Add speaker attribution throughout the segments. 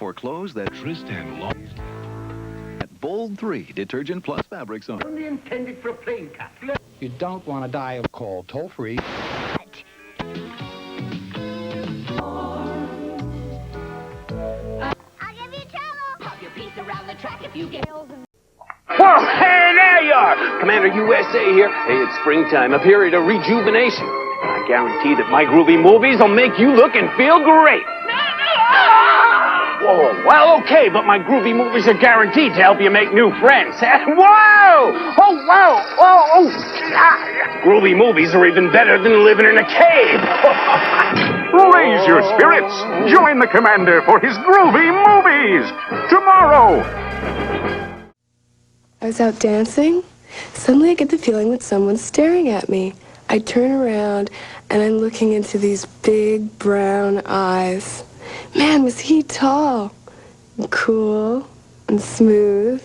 Speaker 1: for clothes that Tristan lost. At Bold 3 Detergent Plus Fabric Softener.
Speaker 2: Only intended for a plain cat.
Speaker 3: You don't want to die of cold. Toll-free.
Speaker 4: I'll give you trouble. Pop your piece around the track if you get...
Speaker 5: Whoa, hey, there you are! Commander USA here. Hey, it's springtime, a period of rejuvenation. And I guarantee that my groovy movies will make you look and feel great. Whoa, well, okay, but my groovy movies are guaranteed to help you make new friends. Whoa! Oh, wow! Oh! Groovy movies are even better than living in a cave.
Speaker 6: Raise your spirits. Join the Commander for his groovy movies tomorrow.
Speaker 7: I was out dancing. Suddenly I get the feeling that someone's staring at me. I turn around and I'm looking into these big brown eyes. Man, was he tall, and cool, and smooth,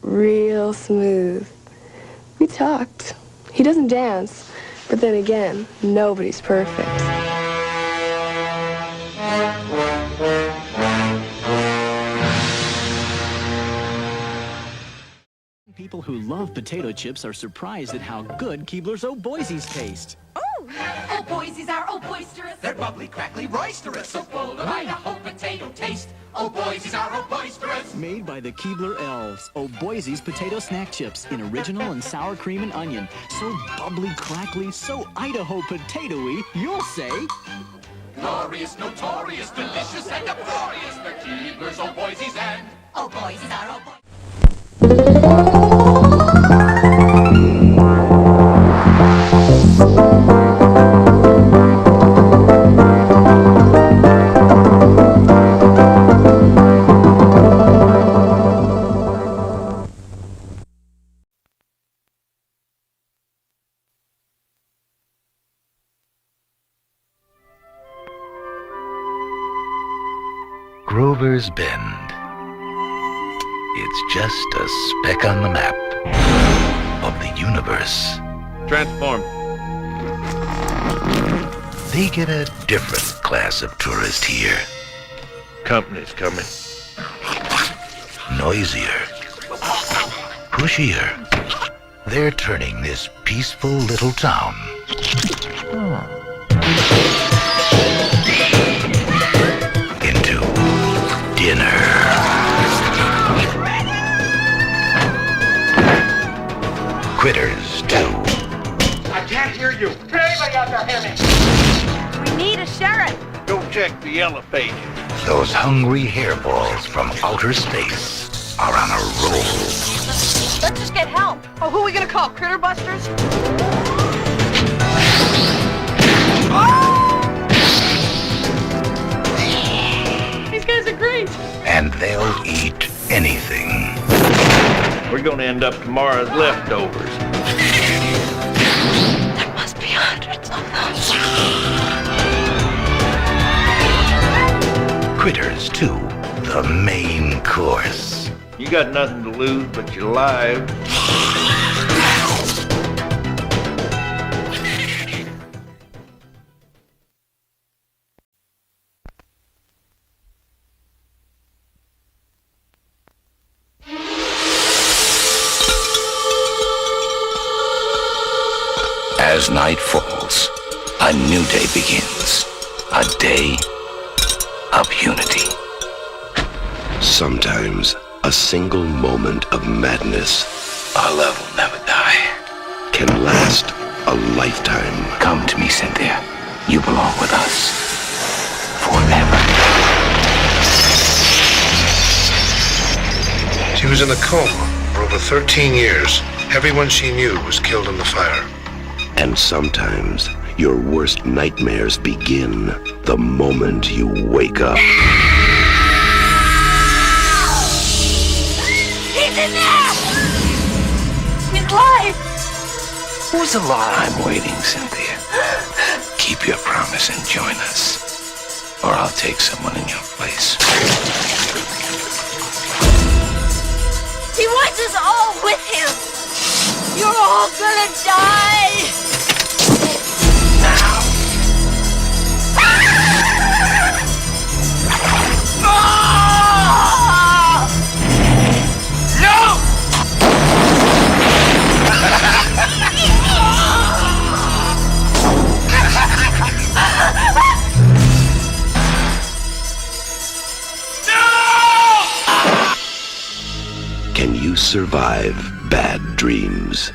Speaker 7: real smooth. We talked. He doesn't dance, but then again, nobody's perfect.
Speaker 8: People who love potato chips are surprised at how good Keebler's Oh Boise's taste.
Speaker 9: Oh, Boise's are oh boisterous. They're bubbly, crackly, roisterous, so full of Idaho potato taste. Oh, Boise's are oh boisterous.
Speaker 8: Made by the Keebler Elves, Oh Boise's potato snack chips in original and sour cream and onion. So bubbly, crackly, so Idaho potatoey, you'll say...
Speaker 9: Glorious, notorious, delicious, and uproarious. The Keebler's oh Boise's and oh Boise's are oh boisterous.
Speaker 10: Grover's Bend. It's just a speck on the map of the universe.
Speaker 11: Transform.
Speaker 10: They get a different class of tourist here.
Speaker 11: Company's coming.
Speaker 10: Noisier. Pushier. They're turning this peaceful little town into dinner. Critters 2.
Speaker 6: I can't hear you. Can anybody out there hear me?
Speaker 4: We need a sheriff.
Speaker 11: Go check the yellow pages.
Speaker 10: Those hungry hairballs from outer space are on a roll.
Speaker 4: Let's just get help. Oh, who are we gonna call? Critter Busters? Oh! These guys are great.
Speaker 10: And they'll eat anything.
Speaker 11: We're gonna end up tomorrow's leftovers.
Speaker 4: There must be hundreds of them.
Speaker 10: Critters 2, the main course.
Speaker 11: You got nothing to lose but your life.
Speaker 10: As night falls, a new day begins. A day of unity.
Speaker 12: Sometimes, a single moment of madness,
Speaker 10: Our love will never die.
Speaker 12: can last a lifetime.
Speaker 10: Come to me, Cynthia. You belong with us. Forever.
Speaker 13: She was in a coma for over 13 years. Everyone she knew was killed in the fire.
Speaker 12: And sometimes, your worst nightmares begin the moment you wake up.
Speaker 4: He's in there! He's alive!
Speaker 10: Who's alive? I'm waiting, Cynthia. Keep your promise and join us. Or I'll take someone in your place.
Speaker 4: He wants us all with him! You're all gonna die!
Speaker 10: Now!
Speaker 4: Ah!
Speaker 12: survive bad dreams.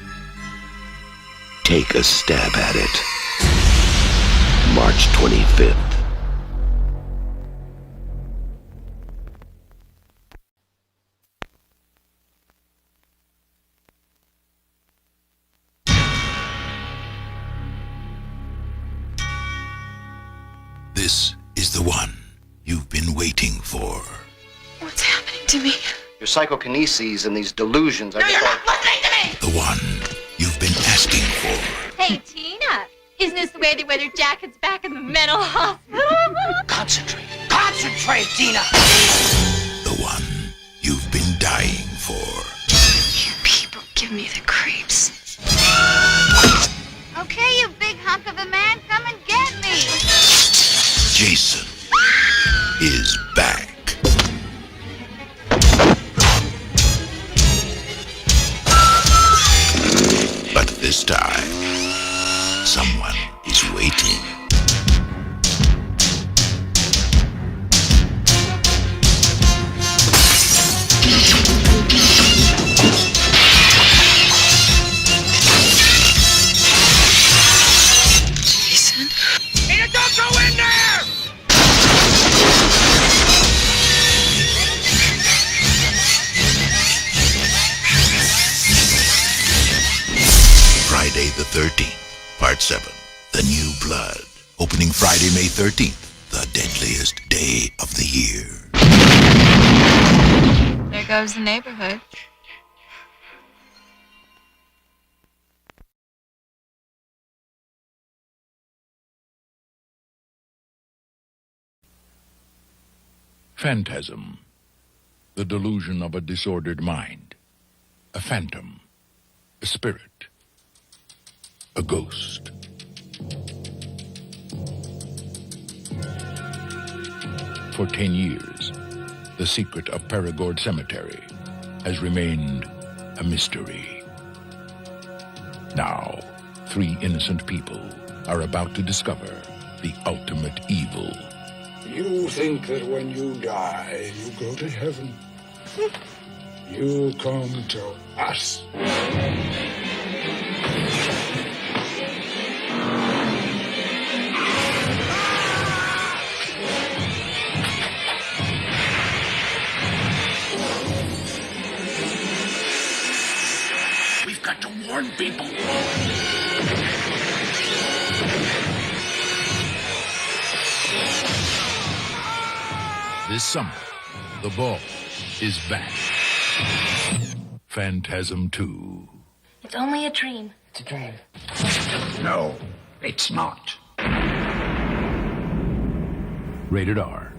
Speaker 12: Take a stab at it. March 25th.
Speaker 14: This is the one you've been waiting for.
Speaker 7: What's happening to me?
Speaker 15: Your psychokineses and these delusions are
Speaker 4: No, you're not listening to me!
Speaker 14: The one you've been asking for.
Speaker 4: Hey, Tina, isn't this the way they wear their jackets back in the mental hospital?
Speaker 15: Concentrate. Concentrate, Tina!
Speaker 14: The one you've been dying for.
Speaker 7: You people give me the creeps.
Speaker 4: Okay, you big hunk of a man, come and get me!
Speaker 14: Jason is back. But this time, someone is waiting.
Speaker 7: Jason?
Speaker 9: Tina, don't go in there!
Speaker 14: Friday the 13th, Part 7, The New Blood. Opening Friday, May 13th, the deadliest day of the year.
Speaker 4: There goes the neighborhood.
Speaker 16: Phantasm, the delusion of a disordered mind. A phantom, a spirit, a ghost. For 10 years, the secret of Perigord Cemetery has remained a mystery. Now, 3 innocent people are about to discover the ultimate evil.
Speaker 3: You think that when you die, you go to heaven. You come to us.
Speaker 9: We've got to warn people.
Speaker 16: This summer, the ball is back. Phantasm 2.
Speaker 4: It's only a dream.
Speaker 3: It's a dream. No, it's not.
Speaker 16: Rated R.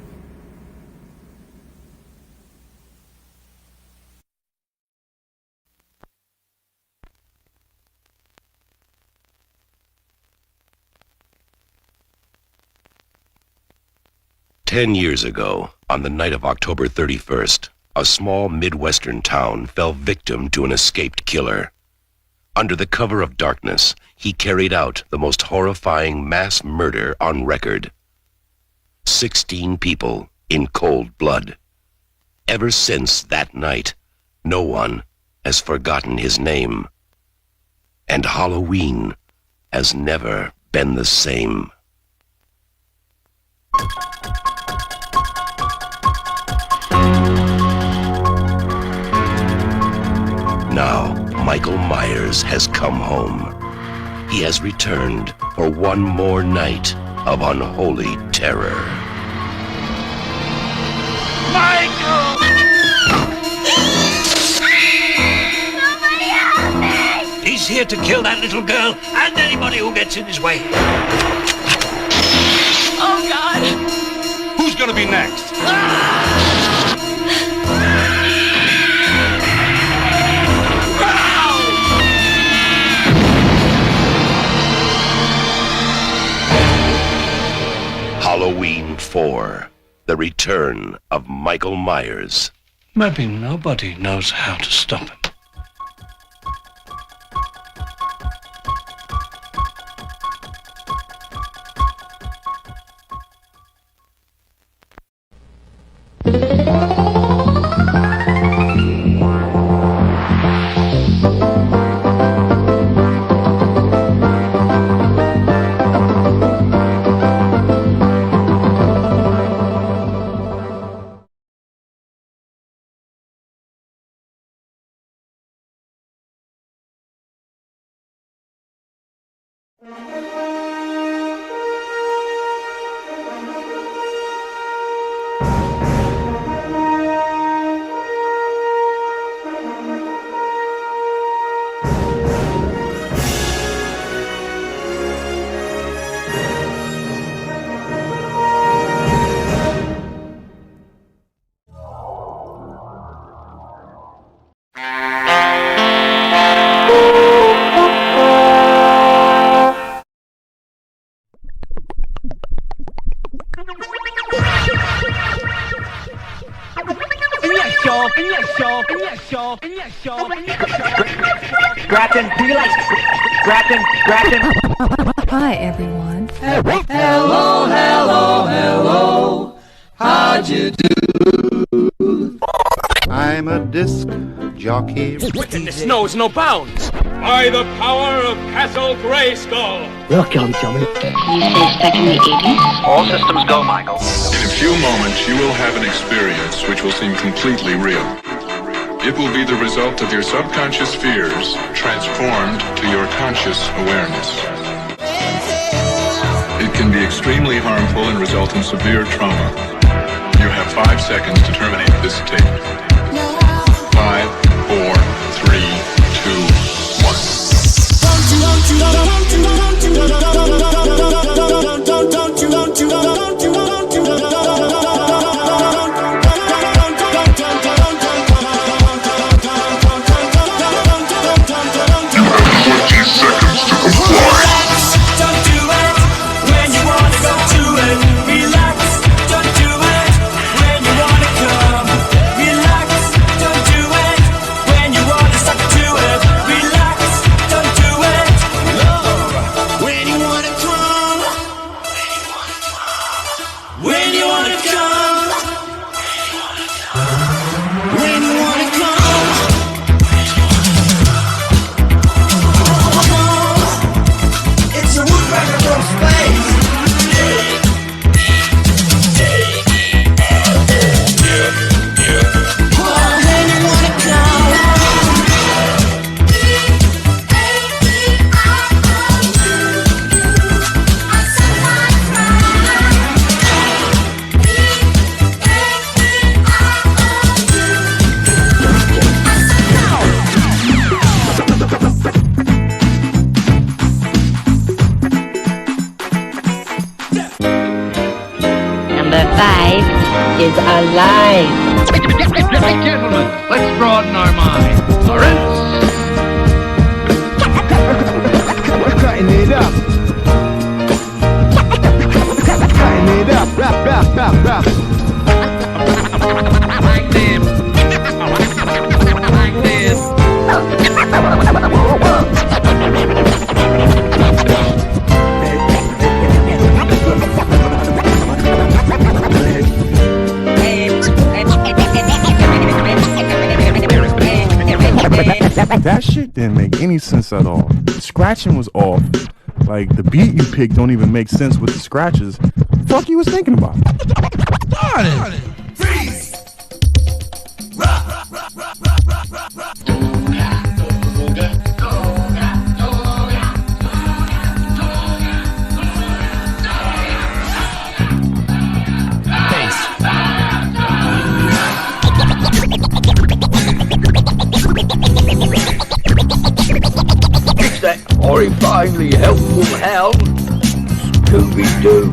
Speaker 12: Ten years ago, on the night of October 31st, a small Midwestern town fell victim to an escaped killer. Under the cover of darkness, he carried out the most horrifying mass murder on record. 16 people in cold blood. Ever since that night, no one has forgotten his name. And Halloween has never been the same. Now, Michael Myers has come home. He has returned for one more night of unholy terror.
Speaker 9: Michael!
Speaker 4: Somebody help me!
Speaker 10: He's here to kill that little girl and anybody who gets in his way.
Speaker 4: Oh, God!
Speaker 11: Who's gonna be next?
Speaker 12: Halloween 4, The Return of Michael Myers.
Speaker 10: Maybe nobody knows how to stop him.
Speaker 5: Grafton, do you like Grafton?
Speaker 17: Hi, everyone.
Speaker 9: Hello, hello, hello. How'd you do?
Speaker 18: I'm a disc jockey.
Speaker 5: Wickedness knows no bounds. By the power of Castle Grayskull.
Speaker 2: Welcome, Tommy.
Speaker 19: You say stuck in the 80s?
Speaker 5: All systems go, Michael.
Speaker 20: In a few moments, you will have an experience which will seem completely real. It will be the result of your subconscious fears transformed to your conscious awareness. It can be extremely harmful and result in severe trauma. You have 5 seconds to terminate this tape. 5, 4, 3, 2, 1.
Speaker 19: Is alive.
Speaker 2: Gentlemen, let's broaden our minds. Lawrence! We're cutting it up. Cutting it up. Rap. Like this. Like this.
Speaker 21: That shit didn't make any sense at all. The scratching was off. Like, the beat you picked don't even make sense with the scratches. The fuck you was thinking about?
Speaker 9: Freeze!
Speaker 2: That horrifyingly helpful hound, Scooby-Doo,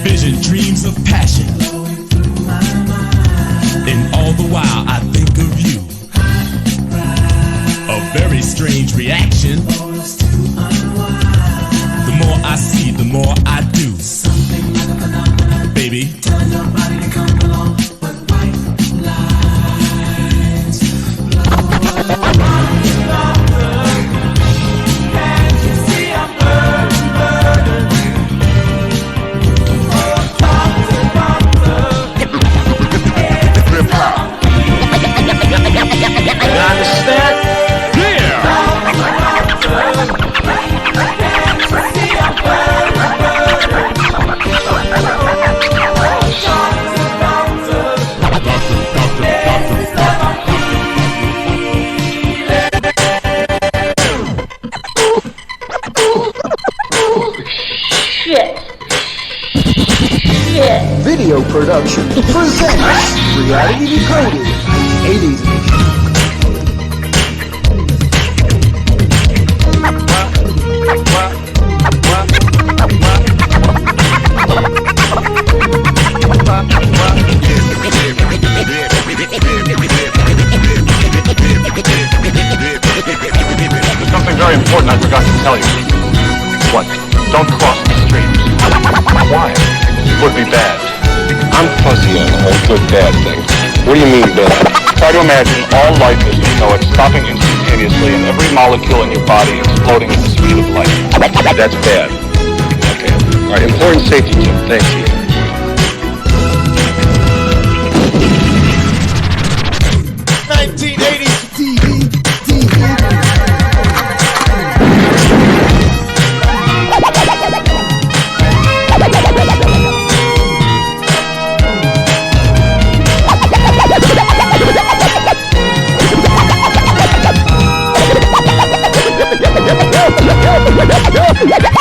Speaker 22: Vision dreams of passion, and all the while I think of you. A very strange reaction. The more I see, the more I do. Baby, tell your body to come along, but white lines. Can't you see I'm burning?
Speaker 5: You understand?
Speaker 2: Video production presents Reality Decoded, 80s edition.
Speaker 6: Something very important I forgot to tell you. What? Don't cross the street. Why? It would be bad. I'm fuzzy on the whole good-bad thing. What do you mean, Bill? Try to imagine all life as you know it stopping instantaneously and every molecule in your body exploding at the speed of light. That's bad. Okay. All right, important safety tip. Thanks, Ethan.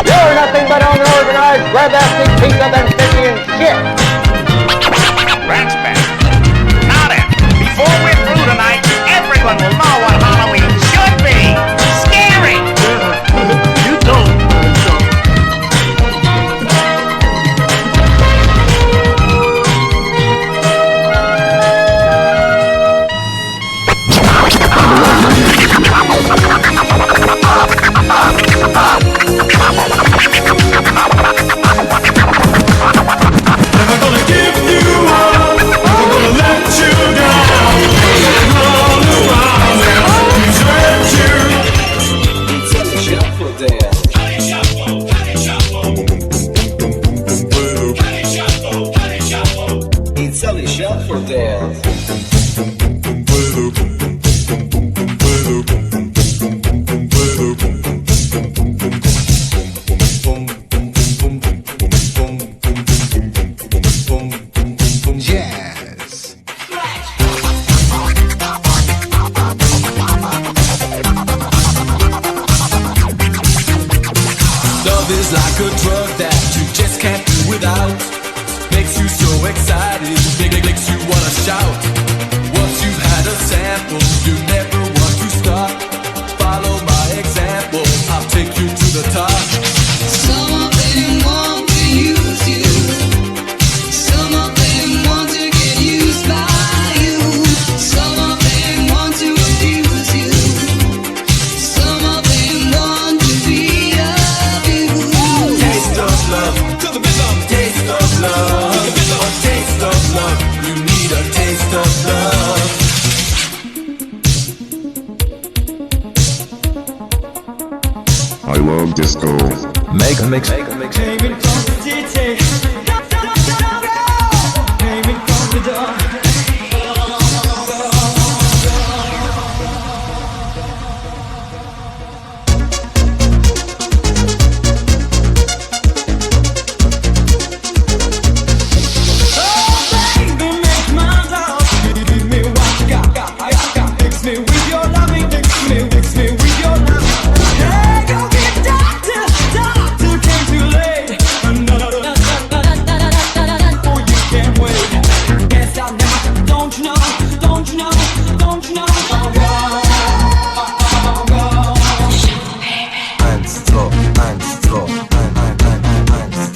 Speaker 5: You're nothing but unorganized, grab-asking piece of amphibian shit!
Speaker 1: That's better. Now then, before we're through tonight, everyone will know what Halloween should be. Scary! You told me so.
Speaker 22: Never gonna give you up, never gonna let you down. Run around and desert you. Tell me shuffle dance. Tell me shuffle dance.
Speaker 14: Jazz.
Speaker 22: Love is like a drug that you just can't do without. Makes you so excited, makes you wanna shout. Once you've had a sample, you never want to stop. Follow my example, I'll take you to the top. Some of them want to use you. Some of them want to get used by you. Some of them want to abuse you. Some of them want to be abused. Taste of love, to the rhythm. Taste of love, to the rhythm. A taste of love, you need a taste of love.
Speaker 8: I love disco.
Speaker 14: Make a mix.
Speaker 22: Aiming from the DJ. Aiming from the door. Oh, baby, make my love. Give me what you got. Mix me with your loving. Mix me with your loving. Hey, go get doctor. Doctor came too late. Oh, you can't wait. Can't stop now. Don't you know? Don't you know? Don't you know? Oh, go. Oh, go.
Speaker 23: Eins, zwei, eins, zwei, eins,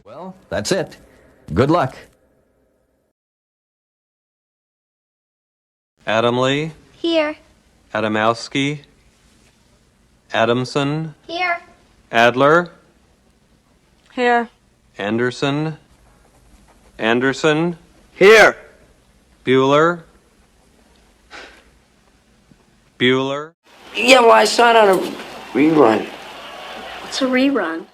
Speaker 24: Well, that's it. Good luck.
Speaker 25: Adam Lee,
Speaker 4: Here.
Speaker 25: Adamowski, Adamson,
Speaker 4: Here.
Speaker 25: Adler,
Speaker 4: Here.
Speaker 25: Anderson, Anderson,
Speaker 2: Here.
Speaker 25: Bueller, Bueller.
Speaker 19: Yeah, well, I saw it on a rerun.
Speaker 4: What's a rerun?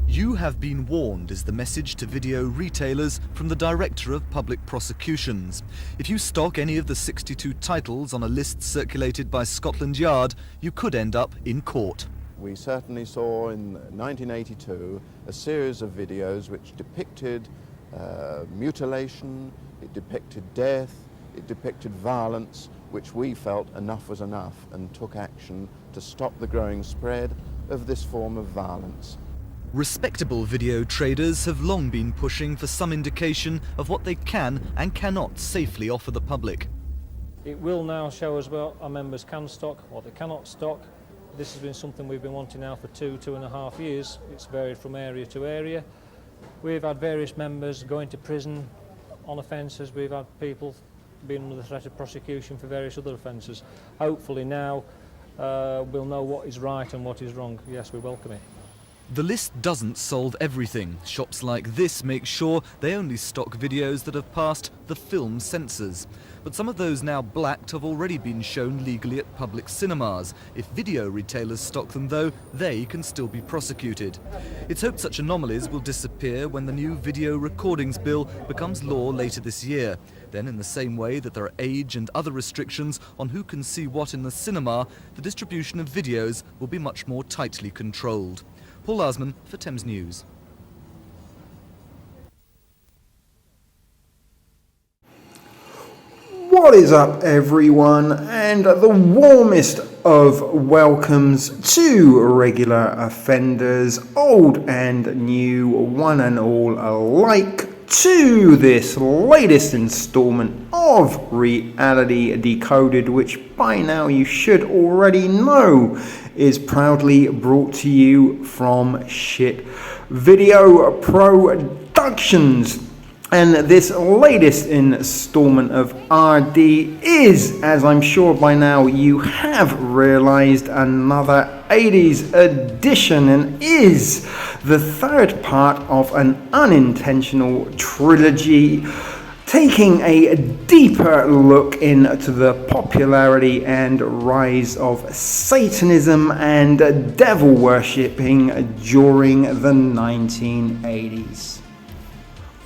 Speaker 26: You have been warned is the message to video retailers from the Director of Public Prosecutions. If you stock any of the 62 titles on a list circulated by Scotland Yard, you could end up in court.
Speaker 18: We certainly saw in 1982 a series of videos which depicted mutilation, it depicted death, it depicted violence, which we felt enough was enough and took action to stop the growing spread of this form of violence.
Speaker 26: Respectable video traders have long been pushing for some indication of what they can and cannot safely offer the public.
Speaker 27: It will now show us what our members can stock, what they cannot stock.
Speaker 3: This has been something we've been wanting now for 2.5 years. It's varied from area to area. We've had various members going to prison on offences. We've had people being under the threat of prosecution for various other offences. Hopefully now we'll know what is right and what is wrong. Yes, we welcome it.
Speaker 26: The list doesn't solve everything. Shops like this make sure they only stock videos that have passed the film censors. But some of those now blacked have already been shown legally at public cinemas. If video retailers stock them though, they can still be prosecuted. It's hoped such anomalies will disappear when the new video recordings bill becomes law later this year. Then, in the same way that there are age and other restrictions on who can see what in the cinema, the distribution of videos will be much more tightly controlled. Paul Osman for Thames News.
Speaker 2: What is up, everyone, and the warmest of welcomes to regular offenders, old and new, one and all alike, to this latest installment of Reality Decoded, which by now you should already know is proudly brought to you from Shit Video Productions. And this latest installment of RD is, as I'm sure by now you have realized, another 80s edition, and is the third part of an unintentional trilogy, taking a deeper look into the popularity and rise of Satanism and devil worshipping during the 1980s.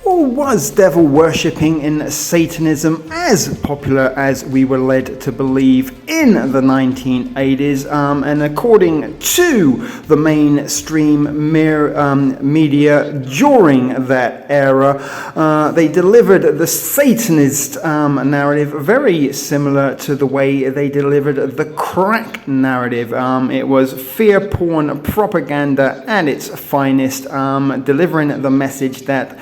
Speaker 2: Or was devil worshipping in Satanism as popular as we were led to believe in the 1980s? And according to the mainstream media during that era, they delivered the Satanist narrative very similar to the way they delivered the crack narrative. It was fear porn propaganda at its finest, delivering the message that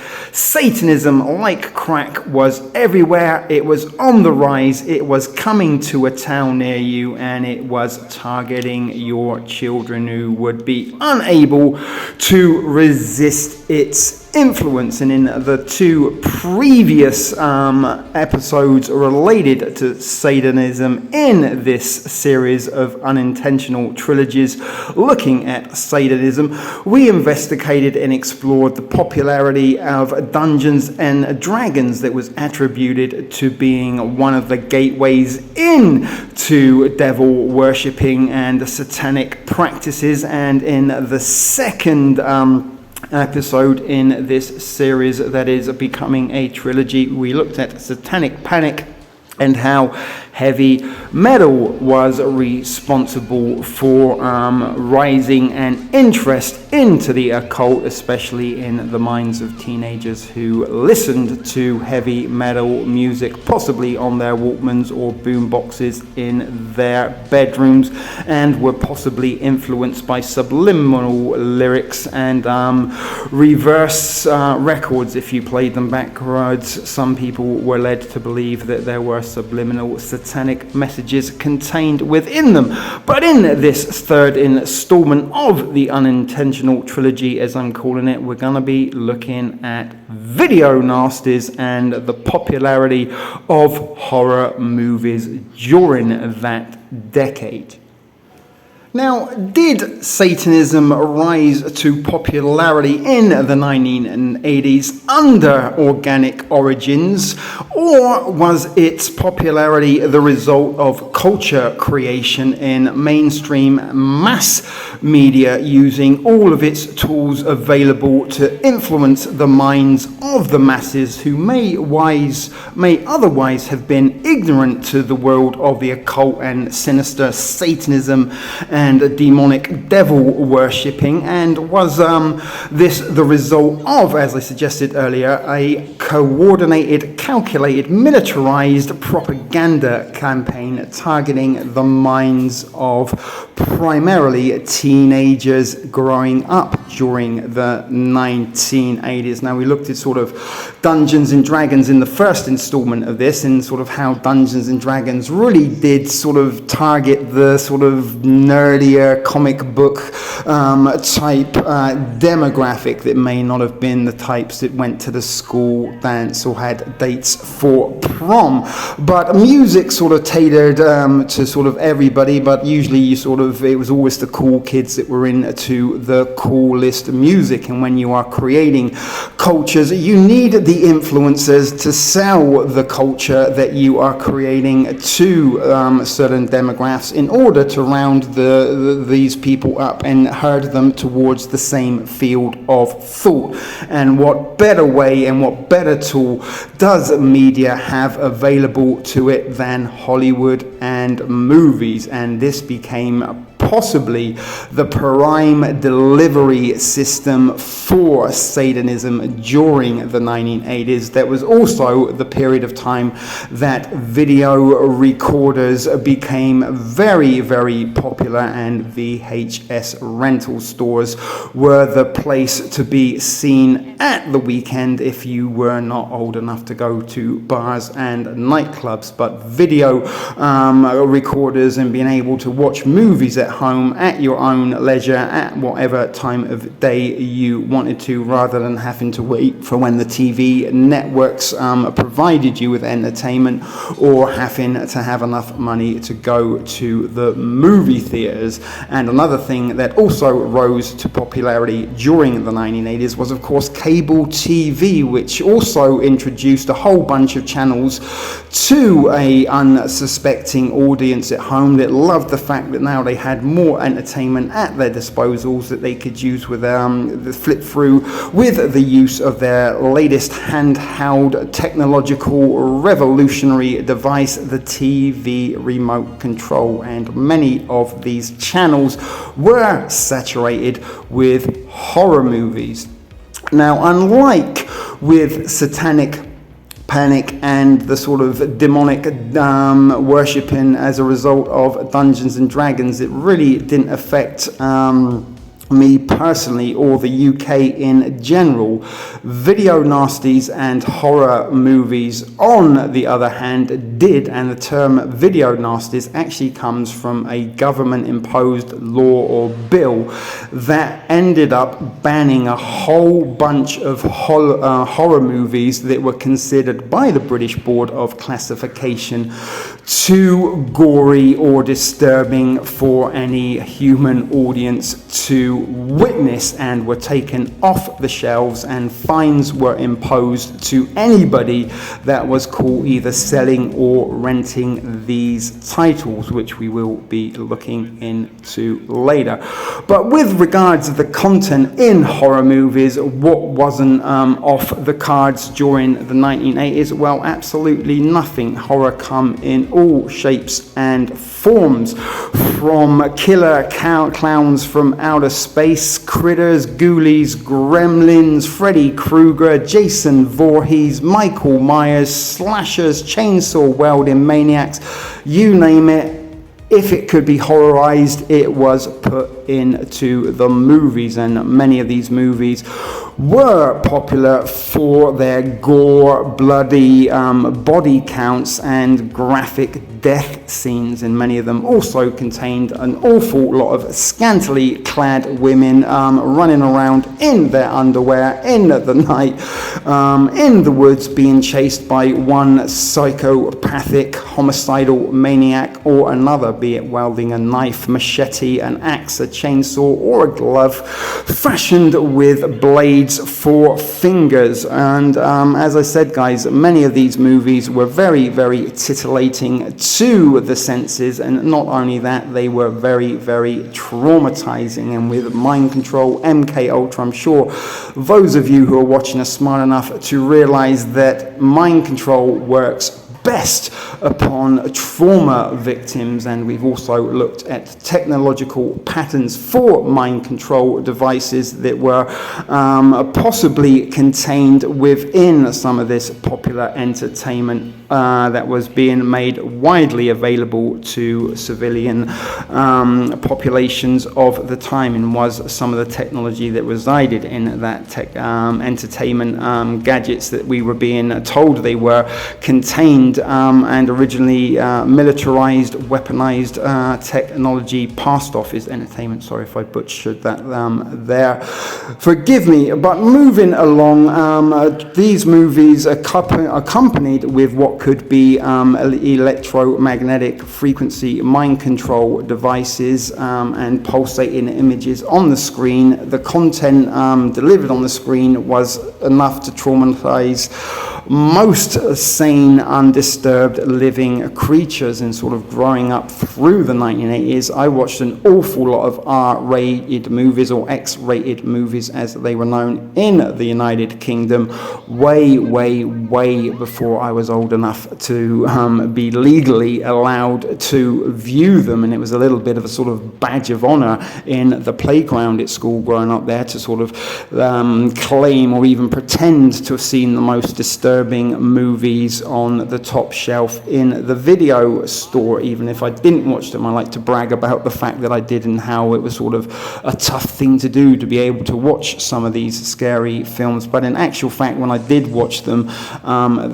Speaker 2: Satanism, like crack, was everywhere, it was on the rise, it was coming to a town near you, and it was targeting your children who would be unable to resist its influence. And in the two previous episodes related to Satanism in this series of unintentional trilogies looking at Satanism, we investigated and explored the popularity of Dungeons and Dragons that was attributed to being one of the gateways into devil worshipping and satanic practices. And in the second episode in this series that is becoming a trilogy, we looked at Satanic Panic and how heavy metal was responsible for rising an interest into the occult, especially in the minds of teenagers who listened to heavy metal music, possibly on their Walkmans or boom boxes in their bedrooms, and were possibly influenced by subliminal lyrics and reverse records. If you played them backwards, some people were led to believe that there were subliminal satanic messages contained within them. But in this third installment of the unintentional trilogy, as I'm calling it, we're going to be looking at video nasties and the popularity of horror movies during that decade. Now, did Satanism rise to popularity in the 1980s under organic origins, or was its popularity the result of culture creation in mainstream mass media using all of its tools available to influence the minds of the masses who may otherwise have been ignorant to the world of the occult and sinister Satanism and demonic devil worshipping? And was this the result of, as I suggested earlier, a coordinated, calculated, militarized propaganda campaign targeting the minds of primarily teenagers growing up during the 1980s? Now, we looked at sort of Dungeons and Dragons in the first installment of this, and sort of how Dungeons and Dragons really did sort of target the sort of nerd nerdier comic book type demographic that may not have been the types that went to the school dance or had dates for prom. But music sort of catered to sort of everybody, but usually it was always the cool kids that were into the coolest music. And when you are creating cultures, you need the influencers to sell the culture that you are creating to certain demographics in order to round these people up and herd them towards the same field of thought. And what better way and what better tool does media have available to it than Hollywood and movies? And this became possibly the prime delivery system for Satanism during the 1980s. That was also the period of time that video recorders became very, very popular, and VHS rental stores were the place to be seen at the weekend if you were not old enough to go to bars and nightclubs. But video recorders and being able to watch movies at home at your own leisure at whatever time of day you wanted to, rather than having to wait for when the TV networks provided you with entertainment, or having to have enough money to go to the movie theaters. And another thing that also rose to popularity during the 1980s was, of course, cable TV, which also introduced a whole bunch of channels to a unsuspecting audience at home that loved the fact that now they had more entertainment at their disposals that they could use with the flip through with the use of their latest handheld technological revolutionary device, the TV remote control. And many of these channels were saturated with horror movies. Now, unlike with Satanic Panic and the sort of demonic worshipping as a result of Dungeons and Dragons, it really didn't affect me personally or the UK in general. Video nasties and horror movies, on the other hand, did, and the term video nasties actually comes from a government imposed law or bill that ended up banning a whole bunch of horror movies that were considered by the British Board of Classification too gory or disturbing for any human audience to witness, and were taken off the shelves, and fines were imposed to anybody that was caught either selling or renting these titles, which we will be looking into later. But with regards to the content in horror movies, what wasn't off the cards during the 1980s? Well, absolutely nothing. Horror come in all shapes and forms, from killer clowns from outer space, critters, ghoulies, gremlins, Freddy Krueger, Jason Voorhees, Michael Myers, slashers, chainsaw welding maniacs, you name it. If it could be horrorized, it was put into the movies, and many of these movies were popular for their gore, bloody body counts and graphic death scenes, and many of them also contained an awful lot of scantily clad women running around in their underwear in the night, in the woods, being chased by one psychopathic homicidal maniac or another, be it wielding a knife, machete, an axe, a chainsaw, or a glove fashioned with blades for fingers. And as I said, guys, many of these movies were very, very titillating to the senses, and not only that, they were very, very traumatizing. And with Mind Control, MK Ultra, I'm sure those of you who are watching are smart enough to realize that Mind Control works best upon trauma victims, and we've also looked at technological patterns for mind control devices that were possibly contained within some of this popular entertainment that was being made widely available to civilian populations of the time, and was some of the technology that resided in that tech entertainment gadgets that we were being told they were contained, and originally militarized, weaponized technology passed off as entertainment. Sorry if I butchered that there. Forgive me. But moving along, these movies accompanied with what could be electromagnetic frequency mind control devices and pulsating images on the screen. The content delivered on the screen was enough to traumatize most sane, undisturbed living creatures. And sort of growing up through the 1980s, I watched an awful lot of R-rated movies, or X-rated movies as they were known in the United Kingdom, way before I was old enough to be legally allowed to view them. And it was a little bit of a sort of badge of honor in the playground at school growing up there to sort of claim or even pretend to have seen the most disturbing movies on the top shelf in the video store. Even if I didn't watch them, I like to brag about the fact that I did, and how it was sort of a tough thing to do to be able to watch some of these scary films. But in actual fact, when I did watch them,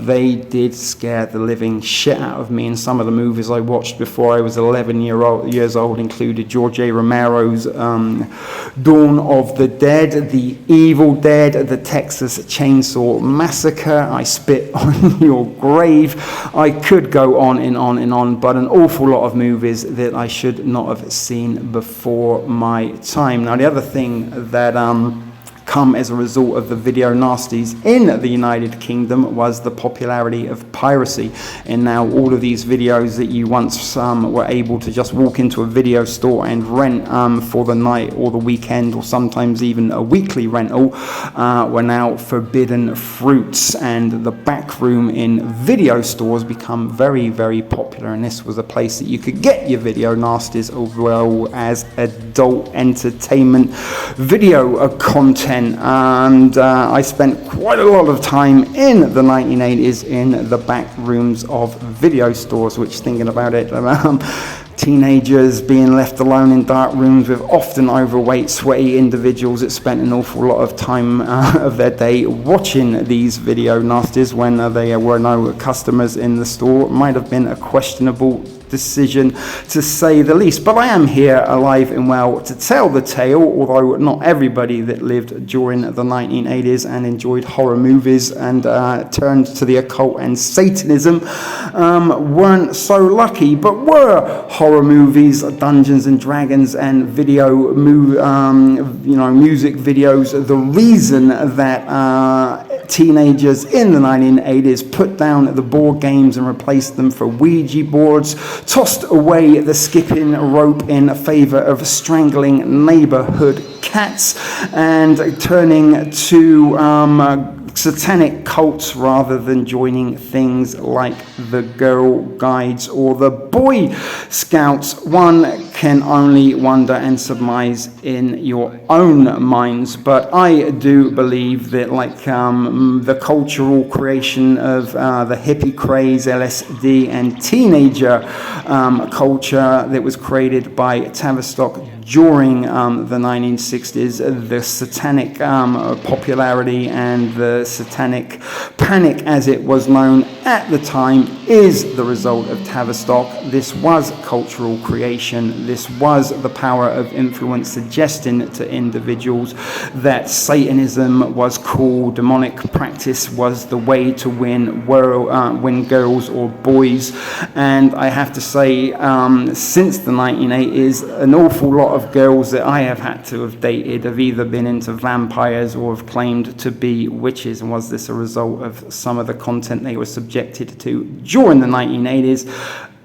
Speaker 2: they did scare the living shit out of me. And some of the movies I watched before I was 11 years old included George A. Romero's Dawn of the Dead, The Evil Dead, The Texas Chainsaw Massacre, I Spit on Your Grave. I could go on and on and on, but an awful lot of movies that I should not have seen before my time. Now, the other thing that come as a result of the video nasties in the United Kingdom was the popularity of piracy. And now all of these videos that you once were able to just walk into a video store and rent for the night or the weekend, or sometimes even a weekly rental, were now forbidden fruits. And the back room in video stores become very popular, and this was a place that you could get your video nasties as well as adult entertainment video content. And I spent quite a lot of time in the 1980s in the back rooms of video stores, which, thinking about it, teenagers being left alone in dark rooms with often overweight, sweaty individuals that spent an awful lot of time of their day watching these video nasties when there were no customers in the store might have been a questionable decision, to say the least. But I am here alive and well to tell the tale, although not everybody that lived during the 1980s and enjoyed horror movies and turned to the occult and Satanism weren't so lucky. But were horror movies, Dungeons and Dragons, and video music videos the reason that teenagers in the 1980s put down the board games and replaced them for Ouija boards, tossed away the skipping rope in favor of strangling neighborhood cats, and turning to satanic cults rather than joining things like the Girl Guides or the Boy Scouts? One can only wonder and surmise in your own minds. But I do believe that, like the cultural creation of the hippie craze, LSD, and teenager culture that was created by Tavistock during the 1960s, the satanic popularity and the satanic panic, as it was known at the time, is the result of Tavistock. This was cultural creation. This was the power of influence suggesting to individuals that Satanism was cool, demonic practice was the way to win girls or boys. And I have to say, since the 1980s, an awful lot of girls that I have had to have dated have either been into vampires or have claimed to be witches. And was this a result of some of the content they were subjected to during the 1980s?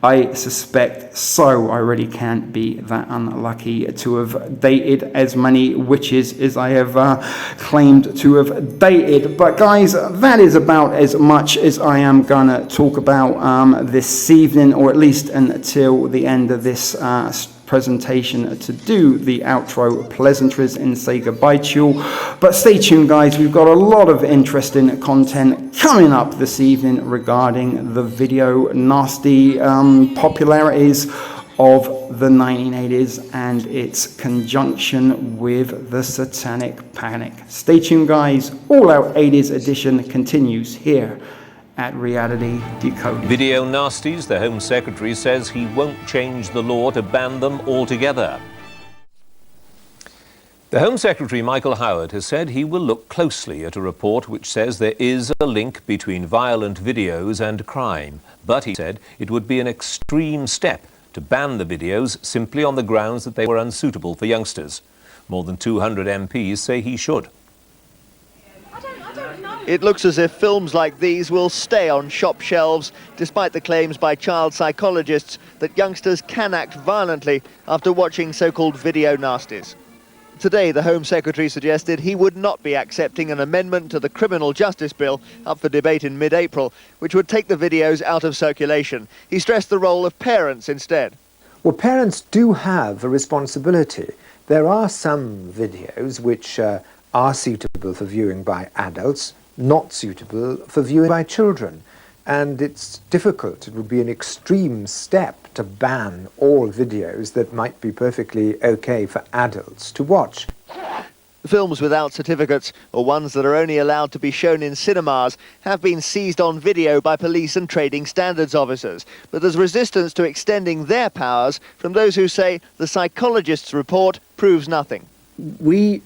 Speaker 2: I suspect so. I really can't be that unlucky to have dated as many witches as I have claimed to have dated. But guys, that is about as much as I am gonna talk about this evening, or at least until the end of this presentation to do the outro pleasantries and say goodbye to you all. But stay tuned, guys, we've got a lot of interesting content coming up this evening regarding the video nasty popularities of the 1980s and its conjunction with the Satanic Panic. Stay tuned, guys. All Out 80s edition continues here at Reality Decoded.
Speaker 7: Video nasties, the Home Secretary says he won't change the law to ban them altogether. The Home Secretary, Michael Howard, has said he will look closely at a report which says there is a link between violent videos and crime. But he said it would be an extreme step to ban the videos simply on the grounds that they were unsuitable for youngsters. More than 200 MPs say he should.
Speaker 11: It looks as if films like these will stay on shop shelves, despite the claims by child psychologists that youngsters can act violently after watching so-called video nasties. Today, the Home Secretary suggested he would not be accepting an amendment to the Criminal Justice Bill up for debate in mid-April, which would take the videos out of circulation. He stressed the role of parents instead.
Speaker 12: Well, parents do have a responsibility. There are some videos which are suitable for viewing by adults, not suitable for viewing by children. And it's difficult. It would be an extreme step to ban all videos that might be perfectly okay for adults to watch.
Speaker 11: Films without certificates, or ones that are only allowed to be shown in cinemas, have been seized on video by police and trading standards officers. But there's resistance to extending their powers from those who say the psychologist's report proves nothing.
Speaker 13: We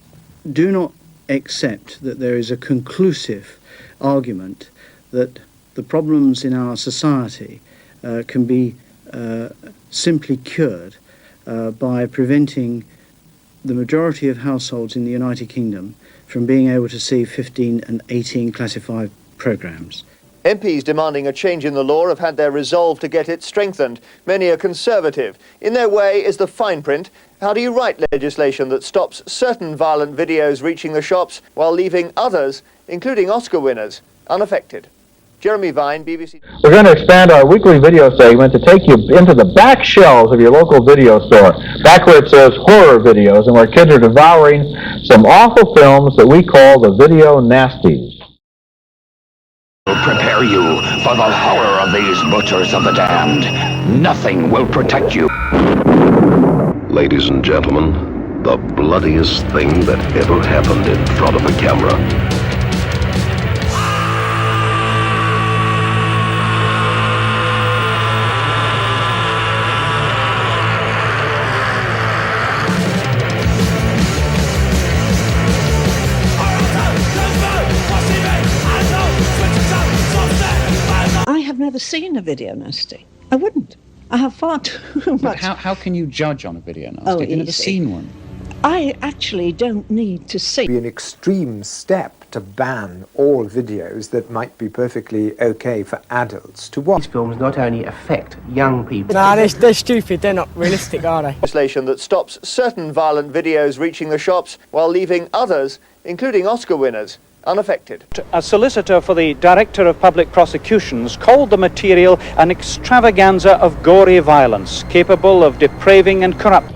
Speaker 13: do not accept that there is a conclusive argument that the problems in our society can be simply cured by preventing the majority of households in the United Kingdom from being able to see 15 and 18 classified programmes.
Speaker 11: MPs demanding a change in the law have had their resolve to get it strengthened. Many are conservative. In their way is the fine print. How do you write legislation that stops certain violent videos reaching the shops while leaving others, including Oscar winners, unaffected? Jeremy Vine, BBC.
Speaker 6: We're going to expand our weekly video segment to take you into the back shelves of your local video store, back where it says horror videos, and where kids are devouring some awful films that we call the video nasties.
Speaker 15: Prepare you for the horror of these butchers of the damned. Nothing will protect you.
Speaker 8: Ladies and gentlemen, the bloodiest thing that ever happened in front of a camera.
Speaker 16: I have never seen a video nasty. I wouldn't. I have far too much.
Speaker 27: But how can you judge on a video nasty if you've never seen one?
Speaker 16: I actually don't need to see.
Speaker 12: It would be an extreme step to ban all videos that might be perfectly okay for adults to watch.
Speaker 28: These films not only affect young people.
Speaker 29: Nah, they're stupid. They're not realistic, are they?
Speaker 11: Legislation that stops certain violent videos reaching the shops while leaving others, including Oscar winners, unaffected.
Speaker 30: A solicitor for the Director of Public Prosecutions called the material an extravaganza of gory violence, capable of depraving and corrupting.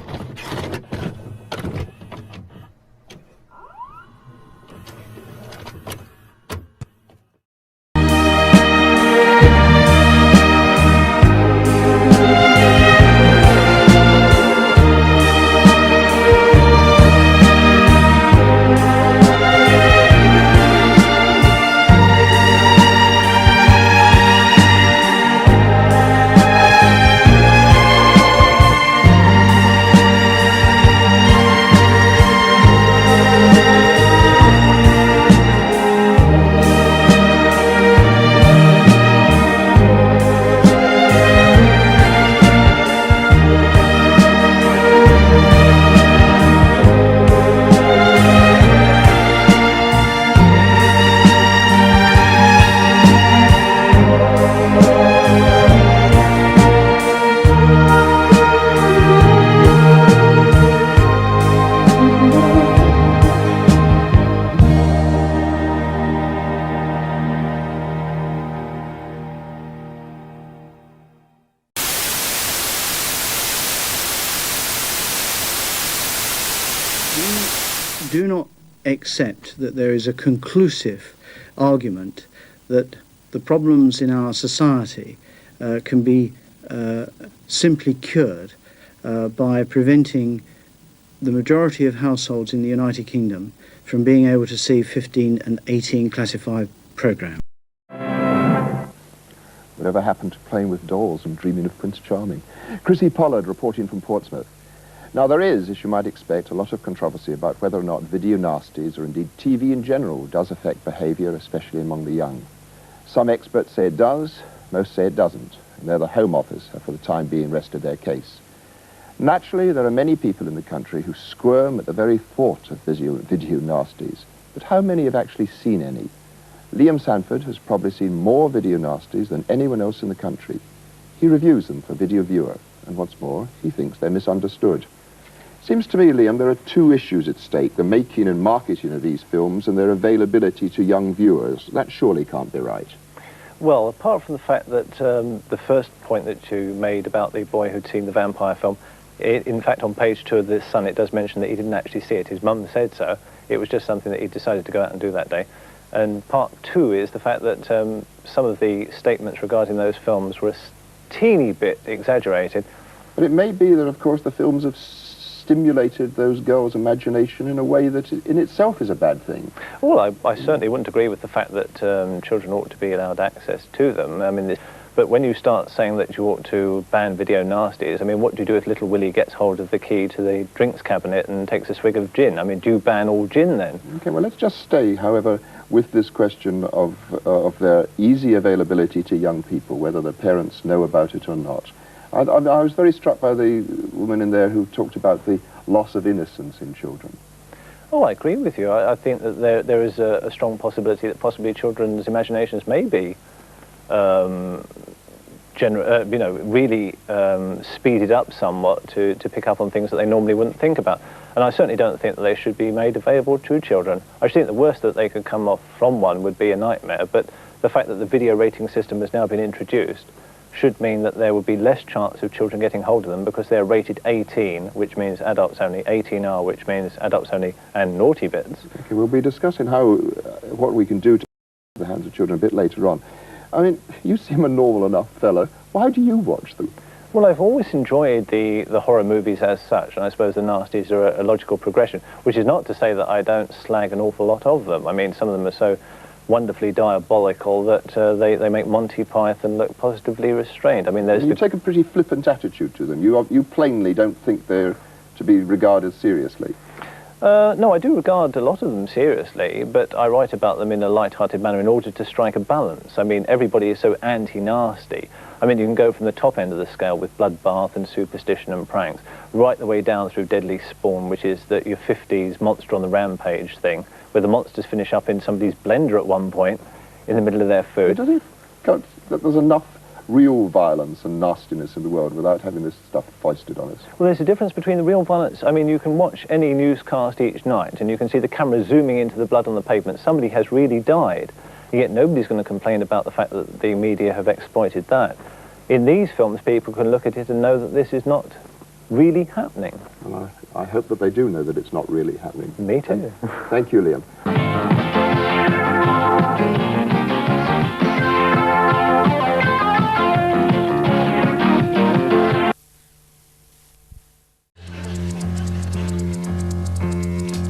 Speaker 13: do not accept that there is a conclusive argument that the problems in our society can be simply cured by preventing the majority of households in the United Kingdom from being able to see 15 and 18 classified programmes.
Speaker 1: Whatever happened to playing with dolls and dreaming of Prince Charming? Chrissy Pollard reporting from Portsmouth. Now there is, as you might expect, a lot of controversy about whether or not video nasties, or indeed TV in general, does affect behaviour, especially among the young. Some experts say it does, most say it doesn't, and they're the Home Office have for the time being rested their case. Naturally, there are many people in the country who squirm at the very thought of video nasties, but how many have actually seen any? Liam Sanford has probably seen more video nasties than anyone else in the country. He reviews them for Video Viewer, and what's more, he thinks they're misunderstood. Seems to me, Liam, there are two issues at stake, the making and marketing of these films and their availability to young viewers. That surely can't be right.
Speaker 5: Well, apart from the fact that the first point that you made about the boy who'd seen the vampire film, in fact, on page 2 of The Sun, it does mention that he didn't actually see it. His mum said so. It was just something that he decided to go out and do that day. And part 2 is the fact that some of the statements regarding those films were a teeny bit exaggerated.
Speaker 1: But it may be that, of course, the films have stimulated those girls' imagination in a way that in itself is a bad thing.
Speaker 5: Well, I certainly wouldn't agree with the fact that children ought to be allowed access to them. I mean, but when you start saying that you ought to ban video nasties, I mean, what do you do if little Willie gets hold of the key to the drinks cabinet and takes a swig of gin? I mean, do you ban all gin then? Okay,
Speaker 1: well, let's just stay, however, with this question of their easy availability to young people, whether the parents know about it or not. I was very struck by the woman in there who talked about the loss of innocence in children.
Speaker 5: Oh, I agree with you. I think that there is a strong possibility that possibly children's imaginations may be really speeded up somewhat to pick up on things that they normally wouldn't think about. And I certainly don't think that they should be made available to children. I think the worst that they could come off from one would be a nightmare, but the fact that the video rating system has now been introduced should mean that there would be less chance of children getting hold of them because they're rated 18, which means adults only, 18R, which means adults only, and naughty bits.
Speaker 1: Okay, we'll be discussing what we can do to the hands of children a bit later on. I mean, you seem a normal enough fellow. Why do you watch them?
Speaker 5: Well, I've always enjoyed the horror movies as such, and I suppose the nasties are a logical progression, which is not to say that I don't slag an awful lot of them. I mean, some of them are so wonderfully diabolical that they make Monty Python look positively restrained. I mean,
Speaker 1: you take a pretty flippant attitude to them. You plainly don't think they're to be regarded seriously.
Speaker 5: No, I do regard a lot of them seriously, but I write about them in a light-hearted manner in order to strike a balance. I mean, everybody is so anti-nasty. I mean, you can go from the top end of the scale with bloodbath and superstition and pranks, right the way down through Deadly Spawn, which is your 50s monster on the rampage thing, where the monsters finish up in somebody's blender at one point in the middle of their food.
Speaker 1: Does it count that there's enough real violence and nastiness in the world without having this stuff foisted on us?
Speaker 5: Well, there's a difference between the real violence. I mean, you can watch any newscast each night and you can see the camera zooming into the blood on the pavement. Somebody has really died, yet nobody's going to complain about the fact that the media have exploited that. In these films, people can look at it and know that this is not really happening.
Speaker 1: Well, I hope that they do know that it's not really happening.
Speaker 5: Me too.
Speaker 1: Thank you, Liam.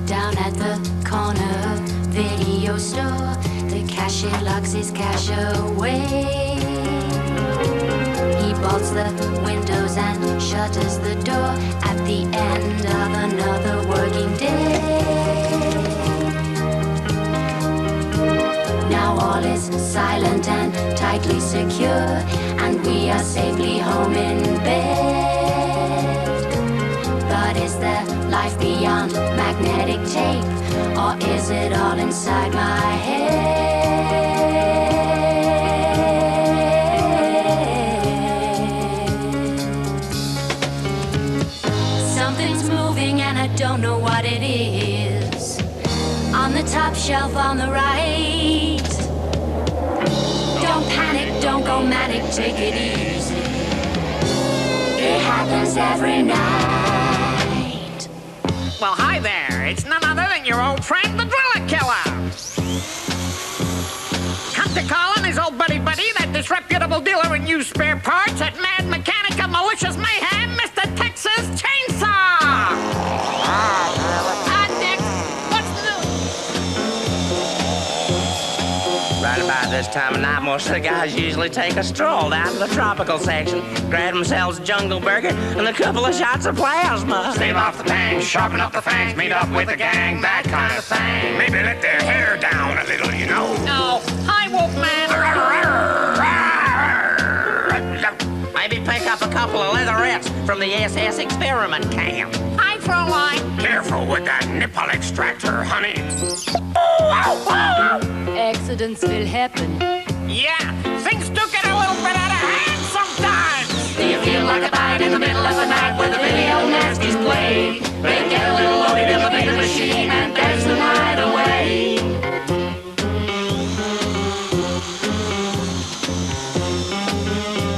Speaker 9: Down at the corner video store, the cashier locks his cash away. He bolts the windows and shutters the door at the end of another working day. Now all is silent and tightly secure, and we are safely home in bed. But is there life beyond magnetic tape, or is it all inside my head? Something's moving and I don't know what it is. On the top shelf on the right. Don't panic, don't go manic, take it easy. It happens every night.
Speaker 10: Well, hi there. It's none other than your old friend, the Driller Killer. Come to call on his old buddy, that disreputable dealer in used spare parts, that mad mechanic of malicious mayhem, Mr. Texas Chainsaw. Tex, what's new?
Speaker 28: Right about this time of night, most of the guys usually take a stroll down to the tropical section, grab themselves a jungle burger and a couple of shots of plasma.
Speaker 10: Stave off the pangs, sharpen up the fangs, meet up with the gang, that kind of thing.
Speaker 15: Maybe let their hair down a little, you know.
Speaker 10: No. Hi, Wolfman.
Speaker 28: Maybe pick up a couple of leatherettes from the SS experiment camp.
Speaker 10: Hi, Fraulein.
Speaker 15: Careful with that nipple extractor, honey.
Speaker 9: Accidents will happen.
Speaker 10: Yeah, things do get a little bit out of hand sometimes.
Speaker 9: Do you feel like a bite in the middle of the night where the video nasties play? They get a little loaded in the bigger machine and there's the night away.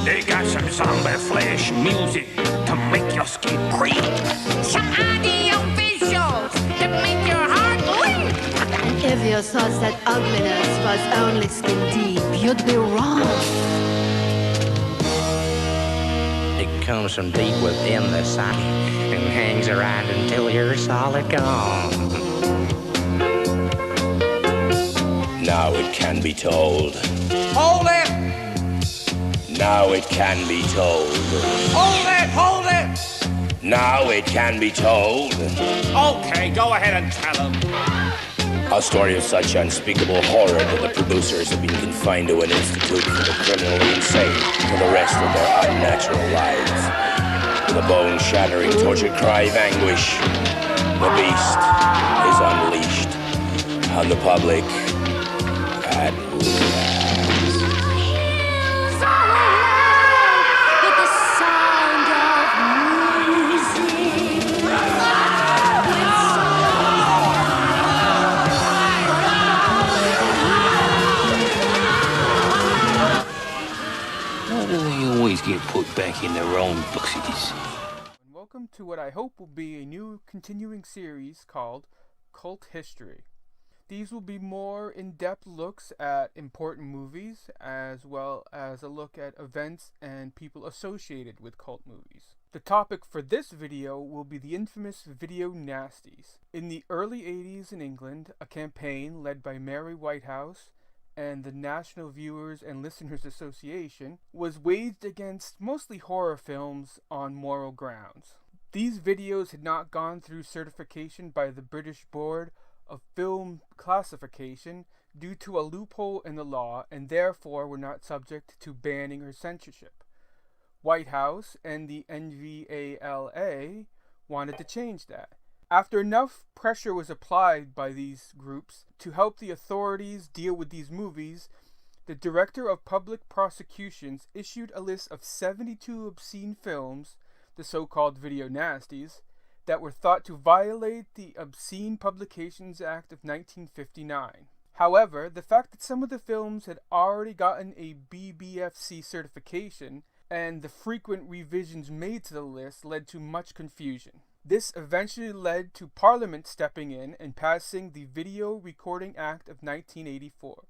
Speaker 15: They got some zombie flesh music to make your skin creep.
Speaker 10: Some audio visuals that make your heart leap.
Speaker 9: If you thought that ugliness was only skin deep, you'd be wrong.
Speaker 28: It comes from deep within the psyche and hangs around until you're solid gone.
Speaker 15: Now it can be told.
Speaker 10: Hold it!
Speaker 15: Now it can be told.
Speaker 10: Hold it! Hold it!
Speaker 15: Now it can be told.
Speaker 10: Okay, go ahead and tell them.
Speaker 15: A story of such unspeakable horror that the producers have been confined to an institute for the criminally insane for the rest of their unnatural lives. With a bone-shattering tortured cry of anguish, the beast is unleashed on the public at
Speaker 9: With the sound of music.
Speaker 15: Why do they always get put back in their own boxes?
Speaker 14: Welcome to what I hope will be a new continuing series called Cult History. These will be more in-depth looks at important movies, as well as a look at events and people associated with cult movies. The topic for this video will be the infamous video nasties. In the early 80s in England, a campaign led by Mary Whitehouse and the National Viewers and Listeners Association was waged against mostly horror films on moral grounds. These videos had not gone through certification by the British Board of Film Classification due to a loophole in the law and therefore were not subject to banning or censorship. Whitehouse and the NVALA wanted to change that. After enough pressure was applied by these groups to help the authorities deal with these movies, the Director of Public Prosecutions issued a list of 72 obscene films, the so-called video nasties, that were thought to violate the Obscene Publications Act of 1959. However, the fact that some of the films had already gotten a BBFC certification and the frequent revisions made to the list led to much confusion. This eventually led to Parliament stepping in and passing the Video Recording Act of 1984,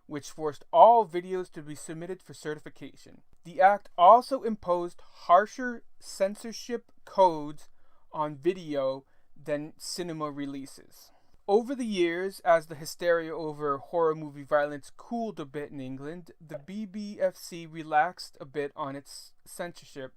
Speaker 14: which forced all videos to be submitted for certification. The act also imposed harsher censorship codes on video than cinema releases. Over the years, as the hysteria over horror movie violence cooled a bit in England, the BBFC relaxed a bit on its censorship,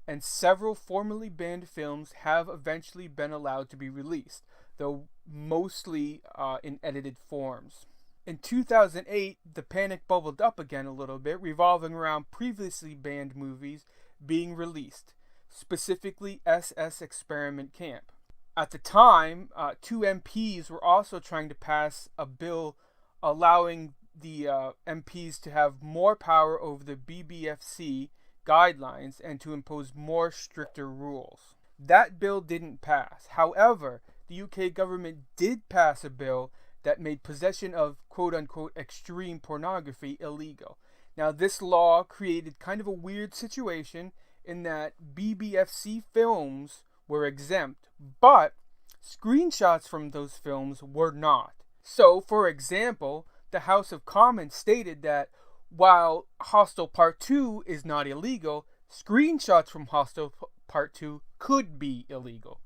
Speaker 14: and several formerly banned films have eventually been allowed to be released, though mostly in edited forms. In 2008, the panic bubbled up again a little bit, revolving around previously banned movies being released, specifically SS Experiment Camp. At the time, 2 MPs were also trying to pass a bill allowing the MPs to have more power over the BBFC guidelines and to impose more stricter rules. That bill didn't pass. However, the UK government did pass a bill that made possession of quote-unquote extreme pornography illegal. Now, this law created kind of a weird situation in that BBFC films were exempt, but screenshots from those films were not. So, for example, the House of Commons stated that while Hostel Part 2 is not illegal, screenshots from Hostel Part 2 could be illegal.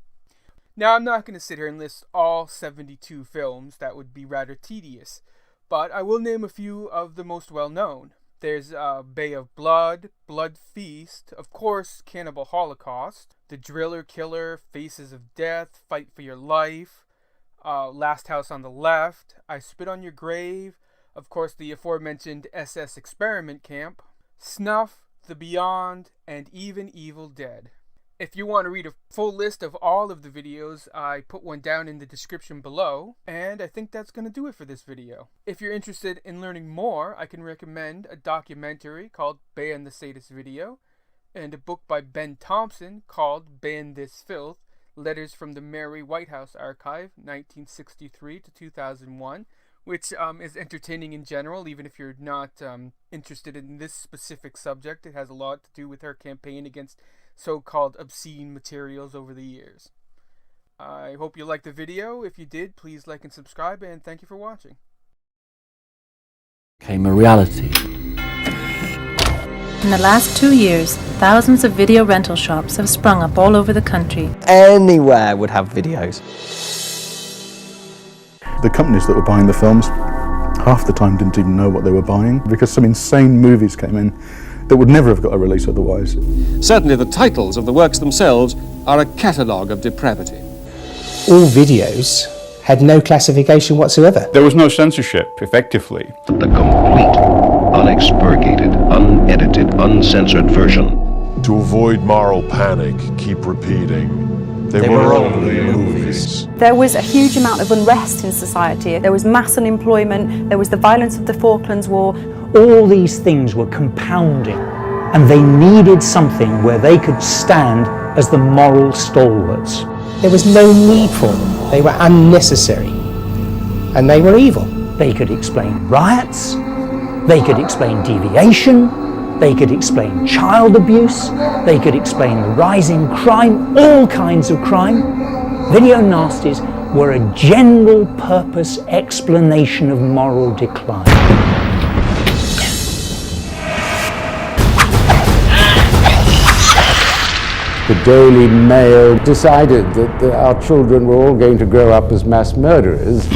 Speaker 14: Now, I'm not going to sit here and list all 72 films, that would be rather tedious, but I will name a few of the most well-known. There's Bay of Blood, Blood Feast, of course, Cannibal Holocaust, The Driller Killer, Faces of Death, Fight for Your Life, Last House on the Left, I Spit on Your Grave, of course the aforementioned SS Experiment Camp, Snuff, The Beyond, and even Evil Dead. If you want to read a full list of all of the videos, I put one down in the description below, and I think that's going to do it for this video. If you're interested in learning more, I can recommend a documentary called Ban the Sadist Video, and a book by Ben Thompson called Ban This Filth, Letters from the Mary White House Archive, 1963 to 2001, which is entertaining in general, even if you're not interested in this specific subject. It has a lot to do with her campaign against so-called obscene materials over the years. I hope you liked the video. If you did, please like and subscribe, and thank you for watching.
Speaker 4: Became a reality.
Speaker 17: In the last 2 years, thousands of video rental shops have sprung up all over the country.
Speaker 4: Anywhere would have videos.
Speaker 18: The companies that were buying the films, half the time didn't even know what they were buying, because some insane movies came in that would never have got a release otherwise.
Speaker 19: Certainly the titles of the works themselves are a catalogue of depravity.
Speaker 20: All videos had no classification whatsoever.
Speaker 18: There was no censorship, effectively.
Speaker 8: The complete, unexpurgated, unedited, uncensored version.
Speaker 21: To avoid moral panic, keep repeating, they were only movies. There was a huge amount of unrest in society. There was mass unemployment, there was the violence of the Falklands War.
Speaker 22: All these things were compounding, and they needed something where they could stand as the moral stalwarts.
Speaker 20: There was no need for them. They were unnecessary, and they were evil.
Speaker 22: They could explain riots, they could explain deviation, they could explain child abuse, they could explain the rising crime, all kinds of crime. Video nasties were a general purpose explanation of moral decline.
Speaker 23: The Daily Mail decided that our children were all going to grow up as mass murderers.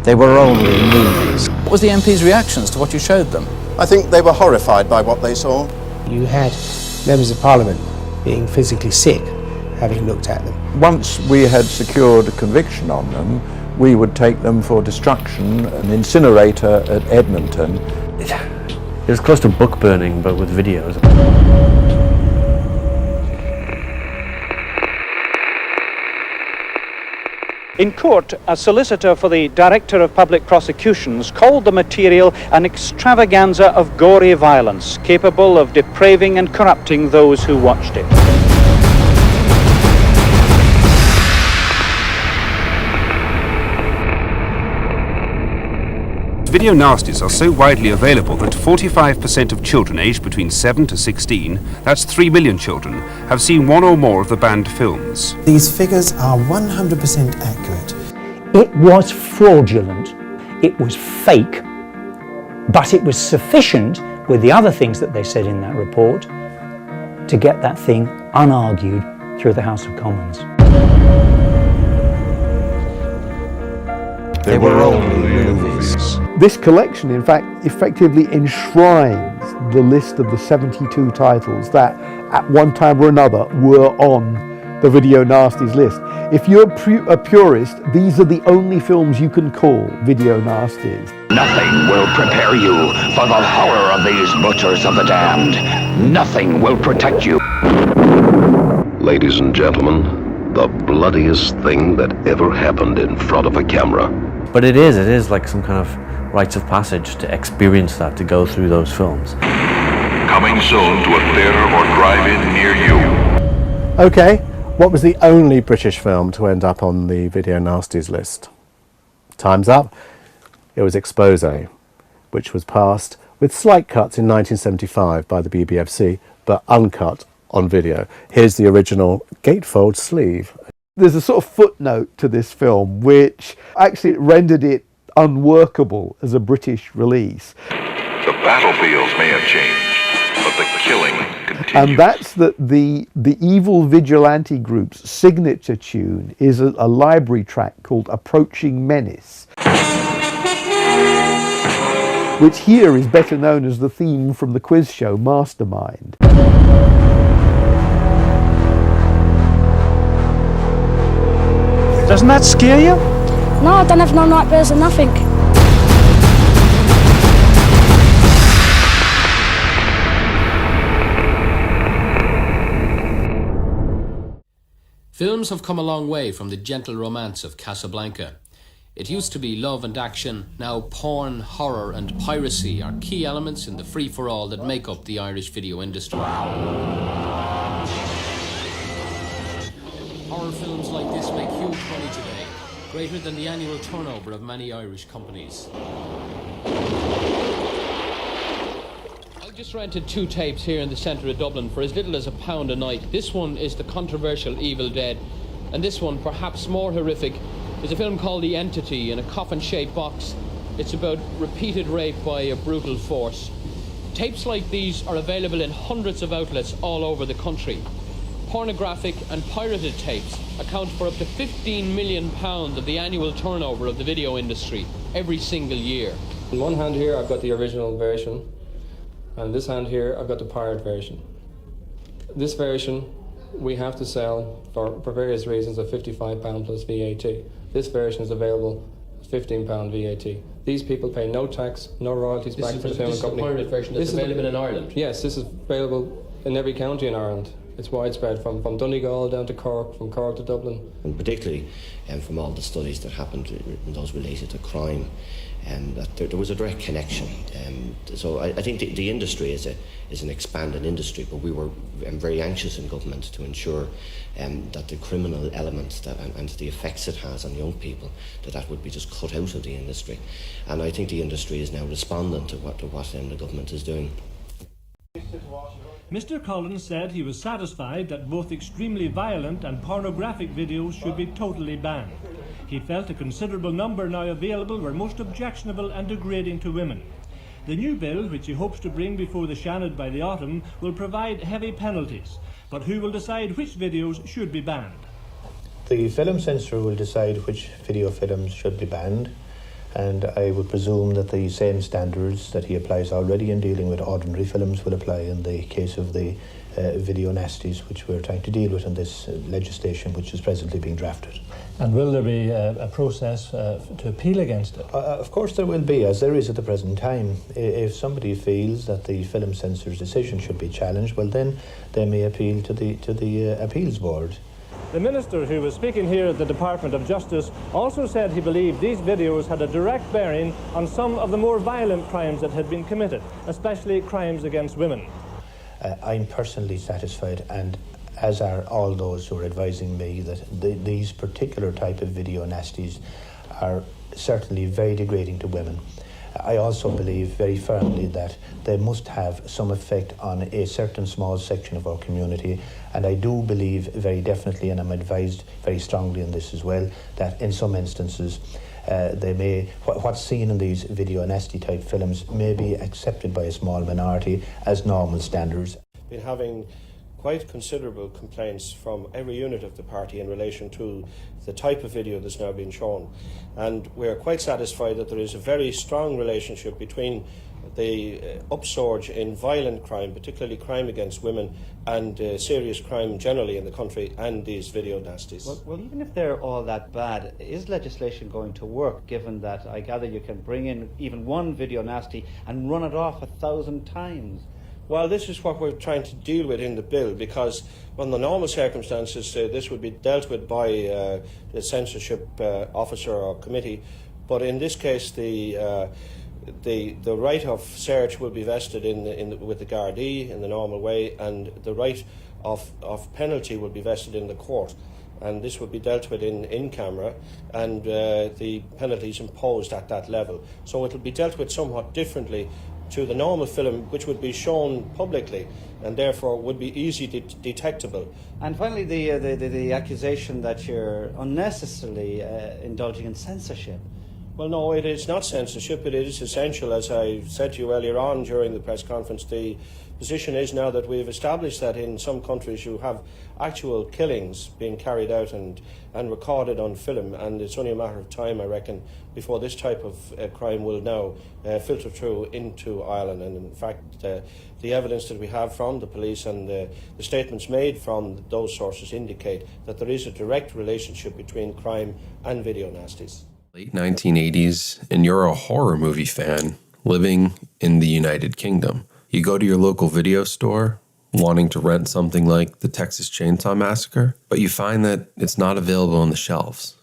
Speaker 4: They were only movies. What was the MP's reactions to what you showed them?
Speaker 24: I think they were horrified by what they saw.
Speaker 20: You had members of Parliament being physically sick, having looked at them.
Speaker 23: Once we had secured a conviction on them, we would take them for destruction, an incinerator at Edmonton.
Speaker 25: It was close to book burning, but with videos.
Speaker 30: In court, a solicitor for the Director of Public Prosecutions called the material an extravaganza of gory violence, capable of depraving and corrupting those who watched it.
Speaker 26: Video nasties are so widely available that 45% of children aged between 7 to 16, that's 3 million children, have seen one or more of the banned films.
Speaker 20: These figures are 100% accurate.
Speaker 22: It was fraudulent, it was fake, but it was sufficient, with the other things that they said in that report, to get that thing unargued through the House of Commons.
Speaker 4: They were only movies.
Speaker 27: This collection, in fact, effectively enshrines the list of the 72 titles that, at one time or another, were on the Video Nasties list. If you're a purist, these are the only films you can call Video Nasties.
Speaker 8: Nothing will prepare you for the horror of these butchers of the damned. Nothing will protect you. Ladies and gentlemen, the bloodiest thing that ever happened in front of a camera.
Speaker 25: But it is like some kind of rites of passage to experience that, to go through those films.
Speaker 8: Coming soon to a theater or drive-in near you.
Speaker 27: Okay, what was the only British film to end up on the Video Nasties list? Time's up. It was Exposé, which was passed with slight cuts in 1975 by the BBFC, but uncut on video. Here's the original gatefold sleeve. There's a sort of footnote to this film which actually rendered it unworkable as a British release.
Speaker 8: The battlefields may have changed, but the killing continues.
Speaker 27: And that's that the evil vigilante group's signature tune is a library track called Approaching Menace, which here is better known as the theme from the quiz show Mastermind.
Speaker 30: Doesn't that scare you?
Speaker 2: No, I don't have no nightmares or nothing.
Speaker 3: Films have come a long way from the gentle romance of Casablanca. It used to be love and action, now porn, horror and piracy are key elements in the free-for-all that make up the Irish video industry. Horror films like this make huge money today, greater than the annual turnover of many Irish companies. I just rented 2 tapes here in the centre of Dublin for as little as £1 a night. This one is the controversial Evil Dead, and this one, perhaps more horrific, is a film called The Entity in a coffin-shaped box. It's about repeated rape by a brutal force. Tapes like these are available in hundreds of outlets all over the country. Pornographic and pirated tapes account for up to £15 million of the annual turnover of the video industry every single year.
Speaker 5: In one hand here I've got the original version, and in this hand here I've got the pirate version. This version we have to sell for various reasons at £55 plus VAT. This version is available at £15 VAT. These people pay no tax, no royalties back to the film company. This is the pirate version that's available in Ireland? Yes, this is available in every county in Ireland. It's widespread from Donegal down to Cork, from Cork to Dublin.
Speaker 6: And particularly from all the studies that happened, those related to crime, that there was a direct connection. So I think the industry is an expanding industry, but we were very anxious in government to ensure that the criminal elements and the effects it has on young people, that would be just cut out of the industry. And I think the industry is now responding to what the government is doing.
Speaker 7: Mr. Collins said he was satisfied that both extremely violent and pornographic videos should be totally banned. He felt a considerable number now available were most objectionable and degrading to women. The new bill, which he hopes to bring before the Seanad by the autumn, will provide heavy penalties. But who will decide which videos should be banned?
Speaker 11: The film censor will decide which video films should be banned. And I would presume that the same standards that he applies already in dealing with ordinary films will apply in the case of the video nasties, which we're trying to deal with in this legislation which is presently being drafted.
Speaker 7: And will there be a process to appeal against it?
Speaker 11: Of course there will be, as there is at the present time. If somebody feels that the film censor's decision should be challenged, well then they may appeal to the appeals board.
Speaker 7: The minister who was speaking here at the Department of Justice also said he believed these videos had a direct bearing on some of the more violent crimes that had been committed, especially crimes against women.
Speaker 11: I'm personally satisfied, and as are all those who are advising me, that these particular type of video nasties are certainly very degrading to women. I also believe very firmly that they must have some effect on a certain small section of our community, and I do believe very definitely, and I'm advised very strongly in this as well, that in some instances what's seen in these video nasty type films may be accepted by a small minority as normal standards.
Speaker 12: Been having quite considerable complaints from every unit of the party in relation to the type of video that's now being shown, and we're quite satisfied that there is a very strong relationship between the upsurge in violent crime, particularly crime against women, and serious crime generally in the country, and these video nasties.
Speaker 13: Well, even if they're all that bad, is legislation going to work, given that I gather you can bring in even one video nasty and run it off 1,000 times?
Speaker 12: Well, this is what we're trying to deal with in the bill, because under normal circumstances this would be dealt with by the censorship officer or committee, but in this case the right of search will be vested with the Gardaí in the normal way, and the right of penalty will be vested in the court, and this will be dealt with in camera, and the penalties imposed at that level. So it will be dealt with somewhat differently to the normal film, which would be shown publicly and therefore would be easily detectable.
Speaker 13: And finally, the accusation that you're unnecessarily indulging in censorship.
Speaker 12: Well, no, it is not censorship. It is essential, as I said to you earlier on during the press conference. The position is now that we've established that in some countries you have actual killings being carried out and recorded on film, and it's only a matter of time, I reckon, before this type of crime will now filter through into Ireland. And in fact, the evidence that we have from the police and the statements made from those sources indicate that there is a direct relationship between crime and video nasties.
Speaker 1: Late 1980s, and you're a horror movie fan living in the United Kingdom. You go to your local video store wanting to rent something like the Texas Chainsaw Massacre, but you find that it's not available on the shelves.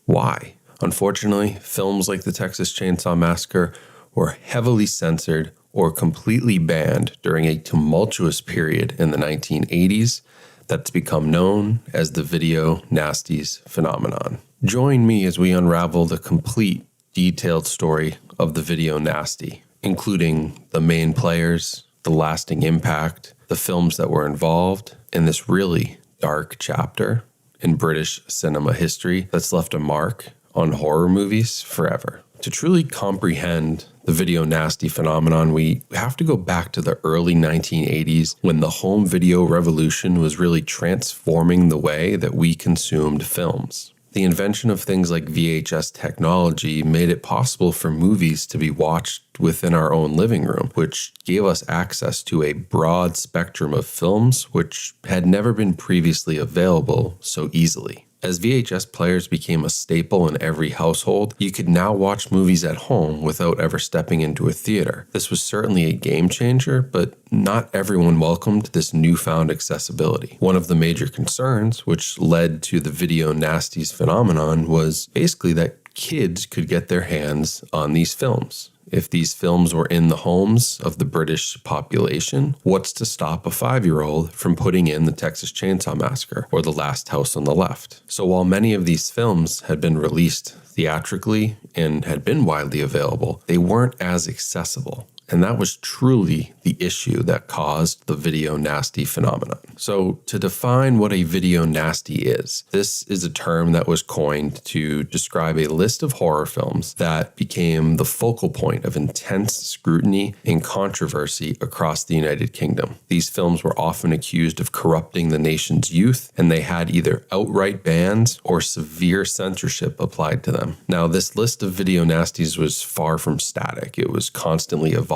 Speaker 1: Why? Unfortunately, films like the Texas Chainsaw Massacre were heavily censored or completely banned during a tumultuous period in the 1980s that's become known as the video nasties phenomenon. Join me as we unravel the complete, detailed story of the video nasty, including the main players, the lasting impact, the films that were involved in this really dark chapter in British cinema history that's left a mark on horror movies forever. To truly comprehend the video nasty phenomenon, we have to go back to the early 1980s when the home video revolution was really transforming the way that we consumed films. The invention of things like VHS technology made it possible for movies to be watched within our own living room, which gave us access to a broad spectrum of films which had never been previously available so easily. As VHS players became a staple in every household, you could now watch movies at home without ever stepping into a theater. This was certainly a game changer, but not everyone welcomed this newfound accessibility. One of the major concerns, which led to the video nasties phenomenon, was basically that kids could get their hands on these films. If these films were in the homes of the British population, what's to stop a 5-year-old from putting in the Texas Chainsaw Massacre or The Last House on the Left? So while many of these films had been released theatrically and had been widely available, they weren't as accessible. And that was truly the issue that caused the video nasty phenomenon. So to define what a video nasty is, this is a term that was coined to describe a list of horror films that became the focal point of intense scrutiny and controversy across the United Kingdom. These films were often accused of corrupting the nation's youth, and they had either outright bans or severe censorship applied to them. Now, this list of video nasties was far from static. It was constantly evolving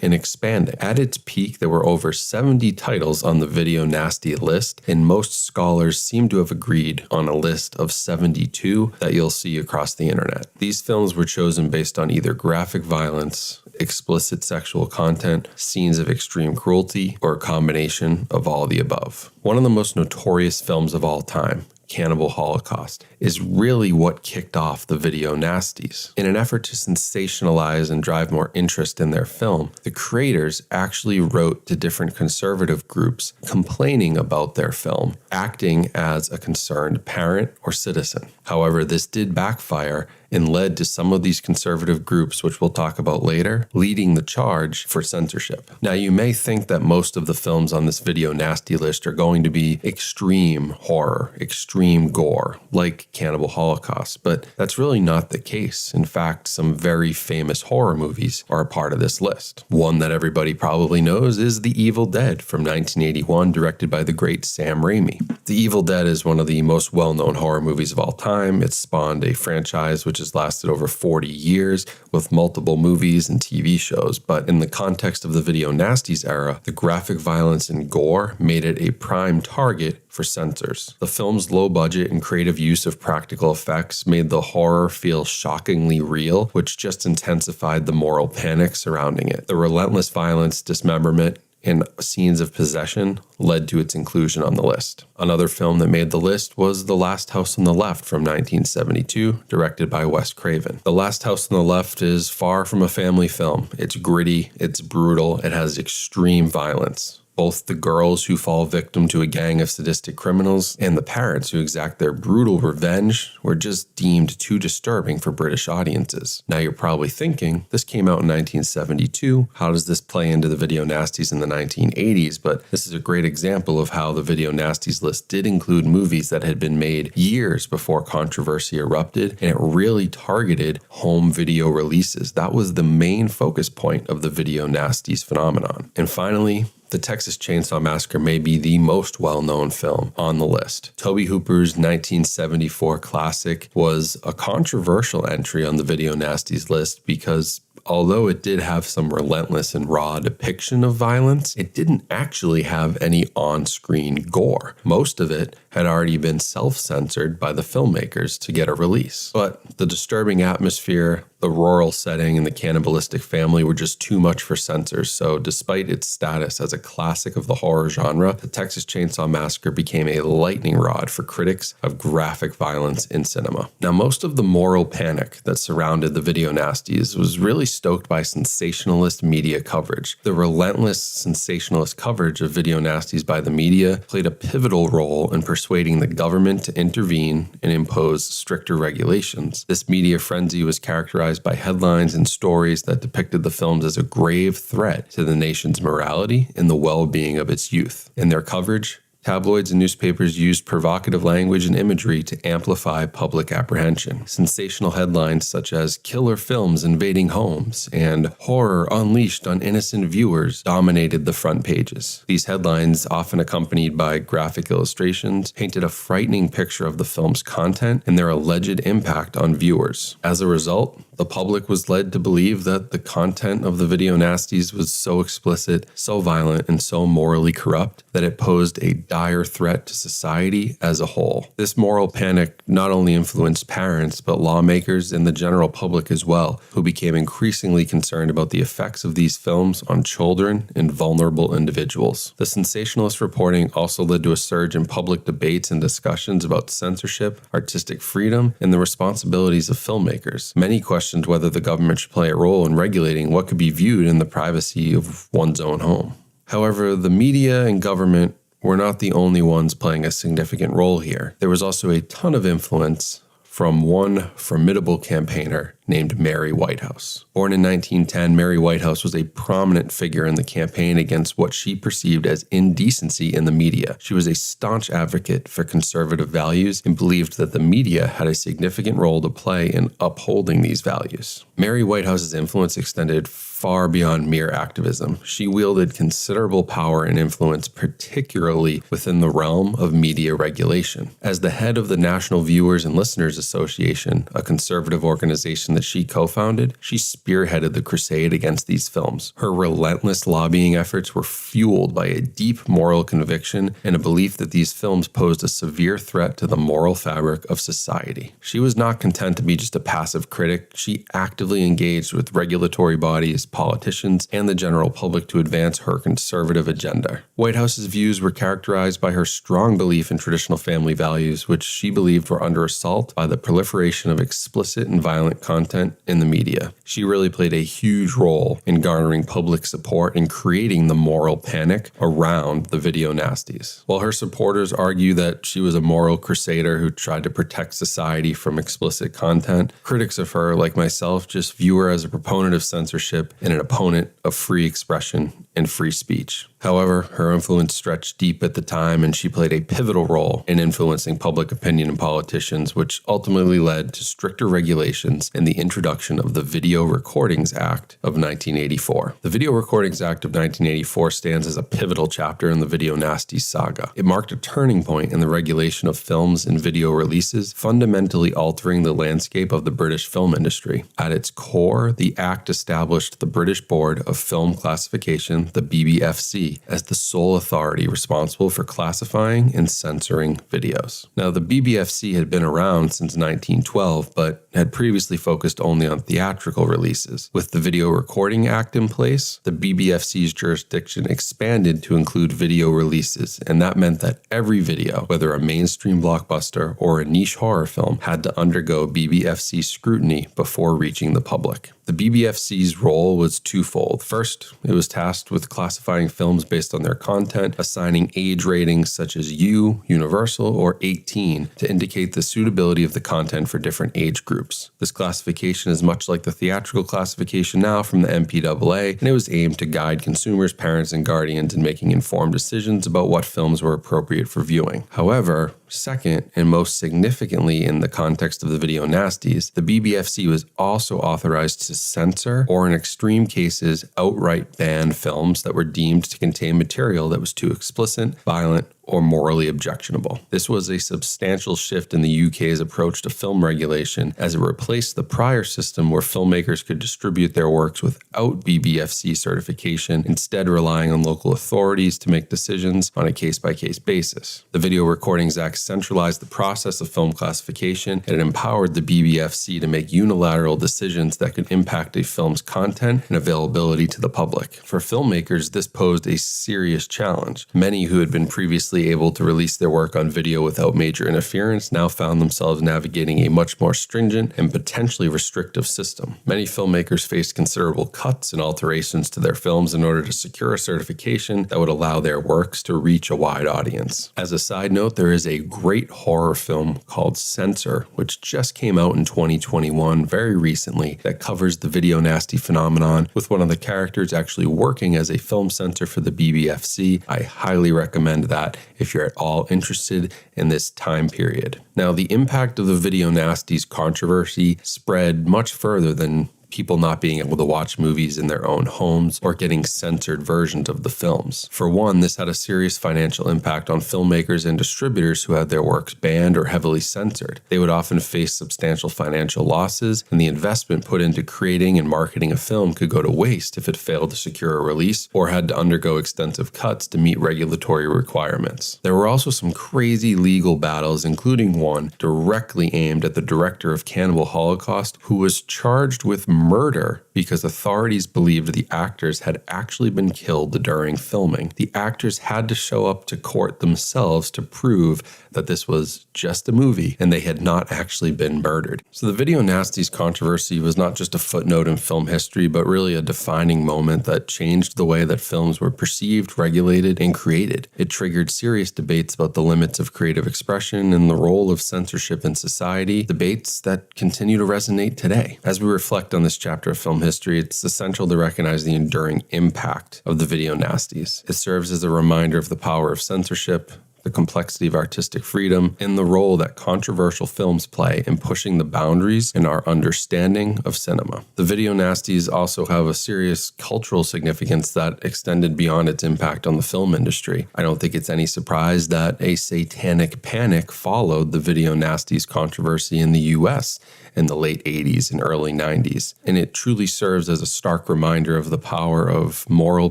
Speaker 1: and expanding. At its peak, there were over 70 titles on the video nasty list, and most scholars seem to have agreed on a list of 72 that you'll see across the internet. These films were chosen based on either graphic violence, explicit sexual content, scenes of extreme cruelty, or a combination of all the above. One of the most notorious films of all time, Cannibal Holocaust, is really what kicked off the video nasties. In an effort to sensationalize and drive more interest in their film, the creators actually wrote to different conservative groups complaining about their film, acting as a concerned parent or citizen. However, this did backfire and led to some of these conservative groups, which we'll talk about later, leading the charge for censorship. Now, you may think that most of the films on this video nasty list are going to be extreme horror, extreme gore, like Cannibal Holocaust, but that's really not the case. In fact, some very famous horror movies are a part of this list. One that everybody probably knows is The Evil Dead from 1981, directed by the great Sam Raimi. The Evil Dead is one of the most well-known horror movies of all time. It spawned a franchise which has lasted over 40 years with multiple movies and TV shows. But in the context of the video nasties era, the graphic violence and gore made it a prime target for censors. The film's low budget and creative use of practical effects made the horror feel shockingly real, which just intensified the moral panic surrounding it. The relentless violence, dismemberment, and scenes of possession led to its inclusion on the list. Another film that made the list was The Last House on the Left from 1972, directed by Wes Craven. The Last House on the Left is far from a family film. It's gritty, it's brutal, it has extreme violence. Both the girls who fall victim to a gang of sadistic criminals and the parents who exact their brutal revenge were just deemed too disturbing for British audiences. Now you're probably thinking, this came out in 1972, how does this play into the video nasties in the 1980s? But this is a great example of how the video nasties list did include movies that had been made years before controversy erupted, and it really targeted home video releases. That was the main focus point of the video nasties phenomenon. And finally, the Texas Chainsaw Massacre may be the most well-known film on the list. Tobe Hooper's 1974 classic was a controversial entry on the video nasties list because although it did have some relentless and raw depiction of violence, it didn't actually have any on-screen gore. Most of it had already been self-censored by the filmmakers to get a release. But the disturbing atmosphere, the rural setting, and the cannibalistic family were just too much for censors, so despite its status as a classic of the horror genre, the Texas Chainsaw Massacre became a lightning rod for critics of graphic violence in cinema. Now, most of the moral panic that surrounded the video nasties was really stoked by sensationalist media coverage. The relentless sensationalist coverage of video nasties by the media played a pivotal role in persuading the government to intervene and impose stricter regulations. This media frenzy was characterized by headlines and stories that depicted the films as a grave threat to the nation's morality and the well-being of its youth. In their coverage, tabloids and newspapers used provocative language and imagery to amplify public apprehension. Sensational headlines such as "Killer Films Invading Homes" and "Horror Unleashed on Innocent Viewers" dominated the front pages. These headlines, often accompanied by graphic illustrations, painted a frightening picture of the film's content and their alleged impact on viewers. As a result, the public was led to believe that the content of the video nasties was so explicit, so violent, and so morally corrupt that it posed a dire threat to society as a whole. This moral panic not only influenced parents, but lawmakers and the general public as well, who became increasingly concerned about the effects of these films on children and vulnerable individuals. The sensationalist reporting also led to a surge in public debates and discussions about censorship, artistic freedom, and the responsibilities of filmmakers. Many questioned whether the government should play a role in regulating what could be viewed in the privacy of one's own home. However, the media and government were not the only ones playing a significant role here. There was also a ton of influence from one formidable campaigner named Mary Whitehouse. Born in 1910, Mary Whitehouse was a prominent figure in the campaign against what she perceived as indecency in the media. She was a staunch advocate for conservative values and believed that the media had a significant role to play in upholding these values. Mary Whitehouse's influence extended far beyond mere activism. She wielded considerable power and influence, particularly within the realm of media regulation. As the head of the National Viewers and Listeners Association, a conservative organization that she co-founded, she spearheaded the crusade against these films. Her relentless lobbying efforts were fueled by a deep moral conviction and a belief that these films posed a severe threat to the moral fabric of society. She was not content to be just a passive critic. She actively engaged with regulatory bodies, politicians, and the general public to advance her conservative agenda. Whitehouse's views were characterized by her strong belief in traditional family values, which she believed were under assault by the proliferation of explicit and violent content in the media. She really played a huge role in garnering public support and creating the moral panic around the video nasties. While her supporters argue that she was a moral crusader who tried to protect society from explicit content, critics of her, like myself, just view her as a proponent of censorship and an opponent of free expression and free speech. However, her influence stretched deep at the time, and she played a pivotal role in influencing public opinion and politicians, which ultimately led to stricter regulations and the introduction of the Video Recordings Act of 1984. The Video Recordings Act of 1984 stands as a pivotal chapter in the video nasties saga. It marked a turning point in the regulation of films and video releases, fundamentally altering the landscape of the British film industry. At its core, the Act established the British Board of Film Classification, the BBFC, as the sole authority responsible for classifying and censoring videos. Now, the BBFC had been around since 1912, but had previously focused only on theatrical releases. With the Video Recording Act in place, the BBFC's jurisdiction expanded to include video releases, and that meant that every video, whether a mainstream blockbuster or a niche horror film, had to undergo BBFC scrutiny before reaching the public. The BBFC's role was twofold. First, it was tasked with classifying films based on their content, assigning age ratings such as U, Universal, or 18 to indicate the suitability of the content for different age groups. This classification is much like the theatrical classification now from the MPAA, and it was aimed to guide consumers, parents, and guardians in making informed decisions about what films were appropriate for viewing. However, second, and most significantly in the context of the video nasties, the BBFC was also authorized to censor or in extreme cases outright ban films that were deemed to contain material that was too explicit, violent, or morally objectionable. This was a substantial shift in the UK's approach to film regulation, as it replaced the prior system where filmmakers could distribute their works without BBFC certification, instead relying on local authorities to make decisions on a case-by-case basis. The Video Recordings Act centralized the process of film classification, and it empowered the BBFC to make unilateral decisions that could impact a film's content and availability to the public. For filmmakers, this posed a serious challenge. Many who had been previously able to release their work on video without major interference now found themselves navigating a much more stringent and potentially restrictive system. Many filmmakers faced considerable cuts and alterations to their films in order to secure a certification that would allow their works to reach a wide audience. As a side note, there is a great horror film called Censor, which just came out in 2021, very recently, that covers the video nasty phenomenon, with one of the characters actually working as a film censor for the BBFC. I highly recommend that if you're at all interested in this time period. Now, the impact of the video nasties controversy spread much further than people not being able to watch movies in their own homes or getting censored versions of the films. For one, this had a serious financial impact on filmmakers and distributors who had their works banned or heavily censored. They would often face substantial financial losses, and the investment put into creating and marketing a film could go to waste if it failed to secure a release or had to undergo extensive cuts to meet regulatory requirements. There were also some crazy legal battles, including one directly aimed at the director of Cannibal Holocaust, who was charged with murder because authorities believed the actors had actually been killed during filming. The actors had to show up to court themselves to prove that this was just a movie and they had not actually been murdered. So the video nasties controversy was not just a footnote in film history, but really a defining moment that changed the way that films were perceived, regulated, and created. It triggered serious debates about the limits of creative expression and the role of censorship in society, debates that continue to resonate today. As we reflect on this chapter of film history, it's essential to recognize the enduring impact of the video nasties. It serves as a reminder of the power of censorship, the complexity of artistic freedom, and the role that controversial films play in pushing the boundaries in our understanding of cinema. The video nasties also have a serious cultural significance that extended beyond its impact on the film industry. I don't think it's any surprise that a satanic panic followed the video nasties controversy in the US in the late 80s and early 90s, and it truly serves as a stark reminder of the power of moral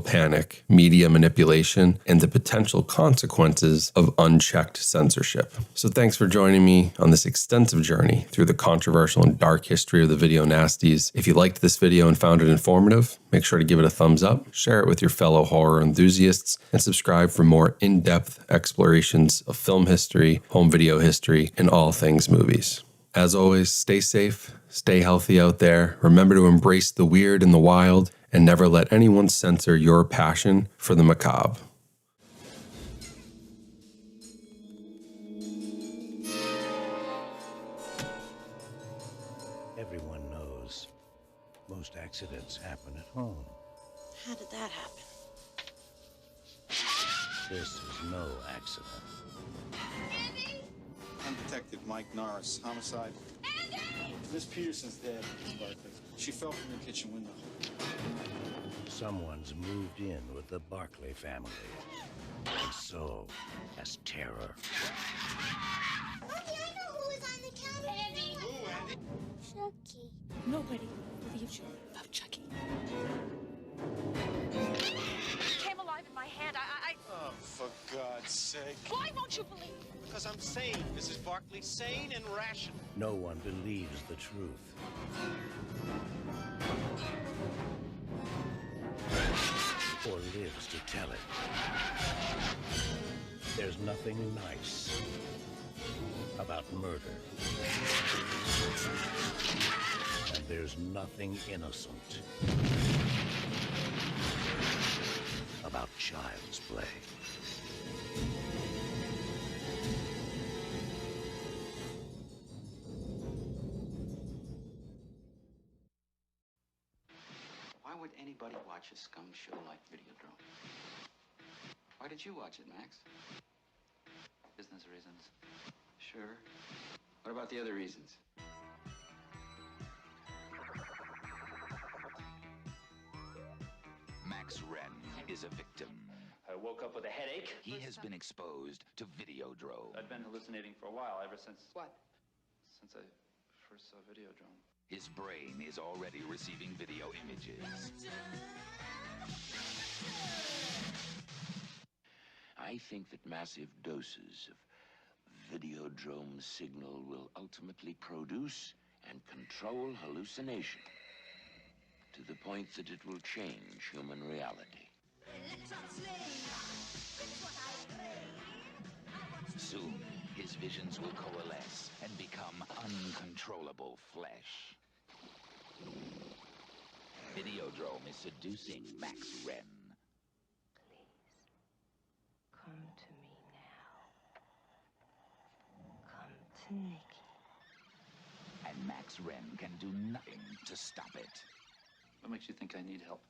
Speaker 1: panic, media manipulation, and the potential consequences of unchecked censorship. So thanks for joining me on this extensive journey through the controversial and dark history of the video nasties. If you liked this video and found it informative, make sure to give it a thumbs up, share it with your fellow horror enthusiasts, and subscribe for more in-depth explorations of film history, home video history, and all things movies. As always, stay safe, stay healthy out there, remember to embrace the weird and the wild, and never let anyone censor your passion for the macabre.
Speaker 9: Everyone knows most accidents happen at home.
Speaker 10: How did that happen?
Speaker 9: This is no accident.
Speaker 24: I'm Detective Mike Norris. Homicide. Miss Peterson's dead, Miss Barkley. She fell from your kitchen window.
Speaker 9: Someone's moved in with the Barkley family. And so has terror.
Speaker 10: Lucky, I know who was on the counter. Andy. Who, Andy? Chucky.
Speaker 2: Nobody believes you about Chucky.
Speaker 10: It came alive in my hand.
Speaker 24: Oh, for God's sake.
Speaker 10: Why won't you believe?
Speaker 24: Because I'm sane, Mrs. Barkley. Sane and rational.
Speaker 9: No one believes the truth. Or lives to tell it. There's nothing nice about murder. And There's nothing innocent about child's play.
Speaker 14: Why would anybody watch a scum show like Videodrome? Why did you watch it, Max? Business reasons. Sure. What about the other reasons?
Speaker 15: Max Wren is a victim.
Speaker 16: I woke up with a headache.
Speaker 15: He has been exposed to Videodrome.
Speaker 16: I'd been hallucinating for a while, ever since...
Speaker 14: What?
Speaker 16: Since I first saw Videodrome.
Speaker 15: His brain is already receiving video images.
Speaker 8: I think that massive doses of Videodrome signal will ultimately produce and control hallucination to the point that it will change human reality.
Speaker 15: Soon, his visions will coalesce and become uncontrollable flesh. Videodrome is seducing Max Wren.
Speaker 17: Come to me now. Come to Nikki.
Speaker 15: And Max Wren can do nothing to stop it.
Speaker 14: What makes you think I need help?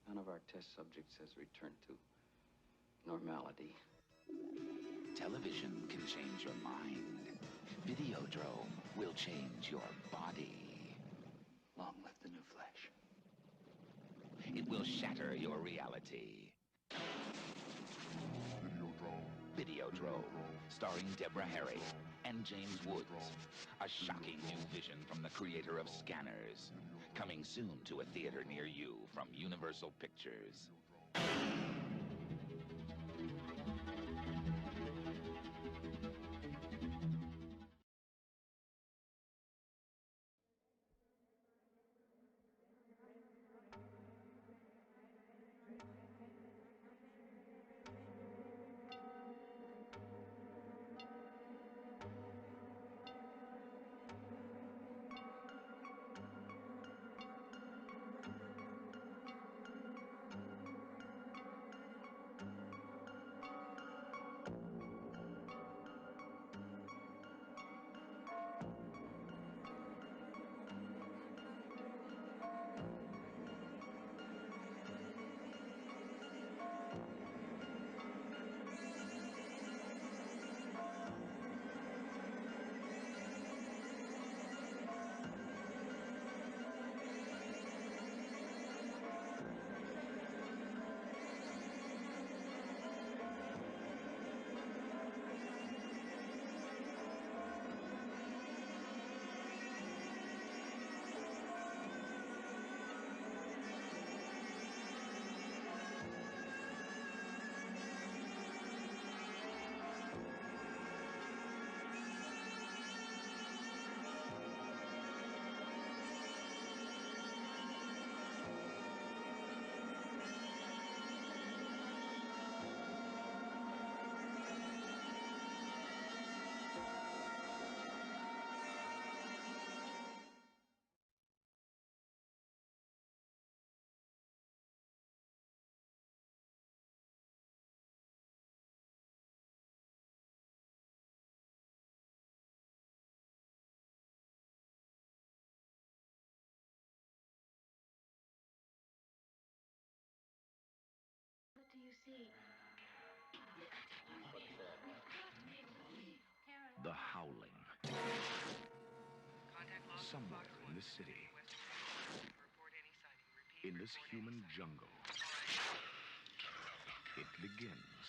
Speaker 14: None of our test subjects has returned to normality.
Speaker 15: Television can change your mind. Videodrome will change your body.
Speaker 14: Long live the new flesh.
Speaker 15: It will shatter your reality. Videodrome, starring Deborah Harry and James Woods. A shocking new vision from the creator of Scanners. Coming soon to a theater near you from Universal Pictures.
Speaker 10: What do you see?
Speaker 9: The Howling. Somewhere in this city, in this human jungle, it begins.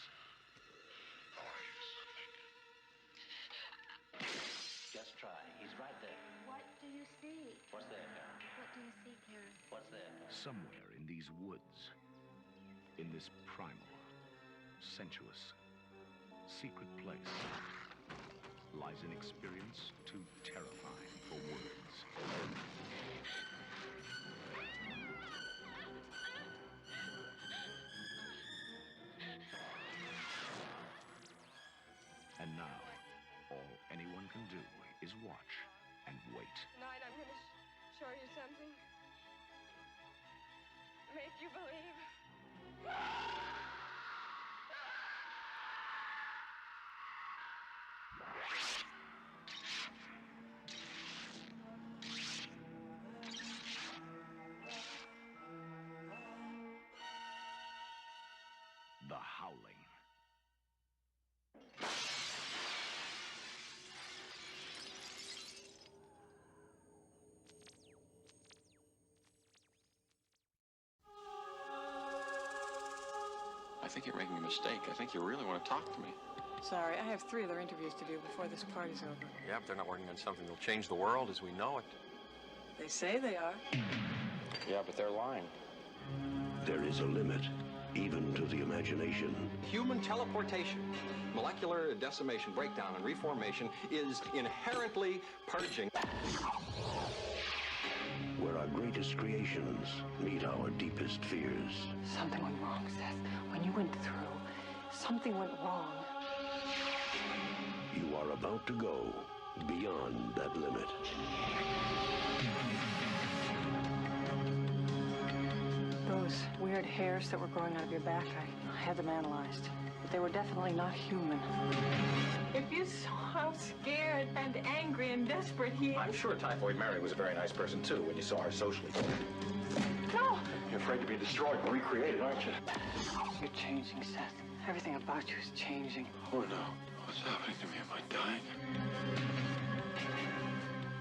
Speaker 14: Just try. He's right there.
Speaker 10: What do you see?
Speaker 14: What's there, Karen?
Speaker 10: What do you see, Karen?
Speaker 14: What's there?
Speaker 9: Somewhere in these woods, in this primal, sensuous, secret place, lies an experience too terrifying for words. And now, all anyone can do is watch and wait.
Speaker 10: Tonight I'm gonna
Speaker 17: show you something. Make you believe.
Speaker 8: The Howling.
Speaker 4: I think you're making a mistake. I think you really want to talk to me.
Speaker 18: Sorry, I have 3 other interviews to do before this party's over.
Speaker 4: Yeah, but they're not working on something that'll change the world as we know it.
Speaker 18: They say they are.
Speaker 4: Yeah, but they're lying.
Speaker 8: There is a limit, even to the imagination.
Speaker 19: Human teleportation, molecular decimation, breakdown, and reformation is inherently purging.
Speaker 8: Where our greatest creations meet our deepest fears.
Speaker 18: Something went wrong, Seth. When you went through, something went wrong.
Speaker 8: You are about to go beyond that limit.
Speaker 18: Those weird hairs that were growing out of your back, I had them analyzed. But they were definitely not human. If you saw how scared and angry and desperate he is.
Speaker 4: I'm sure Typhoid Mary was a very nice person, too, when you saw her socially.
Speaker 18: No!
Speaker 4: You're afraid to be destroyed and recreated, aren't you?
Speaker 18: You're changing, Seth. Everything about you is changing.
Speaker 4: Oh, no. What's happening to me? Am I dying?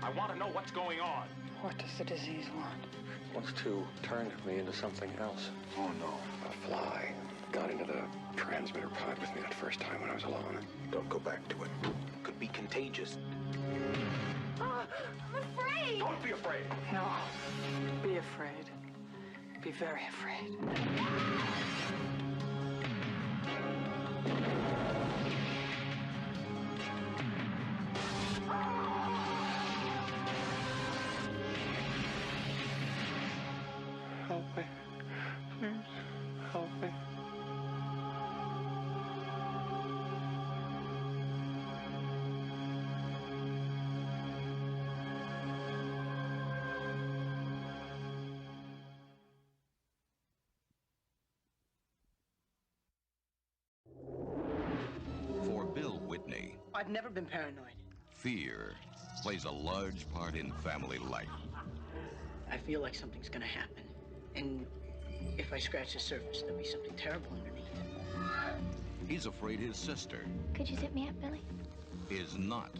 Speaker 4: I want to know what's going on.
Speaker 18: What does the disease want?
Speaker 4: It wants to turn me into something else. Oh, no. A fly got into the transmitter pod with me that first time when I was alone. Don't go back to it. It could be contagious.
Speaker 10: I'm afraid.
Speaker 4: Don't be afraid.
Speaker 18: No. Be afraid. Be very afraid.
Speaker 4: Help me. Please, help me.
Speaker 20: For Bill Whitney,
Speaker 21: I've never been paranoid.
Speaker 20: fear plays a large part in family life.
Speaker 21: I feel like something's gonna happen. And if I scratch the surface, there'll be something terrible underneath.
Speaker 20: He's afraid his sister
Speaker 10: Could you zip me up, Billy?
Speaker 20: is not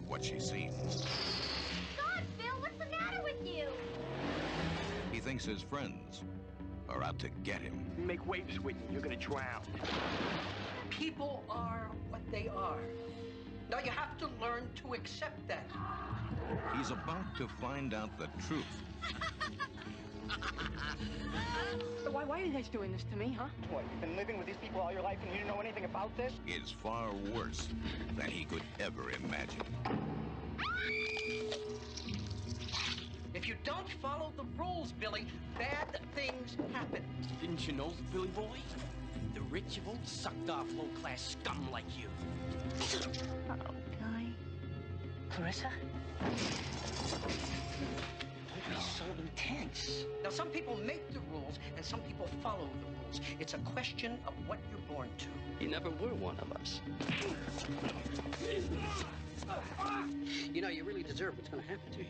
Speaker 20: what she seems.
Speaker 10: God, Bill, what's the matter with you?
Speaker 20: He thinks his friends are out to get him.
Speaker 21: You make waves, Whitney, you're gonna drown. People are what they are. Now you have to learn to accept that.
Speaker 20: He's about to find out the truth.
Speaker 18: Why are you guys doing this to me, huh?
Speaker 21: What, you've been living with these people all your life and you didn't know anything about this?
Speaker 20: Is far worse than he could ever imagine.
Speaker 21: If you don't follow the rules, Billy, bad things happen.
Speaker 22: Didn't you know, Billy Boy? The rich have always sucked off low-class scum like you.
Speaker 21: Uh-oh, Billy. Clarissa? Don't be so intense. Now, some people make the rules, and some people follow the rules. It's a question of what you're born to.
Speaker 22: You never were one of us.
Speaker 21: You know, you really deserve what's going to happen to you.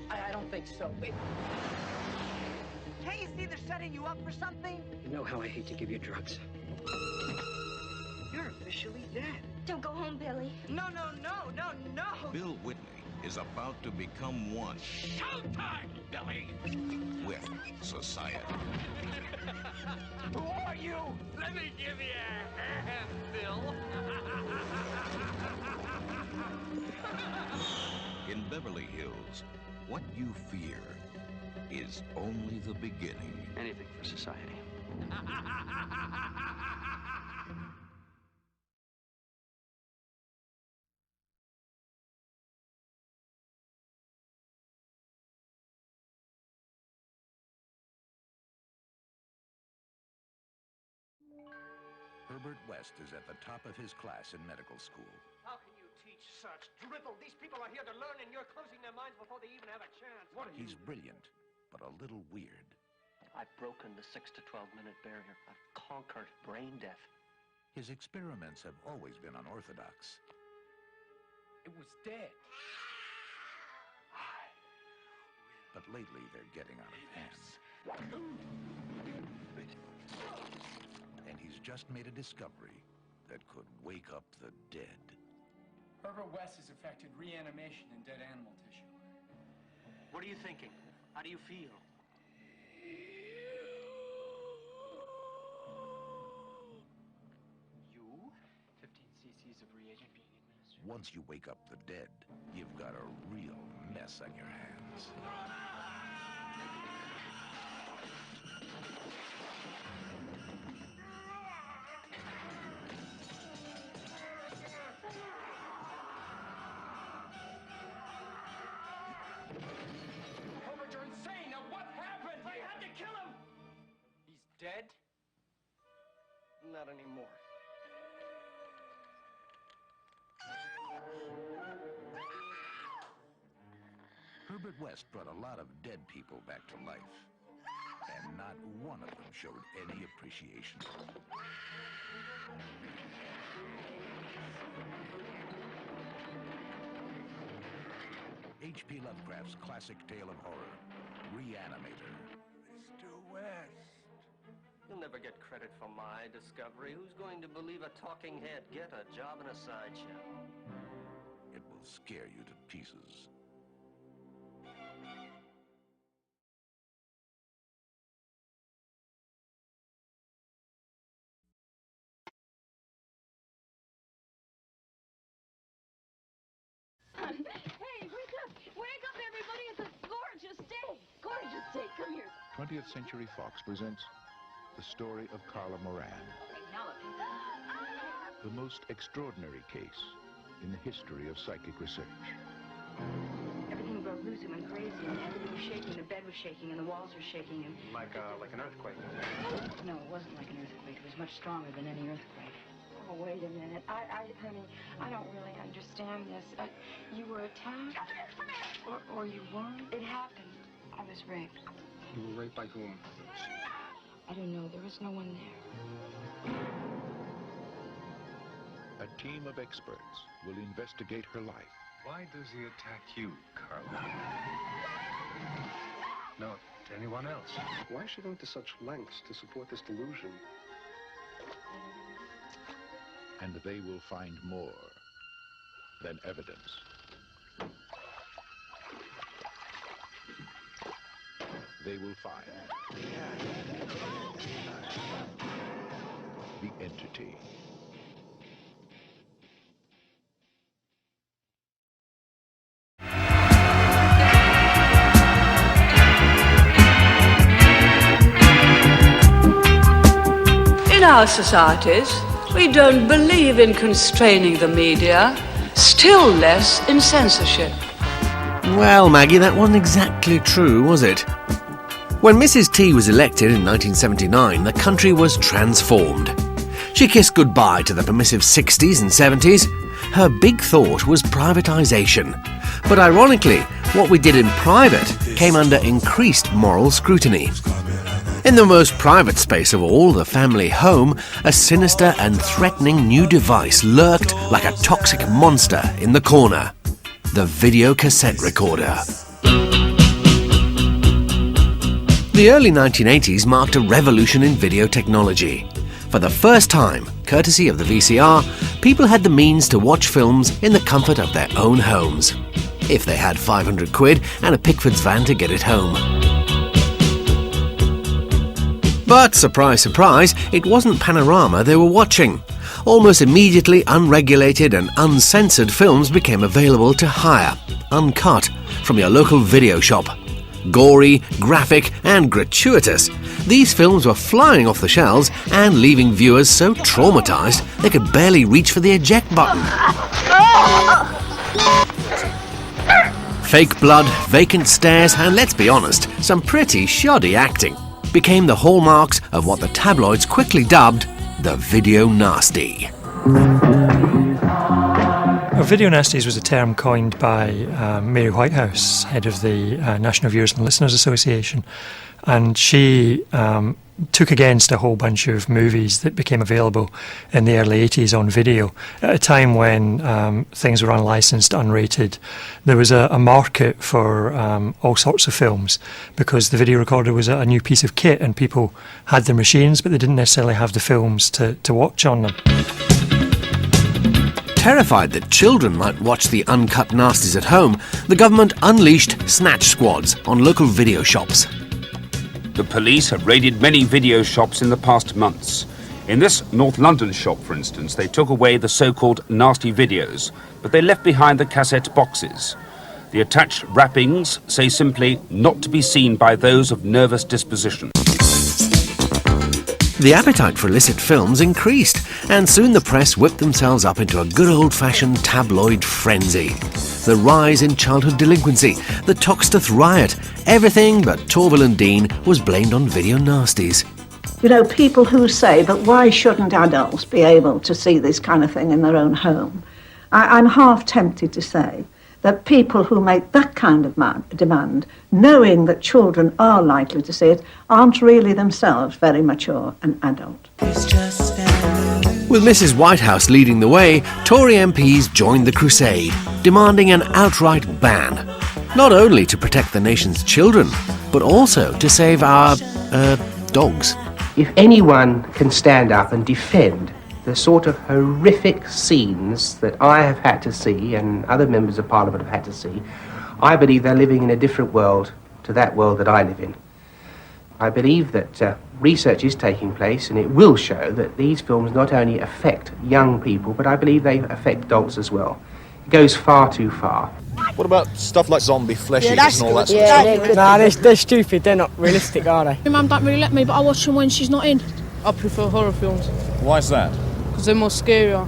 Speaker 21: I don't think so. Wait.
Speaker 18: Hey, you see they're setting you up for something?
Speaker 21: You know how I hate to give you drugs. You're officially dead.
Speaker 10: Don't go home, Billy.
Speaker 18: No.
Speaker 20: Bill Whitney is about to become one.
Speaker 22: Showtime, Billy!
Speaker 20: With society.
Speaker 22: Who are you? Let me give you a hand, Bill.
Speaker 20: In Beverly Hills, what you fear is only the beginning.
Speaker 22: Anything for society.
Speaker 9: Herbert West is at the top of his class in medical school.
Speaker 21: How can you teach teach such drivel. These people are here to learn, and you're closing their minds before they even have a chance. What are you?
Speaker 9: He's brilliant, but a little weird.
Speaker 21: I've broken the 6 to 12 minute barrier. I've conquered brain death.
Speaker 9: His experiments have always been unorthodox.
Speaker 21: It was dead.
Speaker 9: But lately, they're getting out of hand. And he's just made a discovery that could wake up the dead.
Speaker 3: Herbert West has effected reanimation in dead animal tissue.
Speaker 21: What are you thinking? How do you feel?
Speaker 3: You? 15 cc's of reagent being administered.
Speaker 9: Once you wake up the dead, you've got a real mess on your hands.
Speaker 3: Herbert, you're insane! Now what happened? I had to kill him! He's dead?
Speaker 21: Not anymore.
Speaker 9: Herbert West brought a lot of dead people back to life, and not one of them showed any appreciation. H.P. Lovecraft's classic tale of horror, Reanimator.
Speaker 21: Mr. West. You'll never get credit for my discovery. Who's going to believe a talking head get a job in a sideshow?
Speaker 9: It will scare you to pieces.
Speaker 17: Hey, wake up! Wake up, everybody! It's a gorgeous day! Gorgeous day! Come here.
Speaker 8: 20th Century Fox presents the story of Carla Moran,
Speaker 17: Okay, now look.
Speaker 8: the most extraordinary case in the history of psychic research.
Speaker 5: Everything broke loose and went crazy, and everything was shaking. The bed was shaking, and the walls were shaking, and...
Speaker 21: Like an earthquake.
Speaker 5: No, it wasn't like an earthquake. It was much stronger than any earthquake.
Speaker 18: Oh, wait a minute. Honey, I don't really understand this. You were attacked? Or you weren't?
Speaker 5: It happened. I was raped.
Speaker 21: You were raped by whom?
Speaker 5: I don't know. There was no one there.
Speaker 8: A team of experts will investigate her life.
Speaker 4: Why does he attack you, Carla? Not anyone else. Why is she going to such lengths to support this delusion?
Speaker 8: And they will find more than evidence. They will find the entity.
Speaker 6: In our societies, we don't believe in constraining the media, still less in censorship.
Speaker 23: Well, Maggie, that wasn't exactly true, was it? When Mrs. T was elected in 1979, the country was transformed. She kissed goodbye to the permissive 60s and 70s. Her big thought was privatisation. But ironically, what we did in private came under increased moral scrutiny. In the most private space of all, the family home, a sinister and threatening new device lurked like a toxic monster in the corner. The video cassette recorder. The early 1980s marked a revolution in video technology. For the first time, courtesy of the VCR, people had the means to watch films in the comfort of their own homes. If they had 500 quid and a Pickford's van to get it home. But, surprise, surprise, it wasn't Panorama they were watching. Almost immediately, unregulated and uncensored films became available to hire, uncut, from your local video shop. Gory, graphic, and gratuitous, these films were flying off the shelves and leaving viewers so traumatized they could barely reach for the eject button. Fake blood, vacant stares, and let's be honest, some pretty shoddy acting became the hallmarks of what the tabloids quickly dubbed the video nasty.
Speaker 25: A
Speaker 7: Well, video nasties was a term coined by Mary Whitehouse, head of the National Viewers and Listeners Association, and she took against a whole bunch of movies that became available in the early 80s on video. At a time when things were unlicensed, unrated, there was a market for all sorts of films because the video recorder was a new piece of kit and people had the machines but they didn't necessarily have the films to watch on them.
Speaker 23: Terrified that children might watch the uncut nasties at home, the government unleashed snatch squads on local video shops.
Speaker 11: The police have raided many video shops in the past months. In this North London shop, for instance, they took away the so-called nasty videos, but they left behind the cassette boxes. The attached wrappings say simply, not to be seen by those of nervous disposition.
Speaker 23: The appetite for illicit films increased, and soon the press whipped themselves up into a good old-fashioned tabloid frenzy. The rise in childhood delinquency, the Toxteth riot, everything but Torvill and Dean was blamed on video nasties.
Speaker 12: You know, people who say, but why shouldn't adults be able to see this kind of thing in their own home? I'm half tempted to say that people who make that kind of demand, knowing that children are likely to see it, aren't really themselves very mature and adult.
Speaker 23: With Mrs. Whitehouse leading the way, Tory MPs joined the crusade, demanding an outright ban, not only to protect the nation's children, but also to save our, dogs.
Speaker 13: If anyone can stand up and defend the sort of horrific scenes that I have had to see and other members of Parliament have had to see, I believe they're living in a different world to that world that I live in. I believe that research is taking place and it will show that these films not only affect young people, but I believe they affect dogs as well. It goes far too far.
Speaker 24: What about stuff like zombie flesh eaters and all that sort of stuff?
Speaker 25: Nah, they're stupid. They're not realistic, are they?
Speaker 2: My mum don't really let me, but I watch them when she's not in.
Speaker 25: I prefer horror films
Speaker 24: Why is that?
Speaker 25: because they're more scarier,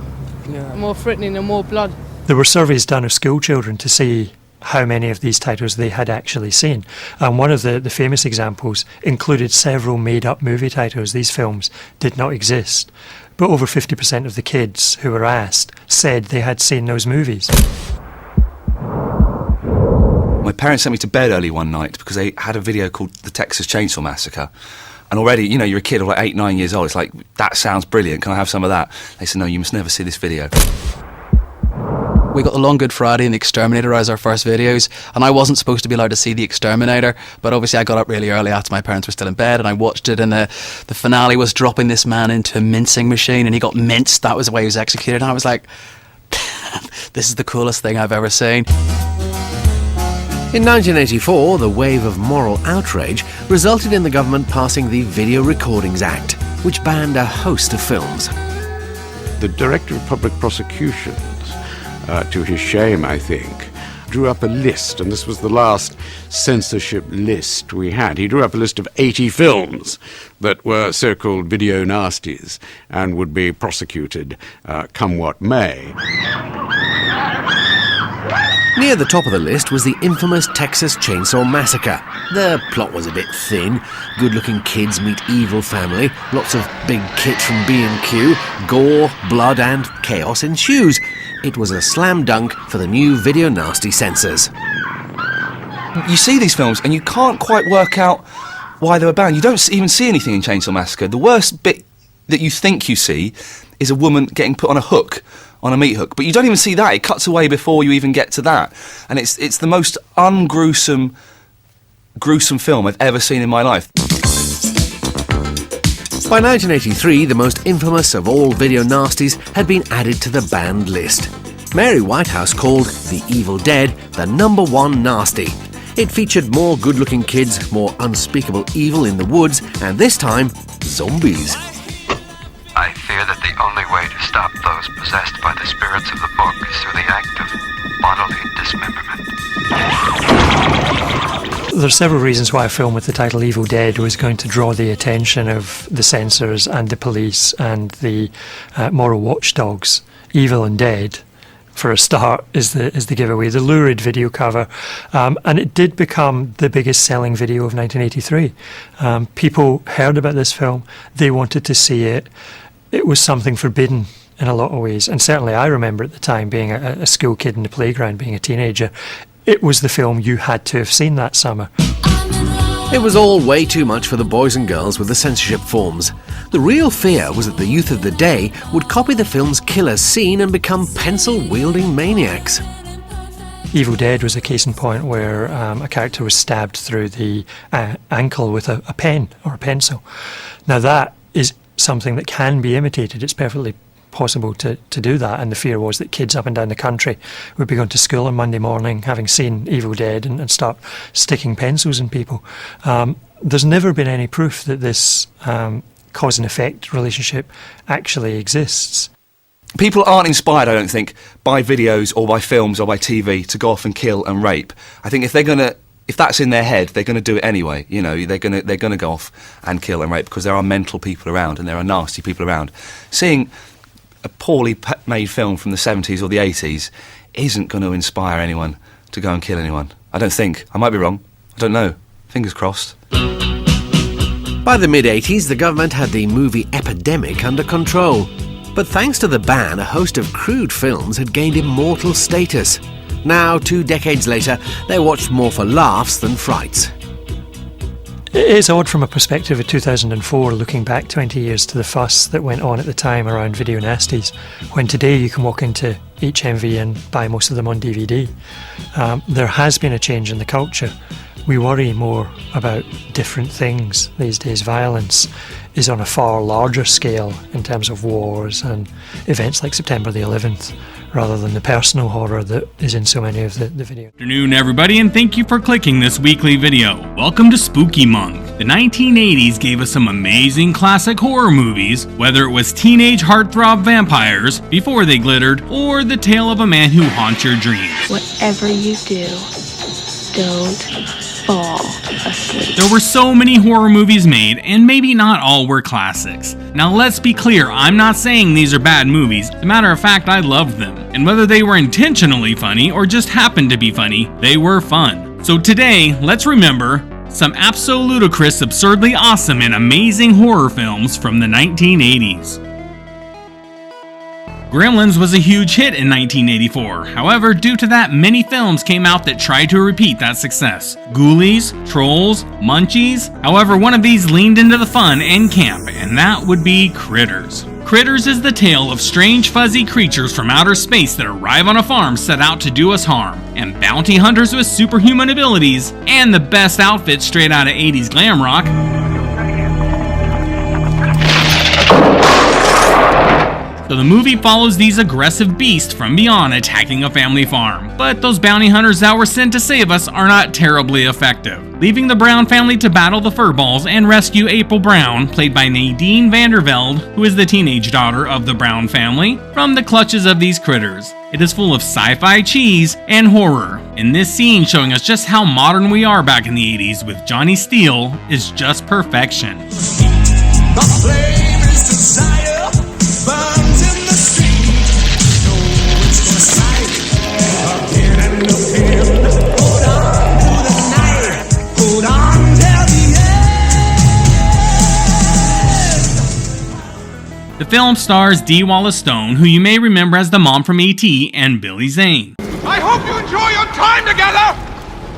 Speaker 25: more threatening and more blood.
Speaker 7: There were surveys done of school children to see how many of these titles they had actually seen. And one of the famous examples included several made-up movie titles. These films did not exist. But over 50% of the kids who were asked said they had seen those movies.
Speaker 26: My parents sent me to bed early one night because they had a video called The Texas Chainsaw Massacre. And already, you know, you're a kid of like 8, 9 years old. It's like, that sounds brilliant. Can I have some of that? They said, no, you must never see this video.
Speaker 27: We got The Long Good Friday and The Exterminator as our first videos, and I wasn't supposed to be allowed to see The Exterminator, but obviously I got up really early after my parents were still in bed, and I watched it, and the finale was dropping this man into a mincing machine, and he got minced. That was the way he was executed, and I was like, this is the coolest thing I've ever seen.
Speaker 23: In 1984, the wave of moral outrage resulted in the government passing the Video Recordings Act, which banned a host of films.
Speaker 8: The Director of Public Prosecutions, to his shame, I think, drew up a list, and this was the last censorship list we had. He drew up a list of 80 films that were so-called video nasties and would be prosecuted come what may.
Speaker 23: Near the top of the list was the infamous Texas Chainsaw Massacre. The plot was a bit thin. Good-looking kids meet evil family, lots of big kit from B&Q, gore, blood and chaos ensues. It was a slam dunk for the new video nasty censors.
Speaker 26: You see these films and you can't quite work out why they were banned. You don't even see anything in Chainsaw Massacre. The worst bit that you think you see is a woman getting put on a hook, on a meat hook, but you don't even see that. It cuts away before you even get to that, and it's the most gruesome film I've ever seen in my life.
Speaker 23: By 1983, the most infamous of all video nasties had been added to the banned list. Mary Whitehouse called The Evil Dead the #1 nasty. It featured more good-looking kids, more unspeakable evil in the woods, and this time, zombies.
Speaker 28: I fear that the only way to stop those possessed by the spirits of the book is through the act of bodily dismemberment.
Speaker 7: There are several reasons why a film with the title Evil Dead was going to draw the attention of the censors and the police and the moral watchdogs. Evil and Dead, for a start, is the giveaway. The lurid video cover, and it did become the biggest selling video of 1983. People heard about this film, they wanted to see it. It was something forbidden in a lot of ways. And certainly I remember at the time being a school kid in the playground, being a teenager, it was the film you had to have seen that summer.
Speaker 23: It was all way too much for the boys and girls with the censorship forms. The real fear was that the youth of the day would copy the film's killer scene and become pencil-wielding maniacs.
Speaker 7: Evil Dead was a case in point where a character was stabbed through the ankle with a pen or a pencil. Now that is something that can be imitated. It's perfectly possible to do that, and the fear was that kids up and down the country would be going to school on Monday morning having seen Evil Dead and start sticking pencils in people. There's never been any proof that this cause and effect relationship actually exists.
Speaker 26: People aren't inspired, I don't think, by videos or by films or by TV to go off and kill and rape. I think if that's in their head, they're gonna do it anyway. You know, they're gonna go off and kill and rape because there are mental people around and there are nasty people around. Seeing a poorly made film from the 70s or the 80s isn't going to inspire anyone to go and kill anyone. I don't think. I might be wrong. I don't know. Fingers crossed.
Speaker 23: By the mid-80s, the government had the movie epidemic under control. But thanks to the ban, a host of crude films had gained immortal status. Now, 2 decades later, they're watched more for laughs than frights.
Speaker 7: It's odd from a perspective of 2004, looking back 20 years to the fuss that went on at the time around video nasties, when today you can walk into HMV and buy most of them on DVD. There has been a change in the culture. We worry more about different things these days. Violence is on a far larger scale in terms of wars and events like September the 11th, rather than the personal horror that is in so many of the videos.
Speaker 1: Good afternoon, everybody, and thank you for clicking this weekly video. Welcome to Spooky Month. The 1980s gave us some amazing classic horror movies, whether it was teenage heartthrob vampires, Before They Glittered, or The Tale of a Man Who Haunts Your Dreams.
Speaker 10: Whatever you do, don't fall asleep.
Speaker 1: There were so many horror movies made, and maybe not all were classics. Now let's be clear, I'm not saying these are bad movies. As a matter of fact, I loved them. And whether they were intentionally funny or just happened to be funny, they were fun. So today, let's remember some absolutely absurdly awesome and amazing horror films from the 1980s. Gremlins was a huge hit in 1984. However, due to that, many films came out that tried to repeat that success. Ghoulies, Trolls, Munchies. However, one of these leaned into the fun and camp, and that would be Critters. Critters is the tale of strange fuzzy creatures from outer space that arrive on a farm set out to do us harm, and bounty hunters with superhuman abilities, and the best outfits straight out of 80s glam rock. So the movie follows these aggressive beasts from beyond attacking a family farm. But those bounty hunters that were sent to save us are not terribly effective, leaving the Brown family to battle the furballs and rescue April Brown, played by Nadine Vandervelde, who is the teenage daughter of the Brown family, from the clutches of these critters. It is full of sci-fi cheese and horror, and this scene showing us just how modern we are back in the 80s with Johnny Steele is just perfection.
Speaker 3: The flame is desire, burns in the street. No, it's gonna strike again and again. Hold on to the night, hold on till the end.
Speaker 1: The film stars Dee Wallace-Stone, who you may remember as the mom from E.T., and Billy Zane.
Speaker 3: I hope you enjoy your time together.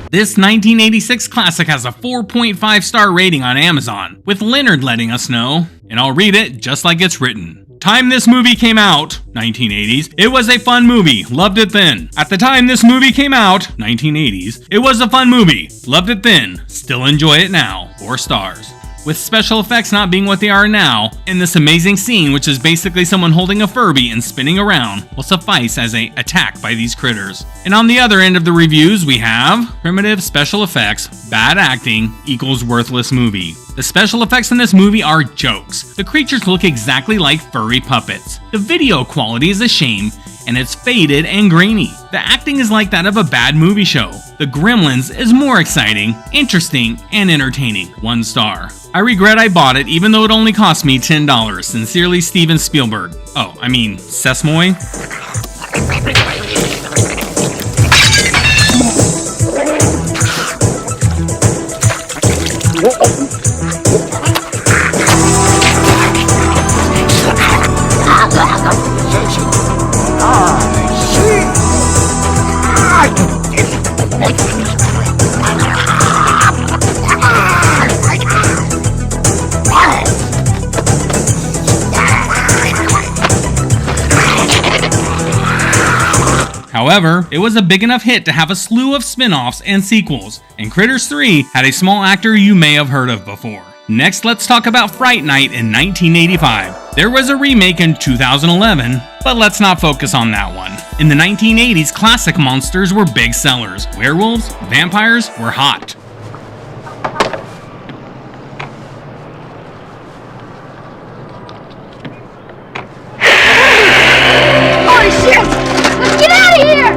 Speaker 1: This 1986 classic has a 4.5-star rating on Amazon, with Leonard letting us know, and I'll read it just like it's written. Time this movie came out, 1980s, it was a fun movie, loved it then. At the time this movie came out, 1980s, it was a fun movie, loved it then, still enjoy it now, 4 stars. With special effects not being what they are now, and this amazing scene, which is basically someone holding a Furby and spinning around, will suffice as an attack by these critters. And on the other end of the reviews, we have primitive special effects, bad acting equals worthless movie. The special effects in this movie are jokes. The creatures look exactly like furry puppets. The video quality is a shame, and it's faded and grainy. The acting is like that of a bad movie show. The Gremlins is more exciting, interesting, and entertaining, 1 star. I regret I bought it even though it only cost me $10. Sincerely, Steven Spielberg. Oh, I mean, Sesmoy. However, it was a big enough hit to have a slew of spin-offs and sequels, and Critters 3 had a small actor you may have heard of before. Next, let's talk about Fright Night in 1985. There was a remake in 2011, but let's not focus on that one. In the 1980s, classic monsters were big sellers. Werewolves, vampires were hot.
Speaker 3: Holy shit! Let's get out of here!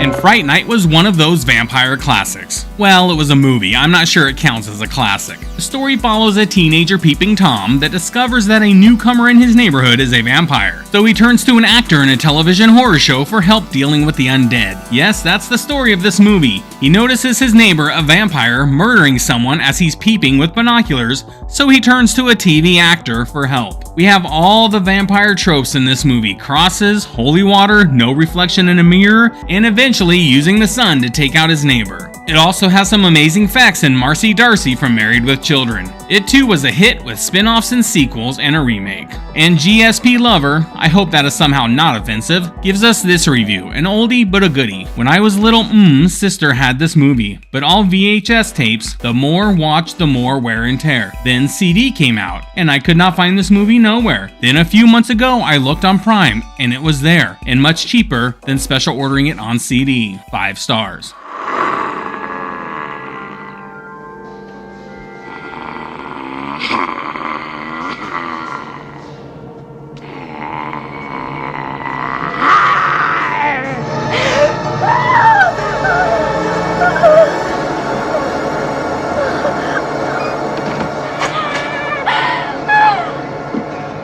Speaker 1: And Fright Night was one of those vampire classics. Well, it was a movie, I'm not sure it counts as a classic. The story follows a teenager peeping Tom that discovers that a newcomer in his neighborhood is a vampire. So he turns to an actor in a television horror show for help dealing with the undead. Yes, that's the story of this movie. He notices his neighbor, a vampire, murdering someone as he's peeping with binoculars, so he turns to a TV actor for help. We have all the vampire tropes in this movie: crosses, holy water, no reflection in a mirror, and eventually using the sun to take out his neighbor. It also has some amazing facts in Marcy Darcy from Married with Children. It too was a hit with spin-offs and sequels and a remake. And GSP Lover, I hope that is somehow not offensive, gives us this review, an oldie but a goodie. When I was little, sister had this movie, but all VHS tapes, the more watched the more wear and tear. Then CD came out, and I could not find this movie nowhere. Then a few months ago, I looked on Prime, and it was there, and much cheaper than special ordering it on CD. 5 stars.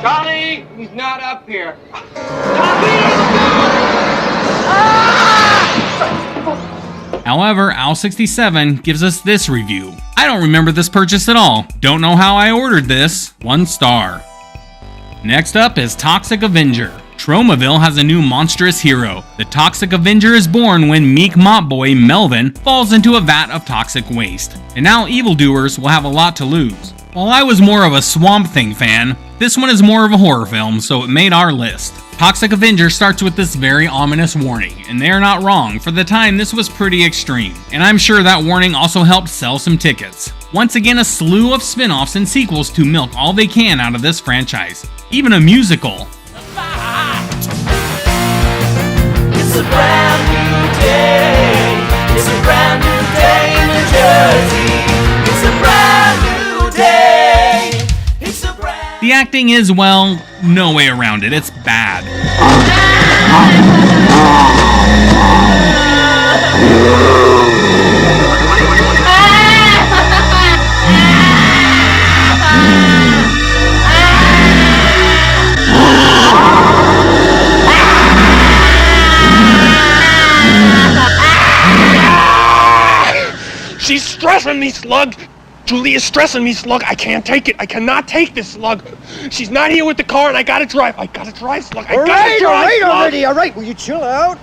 Speaker 3: Charlie, he's not up here.
Speaker 1: However, Al67 gives us this review. I don't remember this purchase at all. Don't know how I ordered this. 1 star. Next up is Toxic Avenger. Tromaville has a new monstrous hero. The Toxic Avenger is born when meek mop boy Melvin falls into a vat of toxic waste. And now evildoers will have a lot to lose. While I was more of a Swamp Thing fan, this one is more of a horror film, so it made our list. Toxic Avenger starts with this very ominous warning, and they are not wrong. For the time, this was pretty extreme, and I'm sure that warning also helped sell some tickets. Once again, a slew of spin-offs and sequels to milk all they can out of this franchise. Even a musical.
Speaker 3: It's a brand new day. It's a brand new day in New Jersey. It's a brand new day. It's a brand.
Speaker 1: The acting is, well, no way around it. It's bad.
Speaker 9: She's stressing me, Slug. Julie is stressing me, Slug. I can't take it. I cannot take this, Slug. She's not here with the car, and I gotta drive. I gotta drive, Slug. I gotta drive, Slug.
Speaker 14: Already. All right, will you chill out?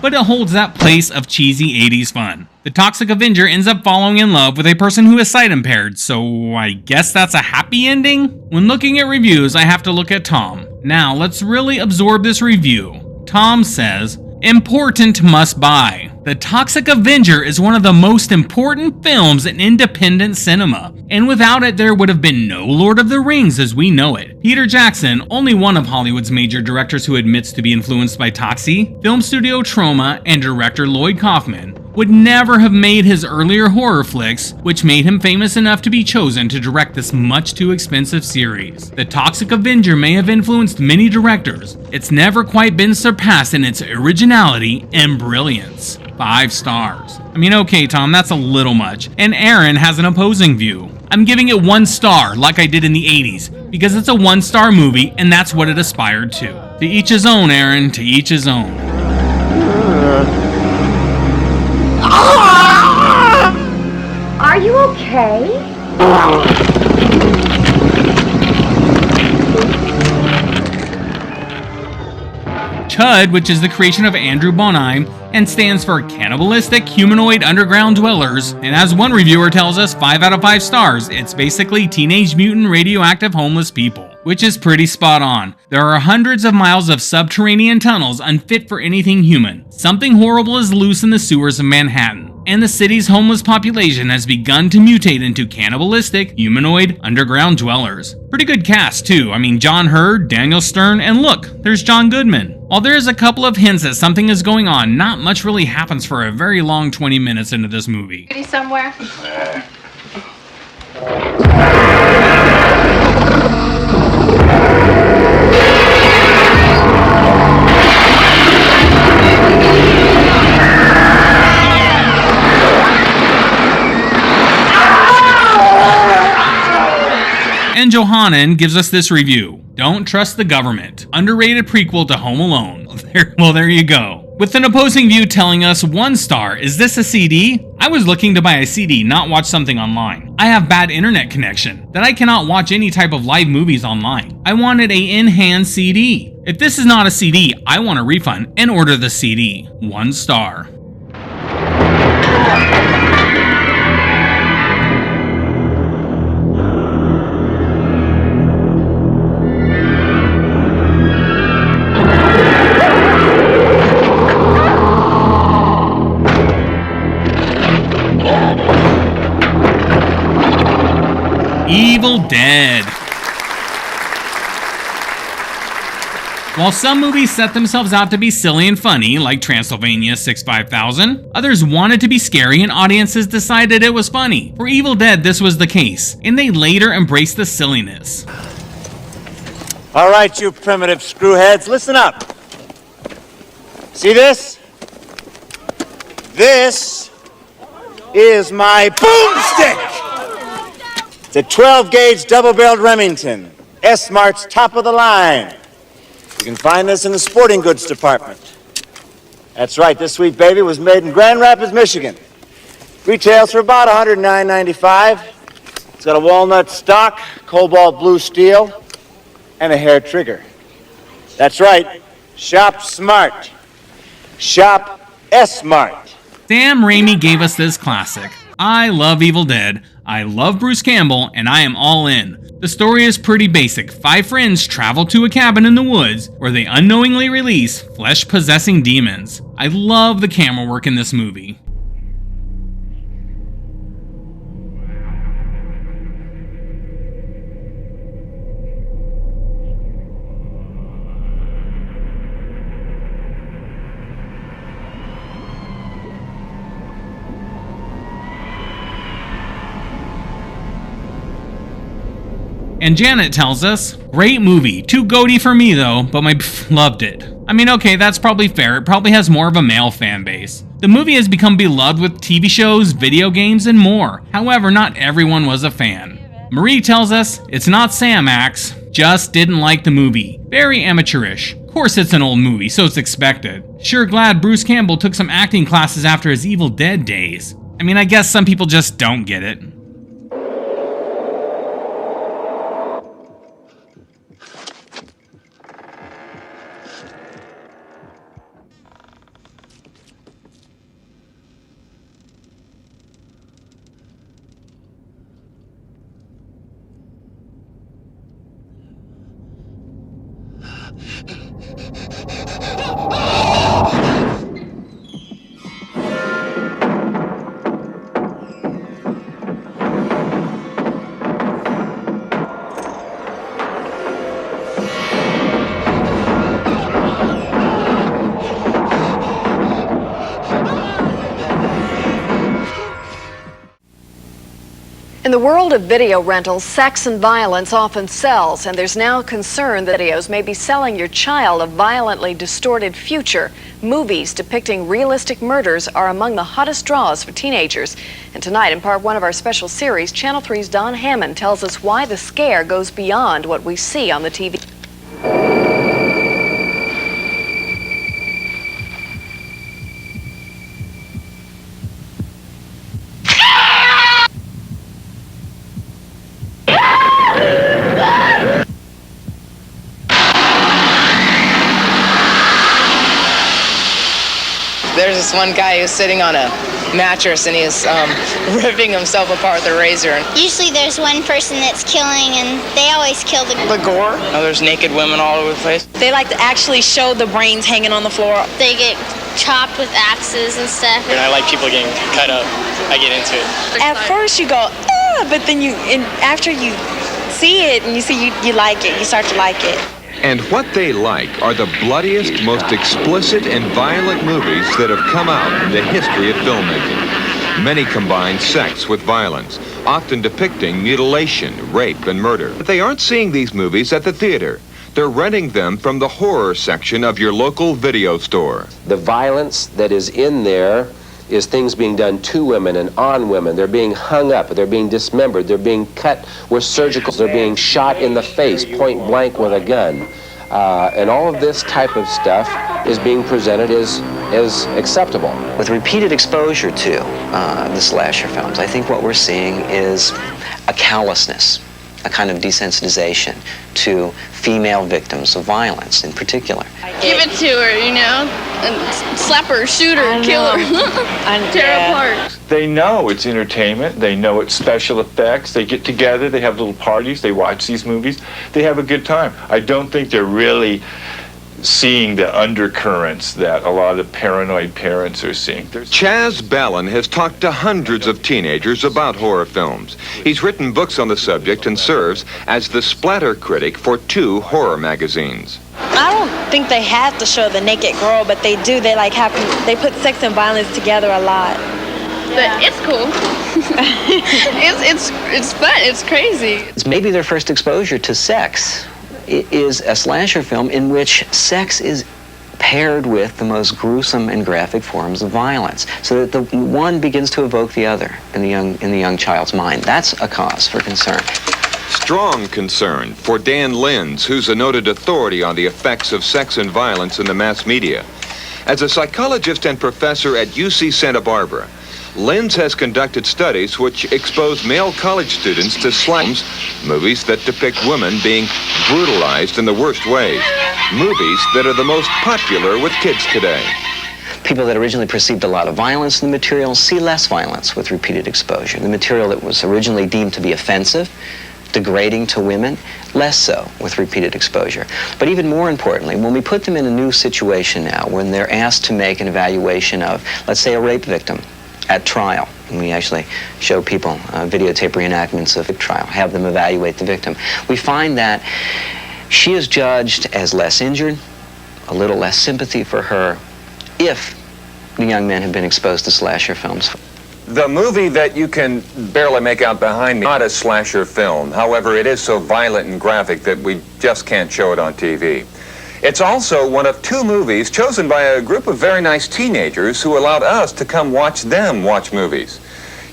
Speaker 1: But it holds that place of cheesy 80s fun. The Toxic Avenger ends up falling in love with a person who is sight impaired, so I guess that's a happy ending? When looking at reviews, I have to look at Tom. Now, let's really absorb this review. Tom says, important must buy. The Toxic Avenger is one of the most important films in independent cinema, and without it there would have been no Lord of the Rings as we know it. Peter Jackson, only one of Hollywood's major directors who admits to be influenced by Toxie, film studio Troma, and director Lloyd Kaufman, would never have made his earlier horror flicks, which made him famous enough to be chosen to direct this much too expensive series. The Toxic Avenger may have influenced many directors. It's never quite been surpassed in its originality and brilliance. 5 stars. I mean, okay, Tom, that's a little much. And Aaron has an opposing view. I'm giving it 1 star, like I did in the 80s, because it's a 1-star movie, and that's what it aspired to. To each his own, Aaron, to each his own.
Speaker 15: Are you okay?
Speaker 1: Chud, which is the creation of Andrew Bonheim and stands for Cannibalistic Humanoid Underground Dwellers, and as one reviewer tells us, 5 out of 5 stars, it's basically Teenage Mutant Radioactive Homeless People. Which is pretty spot on. There are hundreds of miles of subterranean tunnels unfit for anything human. Something horrible is loose in the sewers of Manhattan, and the city's homeless population has begun to mutate into cannibalistic, humanoid, underground dwellers. Pretty good cast too. I mean, John Hurd, Daniel Stern, and look, there's John Goodman. While there's a couple of hints that something is going on, not much really happens for a very long 20 minutes into this movie.
Speaker 10: Somewhere?
Speaker 1: And Johannan gives us this review. Don't trust the government. Underrated prequel to Home Alone. Well, there you go. With an opposing view telling us 1 star. Is this a CD? I was looking to buy a CD, not watch something online. I have bad internet connection, that I cannot watch any type of live movies online. I wanted a in-hand CD. If this is not a CD, I want a refund and order the CD. 1 star. Evil Dead. While some movies set themselves out to be silly and funny, like Transylvania 65000, others wanted to be scary and audiences decided it was funny. For Evil Dead, this was the case, and they later embraced the silliness.
Speaker 14: All right, you primitive screwheads, listen up. See this? This is my boomstick! It's a 12-gauge double-barreled Remington, S-Mart's top of the line. You can find this in the sporting goods department. That's right, this sweet baby was made in Grand Rapids, Michigan. Retails for about $109.95. It's got a walnut stock, cobalt blue steel, and a hair trigger. That's right, shop smart. Shop S-Mart.
Speaker 1: Sam Raimi gave us this classic. I love Evil Dead, I love Bruce Campbell, and I am all in. The story is pretty basic. 5 friends travel to a cabin in the woods where they unknowingly release flesh-possessing demons. I love the camera work in this movie. And Janet tells us, great movie, too goaty for me though, but my loved it. I mean, okay, that's probably fair, it probably has more of a male fan base. The movie has become beloved with TV shows, video games, and more. However, not everyone was a fan. Marie tells us, it's not Sam Axe, just didn't like the movie. Very amateurish. Of course it's an old movie, so it's expected. Sure glad Bruce Campbell took some acting classes after his Evil Dead days. I mean, I guess some people just don't get it.
Speaker 16: In the world of video rentals, sex and violence often sells, and there's now concern that videos may be selling your child a violently distorted future. Movies depicting realistic murders are among the hottest draws for teenagers. And tonight, in part 1 of our special series, Channel 3's Don Hammond tells us why the scare goes beyond what we see on the TV.
Speaker 4: this one guy who's sitting on a mattress and he's ripping himself apart with a razor.
Speaker 5: Usually there's one person that's killing, and they always kill the
Speaker 4: gore. Oh, there's naked women all over the place.
Speaker 17: They like to actually show the brains hanging on the floor.
Speaker 5: They get chopped with axes and stuff.
Speaker 18: And I like people getting cut up. I get into it.
Speaker 17: At first you go, but then after you see it and you like it, you start to like it.
Speaker 19: And what they like are the bloodiest, most explicit and violent movies that have come out in the history of filmmaking. Many combine sex with violence, often depicting mutilation, rape, and murder. But they aren't seeing these movies at the theater. They're renting them from the horror section of your local video store.
Speaker 20: The violence that is in there is things being done to women and on women. They're being hung up, they're being dismembered, they're being cut with surgicals, they're being shot in the face, point blank with a gun. And all of this type of stuff is being presented as acceptable.
Speaker 21: With repeated exposure to the slasher films, I think what we're seeing is a callousness, a kind of desensitization to female victims of violence in particular.
Speaker 22: Give it to her, you know, and slap her, shoot her, kill her, tear her apart.
Speaker 24: They know it's entertainment. They know it's special effects. They get together. They have little parties. They watch these movies. They have a good time. I don't think they're really seeing the undercurrents that a lot of paranoid parents are seeing.
Speaker 19: Chaz Ballin has talked to hundreds of teenagers about horror films. He's written books on the subject and serves as the splatter critic for 2 horror magazines.
Speaker 17: I don't think they have to show the naked girl, but they do. They put sex and violence together a lot.
Speaker 22: But it's cool. it's fun. It's crazy.
Speaker 21: It's maybe their first exposure to sex. It is a slasher film in which sex is paired with the most gruesome and graphic forms of violence, so that the one begins to evoke the other in the young child's mind. That's a cause for concern.
Speaker 19: Strong concern for Dan Lenz, who's a noted authority on the effects of sex and violence in the mass media. As a psychologist and professor at UC Santa Barbara, Lenz has conducted studies which expose male college students to slams, movies that depict women being brutalized in the worst ways, movies that are the most popular with kids today.
Speaker 21: People that originally perceived a lot of violence in the material see less violence with repeated exposure. The material that was originally deemed to be offensive, degrading to women, less so with repeated exposure. But even more importantly, when we put them in a new situation now, when they're asked to make an evaluation of, let's say, a rape victim at trial, and we actually show people videotape reenactments of a trial, have them evaluate the victim, we find that she is judged as less injured, a little less sympathy for her, if the young men have been exposed to slasher films.
Speaker 19: The movie that you can barely make out behind me, not a slasher film. However, it is so violent and graphic that we just can't show it on TV. It's also one of 2 movies chosen by a group of very nice teenagers who allowed us to come watch them watch movies.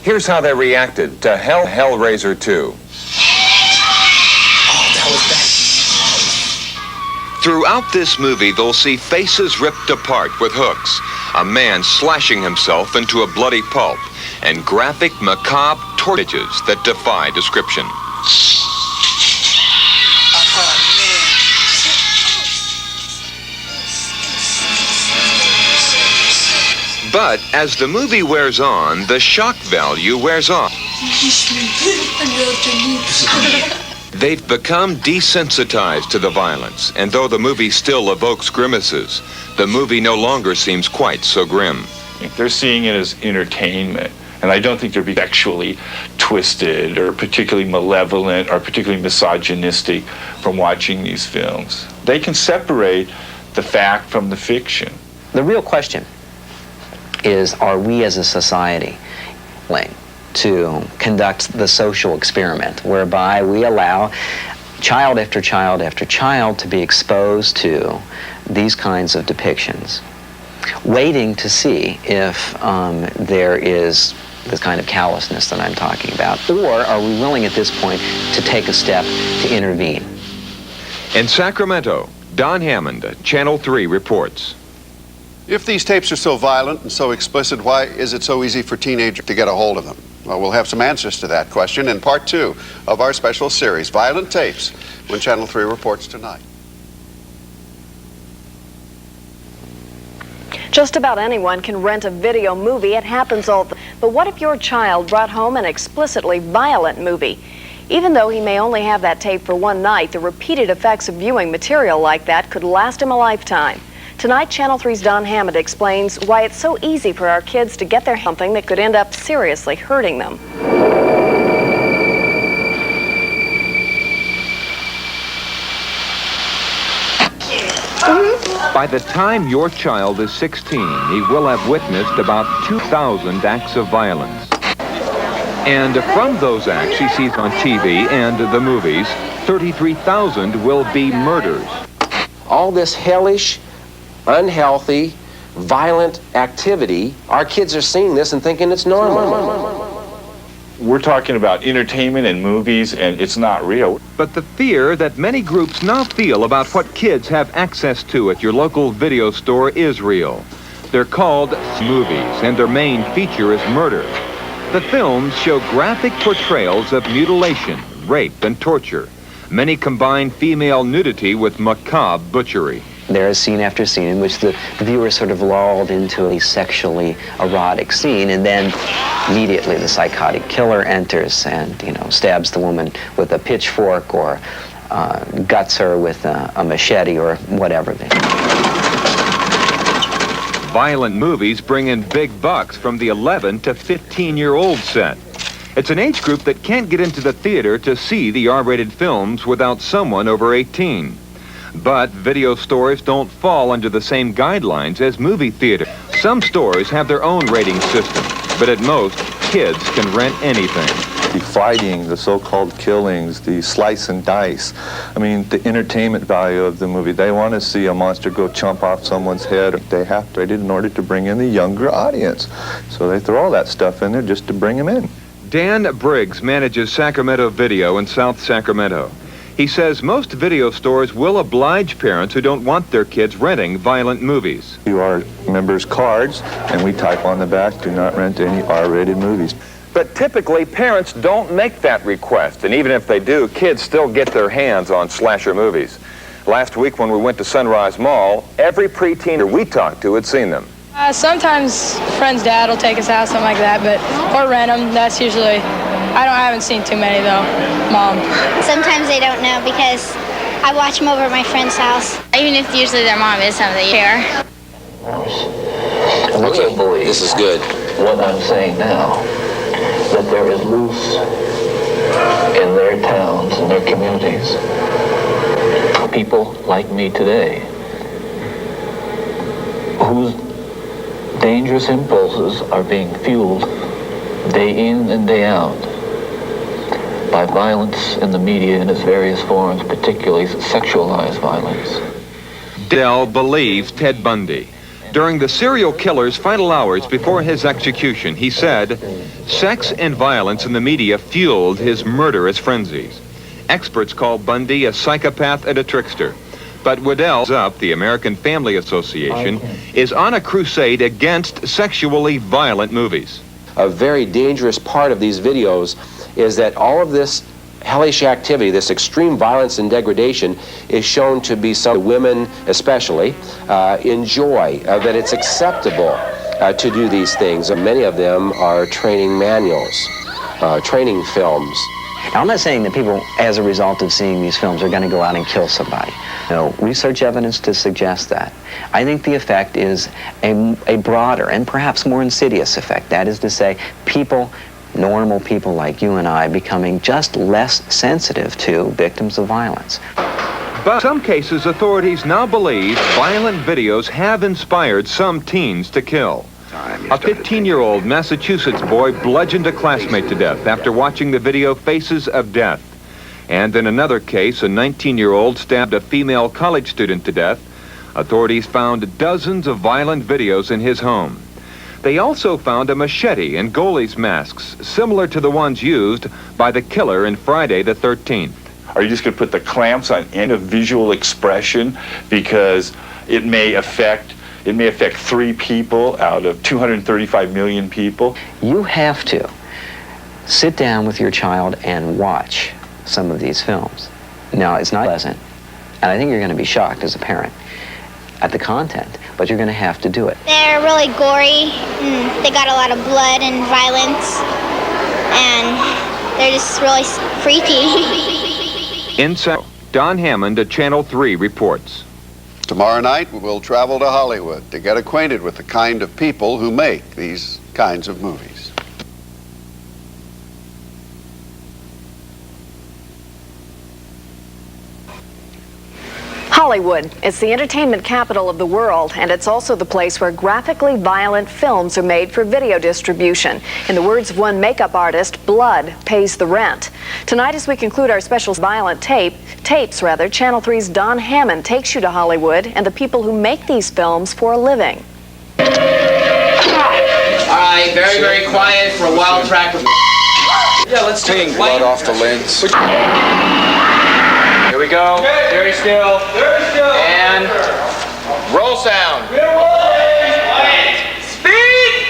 Speaker 19: Here's how they reacted to Hellraiser 2. Throughout this movie, they'll see faces ripped apart with hooks, a man slashing himself into a bloody pulp, and graphic, macabre tortures that defy description. But as the movie wears on, the shock value wears off. They've become desensitized to the violence, and though the movie still evokes grimaces, the movie no longer seems quite so grim.
Speaker 24: They're seeing it as entertainment, and I don't think they're being sexually twisted or particularly malevolent or particularly misogynistic from watching these films. They can separate the fact from the fiction.
Speaker 21: The real question is, are we as a society willing to conduct the social experiment whereby we allow child after child after child to be exposed to these kinds of depictions, waiting to see if there is this kind of callousness that I'm talking about, or are we willing at this point to take a step to intervene?
Speaker 19: In Sacramento, Don Hammond, Channel 3 reports.
Speaker 29: If these tapes are so violent and so explicit, why is it so easy for teenagers to get a hold of them? Well, we'll have some answers to that question in part 2 of our special series, Violent Tapes, when Channel 3 reports tonight.
Speaker 16: Just about anyone can rent a video movie. It happens all the time. But what if your child brought home an explicitly violent movie? Even though he may only have that tape for one night, the repeated effects of viewing material like that could last him a lifetime. Tonight, Channel 3's Don Hammond explains why it's so easy for our kids to get their something that could end up seriously hurting them.
Speaker 19: By the time your child is 16, he will have witnessed about 2,000 acts of violence. And from those acts he sees on TV and the movies, 33,000 will be murders.
Speaker 20: All this hellish, unhealthy, violent activity, our kids are seeing this and thinking it's normal.
Speaker 24: We're talking about entertainment and movies, and it's not real.
Speaker 19: But the fear that many groups now feel about what kids have access to at your local video store is real. They're called movies, and their main feature is murder. The films show graphic portrayals of mutilation, rape, and torture. Many combine female nudity with macabre butchery.
Speaker 21: There is scene after scene in which the viewer is sort of lulled into a sexually erotic scene, and then immediately the psychotic killer enters and, stabs the woman with a pitchfork or guts her with a machete or whatever.
Speaker 19: Violent movies bring in big bucks from the 11 to 15-year-old set. It's an age group that can't get into the theater to see the R-rated films without someone over 18. But video stores don't fall under the same guidelines as movie theaters. Some stores have their own rating system, but at most, kids can rent anything.
Speaker 2: The fighting, the so-called killings, the slice and dice. I mean, the entertainment value of the movie. They want to see a monster go chomp off someone's head. They have to in order to bring in the younger audience. So they throw all that stuff in there just to bring them in.
Speaker 19: Dan Briggs manages Sacramento Video in South Sacramento. He says most video stores will oblige parents who don't want their kids renting violent movies.
Speaker 2: Our members' cards, and we type on the back, do not rent any R-rated movies.
Speaker 19: But typically, parents don't make that request, and even if they do, kids still get their hands on slasher movies. Last week when we went to Sunrise Mall, every preteen we talked to had seen them.
Speaker 22: Sometimes friend's dad will take us out, something like that, or rent them. That's usually, I haven't seen too many though, Mom.
Speaker 5: Sometimes they don't know because I watch them over at my friend's house. Even if usually their mom is something they care.
Speaker 6: Okay, this is good. What I'm saying now, that there is loose in their towns and their communities people like me today whose dangerous impulses are being fueled day in and day out by violence in the media in its various forms, particularly sexualized violence.
Speaker 19: Dell believes Ted Bundy. During the serial killer's final hours before his execution, he said, "Sex and violence in the media fueled his murderous frenzies." Experts call Bundy a psychopath and a trickster. But Waddell's Up, the American Family Association, is on a crusade against sexually violent movies.
Speaker 20: A very dangerous part of these videos is that all of this hellish activity, this extreme violence and degradation, is shown to be something women especially enjoy, that it's acceptable to do these things. And many of them are training manuals, training films.
Speaker 21: Now, I'm not saying that people, as a result of seeing these films, are going to go out and kill somebody. No research evidence to suggest that. I think the effect is a broader and perhaps more insidious effect. That is to say, people, normal people like you and I, becoming just less sensitive to victims of violence.
Speaker 19: But in some cases, authorities now believe violent videos have inspired some teens to kill. A 15-year-old Massachusetts boy bludgeoned a classmate to death after watching the video Faces of Death. And in another case, a 19-year-old stabbed a female college student to death. Authorities found dozens of violent videos in his home. They also found a machete and goalie's masks, similar to the ones used by the killer in Friday the 13th.
Speaker 24: Are you just going to put the clamps on any visual expression because it may affect 3 people out of 235 million people?
Speaker 21: You have to sit down with your child and watch some of these films. Now, it's not pleasant, and I think you're going to be shocked as a parent. at the content, but you're going to have to do it.
Speaker 5: They're really gory. They got a lot of blood and violence, and they're just really freaky.
Speaker 19: Inside, Don Hammond at Channel 3 reports.
Speaker 29: Tomorrow night, we'll travel to Hollywood to get acquainted with the kind of people who make these kinds of movies.
Speaker 16: Hollywood. It's the entertainment capital of the world, and it's also the place where graphically violent films are made for video distribution. In the words of one makeup artist, blood pays the rent. Tonight, as we conclude our special violent tapes, Channel 3's Don Hammond takes you to Hollywood and the people who make these films for a living.
Speaker 8: All right, very, very quiet for a wild track of... Yeah, let's take blood off the lens. Here we go. Very still. Very still. And roll sound. Speed.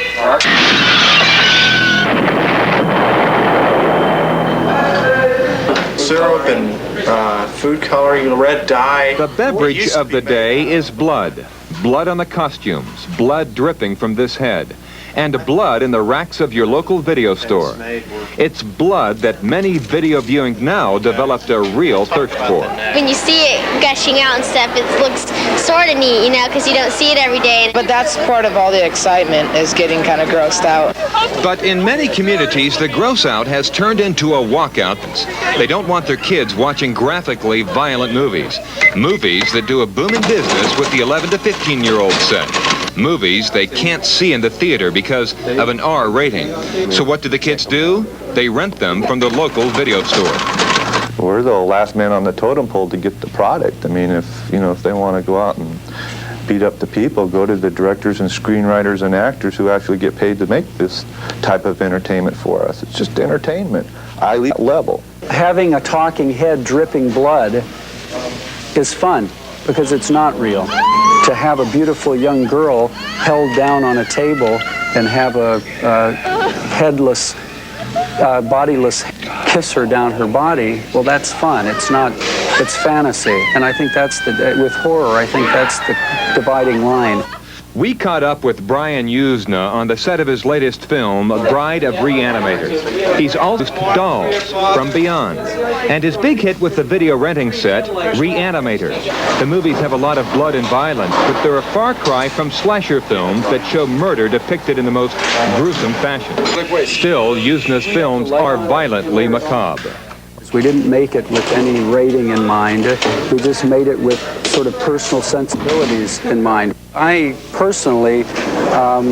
Speaker 11: Syrup and food coloring, red dye.
Speaker 19: The beverage of the day is blood. Blood on the costumes, blood dripping from this head, and blood in the racks of your local video store. It's blood that many video viewings now developed a real thirst for.
Speaker 5: When you see it gushing out and stuff, it looks sort of neat, you know, because you don't see it every day.
Speaker 4: But that's part of all the excitement, is getting kind of grossed out.
Speaker 19: But in many communities, the gross out has turned into a walkout. They don't want their kids watching graphically violent movies. Movies that do a booming business with the 11 to 15-year-old set. Movies they can't see in the theater because of an R rating. So what do the kids do? They rent them from the local video store.
Speaker 2: We're the last man on the totem pole to get the product. I mean, if they want to go out and beat up the people, go to the directors and screenwriters and actors who actually get paid to make this type of entertainment for us. It's just entertainment, elite level.
Speaker 12: Having a talking head dripping blood is fun because it's not real. To have a beautiful young girl held down on a table and have a headless, bodiless kiss her down her body, well, that's fun. It's fantasy. And I think with horror, I think that's the dividing line.
Speaker 19: We caught up with Brian Usna on the set of his latest film, Bride of Reanimators. He's also Dolls from Beyond, and his big hit with the video renting set, Reanimators. The movies have a lot of blood and violence, but they're a far cry from slasher films that show murder depicted in the most gruesome fashion. Still, Usna's films are violently macabre.
Speaker 12: We didn't make it with any rating in mind. We just made it with sort of personal sensibilities in mind. I personally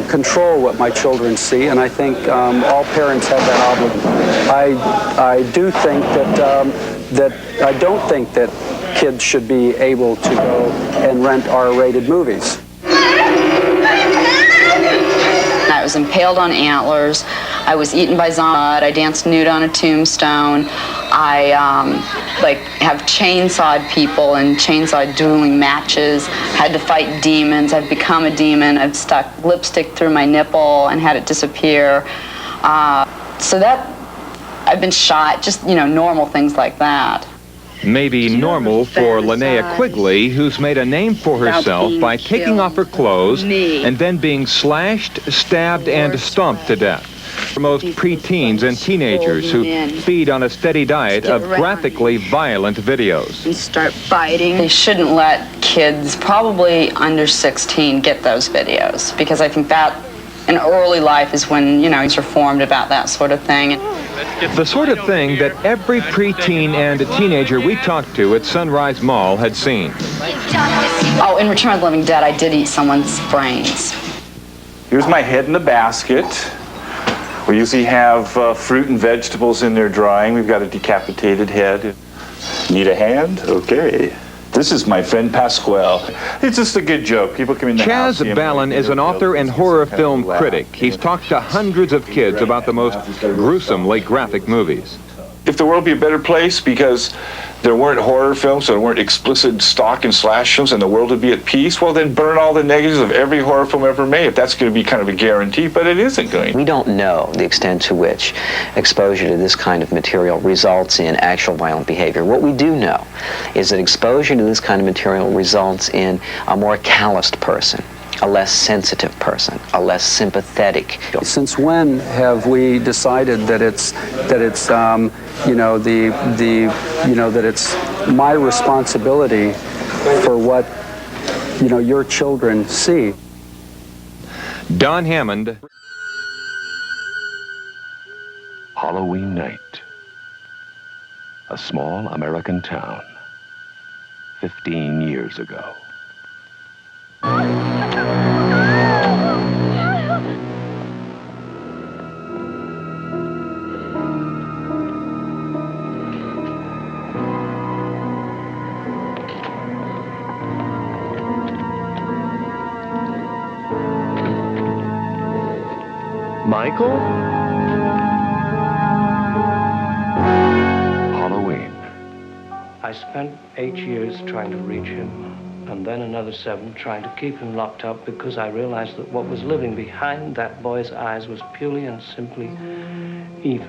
Speaker 12: control what my children see, and I think all parents have that obligation. I do think that I don't think that kids should be able to go and rent R-rated movies.
Speaker 13: I was impaled on antlers. I was eaten by zombies. I danced nude on a tombstone. I have chainsawed people and chainsawed dueling matches. Had to fight demons. I've become a demon. I've stuck lipstick through my nipple and had it disappear. So that I've been shot. Just normal things like that.
Speaker 19: Maybe normal for Linnea Quigley, who's made a name for herself by taking off her clothes and then being slashed, stabbed, and stomped to death. For most preteens and teenagers who feed on a steady diet of graphically violent videos.
Speaker 13: And start fighting. They shouldn't let kids, probably under 16, get those videos, because I think that in early life is when, you're formed about that sort of thing.
Speaker 19: The sort of thing that every preteen and teenager we talked to at Sunrise Mall had seen.
Speaker 13: Oh, in Return of the Living Dead, I did eat someone's brains.
Speaker 24: Here's my head in the basket. We usually have fruit and vegetables in there drying. We've got a decapitated head. Need a hand? Okay. This is my friend Pasquale. It's just a good joke. People come in the house.
Speaker 19: Chaz Ballin is an author and horror film critic. He's talked to hundreds of kids about the most gruesomely graphic movies.
Speaker 24: If the world be a better place because there weren't horror films, so there weren't explicit stalk and slash films, and the world would be at peace, well, then burn all the negatives of every horror film ever made, if that's going to be kind of a guarantee, but it isn't going.
Speaker 21: We don't know the extent to which exposure to this kind of material results in actual violent behavior. What we do know is that exposure to this kind of material results in a more calloused person, a less sensitive person, a less sympathetic.
Speaker 12: Since when have we decided that it's that it's my responsibility for what your children see?
Speaker 19: Don Hammond.
Speaker 3: Halloween night. A small American town. 15 years ago. Michael? Halloween.
Speaker 7: I spent 8 years trying to reach him, and then another 7 trying to keep him locked up because I realized that what was living behind that boy's eyes was purely and simply evil.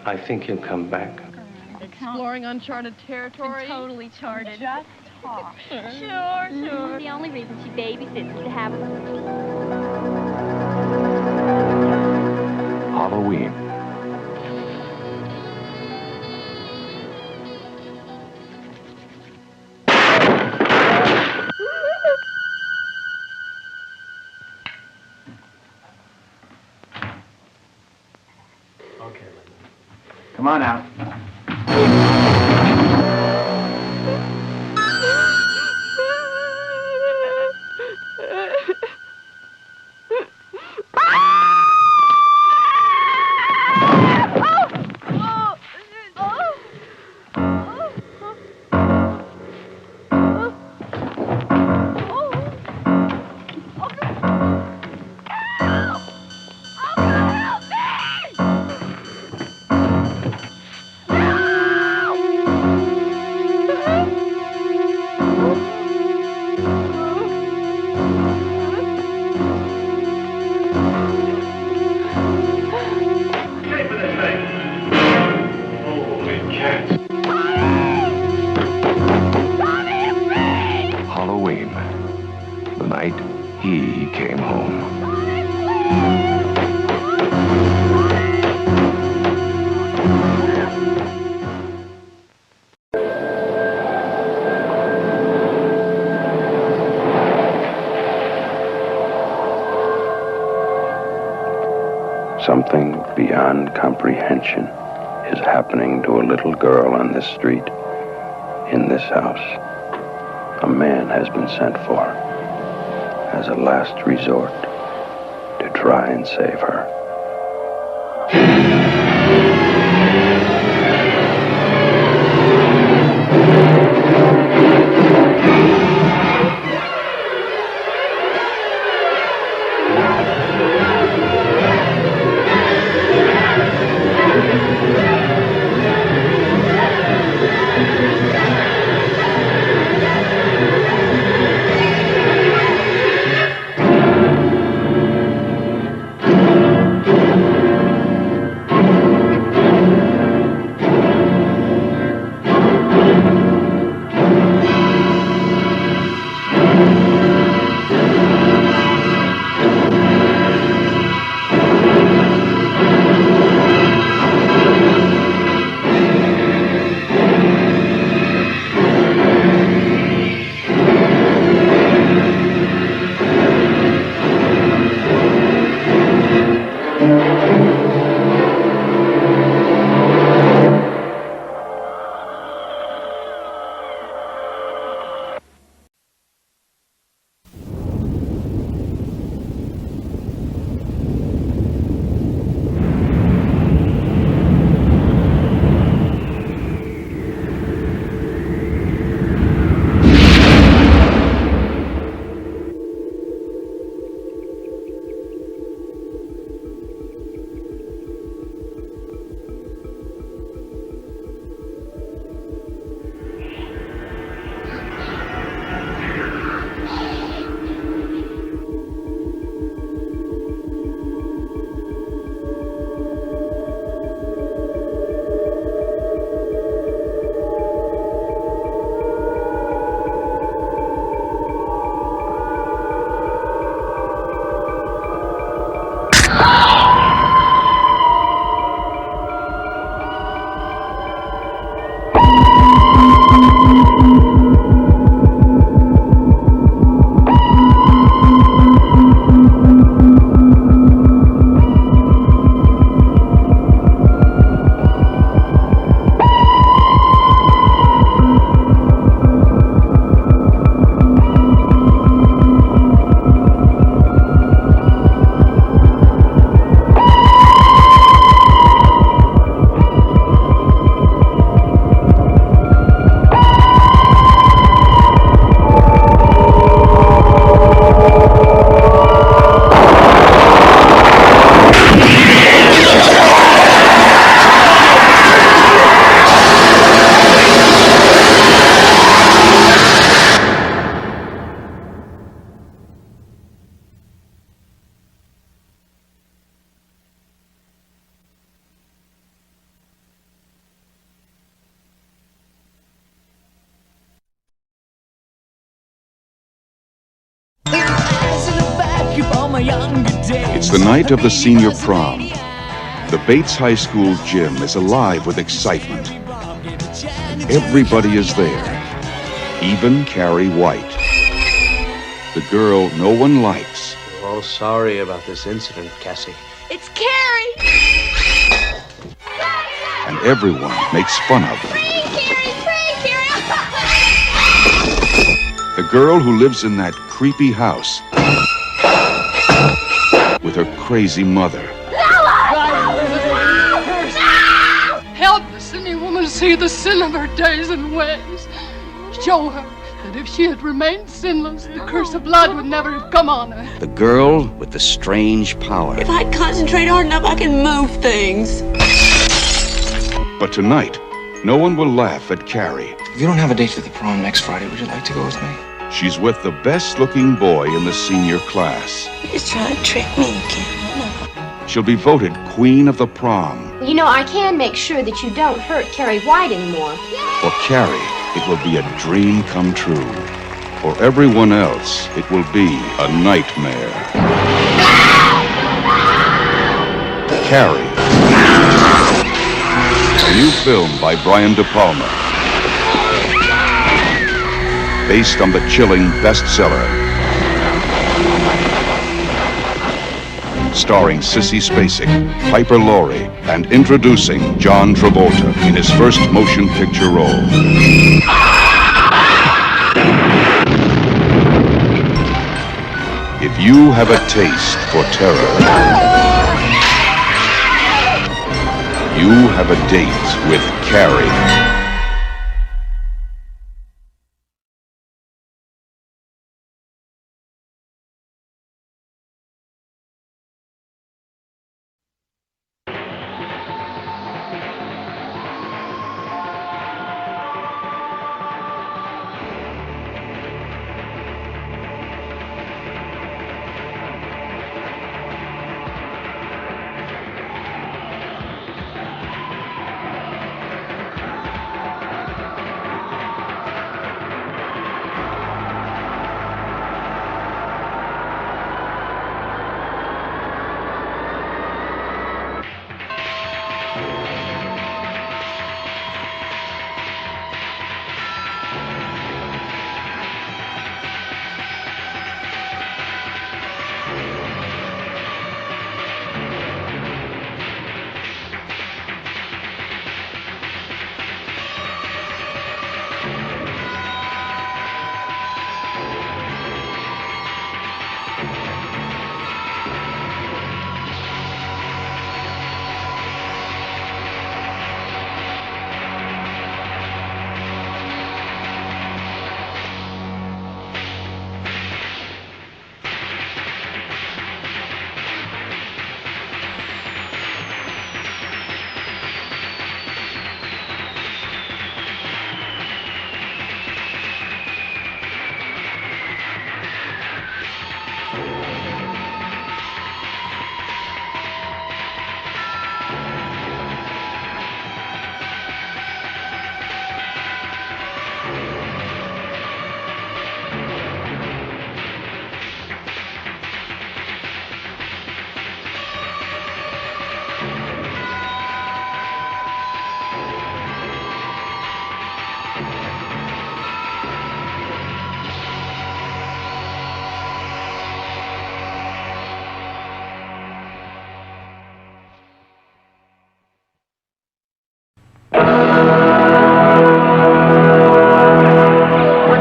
Speaker 7: I think he'll come back.
Speaker 9: Exploring uncharted territory.
Speaker 15: Totally charted.
Speaker 9: Just talk.
Speaker 15: Sure. The only reason she babysits is to have
Speaker 3: Halloween.
Speaker 11: Okay, come on out.
Speaker 3: Halloween. The night he came home. Something beyond comprehension is happening to a little girl on this street, in this house. A man has been sent for as a last resort to try and save her.
Speaker 1: It's the night of the senior prom. The Bates High School gym is alive with excitement. Everybody is there, even Carrie White. The girl no one likes.
Speaker 11: We're all sorry about this incident, Cassie.
Speaker 9: It's Carrie!
Speaker 1: And everyone makes fun of her. The girl who lives in that creepy house with her crazy mother.
Speaker 9: Help the sinning woman see the sin of her days and ways. Show her that if she had remained sinless, the curse of blood would never have come on her.
Speaker 10: The girl with the strange power.
Speaker 17: If I concentrate hard enough, I can move things.
Speaker 1: But tonight, no one will laugh at Carrie.
Speaker 8: If you don't have a date for the prom next Friday, would you like to go with me?
Speaker 1: She's with the best-looking boy in the senior class.
Speaker 17: He's trying to trick me again.
Speaker 1: She'll be voted queen of the prom.
Speaker 15: You know, I can make sure that you don't hurt Carrie White anymore.
Speaker 1: For Carrie, it will be a dream come true. For everyone else, it will be a nightmare. Carrie. A new film by Brian De Palma. Based on the chilling bestseller. Starring Sissy Spacek, Piper Laurie, and introducing John Travolta in his first motion picture role. If you have a taste for terror, you have a date with Carrie.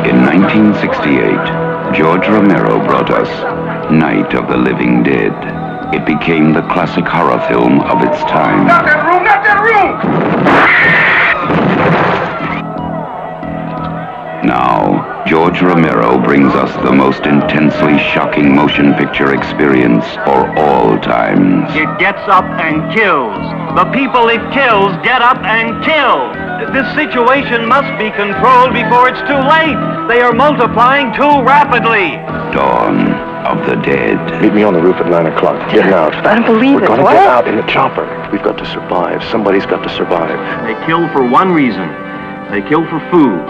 Speaker 3: In 1968, George Romero brought us Night of the Living Dead. It became the classic horror film of its time.
Speaker 8: Not that room! Not that room!
Speaker 3: Now, George Romero brings us the most intensely shocking motion picture experience for all times.
Speaker 14: It gets up and kills. The people it kills get up and kill. This situation must be controlled before it's too late. They are multiplying too rapidly.
Speaker 3: Dawn of the Dead.
Speaker 18: Meet me on the roof at 9 o'clock. Getting out.
Speaker 17: I don't believe
Speaker 18: We're
Speaker 17: it.
Speaker 18: gonna
Speaker 17: What?
Speaker 18: get out in the chopper. We've got to survive. Somebody's got to survive.
Speaker 14: They kill for one reason. They kill for food.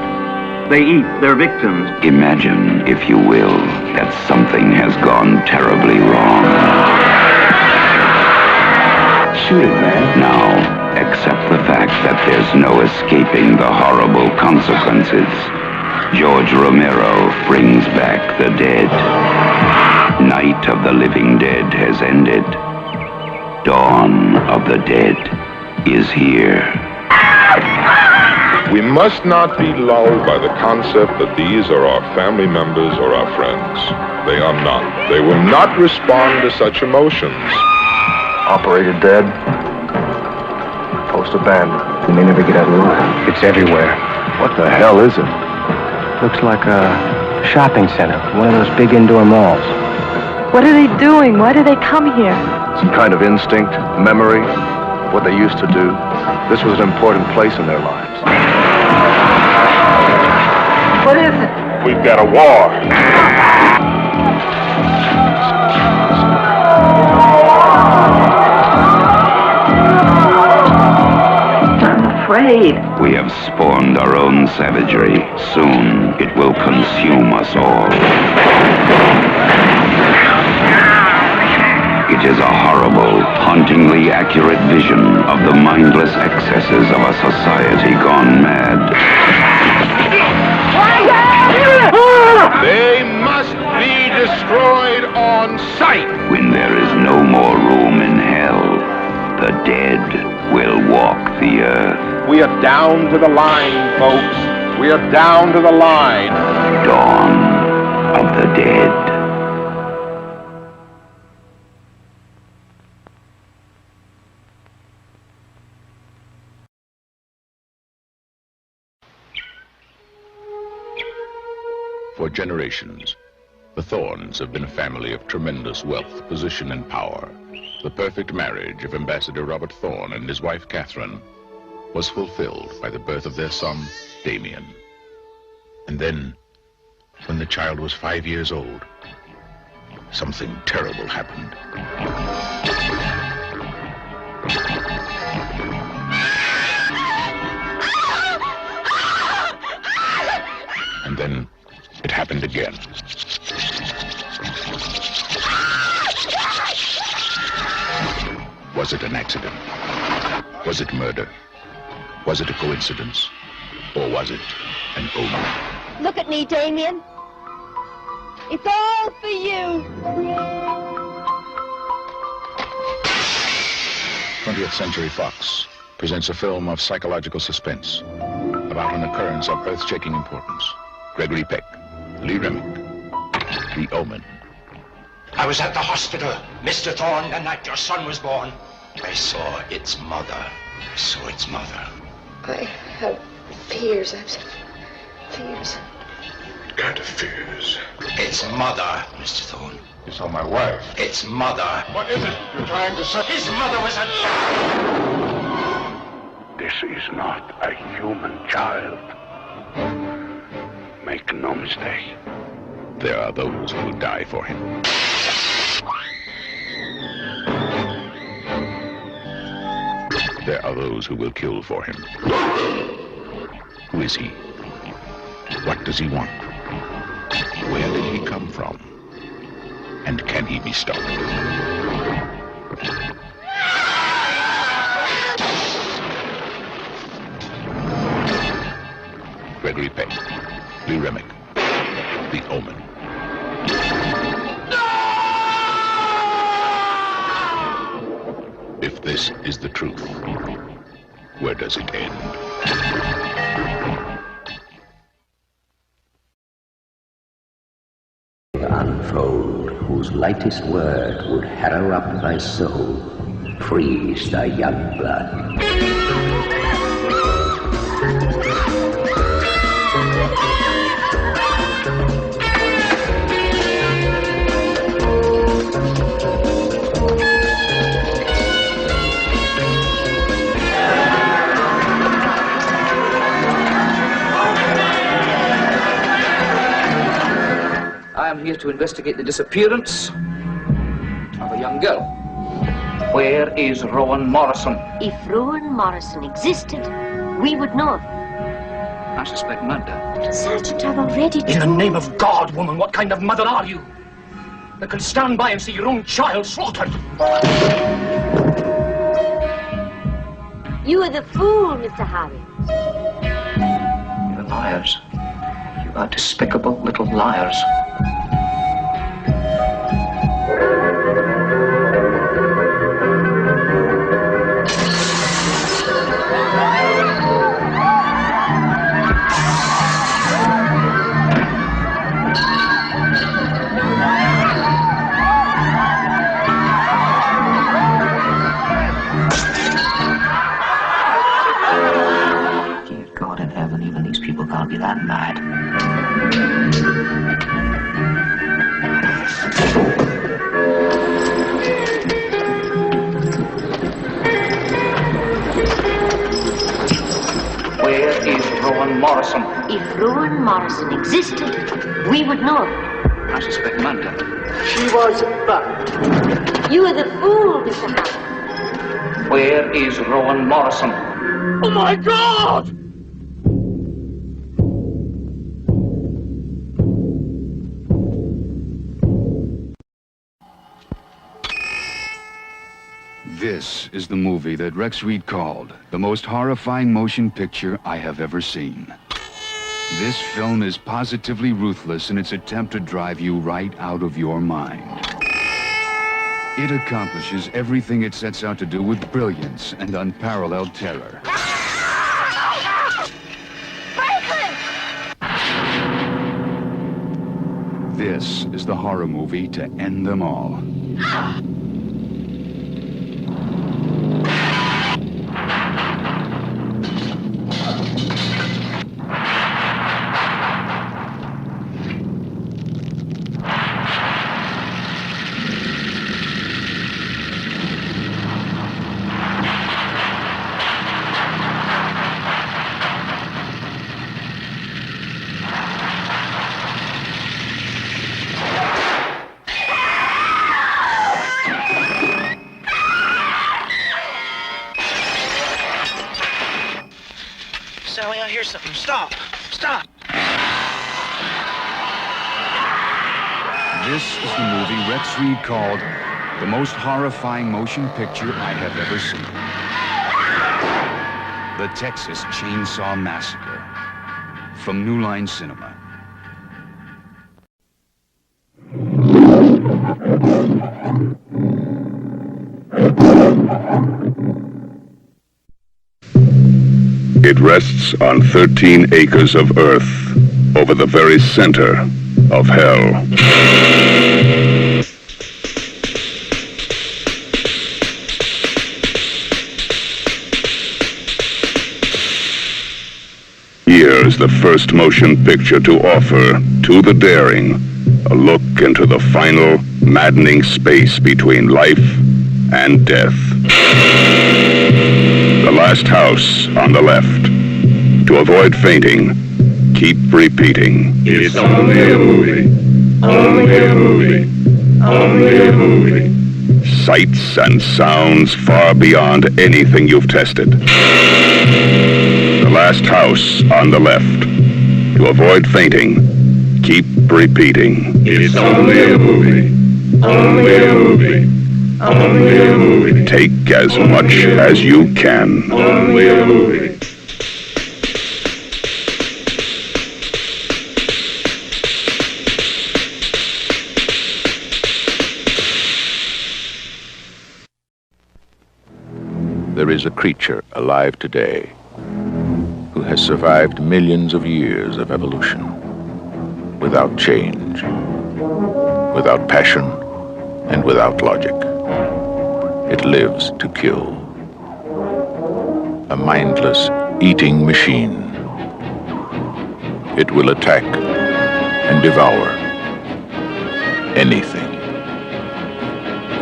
Speaker 14: They eat their victims.
Speaker 3: Imagine, if you will, that something has gone terribly wrong. Shoot it, man. Now, accept the fact that there's no escaping the horrible consequences. George Romero brings back the dead. Night of the Living Dead has ended. Dawn of the Dead is here.
Speaker 6: We must not be lulled by the concept that these are our family members or our friends. They are not. They will not respond to such emotions.
Speaker 18: Operator dead. Post abandoned. We may never get out alive. It's everywhere. What the hell is it?
Speaker 20: Looks like a shopping center, one of those big indoor malls.
Speaker 22: What are they doing? Why do they come here?
Speaker 18: Some kind of instinct, memory, what they used to do. This was an important place in their lives.
Speaker 22: What is it?
Speaker 6: We've got a war.
Speaker 22: I'm afraid.
Speaker 3: We have spawned our own savagery. Soon it will consume us all. It is a horrible, hauntingly accurate vision of the mindless excesses of a society gone mad.
Speaker 6: They must be destroyed on sight.
Speaker 3: When there is no more room in hell, the dead will walk the earth.
Speaker 6: We are down to the line, folks. We are down to the line.
Speaker 3: Dawn of the Dead.
Speaker 1: For generations, the Thorns have been a family of tremendous wealth, position, and power. The perfect marriage of Ambassador Robert Thorne and his wife Catherine was fulfilled by the birth of their son, Damien. And then, when the child was 5 years old, something terrible happened. And then it happened again. Was it an accident? Was it murder? Was it a coincidence? Or was it an omen?
Speaker 15: Look at me, Damien. It's all for you.
Speaker 1: 20th Century Fox presents a film of psychological suspense about an occurrence of earth-shaking importance. Gregory Peck, Lee Remick, The Omen.
Speaker 10: I was at the hospital, Mr. Thorne, the night your son was born. I saw its mother. I saw its mother.
Speaker 15: I have fears. I have fears.
Speaker 10: What kind of fears? Its mother, Mr. Thorne.
Speaker 6: You saw my wife.
Speaker 10: Its mother.
Speaker 6: What is it you're trying to say?
Speaker 10: His mother was a...
Speaker 3: This is not a human child. Make no mistake.
Speaker 1: There are those who will die for him. There are those who will kill for him. Who is he? What does he want? Where did he come from? And can he be stopped? Gregory Peck, Lee Remick, The Omen. If this is the truth, where does it end?
Speaker 23: Unfold, whose lightest word would harrow up thy soul, freeze thy young blood.
Speaker 8: I am here to investigate the disappearance of a young girl. Where is Rowan Morrison?
Speaker 15: If Rowan Morrison existed, we would know.
Speaker 8: I suspect murder.
Speaker 2: Sergeant, I've already
Speaker 10: In the name of God, woman, what kind of mother are you? That can stand by and see your own child slaughtered?
Speaker 2: You are the fool, Mr. Harry.
Speaker 8: You're liars. You are despicable little liars. Dear God in heaven, even these people can't be that mad. Where is Rowan Morrison?
Speaker 2: If Rowan Morrison existed, we would know.
Speaker 8: I suspect murder.
Speaker 2: She was bugged. You are the fool, Mr. Harry.
Speaker 8: Where is Rowan Morrison?
Speaker 10: Oh my God!
Speaker 4: This is the movie that Rex Reed called the most horrifying motion picture I have ever seen. This film is positively ruthless in its attempt to drive you right out of your mind. It accomplishes everything it sets out to do with brilliance and unparalleled terror. This is the horror movie to end them all.
Speaker 11: Sally, I hear something. Stop! Stop!
Speaker 4: This is the movie Rex Reed called the most horrifying motion picture I have ever seen. The Texas Chainsaw Massacre. From New Line Cinema.
Speaker 6: It rests on 13 acres of earth over the very center of hell. Here's the first motion picture to offer to the daring a look into the final maddening space between life and death. The last house on the left. To avoid fainting, keep repeating. It's only a movie. Only a movie. Only a movie. Sights and sounds far beyond anything you've tested. The last house on the left. To avoid fainting, keep repeating. It's only a movie. Only a movie. Only a movie. Take as much as you can. Only a movie.
Speaker 1: There is a creature alive today who has survived millions of years of evolution without change, without passion, and without logic. It lives to kill. A mindless eating machine. It will attack and devour anything.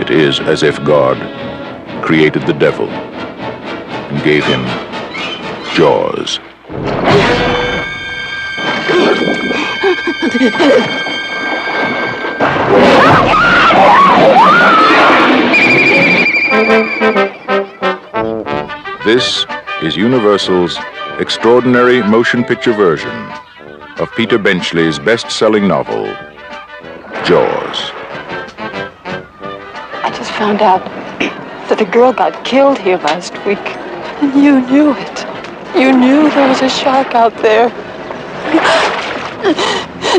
Speaker 1: It is as if God created the devil and gave him jaws. This is Universal's extraordinary motion picture version of Peter Benchley's best-selling novel, Jaws.
Speaker 22: I just found out that a girl got killed here last week. And you knew it. You knew there was a shark out there.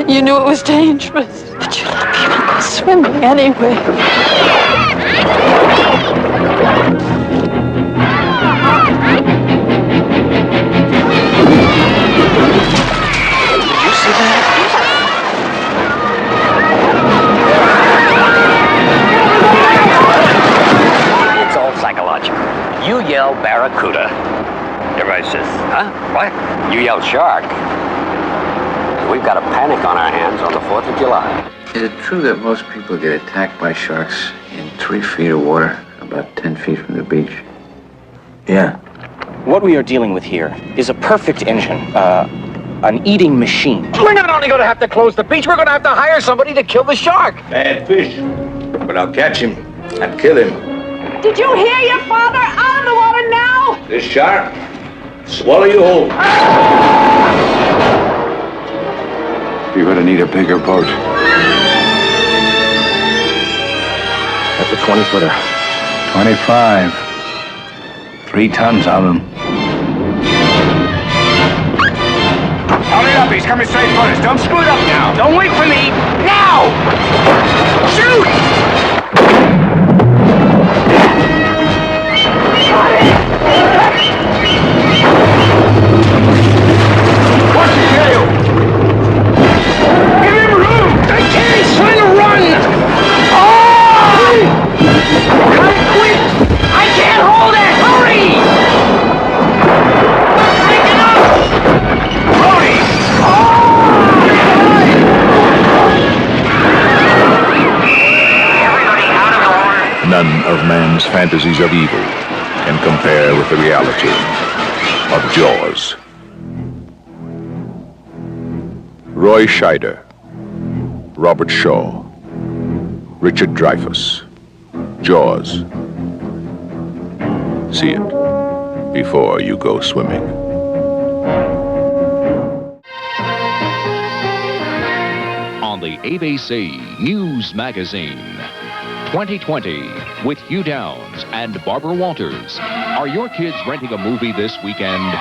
Speaker 22: You knew it was dangerous. But you let people go swimming anyway.
Speaker 8: Did you see that?
Speaker 5: It's all psychological. You yell barracuda. Everybody says, huh? What? You yell shark. We've got a panic on our hands on the 4th of July.
Speaker 3: Is it true that most people get attacked by sharks in 3 feet of water, about 10 feet from the beach?
Speaker 13: Yeah. What we are dealing with here is a perfect engine, an eating machine.
Speaker 5: We're not only going to have to close the beach, we're going to have to hire somebody to kill the shark.
Speaker 3: Bad fish. But I'll catch him and kill him.
Speaker 22: Did you hear your father? Out of the water now!
Speaker 3: This shark, swallow you whole.
Speaker 4: You're gonna need a bigger boat.
Speaker 13: That's a 20-footer.
Speaker 4: 25. 3 tons of them.
Speaker 5: Hurry up, he's coming straight for us. Don't screw it up now. Don't wait for me. Now! Shoot! What's he do? Give him room! I can't! He's trying to run! Oh! Cut it quick! I can't hold it! Hurry! Take it up! Brody!
Speaker 1: None of man's fantasies of evil can compare with the reality of Jaws. Roy Scheider, Robert Shaw, Richard Dreyfuss, Jaws. See it before you go swimming.
Speaker 16: On the ABC News Magazine, 2020 with Hugh Downs and Barbara Walters. Are your kids renting a movie this weekend?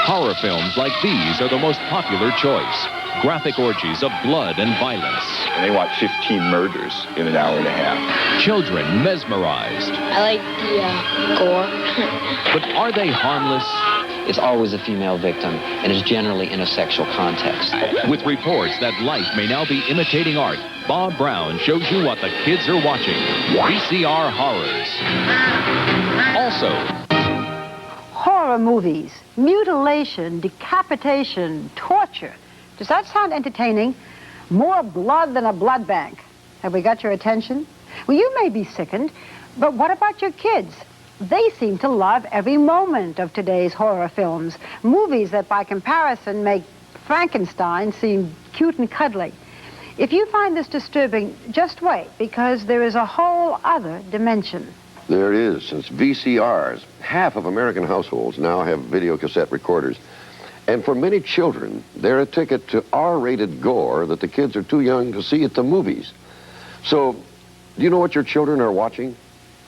Speaker 16: Horror films like these are the most popular choice. Graphic orgies of blood and violence.
Speaker 24: And they watch 15 murders in an hour and a half.
Speaker 16: Children mesmerized.
Speaker 15: I like the gore.
Speaker 16: But are they harmless?
Speaker 21: It's always a female victim and is generally in a sexual context.
Speaker 16: With reports that life may now be imitating art, Bob Brown shows you what the kids are watching. VCR horrors. Also,
Speaker 25: horror movies, mutilation, decapitation, torture. Does that sound entertaining? More blood than a blood bank. Have we got your attention? Well, you may be sickened, but what about your kids? They seem to love every moment of today's horror films, movies that by comparison make Frankenstein seem cute and cuddly. If you find this disturbing, just wait, because there is a whole other dimension.
Speaker 26: There is, since VCRs, half of American households now have video cassette recorders. And for many children, they're a ticket to R-rated gore that the kids are too young to see at the movies. So, do you know what your children are watching?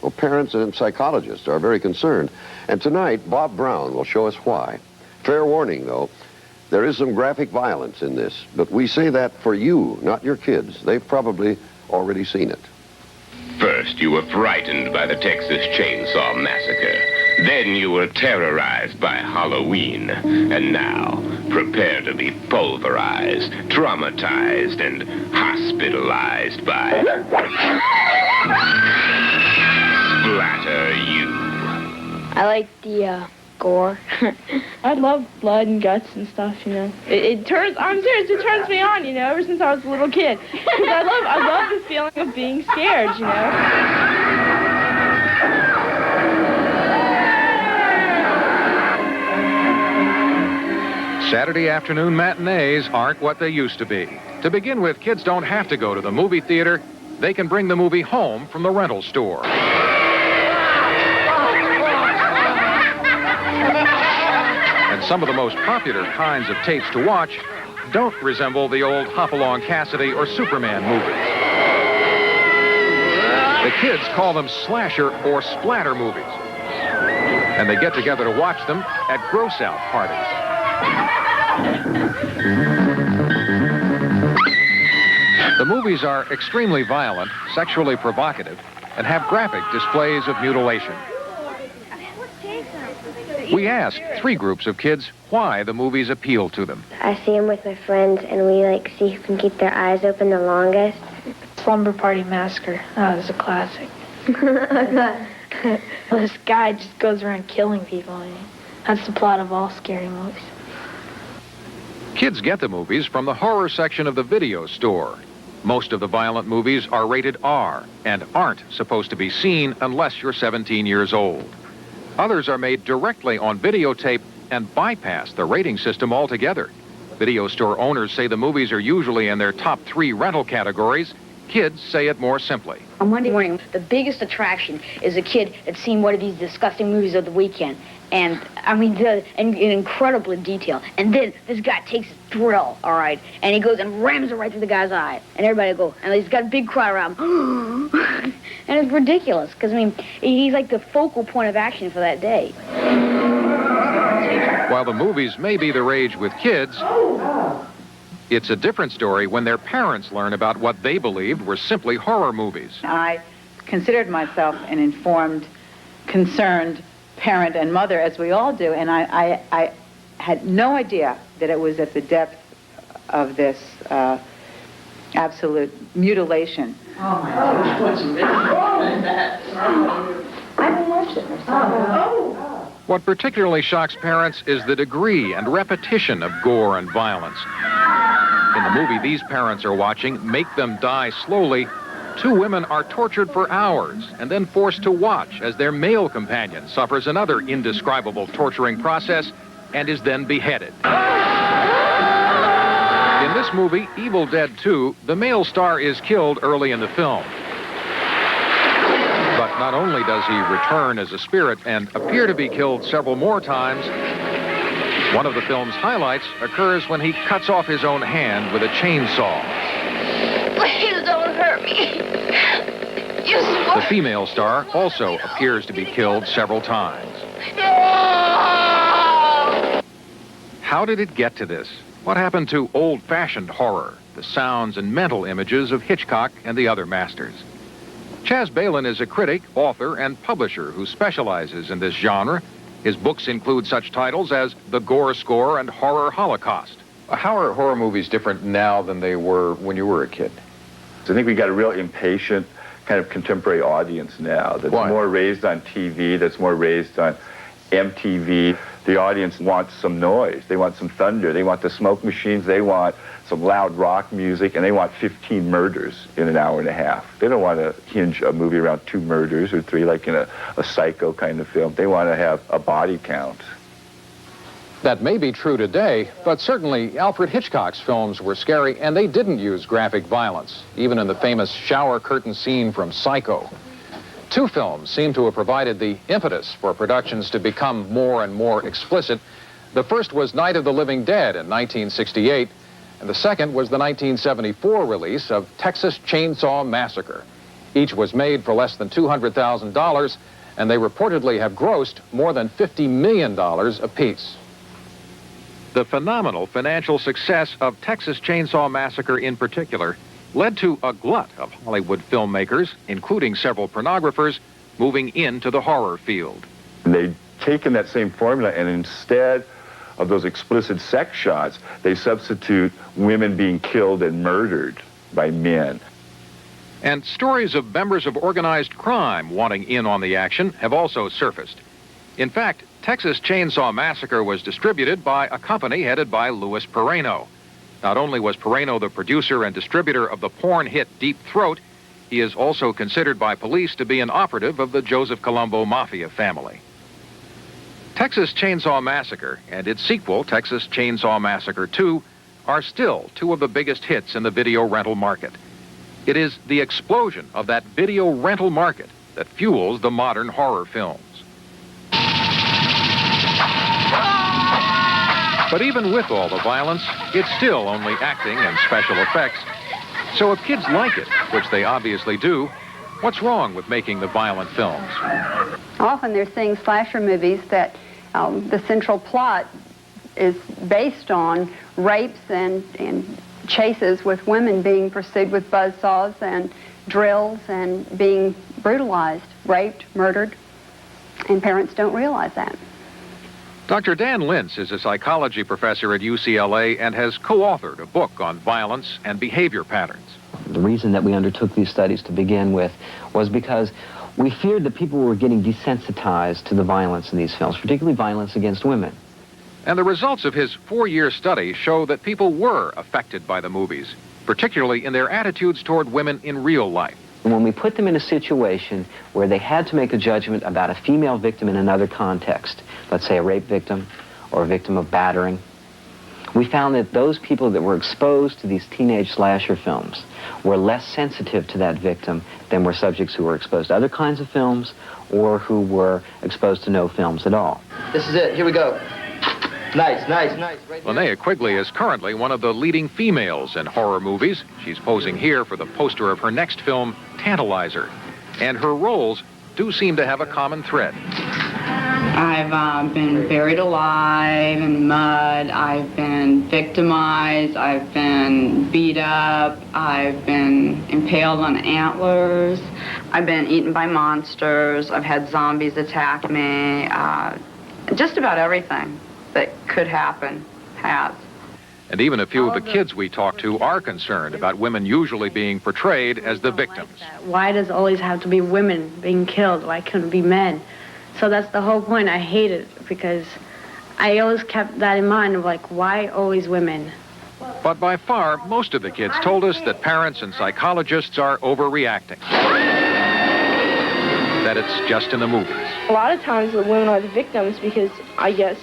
Speaker 26: Well, parents and psychologists are very concerned. And tonight, Bob Brown will show us why. Fair warning, though, there is some graphic violence in this, but we say that for you, not your kids. They've probably already seen it.
Speaker 27: First, you were frightened by the Texas Chainsaw Massacre. Then you were terrorized by Halloween. And now, prepare to be pulverized, traumatized, and hospitalized by... Splatter you.
Speaker 15: I like the gore.
Speaker 28: I love blood and guts and stuff, you know. I'm serious, it turns me on, you know, ever since I was a little kid. Because I love the feeling of being scared, you know.
Speaker 29: Saturday afternoon matinees aren't what they used to be. To begin with, kids don't have to go to the movie theater. They can bring the movie home from the rental store. Some of the most popular kinds of tapes to watch don't resemble the old Hopalong Cassidy or Superman movies. The kids call them slasher or splatter movies. And they get together to watch them at gross-out parties. The movies are extremely violent, sexually provocative, and have graphic displays of mutilation. We asked 3 groups of kids why the movies appeal to them.
Speaker 7: I see them with my friends, and we see who can keep their eyes open the longest.
Speaker 28: Slumber Party Massacre. That was a classic. This guy just goes around killing people. That's the plot of all scary movies.
Speaker 29: Kids get the movies from the horror section of the video store. Most of the violent movies are rated R and aren't supposed to be seen unless you're 17 years old. Others are made directly on videotape and bypass the rating system altogether. Video store owners say the movies are usually in their top 3 rental categories. Kids say it more simply.
Speaker 9: On Monday morning, the biggest attraction is a kid that's seen one of these disgusting movies of the weekend. And, I mean, in incredible detail. And then this guy takes his drill, all right, and he goes and rams it right through the guy's eye. And everybody go, and he's got a big crowd around him. And it's ridiculous, because, I mean, he's like the focal point of action for that day.
Speaker 29: While the movies may be the rage with kids, it's a different story when their parents learn about what they believed were simply horror movies.
Speaker 12: I considered myself an informed, concerned parent and mother, as we all do, and I had no idea that it was at the depth of this absolute mutilation.
Speaker 9: Oh, my God. I haven't watched it myself.
Speaker 29: What particularly shocks parents is the degree and repetition of gore and violence. In the movie these parents are watching, Make Them Die Slowly, 2 women are tortured for hours and then forced to watch as their male companion suffers another indescribable torturing process and is then beheaded. In this movie, Evil Dead 2, the male star is killed early in the film. But not only does he return as a spirit and appear to be killed several more times, one of the film's highlights occurs when he cuts off his own hand with a chainsaw.
Speaker 9: Please don't hurt me.
Speaker 29: The female star also appears to be killed several times. How did it get to this? What happened to old-fashioned horror, the sounds and mental images of Hitchcock and the other masters? Chaz Balin is a critic, author, and publisher who specializes in this genre. His books include such titles as The Gore Score and Horror Holocaust.
Speaker 24: How are horror movies different now than they were when you were a kid? I think we got a real impatient kind of contemporary audience now that's more raised on TV, that's more raised on MTV. The audience wants some noise. They want some thunder. They want the smoke machines. They want some loud rock music, and they want 15 murders in an hour and a half. They don't want to hinge a movie around 2 murders or 3 like in a Psycho kind of film. They want to have a body count.
Speaker 29: That may be true today, but certainly Alfred Hitchcock's films were scary, and they didn't use graphic violence, even in the famous shower curtain scene from Psycho. 2 films seem to have provided the impetus for productions to become more and more explicit. The first was Night of the Living Dead in 1968, and the second was the 1974 release of Texas Chainsaw Massacre. Each was made for less than $200,000, and they reportedly have grossed more than $50 million apiece. The phenomenal financial success of Texas Chainsaw Massacre in particular led to a glut of Hollywood filmmakers, including several pornographers, moving into the horror field.
Speaker 24: They'd taken that same formula, and instead of those explicit sex shots, they substitute women being killed and murdered by men.
Speaker 29: And stories of members of organized crime wanting in on the action have also surfaced. In fact, Texas Chainsaw Massacre was distributed by a company headed by Louis Pereno. Not only was Pereno the producer and distributor of the porn hit Deep Throat, he is also considered by police to be an operative of the Joseph Colombo Mafia family. Texas Chainsaw Massacre and its sequel, Texas Chainsaw Massacre 2, are still 2 of the biggest hits in the video rental market. It is the explosion of that video rental market that fuels the modern horror films. But even with all the violence, it's still only acting and special effects. So if kids like it, which they obviously do, what's wrong with making the violent films?
Speaker 2: Often they're seeing slasher movies that the central plot is based on rapes and chases with women being pursued with buzzsaws and drills and being brutalized, raped, murdered, and parents don't realize that.
Speaker 29: Dr. Dan Lintz is a psychology professor at UCLA and has co-authored a book on violence and behavior patterns.
Speaker 10: The reason that we undertook these studies to begin with was because we feared that people were getting desensitized to the violence in these films, particularly violence against women.
Speaker 29: And the results of his 4-year study show that people were affected by the movies, particularly in their attitudes toward women in real life.
Speaker 10: When we put them in a situation where they had to make a judgment about a female victim in another context, let's say a rape victim or a victim of battering, we found that those people that were exposed to these teenage slasher films were less sensitive to that victim than were subjects who were exposed to other kinds of films or who were exposed to no films at all.
Speaker 11: This is it. Here we go. Nice, nice, nice. Right here.
Speaker 29: Linnea Quigley is currently one of the leading females in horror movies. She's posing here for the poster of her next film, Tantalizer. And her roles do seem to have a common thread.
Speaker 14: I've been buried alive in mud. I've been victimized. I've been beat up. I've been impaled on antlers. I've been eaten by monsters. I've had zombies attack me. Just about everything that could happen has.
Speaker 29: And even a few of the kids we talk to are concerned about women usually being portrayed as the victims.
Speaker 17: Why does it always have to be women being killed? Why couldn't it be men? So that's the whole point. I hate it because I always kept that in mind of like, why always women?
Speaker 29: But by far, most of the kids told us that parents and psychologists are overreacting. That it's just in the movies.
Speaker 28: A lot of times the women are the victims because I guess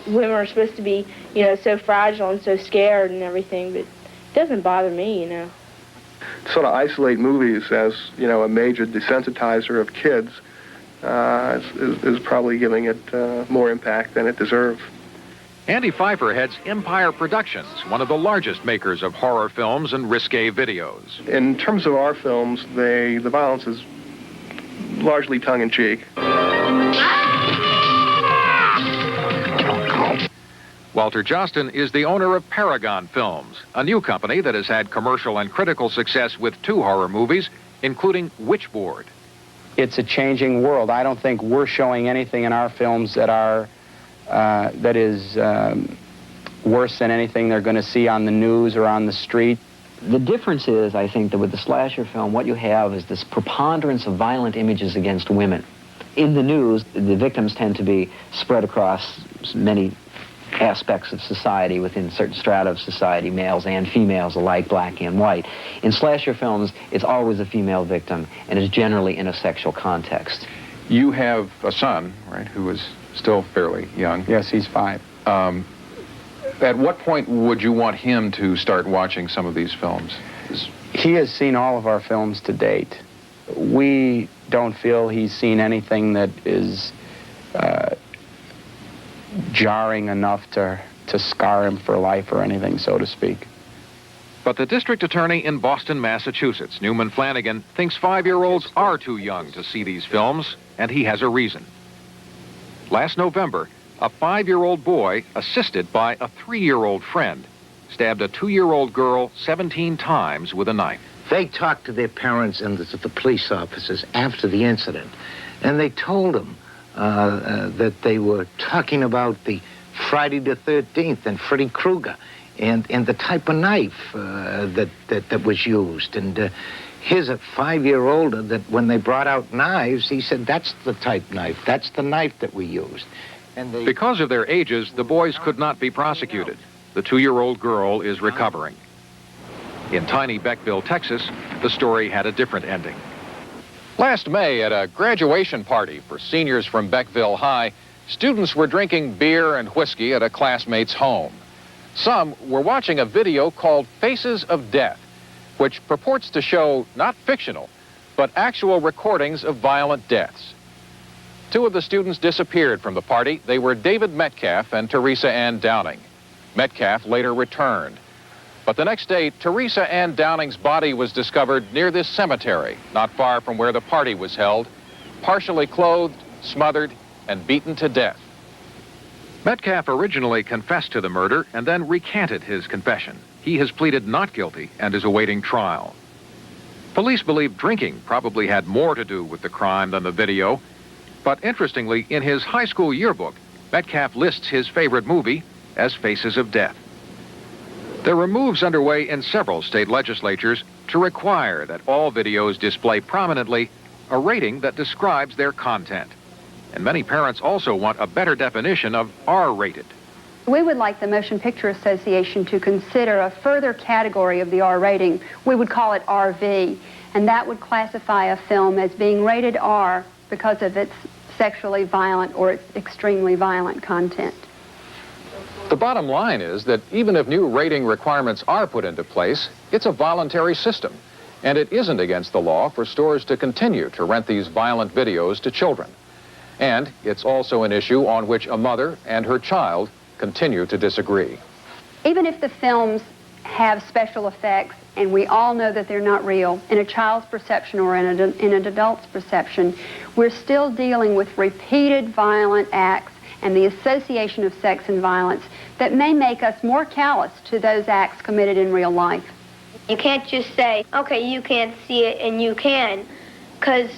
Speaker 28: women are supposed to be, so fragile and so scared and everything, but it doesn't bother me,
Speaker 18: Sort of isolate movies as, a major desensitizer of kids is probably giving it more impact than it deserves.
Speaker 29: Andy Pfeiffer heads Empire Productions, one of the largest makers of horror films and risque videos.
Speaker 18: In terms of our films, the violence is largely tongue-in-cheek.
Speaker 29: Walter Jostin is the owner of Paragon Films, a new company that has had commercial and critical success with 2 horror movies, including Witchboard.
Speaker 19: It's a changing world. I don't think we're showing anything in our films that is worse than anything they're going to see on the news or on the street.
Speaker 10: The difference is, I think, that with the slasher film, what you have is this preponderance of violent images against women. In the news, the victims tend to be spread across many aspects of society within certain strata of society, males and females alike, black and white. In slasher films, it's always a female victim, and it's generally in a sexual context.
Speaker 29: You have a son, right, who is still fairly young.
Speaker 19: Yes, he's 5.
Speaker 29: At what point would you want him to start watching some of these films?
Speaker 19: He has seen all of our films to date. We don't feel he's seen anything that is jarring enough to scar him for life or anything, so to speak.
Speaker 29: But the district attorney in Boston, Massachusetts, Newman Flanagan, thinks 5-year-olds are too young to see these films, and he has a reason. Last November, a 5-year-old boy, assisted by a 3-year-old friend, stabbed a 2-year-old girl 17 times with a knife.
Speaker 20: They talked to their parents and to the police officers after the incident, and they told them that they were talking about the Friday the 13th and Freddy Krueger and the type of knife that was used. And here's a 5-year-old that when they brought out knives, he said, that's the type knife. That's the knife that we used. And
Speaker 29: because of their ages, the boys could not be prosecuted. The 2-year-old girl is recovering. In tiny Beckville, Texas, the story had a different ending. Last May, at a graduation party for seniors from Beckville High, students were drinking beer and whiskey at a classmate's home. Some were watching a video called Faces of Death, which purports to show not fictional, but actual recordings of violent deaths. 2 of the students disappeared from the party. They were David Metcalf and Teresa Ann Downing. Metcalf later returned. But the next day, Teresa Ann Downing's body was discovered near this cemetery, not far from where the party was held, partially clothed, smothered, and beaten to death. Metcalf originally confessed to the murder and then recanted his confession. He has pleaded not guilty and is awaiting trial. Police believe drinking probably had more to do with the crime than the video, but interestingly, in his high school yearbook, Metcalf lists his favorite movie as Faces of Death. There are moves underway in several state legislatures to require that all videos display prominently a rating that describes their content. And many parents also want a better definition of R-rated.
Speaker 2: We would like the Motion Picture Association to consider a further category of the R rating. We would call it RV, and that would classify a film as being rated R because of its sexually violent or its extremely violent content.
Speaker 29: The bottom line is that even if new rating requirements are put into place, it's a voluntary system, and it isn't against the law for stores to continue to rent these violent videos to children. And it's also an issue on which a mother and her child continue to disagree.
Speaker 2: Even if the films have special effects, and we all know that they're not real, in a child's perception or in an adult's perception, we're still dealing with repeated violent acts and the association of sex and violence that may make us more callous to those acts committed in real life.
Speaker 7: You can't just say, okay, you can't see it and you can. Because,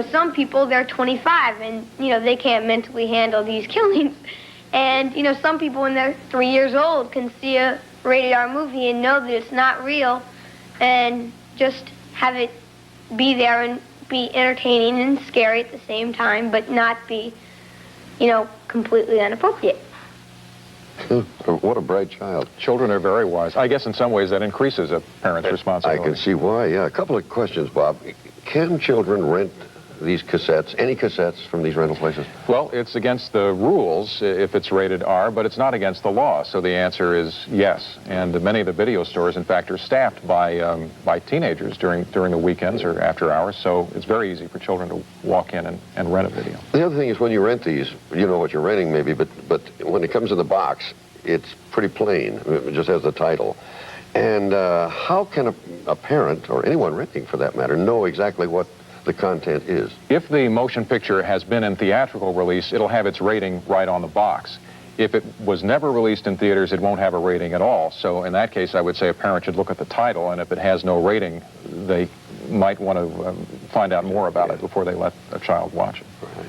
Speaker 7: some people, they're 25 and, they can't mentally handle these killings. And, some people when they're 3 years old can see a rated R movie and know that it's not real and just have it be there and be entertaining and scary at the same time, but not be, completely inappropriate.
Speaker 26: What a bright child.
Speaker 29: Children are very wise. I guess in some ways that increases a parent's responsibility.
Speaker 26: I can see why, yeah. A couple of questions, Bob. Can children rent these cassettes, any cassettes from these rental places?
Speaker 29: Well, it's against the rules if it's rated R, but it's not against the law. So the answer is yes. And many of the video stores, in fact, are staffed by teenagers during the weekends or after hours. So it's very easy for children to walk in and rent a video.
Speaker 26: The other thing is when you rent these, you know what you're renting maybe, but when it comes in the box, it's pretty plain. It just has the title. And how can a parent, or anyone renting for that matter, know exactly what the content is?
Speaker 29: If the motion picture has been in theatrical release, it'll have its rating right on the box. If it was never released in theaters, it won't have a rating at all. So in that case, I would say a parent should look at the title, and if it has no rating, they might want to find out more about it before they let a child watch it.
Speaker 26: Right.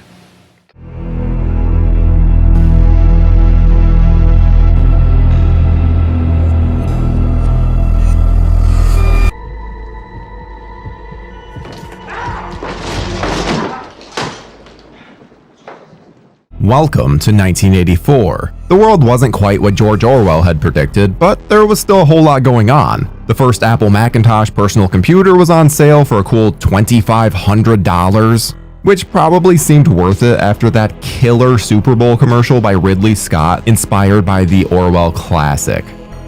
Speaker 1: Welcome to 1984. The world wasn't quite what George Orwell had predicted, but there was still a whole lot going on. The first Apple Macintosh personal computer was on sale for a cool $2,500, which probably seemed worth it after that killer Super Bowl commercial by Ridley Scott inspired by the Orwell classic.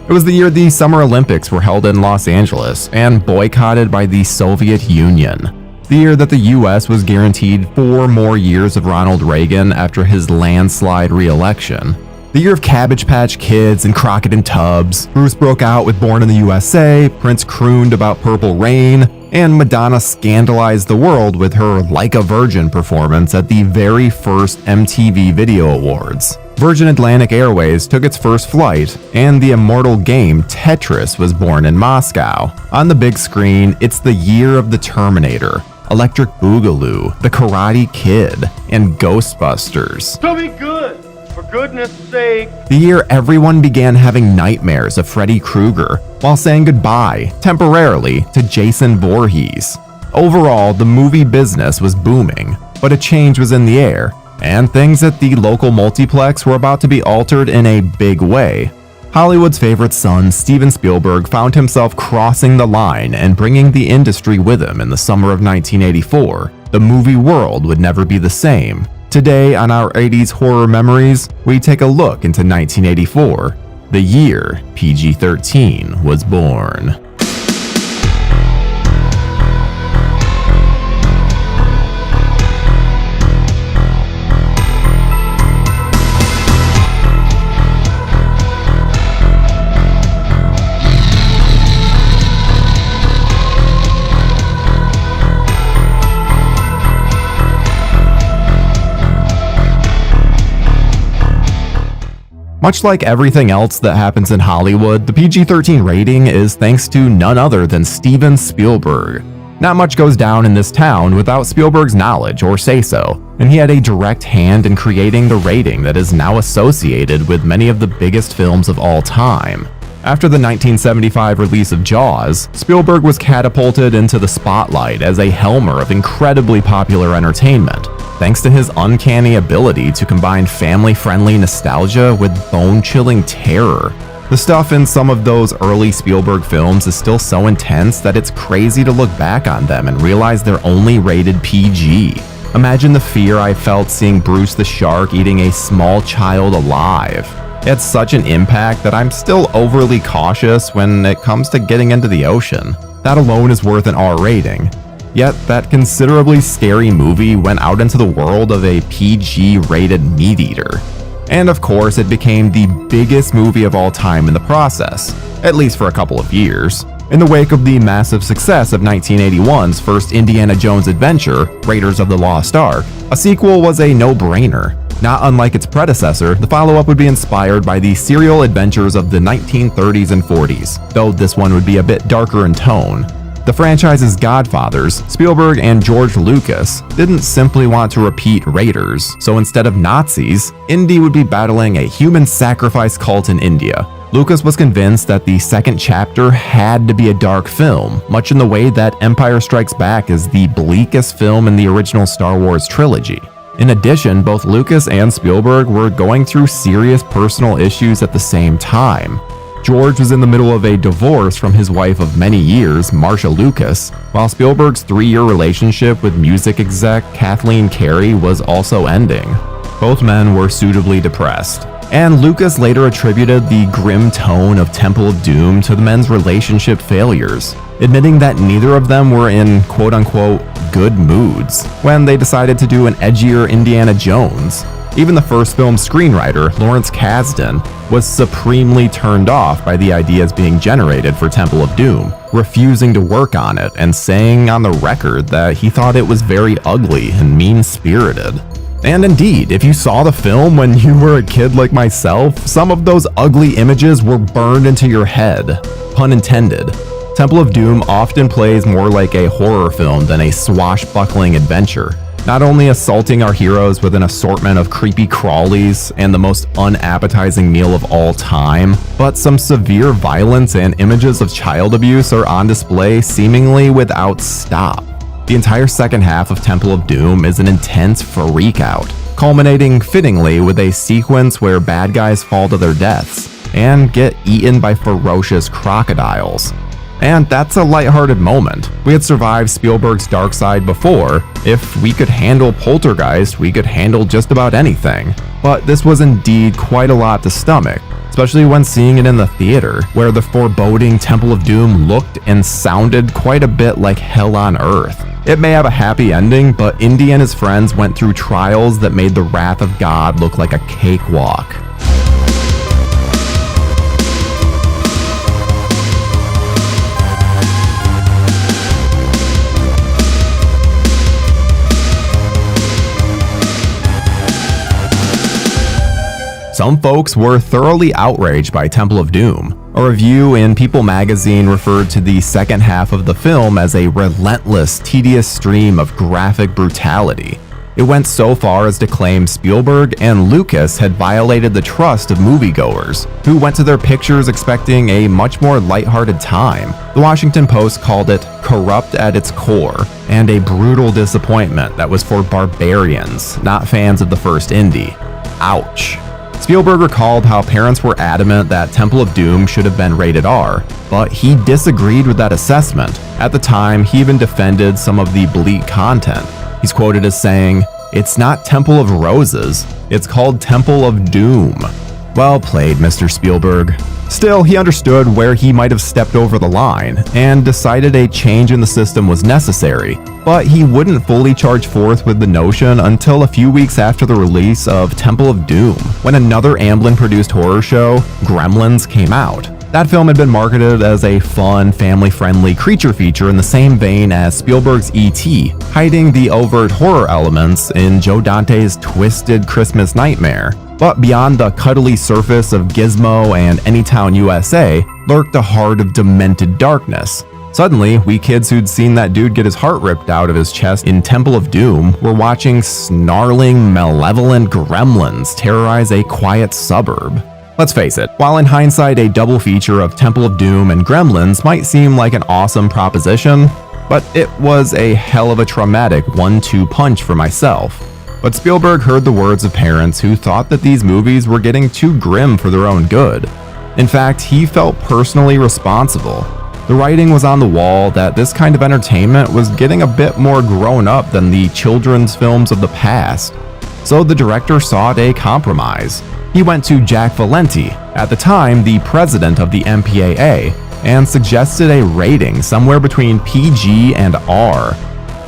Speaker 1: It was the year the Summer Olympics were held in Los Angeles and boycotted by the Soviet Union. The year that the US was guaranteed 4 more years of Ronald Reagan after his landslide re-election. The year of Cabbage Patch Kids and Crockett and Tubbs. Bruce broke out with Born in the USA, Prince crooned about Purple Rain, and Madonna scandalized the world with her Like a Virgin performance at the very first MTV Video Awards. Virgin Atlantic Airways took its first flight, and the immortal game Tetris was born in Moscow. On the big screen, it's the year of the Terminator, Electric Boogaloo, The Karate Kid, and Ghostbusters.
Speaker 3: So be good, for goodness sake.
Speaker 1: The year everyone began having nightmares of Freddy Krueger while saying goodbye, temporarily, to Jason Voorhees. Overall, the movie business was booming, but a change was in the air, and things at the local multiplex were about to be altered in a big way. Hollywood's favorite son, Steven Spielberg, found himself crossing the line and bringing the industry with him in the summer of 1984. The movie world would never be the same. Today, on our 80s horror memories, we take a look into 1984, the year PG-13 was born. Much like everything else that happens in Hollywood, the PG-13 rating is thanks to none other than Steven Spielberg. Not much goes down in this town without Spielberg's knowledge or say-so, and he had a direct hand in creating the rating that is now associated with many of the biggest films of all time. After the 1975 release of Jaws, Spielberg was catapulted into the spotlight as a helmer of incredibly popular entertainment, thanks to his uncanny ability to combine family-friendly nostalgia with bone-chilling terror. The stuff in some of those early Spielberg films is still so intense that it's crazy to look back on them and realize they're only rated PG. Imagine the fear I felt seeing Bruce the Shark eating a small child alive. It had such an impact that I'm still overly cautious when it comes to getting into the ocean. That alone is worth an R rating. Yet that considerably scary movie went out into the world of a PG-rated meat eater. And of course, it became the biggest movie of all time in the process, at least for a couple of years. In the wake of the massive success of 1981's first Indiana Jones adventure, Raiders of the Lost Ark, a sequel was a no-brainer. Not unlike its predecessor, the follow-up would be inspired by the serial adventures of the 1930s and 40s, though this one would be a bit darker in tone. The franchise's godfathers, Spielberg and George Lucas, didn't simply want to repeat Raiders, so instead of Nazis, Indy would be battling a human sacrifice cult in India. Lucas was convinced that the second chapter had to be a dark film, much in the way that Empire Strikes Back is the bleakest film in the original Star Wars trilogy. In addition, both Lucas and Spielberg were going through serious personal issues at the same time. George was in the middle of a divorce from his wife of many years, Marcia Lucas, while Spielberg's 3-year relationship with music exec Kathleen Carey was also ending. Both men were suitably depressed. And Lucas later attributed the grim tone of Temple of Doom to the men's relationship failures, admitting that neither of them were in quote-unquote good moods when they decided to do an edgier Indiana Jones. Even the first film's screenwriter, Lawrence Kasdan, was supremely turned off by the ideas being generated for Temple of Doom, refusing to work on it and saying on the record that he thought it was very ugly and mean-spirited. And indeed, if you saw the film when you were a kid like myself, some of those ugly images were burned into your head. Pun intended. Temple of Doom often plays more like a horror film than a swashbuckling adventure, not only assaulting our heroes with an assortment of creepy crawlies and the most unappetizing meal of all time, but some severe violence and images of child abuse are on display seemingly without stop. The entire second half of Temple of Doom is an intense freak-out, culminating fittingly with a sequence where bad guys fall to their deaths and get eaten by ferocious crocodiles. And that's a lighthearted moment. We had survived Spielberg's dark side before. If we could handle Poltergeist, we could handle just about anything. But this was indeed quite a lot to stomach, especially when seeing it in the theater, where the foreboding Temple of Doom looked and sounded quite a bit like hell on earth. It may have a happy ending, but Indy and his friends went through trials that made the wrath of God look like a cakewalk. Some folks were thoroughly outraged by Temple of Doom. A review in People magazine referred to the second half of the film as a relentless, tedious stream of graphic brutality. It went so far as to claim Spielberg and Lucas had violated the trust of moviegoers, who went to their pictures expecting a much more lighthearted time. The Washington Post called it corrupt at its core, and a brutal disappointment that was for barbarians, not fans of the first Indy. Ouch. Spielberg recalled how parents were adamant that Temple of Doom should have been rated R, but he disagreed with that assessment. At the time, he even defended some of the bleak content. He's quoted as saying, "It's not Temple of Roses, it's called Temple of Doom." Well played, Mr. Spielberg. Still, he understood where he might have stepped over the line, and decided a change in the system was necessary, but he wouldn't fully charge forth with the notion until a few weeks after the release of Temple of Doom, when another Amblin-produced horror show, Gremlins, came out. That film had been marketed as a fun, family-friendly creature feature in the same vein as Spielberg's E.T., hiding the overt horror elements in Joe Dante's twisted Christmas nightmare. But beyond the cuddly surface of Gizmo and Anytown, USA, lurked a heart of demented darkness. Suddenly, we kids who'd seen that dude get his heart ripped out of his chest in Temple of Doom were watching snarling, malevolent gremlins terrorize a quiet suburb. Let's face it, while in hindsight a double feature of Temple of Doom and Gremlins might seem like an awesome proposition, but it was a hell of a traumatic 1-2 punch for myself. But Spielberg heard the words of parents who thought that these movies were getting too grim for their own good. In fact, he felt personally responsible. The writing was on the wall that this kind of entertainment was getting a bit more grown up than the children's films of the past. So the director sought a compromise. He went to Jack Valenti, at the time the president of the MPAA, and suggested a rating somewhere between PG and R.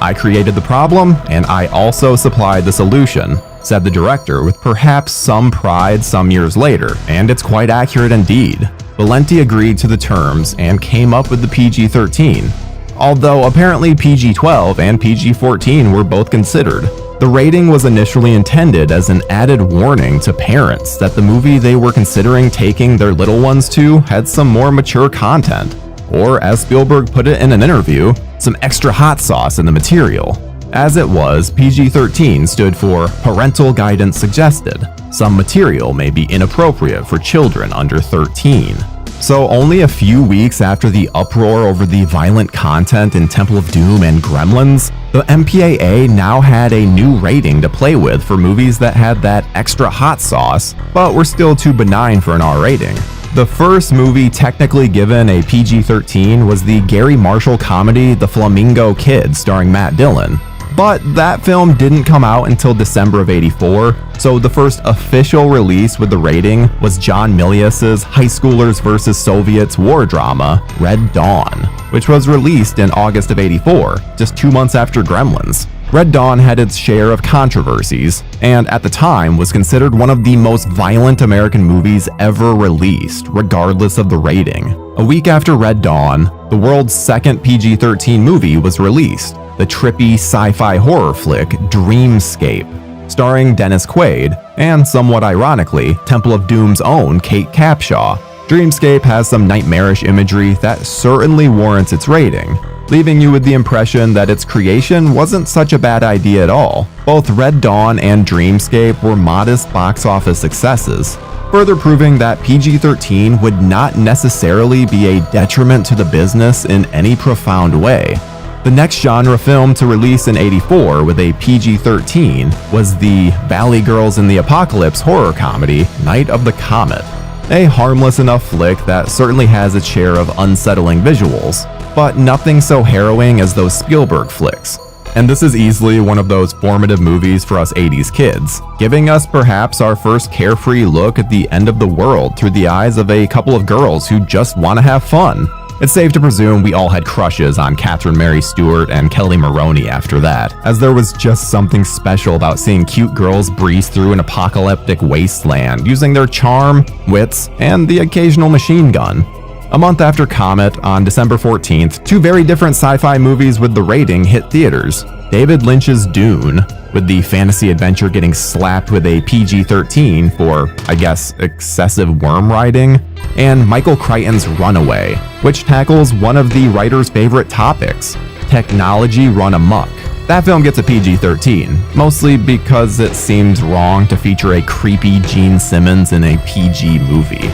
Speaker 1: "I created the problem, and I also supplied the solution," said the director with perhaps some pride some years later, and it's quite accurate indeed. Valenti agreed to the terms and came up with the PG-13. Although apparently PG-12 and PG-14 were both considered. The rating was initially intended as an added warning to parents that the movie they were considering taking their little ones to had some more mature content, or as Spielberg put it in an interview, some extra hot sauce in the material. As it was, PG-13 stood for Parental Guidance Suggested. Some material may be inappropriate for children under 13. So only a few weeks after the uproar over the violent content in Temple of Doom and Gremlins, the MPAA now had a new rating to play with for movies that had that extra hot sauce, but were still too benign for an R rating. The first movie technically given a PG-13 was the Gary Marshall comedy The Flamingo Kid starring Matt Dillon. But that film didn't come out until December of '84, so the first official release with the rating was John Milius's High Schoolers vs. Soviets war drama, Red Dawn, which was released in August of '84, just 2 months after Gremlins. Red Dawn had its share of controversies, and at the time was considered one of the most violent American movies ever released, regardless of the rating. A week after Red Dawn, the world's second PG-13 movie was released, the trippy sci-fi horror flick Dreamscape, starring Dennis Quaid, and somewhat ironically, Temple of Doom's own Kate Capshaw. Dreamscape has some nightmarish imagery that certainly warrants its rating, leaving you with the impression that its creation wasn't such a bad idea at all. Both Red Dawn and Dreamscape were modest box office successes, further proving that PG-13 would not necessarily be a detriment to the business in any profound way. The next genre film to release in '84 with a PG-13 was the Valley Girls in the Apocalypse horror comedy Night of the Comet, a harmless enough flick that certainly has its share of unsettling visuals, but nothing so harrowing as those Spielberg flicks. And this is easily one of those formative movies for us 80s kids, giving us perhaps our first carefree look at the end of the world through the eyes of a couple of girls who just want to have fun. It's safe to presume we all had crushes on Catherine Mary Stewart and Kelly Maroney after that, as there was just something special about seeing cute girls breeze through an apocalyptic wasteland using their charm, wits, and the occasional machine gun. A month after Comet, on December 14th, two very different sci-fi movies with the rating hit theaters. David Lynch's Dune, with the fantasy adventure getting slapped with a PG-13 for, I guess, excessive worm riding, and Michael Crichton's Runaway, which tackles one of the writer's favorite topics, technology run amok. That film gets a PG-13, mostly because it seems wrong to feature a creepy Gene Simmons in a PG movie.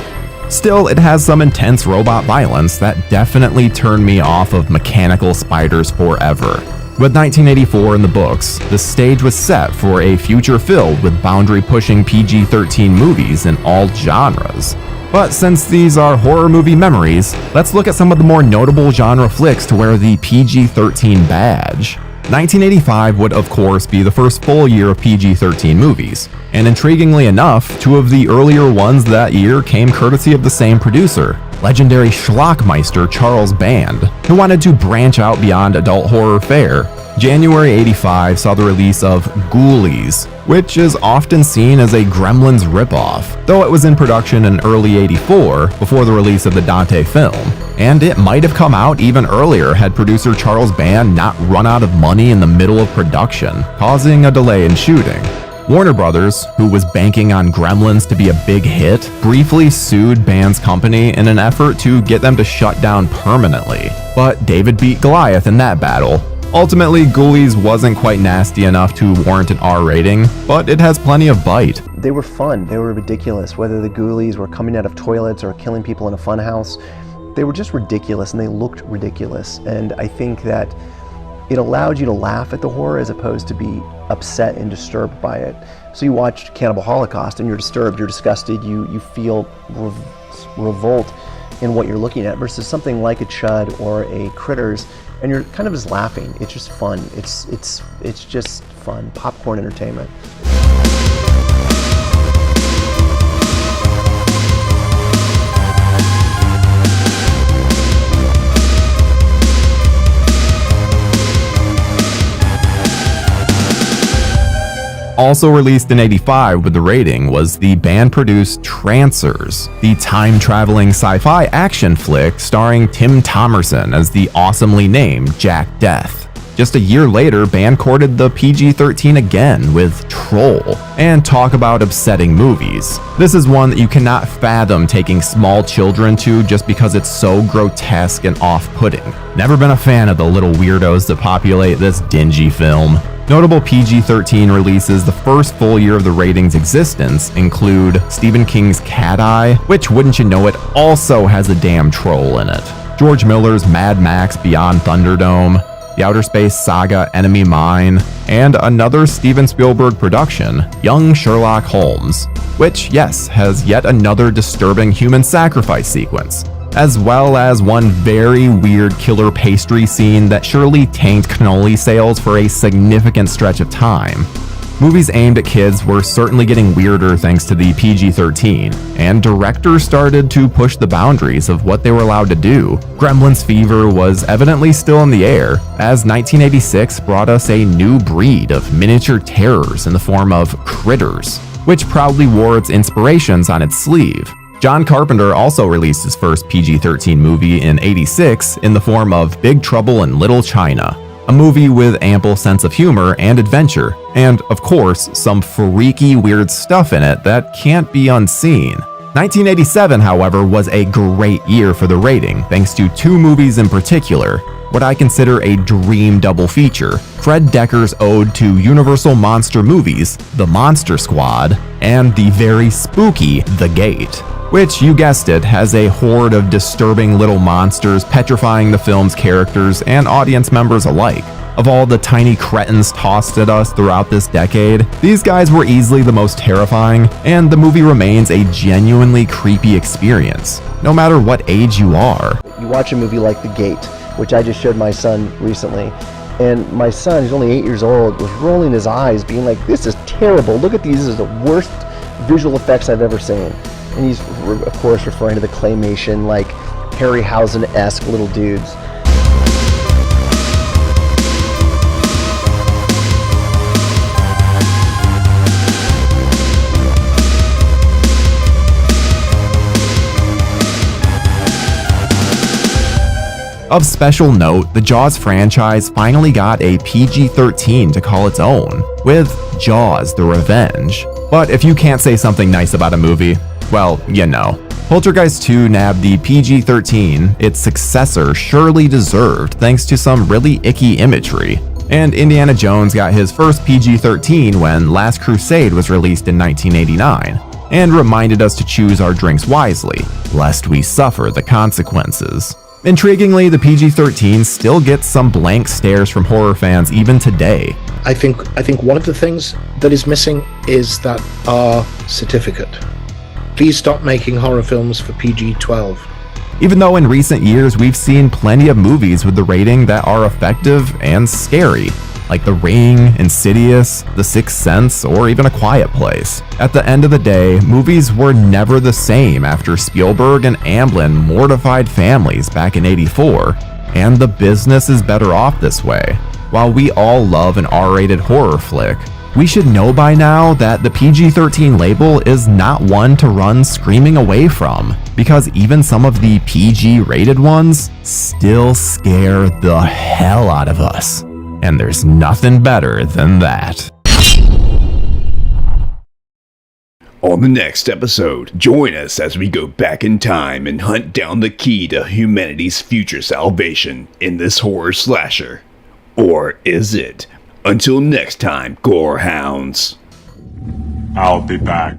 Speaker 1: Still, it has some intense robot violence that definitely turned me off of mechanical spiders forever. With 1984 in the books, the stage was set for a future filled with boundary-pushing PG-13 movies in all genres. But since these are horror movie memories, let's look at some of the more notable genre flicks to wear the PG-13 badge. 1985 would of course be the first full year of PG-13 movies, and intriguingly enough, two of the earlier ones that year came courtesy of the same producer, legendary schlockmeister Charles Band, who wanted to branch out beyond adult horror fare. January '85 saw the release of Ghoulies, which is often seen as a Gremlins ripoff, though it was in production in early '84 before the release of the Dante film, and it might have come out even earlier had producer Charles Band not run out of money in the middle of production, causing a delay in shooting. Warner Brothers, who was banking on Gremlins to be a big hit, briefly sued Band's company in an effort to get them to shut down permanently. But David beat Goliath in that battle. Ultimately, Ghoulies wasn't quite nasty enough to warrant an R rating, but it has plenty of bite.
Speaker 4: They were fun, they were ridiculous, whether the Ghoulies were coming out of toilets or killing people in a funhouse. They were just ridiculous and they looked ridiculous. And I think that it allowed you to laugh at the horror as opposed to be upset and disturbed by it. So you watch Cannibal Holocaust and you're disturbed, you're disgusted, you feel revolt in what you're looking at, versus something like a Chud or a Critters, and you're kind of just laughing. It's just fun. It's just fun, popcorn entertainment.
Speaker 1: Also released in '85 with the rating was the band-produced Trancers, the time-traveling sci-fi action flick starring Tim Thomerson as the awesomely named Jack Death. Just a year later, Band courted the PG-13 again with Troll, and talk about upsetting movies. This is one that you cannot fathom taking small children to just because it's so grotesque and off-putting. Never been a fan of the little weirdos that populate this dingy film. Notable PG-13 releases the first full year of the rating's existence include Stephen King's Cat Eye, which, wouldn't you know it, also has a damn troll in it, George Miller's Mad Max Beyond Thunderdome, the outer space saga Enemy Mine, and another Steven Spielberg production, Young Sherlock Holmes, which, yes, has yet another disturbing human sacrifice sequence, as well as one very weird killer pastry scene that surely tanked cannoli sales for a significant stretch of time. Movies aimed at kids were certainly getting weirder thanks to the PG-13, and directors started to push the boundaries of what they were allowed to do. Gremlins fever was evidently still in the air, as 1986 brought us a new breed of miniature terrors in the form of Critters, which proudly wore its inspirations on its sleeve. John Carpenter also released his first PG-13 movie in '86 in the form of Big Trouble in Little China, a movie with ample sense of humor and adventure, and of course, some freaky weird stuff in it that can't be unseen. 1987, however, was a great year for the rating, thanks to two movies in particular, what I consider a dream double feature: Fred Decker's ode to Universal Monster movies, The Monster Squad, and the very spooky The Gate, which, you guessed it, has a horde of disturbing little monsters petrifying the film's characters and audience members alike. Of all the tiny cretins tossed at us throughout this decade, these guys were easily the most terrifying, and the movie remains a genuinely creepy experience, no matter what age you are.
Speaker 4: You watch a movie like The Gate, which I just showed my son recently, and my son, who's only 8 years old, was rolling his eyes, being like, "This is terrible, look at these, this is the worst visual effects I've ever seen." And he's, of course, referring to the claymation, like Harryhausen-esque little dudes.
Speaker 1: Of special note, the Jaws franchise finally got a PG-13 to call its own, with Jaws: The Revenge. But if you can't say something nice about a movie, well, you know. Poltergeist 2 nabbed the PG-13 its successor surely deserved thanks to some really icky imagery. And Indiana Jones got his first PG-13 when Last Crusade was released in 1989, and reminded us to choose our drinks wisely, lest we suffer the consequences. Intriguingly, the PG-13 still gets some blank stares from horror fans even today.
Speaker 5: I think one of the things that is missing is that R certificate. Please stop making horror films for PG-12.
Speaker 1: Even though in recent years we've seen plenty of movies with the rating that are effective and scary, like The Ring, Insidious, The Sixth Sense, or even A Quiet Place. At the end of the day, movies were never the same after Spielberg and Amblin mortified families back in '84, and the business is better off this way. While we all love an R-rated horror flick, we should know by now that the PG-13 label is not one to run screaming away from, because even some of the PG-rated ones still scare the hell out of us. And there's nothing better than that.
Speaker 6: On the next episode, join us as we go back in time and hunt down the key to humanity's future salvation in this horror slasher. Or is it? Until next time, gore hounds.
Speaker 8: I'll be back.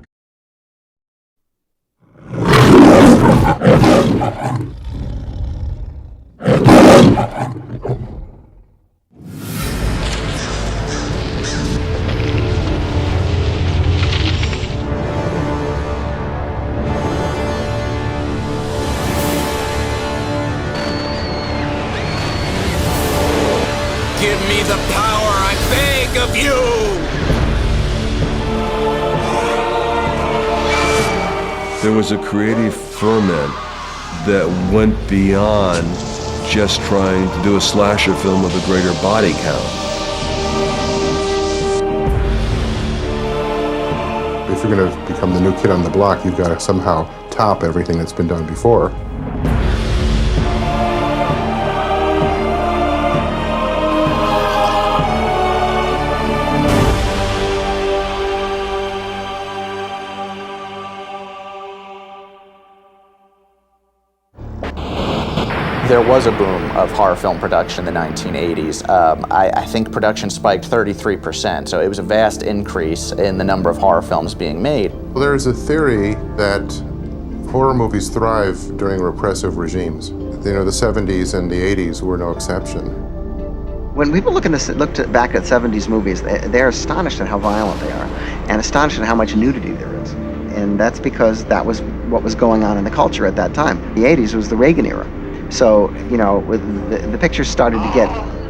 Speaker 13: Give me the power, I beg of you!
Speaker 16: There was a creative ferment that went beyond just trying to do a slasher film with a greater body count.
Speaker 21: If you're going to become the new kid on the block, you've got to somehow top everything that's been done before.
Speaker 22: There was a boom of horror film production in the 1980s. I think production spiked 33%, so it was a vast increase in the number of horror films being made.
Speaker 21: Well, there's a theory that horror movies thrive during repressive regimes. You know, the 70s and the 80s were no exception.
Speaker 23: When people look back at 70s movies, they're astonished at how violent they are, and astonished at how much nudity there is. And that's because that was what was going on in the culture at that time. The 80s was the Reagan era. So, you know, the pictures started to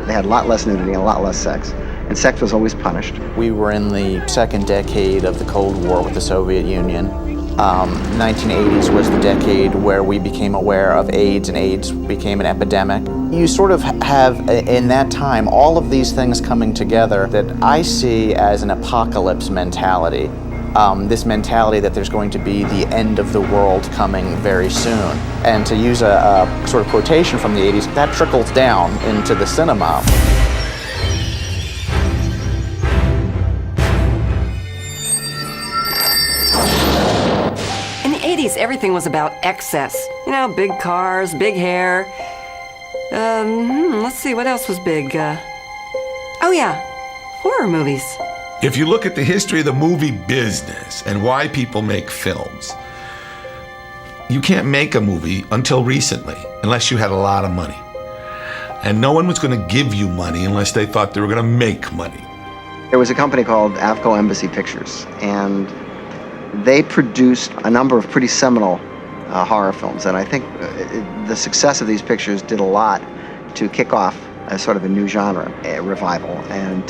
Speaker 23: they had a lot less nudity and a lot less sex. And sex was always punished.
Speaker 22: We were in the second decade of the Cold War with the Soviet Union. 1980s was the decade where we became aware of AIDS, and AIDS became an epidemic. You sort of have, in that time, all of these things coming together that I see as an apocalypse mentality. This mentality that there's going to be the end of the world coming very soon. And to use a sort of quotation from the 80s, that trickles down into the cinema.
Speaker 25: In the 80s, everything was about excess. You know, big cars, big hair. Let's see, what else was big? Oh yeah, horror movies.
Speaker 27: If you look at the history of the movie business and why people make films, you can't make a movie until recently, unless you had a lot of money. And no one was going to give you money unless they thought they were going to make money.
Speaker 23: There was a company called Avco Embassy Pictures, and they produced a number of pretty seminal horror films. And I think the success of these pictures did a lot to kick off a sort of a new genre, a revival, and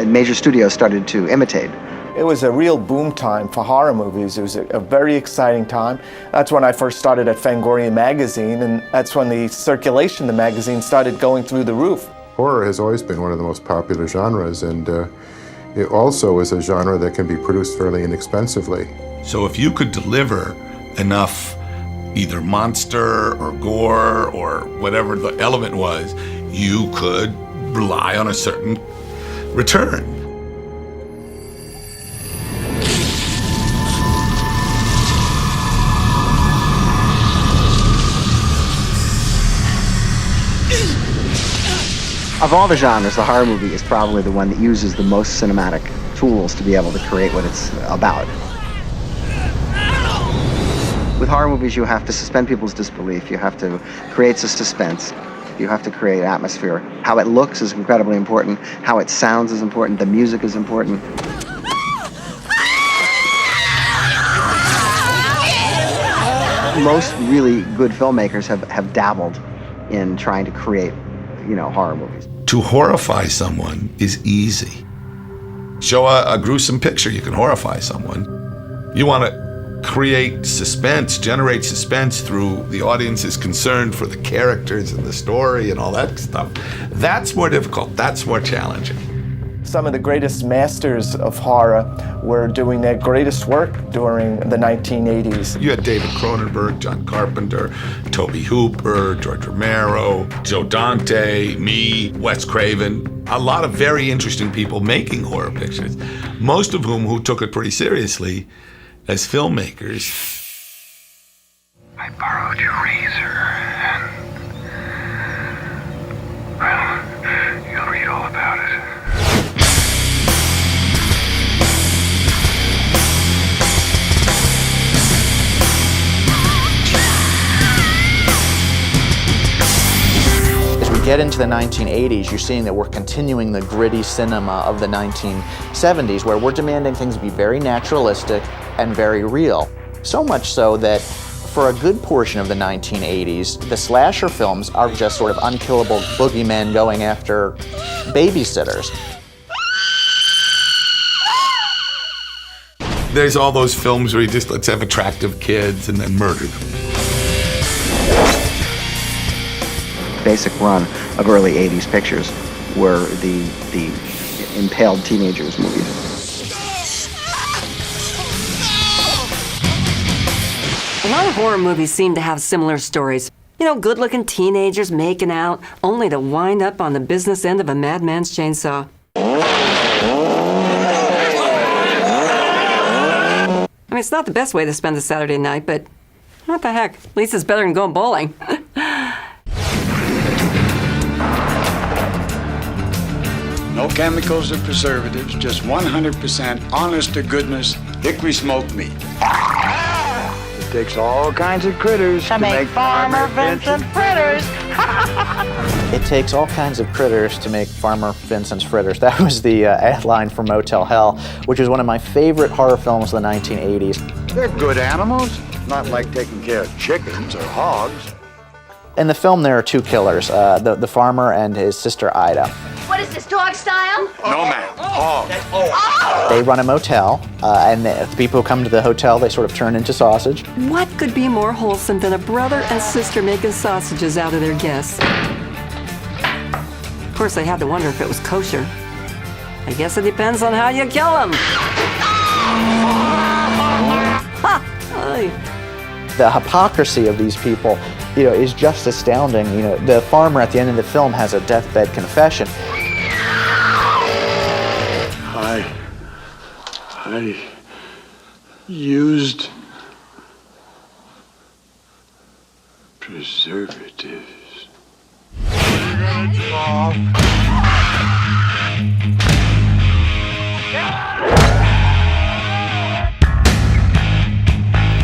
Speaker 23: major studios started to imitate.
Speaker 30: It was a real boom time for horror movies. It was a very exciting time. That's when I first started at Fangoria magazine, and that's when the circulation of the magazine started going through the roof.
Speaker 21: Horror has always been one of the most popular genres, and it also is a genre that can be produced fairly inexpensively.
Speaker 27: So if you could deliver enough either monster or gore or whatever the element was, you could rely on a certain return.
Speaker 23: Of all the genres, the horror movie is probably the one that uses the most cinematic tools to be able to create what it's about. With horror movies, you have to suspend people's disbelief. You have to create suspense. You have to create atmosphere. How it looks is incredibly important. How it sounds is important. The music is important. Most really good filmmakers have dabbled in trying to create, horror movies.
Speaker 27: To horrify someone is easy. Show a gruesome picture, you can horrify someone. You want to create suspense, generate suspense through the audience's concern for the characters and the story and all that stuff. That's more difficult, that's more challenging.
Speaker 30: Some of the greatest masters of horror were doing their greatest work during the 1980s.
Speaker 27: You had David Cronenberg, John Carpenter, Tobe Hooper, George Romero, Joe Dante, me, Wes Craven. a lot of very interesting people making horror pictures, most of whom who took it pretty seriously as filmmakers.
Speaker 9: I borrowed your razor, and, well, you'll read all about it.
Speaker 22: Get into the 1980s, you're seeing that we're continuing the gritty cinema of the 1970s, where we're demanding things to be very naturalistic and very real. So much so that for a good portion of the 1980s, the slasher films are just sort of unkillable boogeymen going after babysitters.
Speaker 27: There's all those films where you just let's have attractive kids and then murder them.
Speaker 23: Basic run of early 80s pictures were the impaled teenagers movies.
Speaker 25: A lot of horror movies seem to have similar stories. You know, good-looking teenagers making out, only to wind up on the business end of a madman's chainsaw. I mean, it's not the best way to spend a Saturday night, but what the heck? At least it's better than going bowling.
Speaker 10: No chemicals or preservatives, just 100% honest-to-goodness hickory smoked meat. It takes all kinds of critters to make Farmer Vincent's fritters.
Speaker 22: It takes all kinds of critters to make Farmer Vincent's fritters. That was the ad line for Motel Hell, which was one of my favorite horror films of the 1980s.
Speaker 10: They're good animals, not like taking care of chickens or hogs.
Speaker 22: In the film, there are two killers, the farmer and his sister Ida.
Speaker 11: What is this, dog style?
Speaker 10: No, ma'am. Hog.
Speaker 22: They run a motel, and the people who come to the hotel, they sort of turn into sausage.
Speaker 25: What could be more wholesome than a brother and sister making sausages out of their guests? Of course, I had to wonder if it was kosher. I guess it depends on how you kill them.
Speaker 22: The hypocrisy of these people, you know, is just astounding. You know, the farmer at the end of the film has a deathbed confession.
Speaker 10: I used preservatives.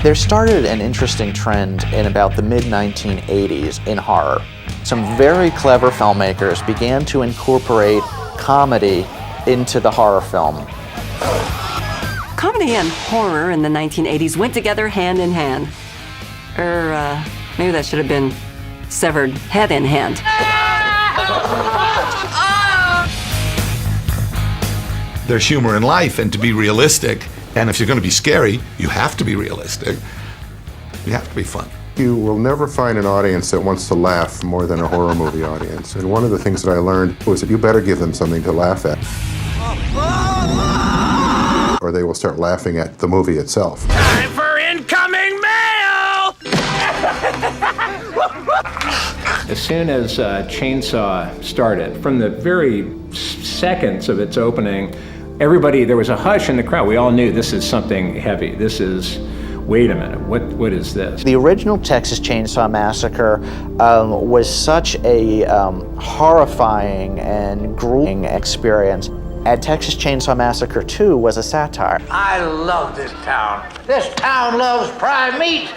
Speaker 22: There started an interesting trend in about the mid-1980s in horror. Some very clever filmmakers began to incorporate comedy into the horror film.
Speaker 25: Comedy and horror in the 1980s went together hand in hand. Maybe that should have been severed head in hand.
Speaker 27: There's humor in life, and to be realistic, and if you're going to be scary, you have to be realistic. You have to be fun.
Speaker 21: You will never find an audience that wants to laugh more than a horror movie audience. And one of the things that I learned was that you better give them something to laugh at, or they will start laughing at the movie itself.
Speaker 13: Time for incoming mail!
Speaker 12: As soon as Chainsaw started, from the very seconds of its opening, there was a hush in the crowd. We all knew this is something heavy. This is, wait a minute, what is this?
Speaker 22: The original Texas Chainsaw Massacre was such a horrifying and grueling experience. And Texas Chainsaw Massacre 2 was a satire.
Speaker 11: I love this town. This town loves prime meat.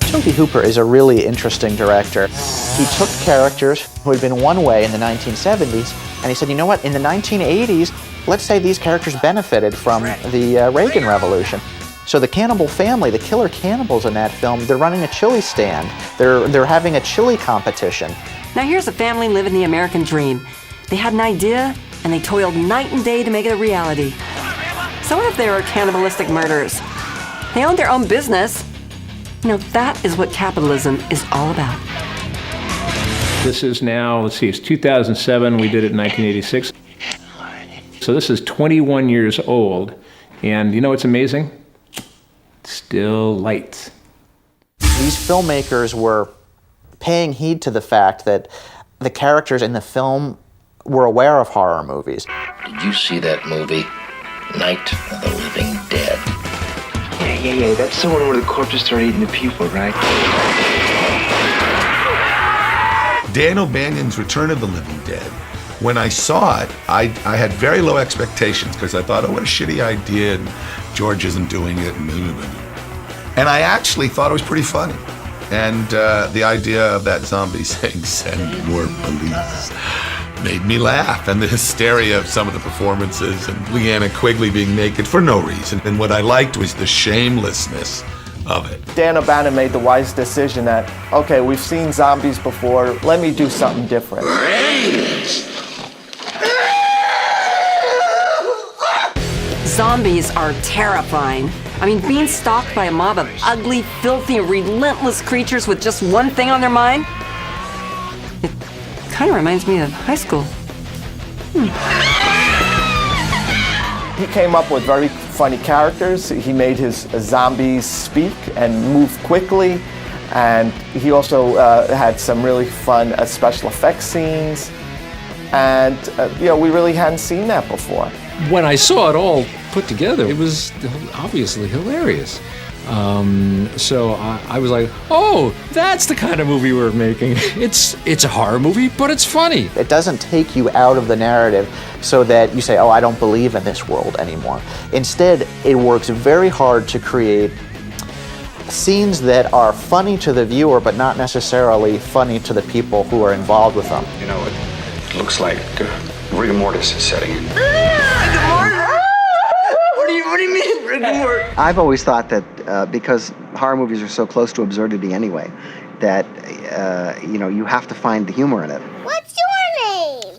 Speaker 22: Tobe Hooper is a really interesting director. He took characters who had been one way in the 1970s, and he said, you know what, in the 1980s, let's say these characters benefited from the Reagan Revolution. So the cannibal family, the killer cannibals in that film, they're running a chili stand. They're having a chili competition.
Speaker 25: Now here's a family living the American dream. They had an idea, and they toiled night and day to make it a reality. So what if they were cannibalistic murderers? They owned their own business. You know, that is what capitalism is all about.
Speaker 12: This is now, let's see, it's 2007. We did it in 1986. So this is 21 years old, and you know what's amazing? Still lights.
Speaker 22: These filmmakers were paying heed to the fact that the characters in the film were aware of horror movies.
Speaker 2: Did you see that movie, Night of the Living Dead?
Speaker 7: Yeah. That's the one where the corpses start eating the people, right?
Speaker 27: Dan O'Banion's Return of the Living Dead. When I saw it, I had very low expectations because I thought, oh, what a shitty idea, and George isn't doing it. And I actually thought it was pretty funny. And the idea of that zombie saying, "Send more police," made me laugh. And the hysteria of some of the performances, and Leanna Quigley being naked for no reason. And what I liked was the shamelessness of it.
Speaker 30: Dan O'Bannon made the wise decision that, okay, we've seen zombies before, let me do something different.
Speaker 25: Zombies are terrifying. I mean, being stalked by a mob of ugly, filthy, relentless creatures with just one thing on their mind? It kind of reminds me of high school.
Speaker 30: He came up with very funny characters. He made his zombies speak and move quickly. And he also had some really fun special effects scenes. And, we really hadn't seen that before.
Speaker 14: When I saw it all put together, it was obviously hilarious. So I was like, oh, that's the kind of movie we're making. It's a horror movie, but it's funny.
Speaker 22: It doesn't take you out of the narrative so that you say, oh, I don't believe in this world anymore. Instead, it works very hard to create scenes that are funny to the viewer, but not necessarily funny to the people who are involved with them.
Speaker 2: You know, it looks like rigor mortis is setting in.
Speaker 23: What do you mean, rigor mortis? I've always thought that because horror movies are so close to absurdity anyway, that you have to find the humor in it.
Speaker 15: What's your name?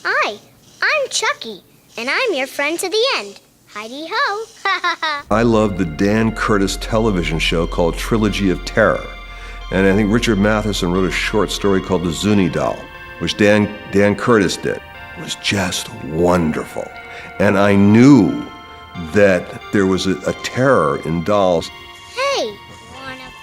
Speaker 15: Hi, I'm Chucky, and I'm your friend to the end. Heidi-ho.
Speaker 16: I loved the Dan Curtis television show called Trilogy of Terror. And I think Richard Matheson wrote a short story called The Zuni Doll, which Dan Curtis did. It was just wonderful. And I knew that there was a terror in dolls.
Speaker 15: Hey!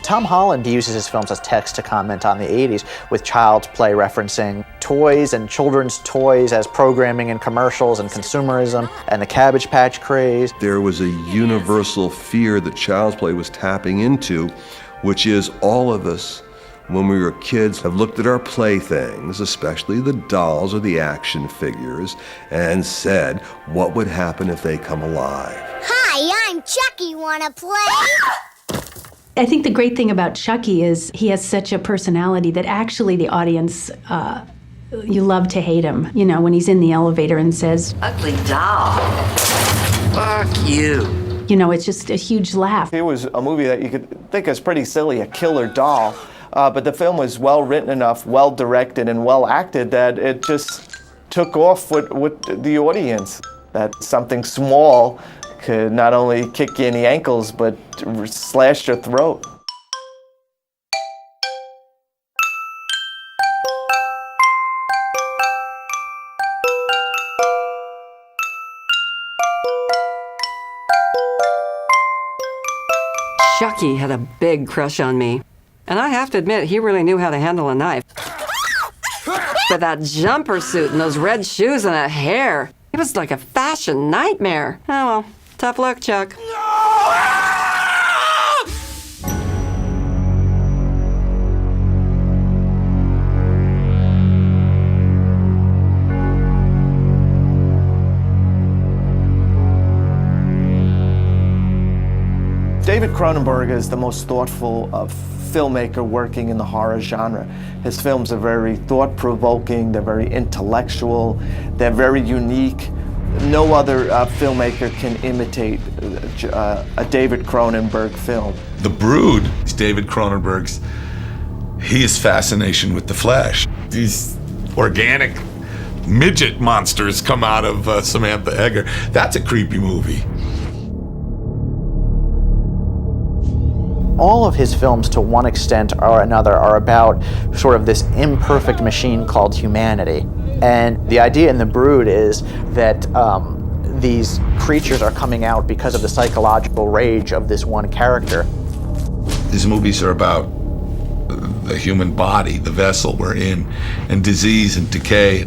Speaker 22: Tom Holland uses his films as text to comment on the 80s, with Child's Play referencing toys and children's toys as programming in commercials and consumerism and the Cabbage Patch craze.
Speaker 16: There was a universal fear that Child's Play was tapping into, which is all of us, when we were kids, have looked at our playthings, especially the dolls or the action figures, and said, what would happen if they come alive?
Speaker 15: Hi, I'm Chucky. Wanna play?
Speaker 17: I think the great thing about Chucky is he has such a personality that actually the audience, you love to hate him. You know, when he's in the elevator and says,
Speaker 15: Ugly doll. Fuck you.
Speaker 17: You know, it's just a huge laugh.
Speaker 30: It was a movie that you could think is pretty silly, a killer doll. But the film was well written enough, well directed, and well acted that it just took off with the audience. That something small could not only kick you in the ankles, but slash your throat.
Speaker 25: Chucky had a big crush on me. And I have to admit, he really knew how to handle a knife. With that jumper suit and those red shoes and that hair, it was like a fashion nightmare. Oh well, tough luck, Chuck.
Speaker 30: David Cronenberg is the most thoughtful filmmaker working in the horror genre. His films are very thought-provoking, they're very intellectual, they're very unique. No other filmmaker can imitate a David Cronenberg film.
Speaker 27: The Brood is David Cronenberg's, his fascination with the flesh. These organic midget monsters come out of Samantha Eggar. That's a creepy movie.
Speaker 22: All of his films, to one extent or another, are about sort of this imperfect machine called humanity. And the idea in The Brood is that these creatures are coming out because of the psychological rage of this one character.
Speaker 27: These movies are about the human body, the vessel we're in, and disease and decay.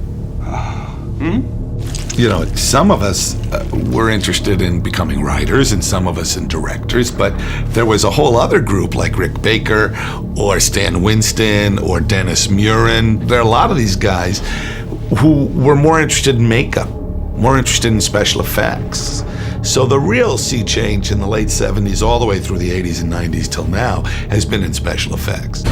Speaker 27: You know, some of us were interested in becoming writers and some of us in directors, but there was a whole other group like Rick Baker or Stan Winston or Dennis Muren. There are a lot of these guys who were more interested in makeup, more interested in special effects. So the real sea change in the late 70s all the way through the 80s and 90s till now has been in special effects.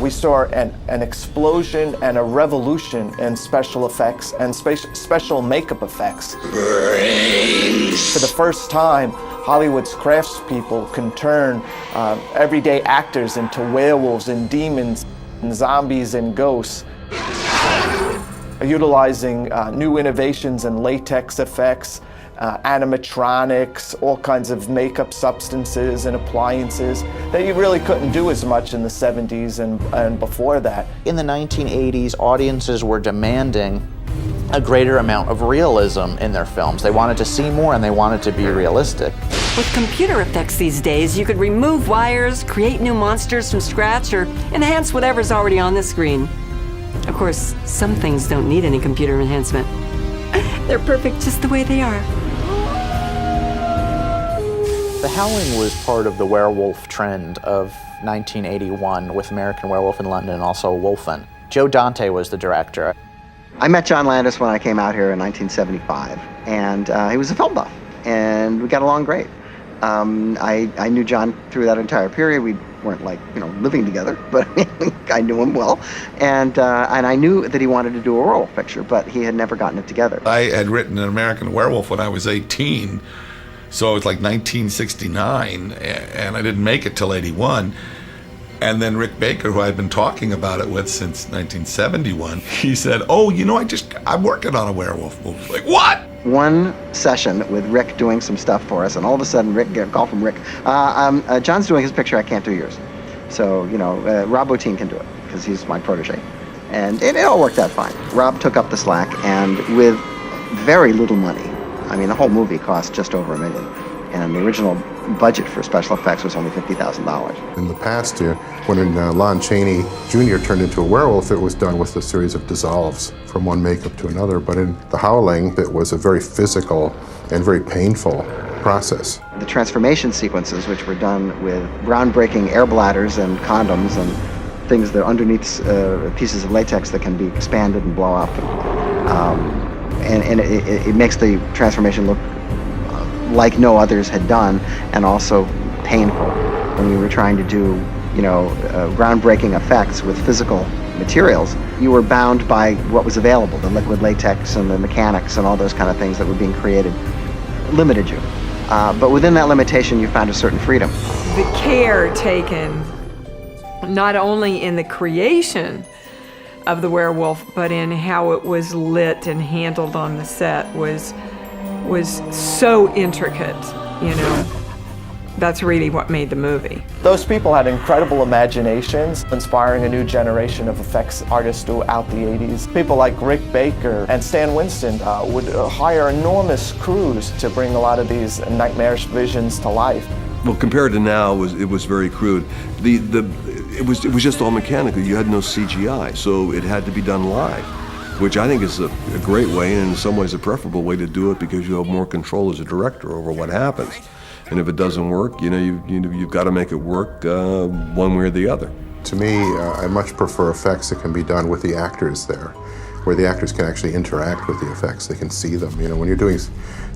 Speaker 30: We saw an explosion and a revolution in special effects and special makeup effects. Brains. For the first time, Hollywood's craftspeople can turn everyday actors into werewolves and demons and zombies and ghosts. Utilizing new innovations in latex effects, animatronics, all kinds of makeup substances and appliances that you really couldn't do as much in the 70s and before that.
Speaker 22: In the 1980s, audiences were demanding a greater amount of realism in their films. They wanted to see more and they wanted to be realistic.
Speaker 25: With computer effects these days, you could remove wires, create new monsters from scratch, or enhance whatever's already on the screen. Of course, some things don't need any computer enhancement. They're perfect just the way they are.
Speaker 22: The Howling was part of the werewolf trend of 1981 with American Werewolf in London and also Wolfen. Joe Dante was the director.
Speaker 23: I met John Landis when I came out here in 1975, and he was a film buff, and we got along great. I knew John through that entire period. We weren't living together, but I knew him well, and I knew that he wanted to do a werewolf picture, but he had never gotten it together.
Speaker 27: I had written an American Werewolf when I was 18, so it was like 1969, and I didn't make it till 81. And then Rick Baker, who I'd been talking about it with since 1971, he said, "Oh, I'm working on a werewolf movie." Like, what?
Speaker 23: One session with Rick doing some stuff for us, and all of a sudden Rick get a call from Rick. John's doing his picture, I can't do yours. So, Rob Bottin can do it, because he's my protege. And it all worked out fine. Rob took up the slack, and with very little money, I mean, the whole movie cost just over $1 million, and the original budget for special effects was only $50,000.
Speaker 21: In the past, when Lon Chaney Jr. turned into a werewolf, it was done with a series of dissolves from one makeup to another. But in The Howling, it was a very physical and very painful process.
Speaker 23: The transformation sequences, which were done with groundbreaking air bladders and condoms and things that are underneath pieces of latex that can be expanded and blow up. And it makes the transformation look like no others had done, and also painful. When we were trying to do, groundbreaking effects with physical materials, you were bound by what was available. The liquid latex and the mechanics and all those kind of things that were being created limited you. But within that limitation, you found a certain freedom.
Speaker 3: The care taken, not only in the creation of the werewolf, but in how it was lit and handled on the set was so intricate, That's really what made the movie.
Speaker 30: Those people had incredible imaginations, inspiring a new generation of effects artists throughout the 80s. People like Rick Baker and Stan Winston would hire enormous crews to bring a lot of these nightmarish visions to life.
Speaker 16: Well, compared to now, it was very crude. It was just all mechanical. You had no CGI, so it had to be done live, which I think is a great way, and in some ways a preferable way to do it, because you have more control as a director over what happens. And if it doesn't work, you've got to make it work one way or the other.
Speaker 21: To me, I much prefer effects that can be done with the actors there, where the actors can actually interact with the effects. They can see them. When you're doing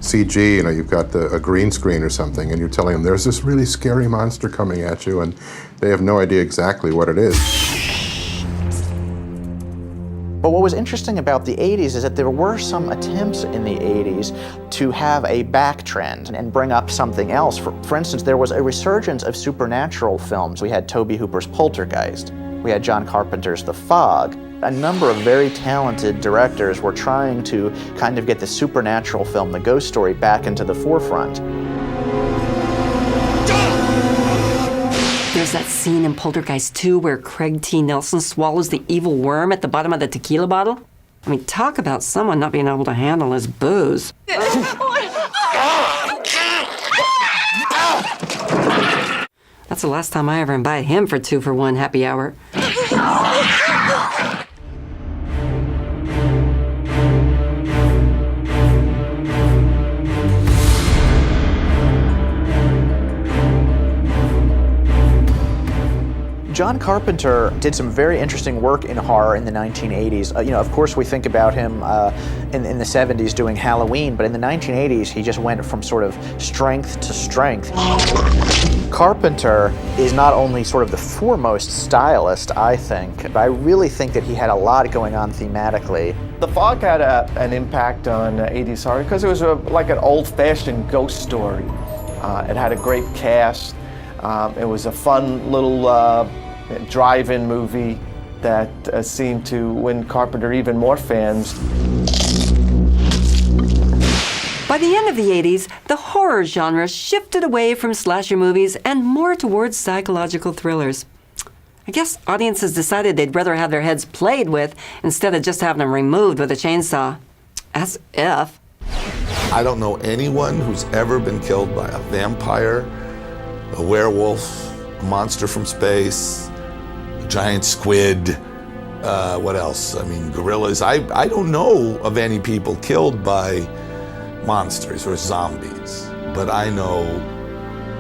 Speaker 21: CG, you've got a green screen or something, and you're telling them there's this really scary monster coming at you, and they have no idea exactly what it is.
Speaker 22: But what was interesting about the 80s is that there were some attempts in the 80s to have a back trend and bring up something else. For instance, there was a resurgence of supernatural films. We had Tobe Hooper's Poltergeist. We had John Carpenter's The Fog. A number of very talented directors were trying to kind of get the supernatural film, the ghost story, back into the forefront.
Speaker 25: There's that scene in Poltergeist 2 where Craig T. Nelson swallows the evil worm at the bottom of the tequila bottle. I mean, talk about someone not being able to handle his booze. That's the last time I ever invited him for 2-for-1 happy hour.
Speaker 22: John Carpenter did some very interesting work in horror in the 1980s. Of course, we think about him in the 70s doing Halloween, but in the 1980s, he just went from sort of strength to strength. Carpenter is not only sort of the foremost stylist, I think, but I really think that he had a lot going on thematically.
Speaker 30: The Fog had an impact on 80s horror because it was like an old-fashioned ghost story. It had a great cast. It was a fun little drive-in movie that seemed to win Carpenter even more fans.
Speaker 25: By the end of the 80s, the horror genre shifted away from slasher movies and more towards psychological thrillers. I guess audiences decided they'd rather have their heads played with instead of just having them removed with a chainsaw. As if.
Speaker 27: I don't know anyone who's ever been killed by a vampire, a werewolf, a monster from space, a giant squid, what else? I mean, gorillas. I don't know of any people killed by monsters or zombies, but I know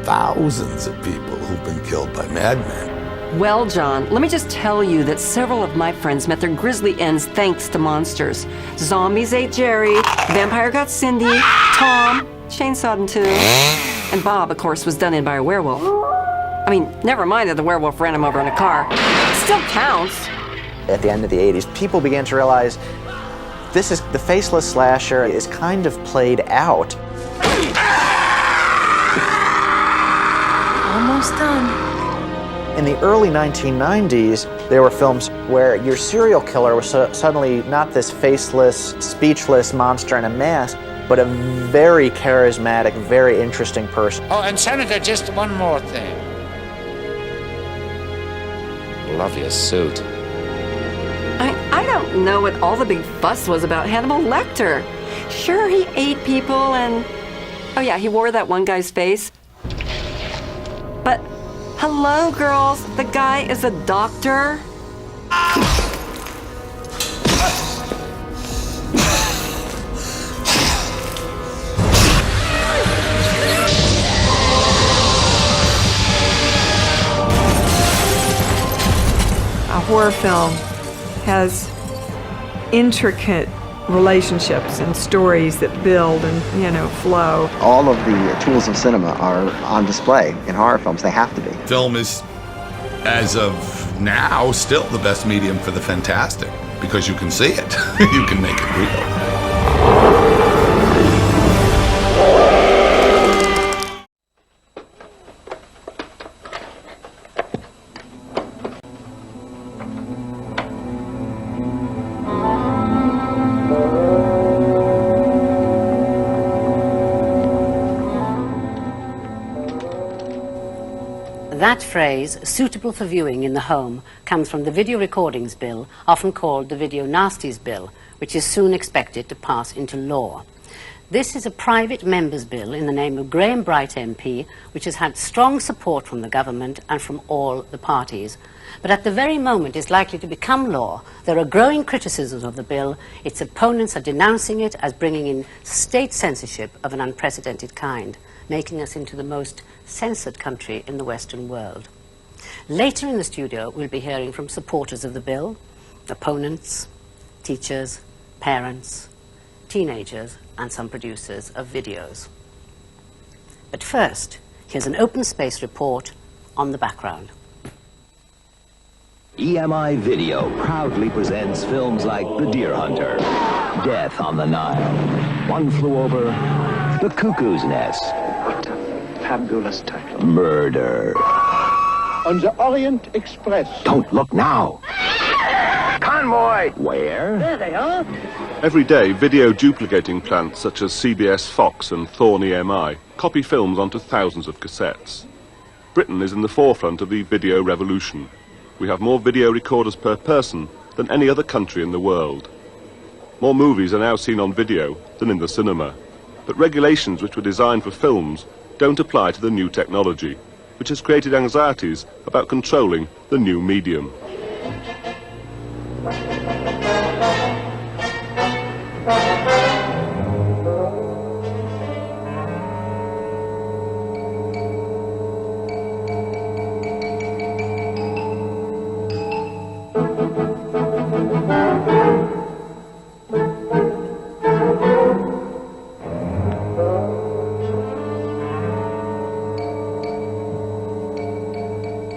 Speaker 27: thousands of people who've been killed by madmen.
Speaker 25: Well, John, let me just tell you that several of my friends met their grisly ends thanks to monsters. Zombies ate Jerry, vampire got Cindy, Tom chainsawed him too, and Bob, of course, was done in by a werewolf. I mean, never mind that the werewolf ran him over in a car. It still counts.
Speaker 22: At the end of the 80s, people began to realize the faceless slasher is kind of played out.
Speaker 17: Almost done.
Speaker 22: In the early 1990s, there were films where your serial killer was suddenly not this faceless, speechless monster in a mask, but a very charismatic, very interesting person.
Speaker 11: Oh, and Senator, just one more thing.
Speaker 2: Love your suit.
Speaker 25: I don't know what all the big fuss was about Hannibal Lecter. Sure, he ate people and... oh yeah, he wore that one guy's face. But, hello, girls. The guy is a doctor.
Speaker 3: A horror film has intricate relationships and stories that build and, flow.
Speaker 23: All of the tools of cinema are on display in horror films. They have to be.
Speaker 27: Film is, as of now, still the best medium for the fantastic because you can see it. You can make it real.
Speaker 1: That phrase, suitable for viewing in the home, comes from the Video Recordings Bill, often called the Video Nasties Bill, which is soon expected to pass into law. This is a private member's bill in the name of Graham Bright MP, which has had strong support from the government and from all the parties. But at the very moment it's likely to become law, there are growing criticisms of the bill. Its opponents are denouncing it as bringing in state censorship of an unprecedented kind, making us into the most censored country in the Western world. Later in the studio, we'll be hearing from supporters of the bill, opponents, teachers, parents, teenagers, and some producers of videos. But first, here's an open space report on the background.
Speaker 4: EMI Video proudly presents films like The Deer Hunter, Death on the Nile, One Flew Over the Cuckoo's Nest,
Speaker 7: What a fabulous title.
Speaker 4: Murder.
Speaker 11: On the Orient Express.
Speaker 4: Don't look now.
Speaker 11: convoy!
Speaker 4: Where?
Speaker 11: There they are.
Speaker 5: Every day, video duplicating plants such as CBS Fox and Thorn EMI copy films onto thousands of cassettes. Britain is in the forefront of the video revolution. We have more video recorders per person than any other country in the world. More movies are now seen on video than in the cinema. But regulations which were designed for films don't apply to the new technology, which has created anxieties about controlling the new medium.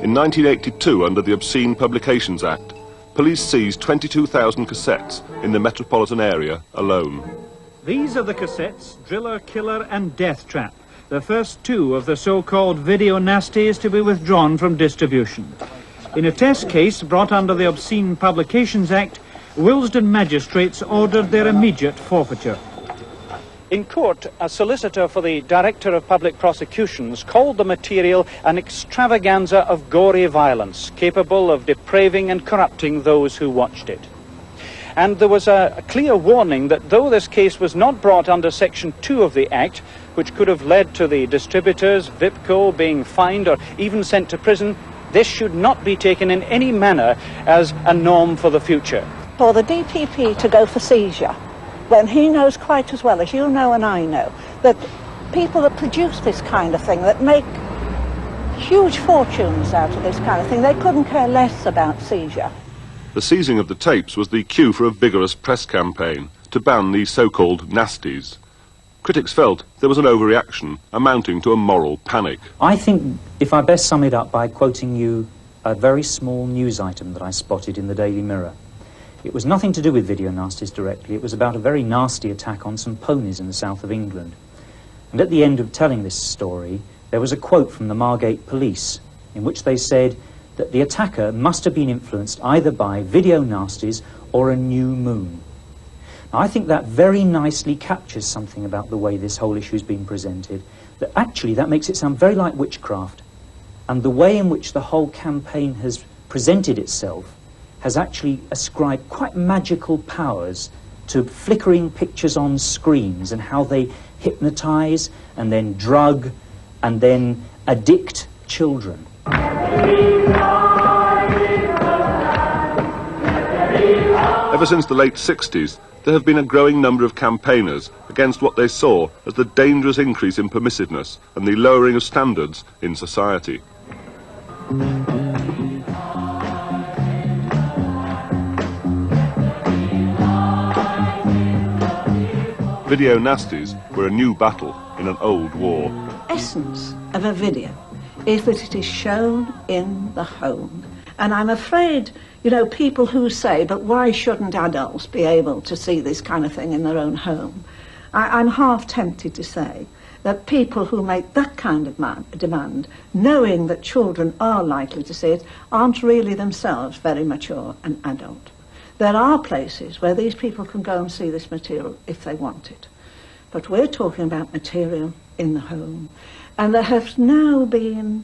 Speaker 5: In 1982, under the Obscene Publications Act, police seized 22,000 cassettes in the metropolitan area alone.
Speaker 6: These are the cassettes, Driller, Killer and Death Trap, the first two of the so-called video nasties to be withdrawn from distribution. In a test case brought under the Obscene Publications Act, Willesden magistrates ordered their immediate forfeiture. In court, a solicitor for the Director of Public Prosecutions called the material an extravaganza of gory violence, capable of depraving and corrupting those who watched it. And there was a clear warning that though this case was not brought under Section 2 of the Act, which could have led to the distributors, VIPCO, being fined or even sent to prison, this should not be taken in any manner as a norm for the future.
Speaker 8: For the DPP to go for seizure, when he knows quite as well as you know and I know that people that produce this kind of thing, that make huge fortunes out of this kind of thing, they couldn't care less about seizure.
Speaker 5: The seizing of the tapes was the cue for a vigorous press campaign to ban these so-called nasties. Critics felt there was an overreaction amounting to a moral panic.
Speaker 18: I think if I best sum it up by quoting you a very small news item that I spotted in the Daily Mirror. It was nothing to do with video nasties directly. It was about a very nasty attack on some ponies in the south of England. And at the end of telling this story, there was a quote from the Margate police in which they said that the attacker must have been influenced either by video nasties or a new moon. Now, I think that very nicely captures something about the way this whole issue has been presented, that actually that makes it sound very like witchcraft. And the way in which the whole campaign has presented itself has actually ascribed quite magical powers to flickering pictures on screens and how they hypnotize and then drug and then addict children.
Speaker 5: Ever since the late 60s, there have been a growing number of campaigners against what they saw as the dangerous increase in permissiveness and the lowering of standards in society. Video nasties were a new battle in an old war.
Speaker 8: Essence of a video is that it is shown in the home. And I'm afraid, you know, people who say, but why shouldn't adults be able to see this kind of thing in their own home? I'm half tempted to say that people who make that kind of demand, knowing that children are likely to see it, aren't really themselves very mature and adult. There are places where these people can go and see this material if they want it. But we're talking about material in the home. And there has now been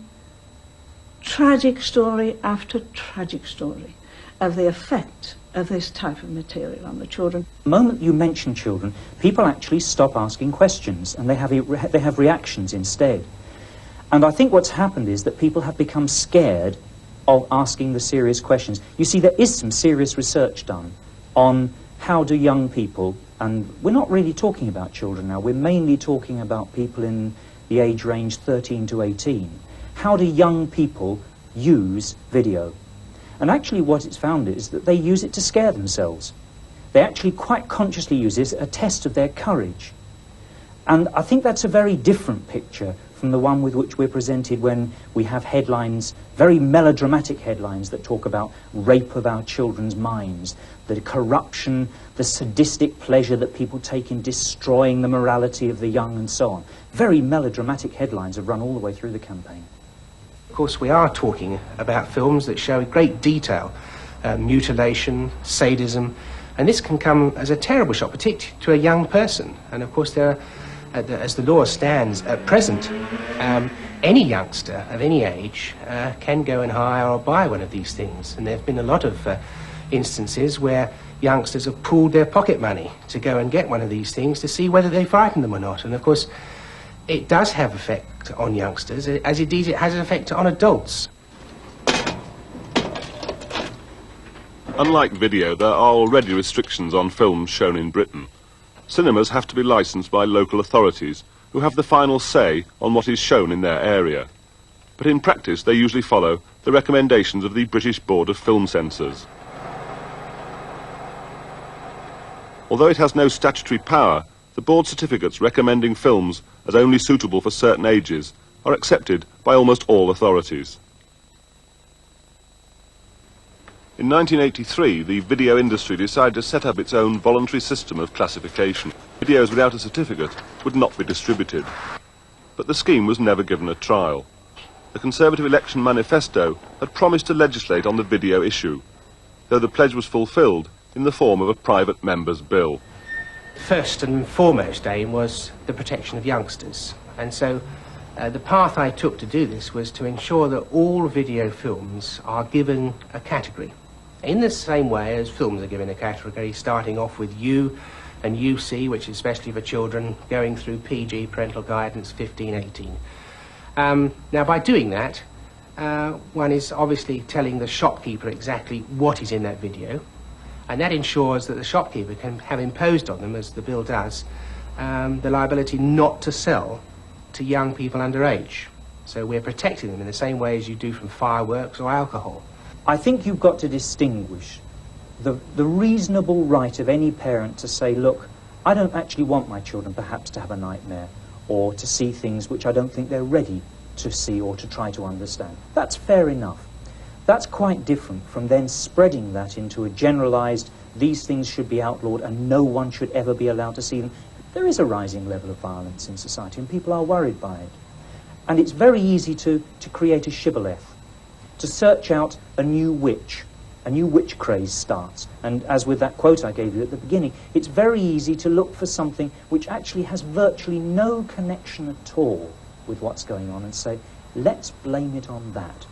Speaker 8: tragic story after tragic story of the effect of this type of material on the children.
Speaker 18: The moment you mention children, people actually stop asking questions and they have reactions instead. And I think what's happened is that people have become scared of asking the serious questions. You see, there is some serious research done on how do young people, and we're not really talking about children now, we're mainly talking about people in the age range 13 to 18. How do young people use video? And actually what it's found is that they use it to scare themselves. They actually quite consciously use it as a test of their courage. And I think that's a very different picture from the one with which we're presented when we have headlines, very melodramatic headlines that talk about rape of our children's minds, the corruption, the sadistic pleasure that people take in destroying the morality of the young and so on. Very melodramatic headlines have run all the way through the campaign.
Speaker 19: Of course, we are talking about films that show in great detail
Speaker 9: mutilation, sadism, and this can come as a terrible shock, particularly to a young person. And of course, there are, as the law stands at present, any youngster of any age can go and hire or buy one of these things. And there have been a lot of instances where youngsters have pooled their pocket money to go and get one of these things to see whether they frighten them or not. And of course, it does have effect on youngsters, as indeed it has an effect on adults.
Speaker 5: Unlike video, there are already restrictions on films shown in Britain. Cinemas have to be licensed by local authorities, who have the final say on what is shown in their area. But in practice, they usually follow the recommendations of the British Board of Film Censors. Although it has no statutory power, the board certificates recommending films as only suitable for certain ages are accepted by almost all authorities. In 1983, the video industry decided to set up its own voluntary system of classification. Videos without a certificate would not be distributed. But the scheme was never given a trial. The Conservative election manifesto had promised to legislate on the video issue, though the pledge was fulfilled in the form of a private member's bill.
Speaker 9: First and foremost aim was the protection of youngsters. And so the path I took to do this was to ensure that all video films are given a category. In the same way as films are given a category, starting off with U and UC, which is especially for children, going through PG, parental guidance, 15-18. Now, by doing that, one is obviously telling the shopkeeper exactly what is in that video, and that ensures that the shopkeeper can have imposed on them, as the bill does, the liability not to sell to young people under age. So we're protecting them in the same way as you do from fireworks or alcohol.
Speaker 18: I think you've got to distinguish the reasonable right of any parent to say, look, I don't actually want my children perhaps to have a nightmare or to see things which I don't think they're ready to see or to try to understand. That's fair enough. That's quite different from then spreading that into a generalized, these things should be outlawed and no one should ever be allowed to see them. There is a rising level of violence in society and people are worried by it. And it's very easy to create a shibboleth, to search out a new witch craze starts. And as with that quote I gave you at the beginning, it's very easy to look for something which actually has virtually no connection at all with what's going on and say, let's blame it on that.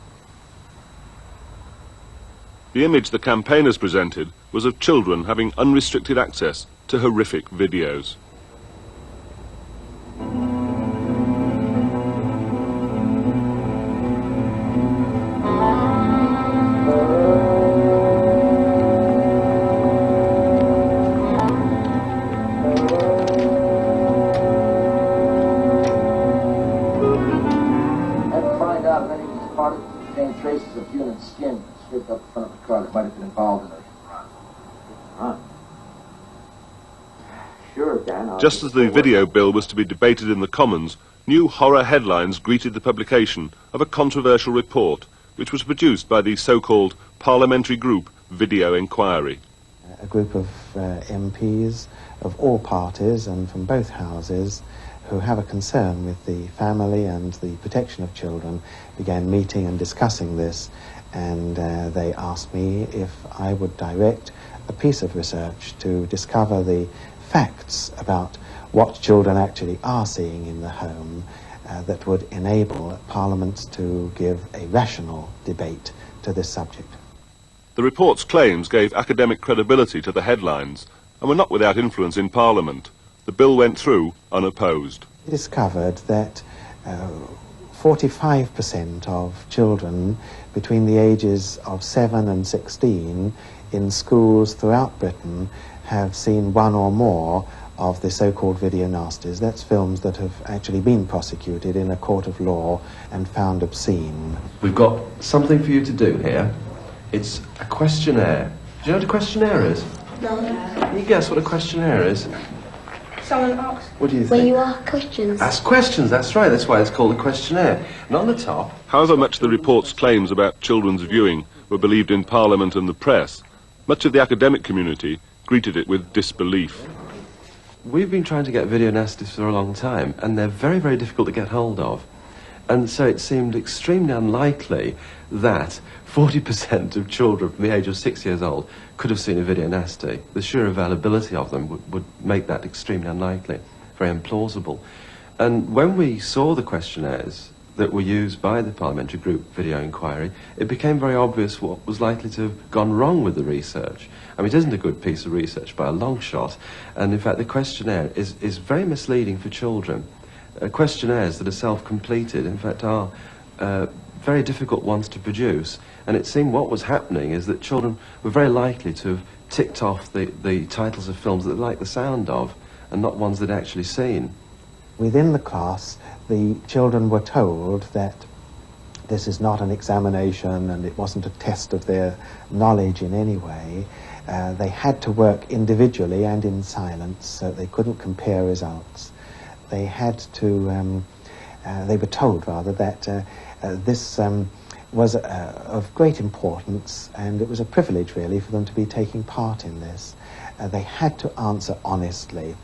Speaker 5: The image the campaigners presented was of children having unrestricted access to horrific videos.
Speaker 11: Traces of human skin scraped up the front of the car that might have been involved in it. Sure, Dan.
Speaker 5: Just as the video bill was to be debated in the Commons, new horror headlines greeted the publication of a controversial report which was produced by the so-called parliamentary group Video Inquiry.
Speaker 10: A group of MPs of all parties and from both houses who have a concern with the family and the protection of children began meeting and discussing this, and they asked me if I would direct a piece of research to discover the facts about what children actually are seeing in the home that would enable Parliament to give a rational debate to this subject.
Speaker 5: The report's claims gave academic credibility to the headlines and were not without influence in Parliament. The bill went through unopposed.
Speaker 10: We discovered that 45% of children between the ages of 7 and 16 in schools throughout Britain have seen one or more of the so-called video nasties. That's films that have actually been prosecuted in a court of law and found obscene.
Speaker 12: We've got something for you to do here. It's a questionnaire. Do you know what a questionnaire is?
Speaker 15: No.
Speaker 12: Can you guess what a questionnaire is?
Speaker 15: Someone asks.
Speaker 12: What do you think?
Speaker 15: Where you ask questions.
Speaker 12: Ask questions, that's right. That's why it's called a questionnaire. And on the top...
Speaker 5: However much the report's claims about children's viewing were believed in Parliament and the press, much of the academic community greeted it with disbelief.
Speaker 12: We've been trying to get video nasties for a long time, and they're very, very difficult to get hold of. And so it seemed extremely unlikely that 40% of children from the age of 6 years old could have seen a video nasty. The sheer availability of them would make that extremely unlikely, very implausible. And when we saw the questionnaires that were used by the Parliamentary Group Video Inquiry, it became very obvious what was likely to have gone wrong with the research. I mean, it isn't a good piece of research by a long shot, and in fact the questionnaire is very misleading for children. Questionnaires that are self-completed, in fact, are very difficult ones to produce, and it seemed what was happening is that children were very likely to have ticked off the titles of films that they liked the sound of, and not ones they'd actually seen.
Speaker 10: Within the class, the children were told that this is not an examination and it wasn't a test of their knowledge in any way. They had to work individually and in silence, so they couldn't compare results. They had to, they were told rather that this was of great importance, and it was a privilege really for them to be taking part in this. They had to answer honestly,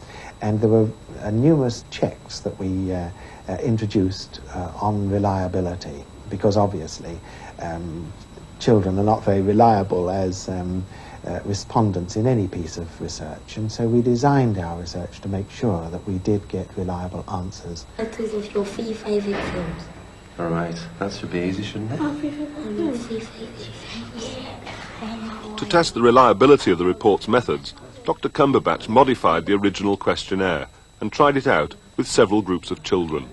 Speaker 10: and there were numerous checks that we introduced on reliability, because obviously children are not very reliable as respondents in any piece of research, and so we designed our research to make sure that we did get reliable answers.
Speaker 15: Titles of your 3 favourite films.
Speaker 12: All right, that should be easy, shouldn't it?
Speaker 5: To test the reliability of the report's methods, Dr. Cumberbatch modified the original questionnaire and tried it out with several groups of children.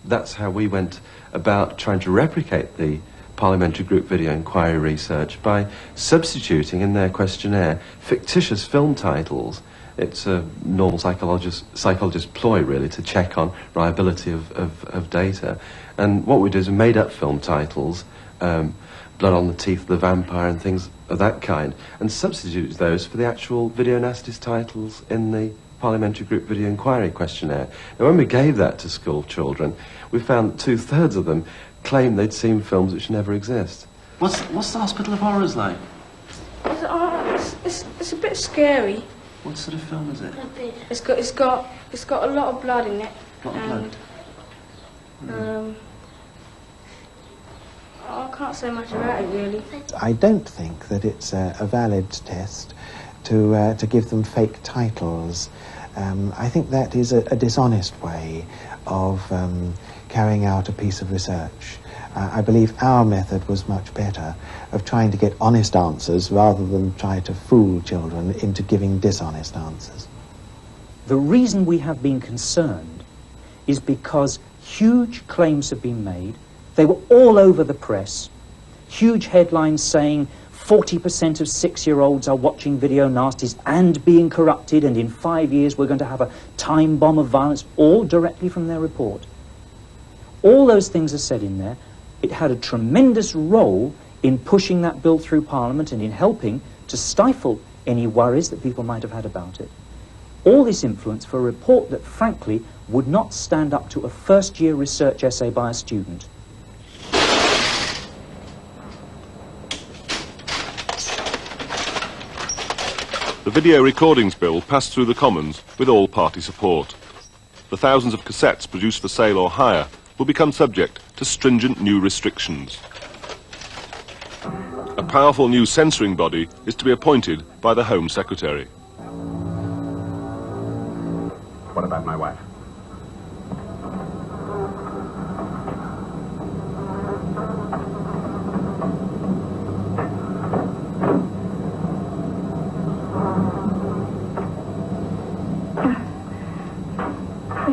Speaker 12: That's how we went about trying to replicate the Parliamentary Group Video Inquiry research, by substituting in their questionnaire fictitious film titles. It's a normal psychologist ploy, really, to check on reliability of data. And what we did is we made up film titles, Blood on the Teeth of the Vampire and things of that kind, and substituted those for the actual Video Nasties titles in the Parliamentary Group Video Inquiry questionnaire. Now, when we gave that to school children, we found that 2/3 of them claimed they'd seen films which never exist.
Speaker 13: What's the Hospital of Horrors like?
Speaker 14: It's a bit scary.
Speaker 13: What sort of film is it?
Speaker 14: It's got a lot of blood in it.
Speaker 13: A lot of blood.
Speaker 14: I can't say much about it really.
Speaker 10: I don't think that it's a valid test to give them fake titles. I think that is a dishonest way of carrying out a piece of research. I believe our method was much better, of trying to get honest answers rather than try to fool children into giving dishonest answers.
Speaker 18: The reason we have been concerned is because huge claims have been made. They were all over the press. Huge headlines saying 40% of 6-year-olds are watching video nasties and being corrupted, and in 5 years we're going to have a time bomb of violence, all directly from their report. All those things are said in there. It had a tremendous role in pushing that bill through Parliament and in helping to stifle any worries that people might have had about it. All this influence for a report that, frankly, would not stand up to a first-year research essay by a student.
Speaker 5: The Video Recordings Bill passed through the Commons with all-party support. The thousands of cassettes produced for sale or hire will become subject to stringent new restrictions. A powerful new censoring body is to be appointed by the Home Secretary.
Speaker 16: What about my wife?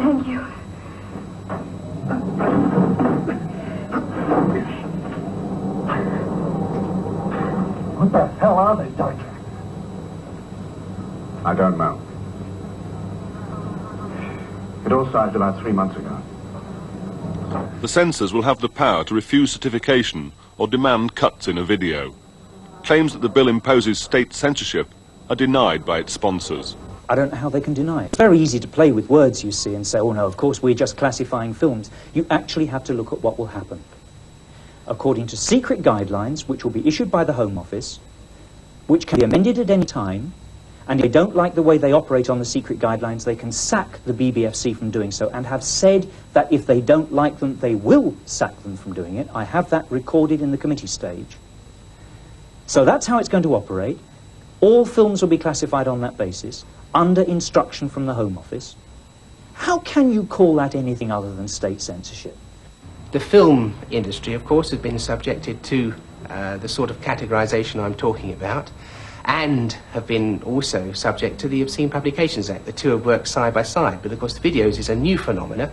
Speaker 14: Thank you.
Speaker 16: What the hell are they, Doctor? I don't know. It all started about 3 months ago.
Speaker 5: The censors will have the power to refuse certification or demand cuts in a video. Claims that the bill imposes state censorship are denied by its sponsors.
Speaker 18: I don't know how they can deny it. It's very easy to play with words, you see, and say, oh no, of course we're just classifying films. You actually have to look at what will happen. According to secret guidelines, which will be issued by the Home Office, which can be amended at any time, And if they don't like the way they operate on the secret guidelines, they can sack the BBFC from doing so, and have said that if they don't like them, they will sack them from doing it. I have that recorded in the committee stage. So that's how it's going to operate. All films will be classified on that basis, under instruction from the Home Office. How can you call that anything other than state censorship?
Speaker 9: The film industry, of course, has been subjected to the sort of categorisation I'm talking about, and have been also subject to the Obscene Publications Act. The two have worked side by side, but of course the videos is a new phenomena.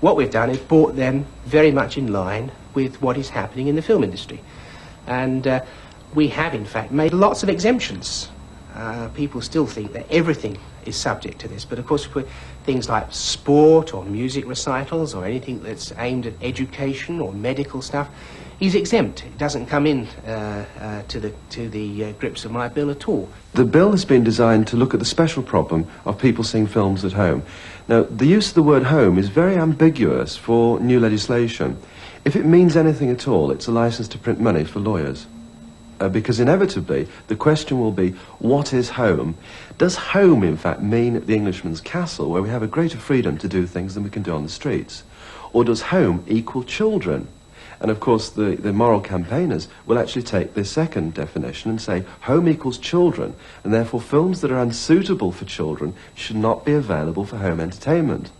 Speaker 9: What we've done is brought them very much in line with what is happening in the film industry. And we have, in fact, made lots of exemptions. People still think that everything is subject to this, but of course for things like sport or music recitals or anything that's aimed at education or medical stuff is exempt. It doesn't come in to the grips of my bill at all.
Speaker 12: The bill has been designed to look at the special problem of people seeing films at home. Now, the use of the word home is very ambiguous for new legislation. If it means anything at all, it's a license to print money for lawyers. Because inevitably, the question will be, what is home? Does home, in fact, mean the Englishman's castle, where we have a greater freedom to do things than we can do on the streets? Or does home equal children? And of course, the moral campaigners will actually take this second definition and say, home equals children, and therefore films that are unsuitable for children should not be available for home entertainment.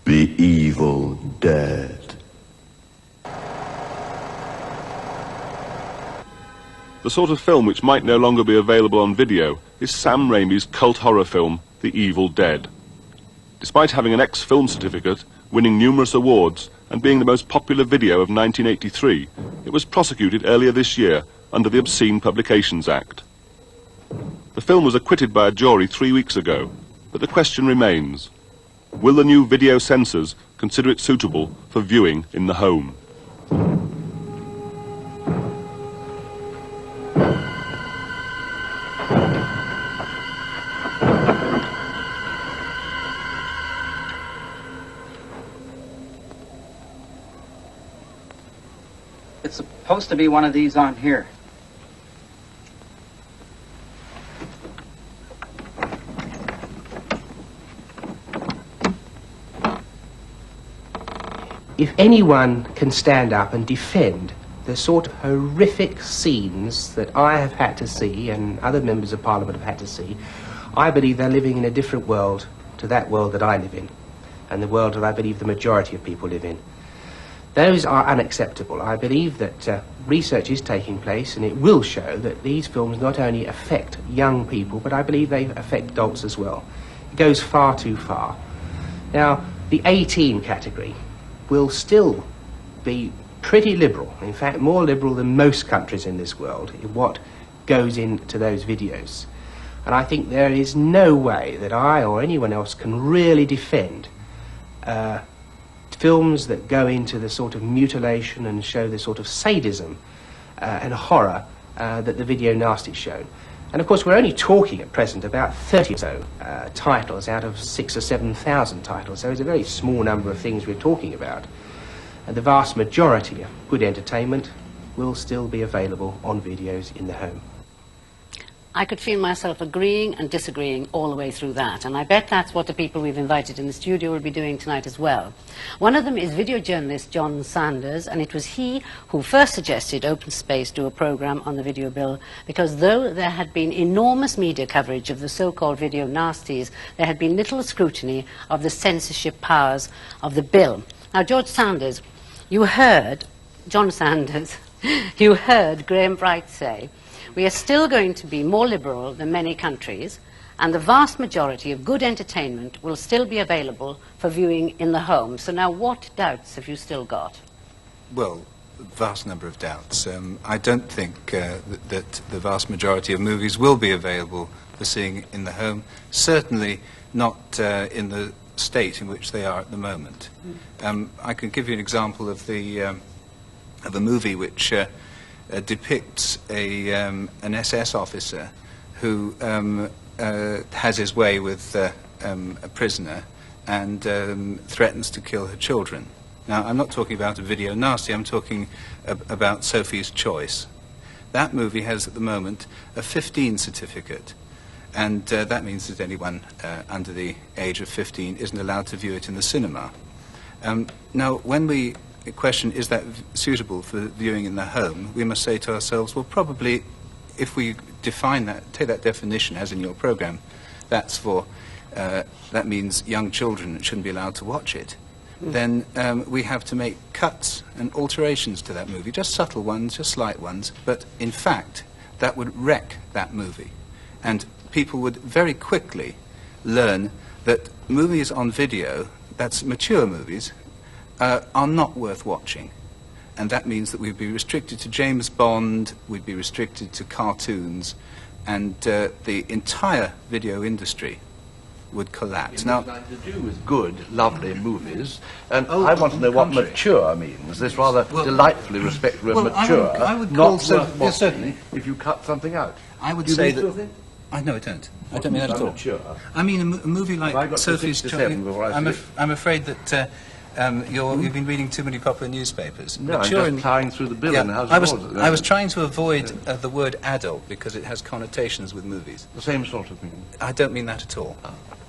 Speaker 17: The Evil Dead.
Speaker 5: The sort of film which might no longer be available on video is Sam Raimi's cult horror film, The Evil Dead. Despite having an ex-film certificate, winning numerous awards, and being the most popular video of 1983, it was prosecuted earlier this year under the Obscene Publications Act. The film was acquitted by a jury 3 weeks ago, but the question remains, will the new video censors consider it suitable for viewing in the home?
Speaker 19: It's supposed to be one of these on here.
Speaker 9: If anyone can stand up and defend the sort of horrific scenes that I have had to see and other members of Parliament have had to see, I believe they're living in a different world to that world that I live in, and the world that I believe the majority of people live in. Those are unacceptable. I believe that research is taking place, and it will show that these films not only affect young people, but I believe they affect adults as well. It goes far too far. Now, the 18 category will still be pretty liberal, in fact more liberal than most countries in this world, in what goes into those videos. And I think there is no way that I or anyone else can really defend films that go into the sort of mutilation and show the sort of sadism and horror that the video Nasties shown. And of course we're only talking at present about 30 or so titles out of 6,000 or 7,000 titles, so it's a very small number of things we're talking about. And the vast majority of good entertainment will still be available on videos in the home.
Speaker 1: I could feel myself agreeing and disagreeing all the way through that, and I bet that's what the people we've invited in the studio will be doing tonight as well. One of them is video journalist John Sanders, and it was he who first suggested Open Space do a programme on the video bill, because though there had been enormous media coverage of the so-called video nasties, there had been little scrutiny of the censorship powers of the bill. Now, George Sanders, you heard Graham Bright say, we are still going to be more liberal than many countries, and the vast majority of good entertainment will still be available for viewing in the home. So now what doubts have you still got?
Speaker 20: Well, vast number of doubts. I don't think that the vast majority of movies will be available for seeing in the home, certainly not in the state in which they are at the moment. I can give you an example of a movie which depicts an SS officer who has his way with a prisoner and threatens to kill her children. Now, I'm not talking about a video nasty, I'm talking about Sophie's Choice. That movie has at the moment a 15 certificate, And that means that anyone under the age of 15 isn't allowed to view it in the cinema. Now, when we question, is that suitable for viewing in the home, we must say to ourselves, well, probably, if we define that, take that definition as in your program, that's for, that means young children shouldn't be allowed to watch it. Then we have to make cuts and alterations to that movie, just subtle ones, just slight ones, but in fact, that would wreck that movie. And people would very quickly learn that movies on video, that's mature movies, are not worth watching. And that means that we'd be restricted to James Bond, we'd be restricted to cartoons, and the entire video industry would collapse.
Speaker 2: Now, to do with good, lovely movies, and I want to know what mature means. This rather delightfully respectful of mature.
Speaker 20: I would
Speaker 2: not
Speaker 20: call
Speaker 2: worth watching if you cut something out.
Speaker 20: I would say that. I know I don't. I don't mean that at all.
Speaker 2: Mature.
Speaker 20: I mean a movie like Sophie's Choice. I'm afraid that you've been reading too many popular newspapers.
Speaker 2: No, I'm just plowing through the bill in the House of Lords.
Speaker 20: I was trying to avoid the word adult because it has connotations with movies.
Speaker 2: The same sort of thing.
Speaker 20: I don't mean that at all.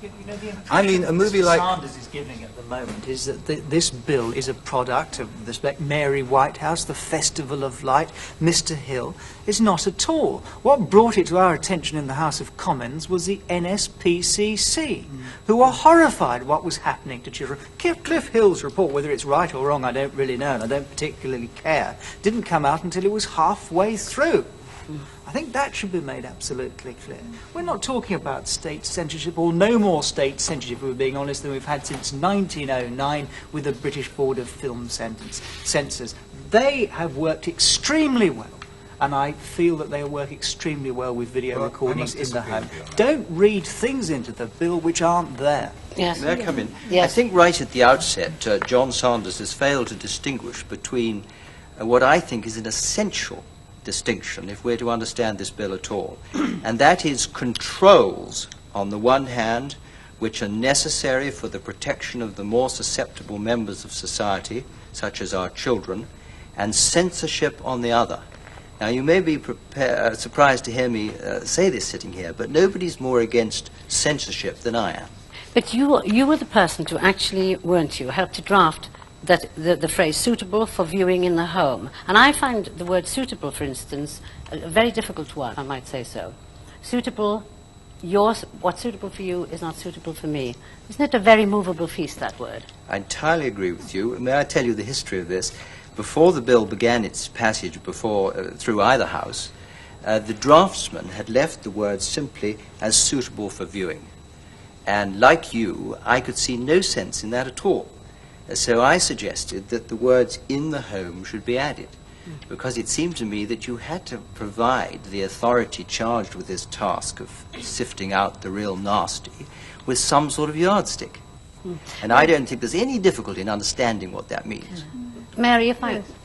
Speaker 3: You know,
Speaker 20: I mean a movie like
Speaker 3: Sanders is giving at the moment is that this bill is a product of the Mary Whitehouse, the Festival of Light, Mr. Hill. It's not at all. What brought it to our attention in the House of Commons was the NSPCC, who are horrified at what was happening to children. Cliff Hill's report, whether it's right or wrong, I don't really know, and I don't particularly care, didn't come out until it was halfway through. I think that should be made absolutely clear. We're not talking about state censorship, or no more state censorship, if we're being honest, than we've had since 1909 with the British Board of Film Censors. They have worked extremely well, and I feel that they work extremely well with video recordings in the home. Don't read things into the bill which aren't there.
Speaker 1: Yes.
Speaker 21: May I come in?
Speaker 1: Yes.
Speaker 21: I think right at the outset, John Sanders has failed to distinguish between what I think is an essential distinction if we're to understand this bill at all, and that is controls on the one hand which are necessary for the protection of the more susceptible members of society, such as our children, and censorship on the other. Now, you may be surprised to hear me say this sitting here, but nobody's more against censorship than I am.
Speaker 1: But you were the person to actually, weren't you, help to draft that the phrase suitable for viewing in the home. And I find the word suitable, for instance, a very difficult one, I might say so. Suitable, what's suitable for you is not suitable for me. Isn't it a very movable feast, that word?
Speaker 21: I entirely agree with you. May I tell you the history of this? Before the bill began its passage through either house, the draftsman had left the word simply as suitable for viewing. And like you, I could see no sense in that at all. So I suggested that the words in the home should be added, because it seemed to me that you had to provide the authority charged with this task of sifting out the real nasty with some sort of yardstick. And I don't think there's any difficulty in understanding what that means.
Speaker 1: Mary,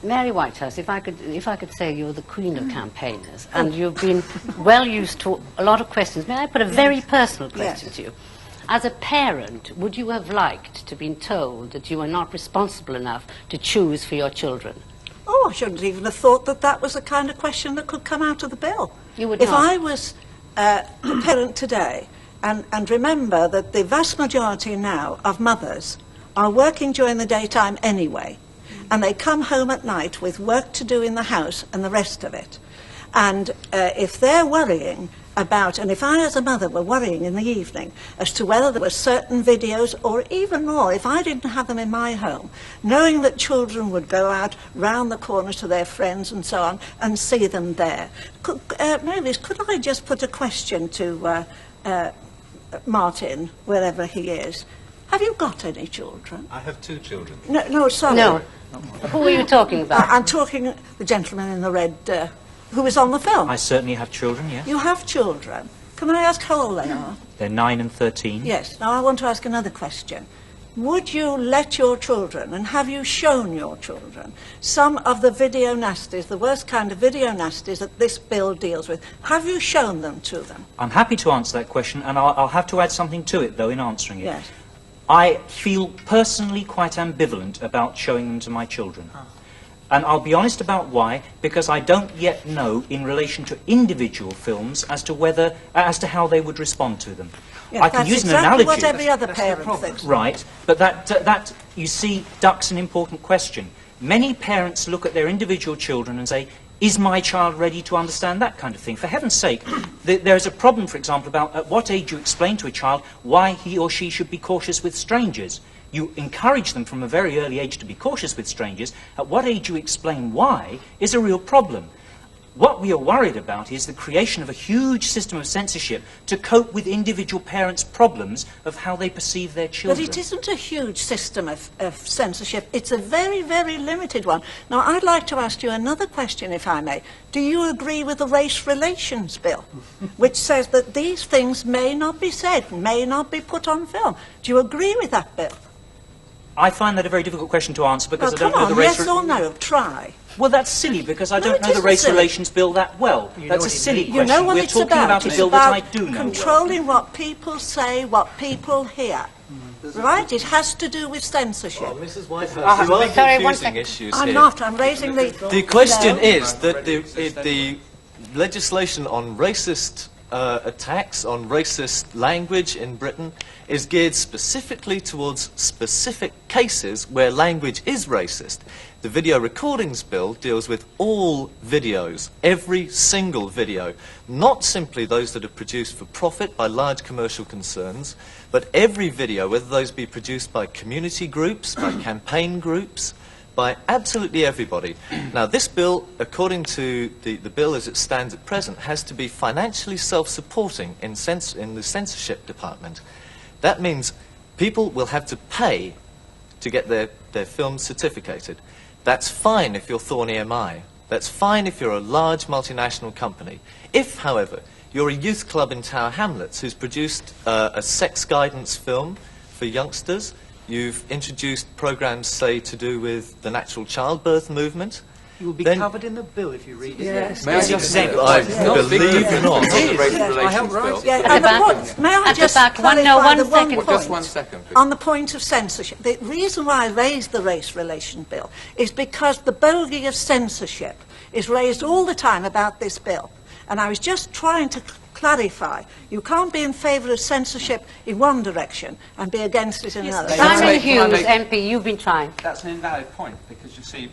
Speaker 1: Mary Whitehouse, if I could say you're the queen of campaigners, and you've been well used to a lot of questions. May I put a very personal question to you? As a parent, would you have liked to been told that you were not responsible enough to choose for your children?
Speaker 8: Oh, I shouldn't even have thought that that was the kind of question that could come out of the bill.
Speaker 1: You would
Speaker 8: if
Speaker 1: not.
Speaker 8: I was a parent today, and remember that the vast majority now of mothers are working during the daytime anyway, and they come home at night with work to do in the house and the rest of it. And if they're worrying about, and if I as a mother were worrying in the evening as to whether there were certain videos, or even more, if I didn't have them in my home, knowing that children would go out round the corner to their friends and so on and see them there. Mavis, could I just put a question to Martin, wherever he is? Have you got any children?
Speaker 20: I have 2 children.
Speaker 8: No, sorry.
Speaker 1: No. Who are you talking about?
Speaker 8: I'm talking the gentleman in the red, who is on the film.
Speaker 18: I certainly have children, yes.
Speaker 8: You have children. Can I ask how old they are?
Speaker 18: They're 9 and 13.
Speaker 8: Yes. Now I want to ask another question. Would you let your children, and have you shown your children, some of the video nasties, the worst kind of video nasties that this bill deals with? Have you shown them to them?
Speaker 18: I'm happy to answer that question, and I'll have to add something to it, though, in answering it.
Speaker 8: Yes.
Speaker 18: I feel personally quite ambivalent about showing them to my children. And I'll be honest about why, because I don't yet know in relation to individual films as to how they would respond to them.
Speaker 8: Yeah,
Speaker 18: I can use
Speaker 8: exactly
Speaker 18: an analogy.
Speaker 8: what every other parent thinks.
Speaker 18: Right, but that, you see, ducks an important question. Many parents look at their individual children and say, is my child ready to understand that kind of thing? For heaven's sake, there is a problem, for example, about at what age you explain to a child why he or she should be cautious with strangers. You encourage them from a very early age to be cautious with strangers. At what age you explain why is a real problem. What we are worried about is the creation of a huge system of censorship to cope with individual parents' problems of how they perceive their children.
Speaker 8: But it isn't a huge system of censorship. It's a very, very limited one. Now, I'd like to ask you another question, if I may. Do you agree with the Race Relations Bill, which says that these things may not be said, may not be put on film? Do you agree with that bill?
Speaker 18: I find that a very difficult question to answer because I don't
Speaker 8: come
Speaker 18: know
Speaker 8: on,
Speaker 18: the race...
Speaker 8: yes or no, try.
Speaker 18: Well, that's silly because I don't know the
Speaker 8: isn't
Speaker 18: Race
Speaker 8: silly.
Speaker 18: Relations Bill that well. That's a silly question.
Speaker 8: You know what
Speaker 18: We're
Speaker 8: it's
Speaker 18: talking about a
Speaker 8: It's
Speaker 18: bill
Speaker 8: about
Speaker 18: that I do know
Speaker 8: controlling what people say, what people hear. Right? It has has to do with censorship.
Speaker 7: Well, Mrs. Whitehouse, you are confusing issues
Speaker 8: I'm
Speaker 7: here.
Speaker 8: not. I'm raising the...
Speaker 7: The question
Speaker 8: No.
Speaker 7: is that the legislation on racist attacks, on racist language in Britain, is geared specifically towards specific cases where language is racist. The Video Recordings Bill deals with all videos, every single video, not simply those that are produced for profit by large commercial concerns, but every video, whether those be produced by community groups, by campaign groups, by absolutely everybody. Now, this bill, according to the bill as it stands at present, has to be financially self-supporting in the censorship department. That means people will have to pay to get their films certificated. That's fine if you're Thorny MI. That's fine if you're a large multinational company. If, however, you're a youth club in Tower Hamlets who's produced a sex guidance film for youngsters, you've introduced programs, say, to do with the natural childbirth movement.
Speaker 3: You will be
Speaker 7: then
Speaker 3: covered in the bill if you read it.
Speaker 8: Yes.
Speaker 7: May I just say, I believe not.
Speaker 8: May I just
Speaker 7: Just one second, please.
Speaker 8: on the point of censorship? The reason why I raised the Race Relation Bill is because the bogey of censorship is raised all the time about this bill. And I was just trying to clarify. You can't be in favour of censorship in one direction and be against it in another.
Speaker 1: Simon Hughes, MP, you've been trying.
Speaker 19: That's an invalid point, because you see,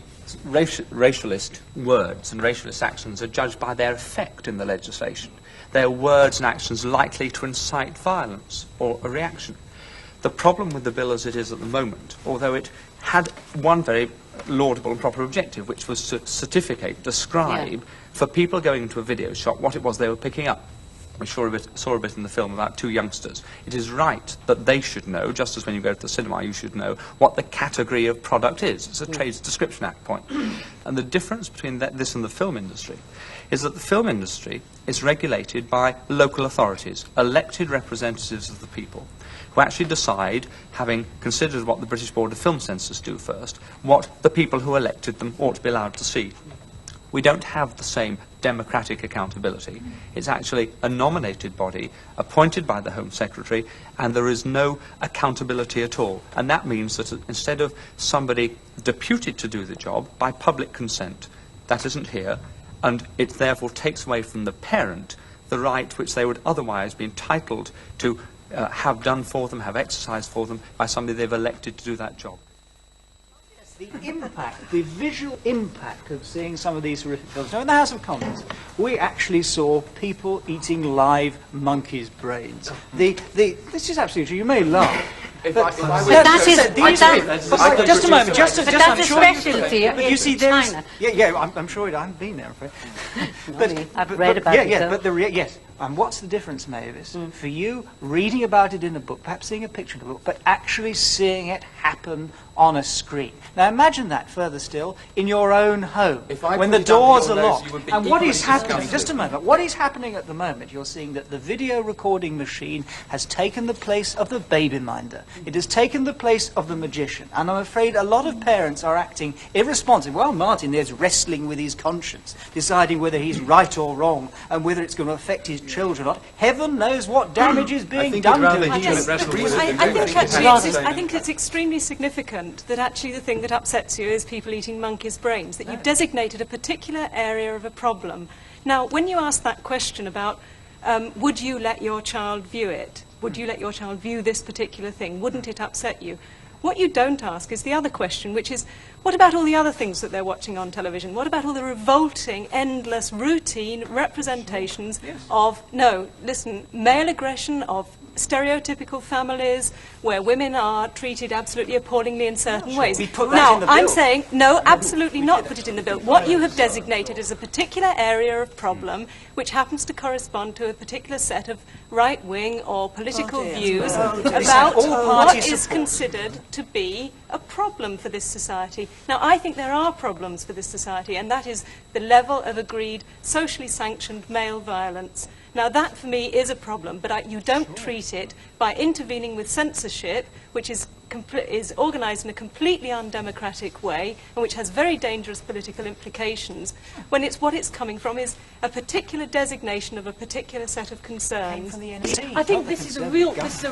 Speaker 19: racialist words and racialist actions are judged by their effect in the legislation. They're words and actions likely to incite violence or a reaction. The problem with the bill as it is at the moment, although it had one very laudable and proper objective, which was to certificate, describe for people going into a video shop what it was they were picking up. We saw a bit in the film about two youngsters. It is right that they should know, just as when you go to the cinema you should know, what the category of product is. It's a Trades Description Act point. And the difference between this and the film industry is that the film industry is regulated by local authorities, elected representatives of the people, who actually decide, having considered what the British Board of Film Censors do first, what the people who elected them ought to be allowed to see. We don't have the same democratic accountability. It's actually a nominated body appointed by the Home Secretary, and there is no accountability at all. And that means that instead of somebody deputed to do the job by public consent, that isn't here, and it therefore takes away from the parent the right which they would otherwise be entitled to have done for them, have exercised for them by somebody they've elected to do that job.
Speaker 3: The impact, the visual impact of seeing some of these horrific films. Now, in the House of Commons, we actually saw people eating live monkeys' brains. This is absolutely true. You may laugh.
Speaker 1: Just a moment.
Speaker 3: Just a
Speaker 1: that's a specialty
Speaker 3: you see, there's
Speaker 1: China.
Speaker 3: I'm sure I haven't been there.
Speaker 1: I've read about it.
Speaker 3: Yes. And what's the difference, Mavis, for you reading about it in a book, perhaps seeing a picture in a book, but actually seeing it happen on a screen? Now imagine that further still in your own home, when the doors are locked. And what is happening? Just a moment. What is happening at the moment? You're seeing that the video recording machine has taken the place of the baby minder. It has taken the place of the magician. And I'm afraid a lot of parents are acting irresponsible. Well, Martin there's wrestling with his conscience, deciding whether he's right or wrong, and whether it's going to affect his children are. Heaven knows what damage is being done to it.
Speaker 4: I think it's extremely significant that actually the thing that upsets you is people eating monkeys' brains, that you've designated a particular area of a problem. Now, when you ask that question about would you let your child view it, would you let your child view this particular thing, wouldn't it upset you? What you don't ask is the other question, which is, what about all the other things that they're watching on television? What about all the revolting, endless, routine representations of, male aggression, of stereotypical families where women are treated absolutely appallingly in certain ways. Now, I'm saying, no, absolutely not put it in the bill. What you have designated is a particular area of problem which happens to correspond to a particular set of right-wing or political views about what is considered to be a problem for this society. Now, I think there are problems for this society, and that is the level of agreed, socially sanctioned male violence. Now, that for me is a problem, but you don't treat it by intervening with censorship, which is organised in a completely undemocratic way and which has very dangerous political implications, when what it's coming from is a particular designation of a particular set of concerns.
Speaker 22: I think this is a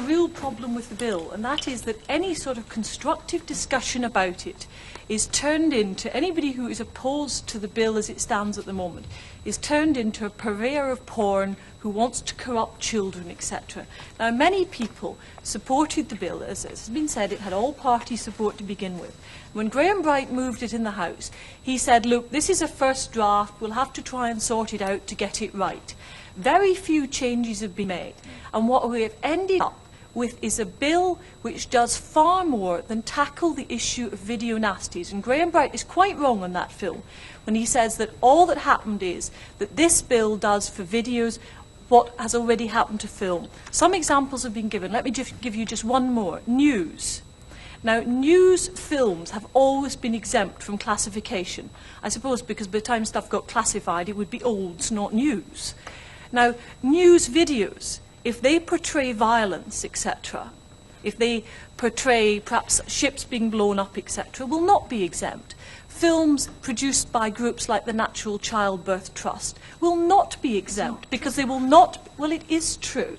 Speaker 22: real problem with the bill, and that is that any sort of constructive discussion about it is turned into, anybody who is opposed to the bill as it stands at the moment, is turned into a purveyor of porn who wants to corrupt children, etc. Now, many people supported the bill. As has been said, it had all party support to begin with. When Graham Bright moved it in the House, he said, look, this is a first draft, we'll have to try and sort it out to get it right. Very few changes have been made, and what we have ended up with is a bill which does far more than tackle the issue of video nasties. And Graham Bright is quite wrong on that film when he says that all that happened is that this bill does for videos what has already happened to film. Some examples have been given. Let me just give you just one more. News. Now, news films have always been exempt from classification. I suppose because by the time stuff got classified, it would be olds, not news. Now, news videos, if they portray violence, etc., if they portray perhaps ships being blown up, etc., will not be exempt. Films produced by groups like the Natural Childbirth Trust will not be exempt because they will not, well, it is true,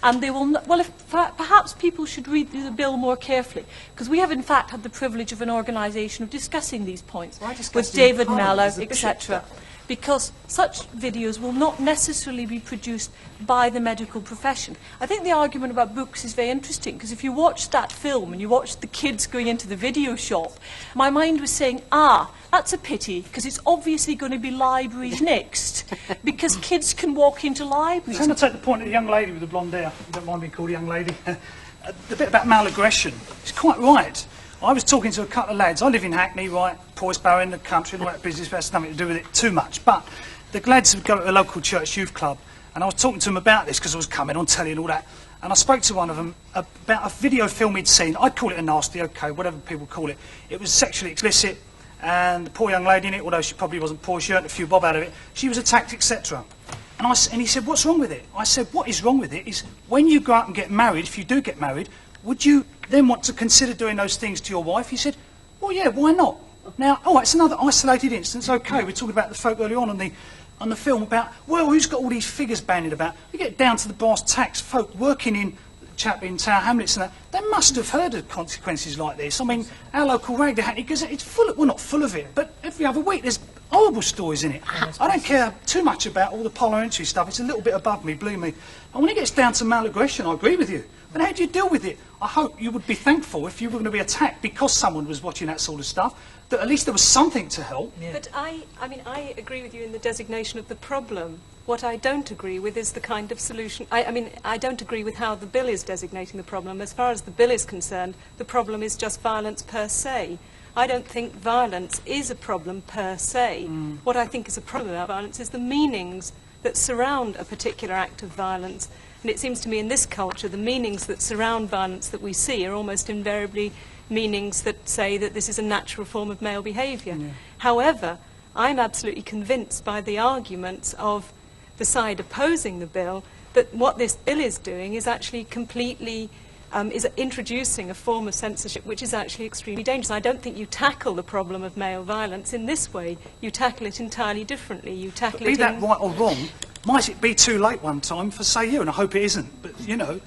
Speaker 22: and they will not, well, perhaps people should read the bill more carefully, because we have in fact had the privilege of an organisation of discussing these points with David Mello, etc. Because such videos will not necessarily be produced by the medical profession. I think the argument about books is very interesting, because if you watch that film and you watch the kids going into the video shop, my mind was saying, that's a pity, because it's obviously going to be libraries next, because kids can walk into libraries.
Speaker 23: I'm going to take the point of the young lady with the blonde hair. You don't mind being called a young lady. The bit about malaggression is quite right. I was talking to a couple of lads. I live in Hackney, right, poorest borough in the country, all that business, but that's nothing to do with it too much. But the lads would go to a local church youth club, and I was talking to them about this because I was coming on telly and all that. And I spoke to one of them about a video film he'd seen. I'd call it a nasty, okay, whatever people call it. It was sexually explicit, and the poor young lady in it, although she probably wasn't poor, she earned a few bob out of it, she was attacked, etc. And he said, what's wrong with it? I said, what is wrong with it is when you go out and get married, if you do get married, would you then want to consider doing those things to your wife? He said, well, yeah, why not? Now, it's another isolated instance, okay, we're talking about the folk earlier on the film about, well, who's got all these figures bandied about? We get down to the brass tacks, folk working in Tower Hamlets and that, they must have heard of consequences like this. I mean, our local radio, because it's full of, well, not full of it, but every other week there's horrible stories in it. I don't care too much about all the parliamentary stuff, it's a little bit above me, believe me. And when it gets down to malaggression, I agree with you. But how do you deal with it? I hope you would be thankful if you were going to be attacked because someone was watching that sort of stuff, that at least there was something to help.
Speaker 4: Yeah. But I agree with you in the designation of the problem. What I don't agree with is the kind of solution. I don't agree with how the bill is designating the problem. As far as the bill is concerned, the problem is just violence per se. I don't think violence is a problem per se. What I think is a problem about violence is the meanings that surround a particular act of violence. And it seems to me in this culture, the meanings that surround violence that we see are almost invariably meanings that say that this is a natural form of male behaviour. Yeah. However, I'm absolutely convinced by the arguments of the side opposing the bill that what this bill is doing is actually completely is introducing a form of censorship which is actually extremely dangerous. I don't think you tackle the problem of male violence in this way. You tackle it entirely differently. You tackle
Speaker 23: but be that right or wrong, Might it be too late one time for, say, you, and I hope it isn't, but, you know,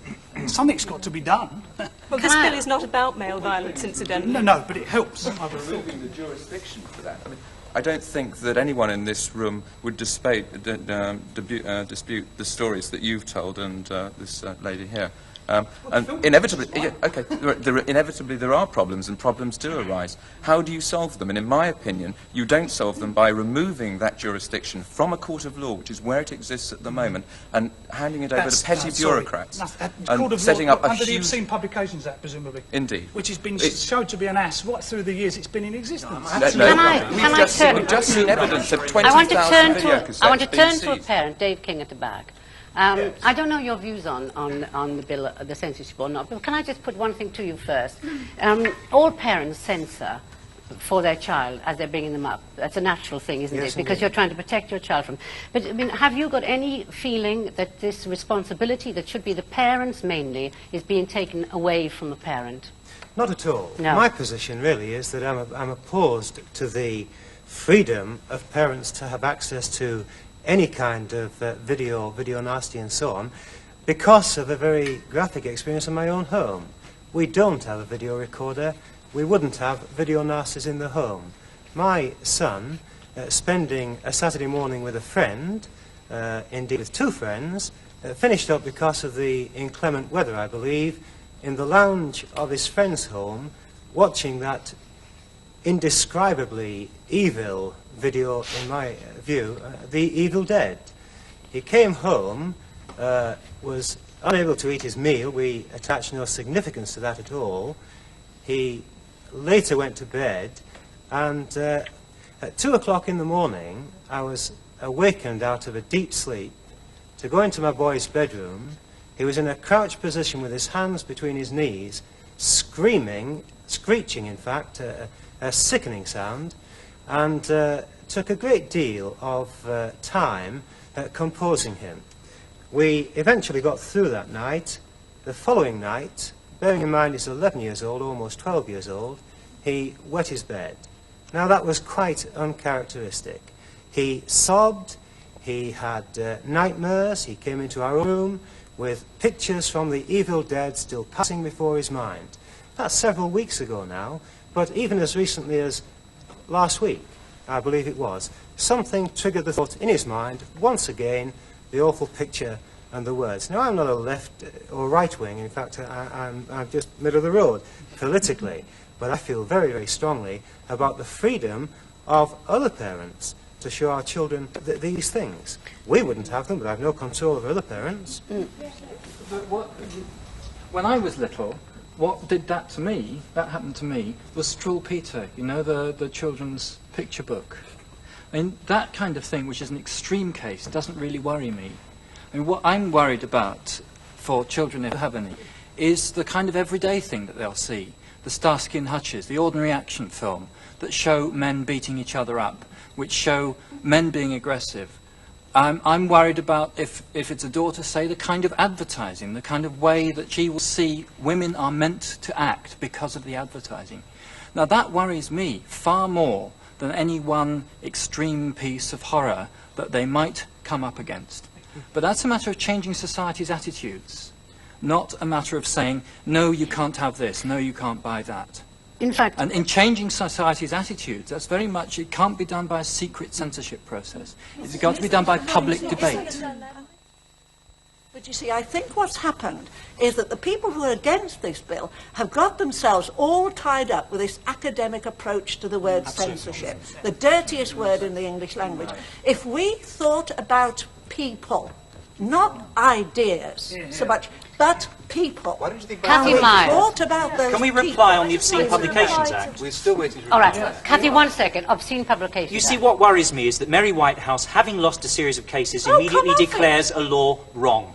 Speaker 23: something's got to be done.
Speaker 4: Well, this bill is not about male violence, incidentally.
Speaker 23: No, but it helps.
Speaker 6: Removing the jurisdiction for that. I mean, I don't think that anyone in this room would dispute the stories that you've told and this lady here. And inevitably, inevitably there are problems, and problems do arise. How do you solve them? And in my opinion, you don't solve them by removing that jurisdiction from a court of law, which is where it exists at the moment, and handing it over to petty bureaucrats and setting up a
Speaker 23: under the
Speaker 6: huge...
Speaker 23: Obscene Publications Act, presumably.
Speaker 6: Indeed.
Speaker 23: Which has been showed to be an ass right through the years it's been in existence.
Speaker 6: We've just seen evidence of 20,000 video cassettes.
Speaker 1: I want to turn to a
Speaker 6: seized.
Speaker 1: parent, Dave King at the back. I don't know your views on the bill, the censorship or not, but can I just put one thing to you first? All parents censor for their child as they're bringing them up. That's a natural thing, isn't it? Because you're trying to protect your child from... But, I mean, have you got any feeling that this responsibility that should be the parents mainly is being taken away from the parent?
Speaker 9: Not at all.
Speaker 1: No.
Speaker 9: My position really is that I'm opposed to the freedom of parents to have access to any kind of video nasty and so on, because of a very graphic experience in my own home. We don't have a video recorder. We wouldn't have video nasties in the home. My son, spending a Saturday morning with a friend, indeed with two friends, finished up because of the inclement weather, I believe, in the lounge of his friend's home, watching that indescribably evil video, in my view, The Evil Dead. He came home, was unable to eat his meal. We attached no significance to that at all. He later went to bed, and at 2 o'clock in the morning, I was awakened out of a deep sleep to go into my boy's bedroom. He was in a crouched position with his hands between his knees, screaming, screeching in fact, a sickening sound, and took a great deal of time composing him. We eventually got through that night. The following night, bearing in mind he's 11 years old, almost 12 years old, he wet his bed. Now that was quite uncharacteristic. He sobbed, he had nightmares, he came into our room with pictures from The Evil Dead still passing before his mind. That's several weeks ago now, but even as recently as last week, I believe it was, something triggered the thought in his mind, once again, the awful picture and the words. Now, I'm not a left or right wing, in fact, I'm just middle of the road politically, but I feel very, very strongly about the freedom of other parents to show our children these things. We wouldn't have them, but I have no control over other parents.
Speaker 11: When I was little, what did that to me, that happened to me, was Strull Peter, you know, the children's picture book. I mean, that kind of thing, which is an extreme case, doesn't really worry me. I mean, what I'm worried about for children, if they have any, is the kind of everyday thing that they'll see. The Starsky and Hutches, the ordinary action film that show men beating each other up, which show men being aggressive. I'm worried about, if it's a daughter, say, the kind of advertising, the kind of way that she will see women are meant to act because of the advertising. Now that worries me far more than any one extreme piece of horror that they might come up against. But that's a matter of changing society's attitudes, not a matter of saying, no, you can't have this, no, you can't buy that.
Speaker 1: In fact...
Speaker 11: And in changing society's attitudes, that's very much, it can't be done by a secret censorship process. It's got to be done by public debate.
Speaker 8: But you see, I think what's happened is that the people who are against this bill have got themselves all tied up with this academic approach to the word censorship, the dirtiest word in the English language. If we thought about people, not ideas so much, but people. Why don't you think
Speaker 1: Cathy Myers.
Speaker 8: Thought about those
Speaker 18: Can we reply on the Obscene Publications Act?
Speaker 20: We're still waiting for...
Speaker 1: All right, Cathy, 1 second. Obscene Publications
Speaker 18: You see,
Speaker 1: Act.
Speaker 18: what worries me is that Mary Whitehouse, having lost a series of cases, immediately declares a law wrong.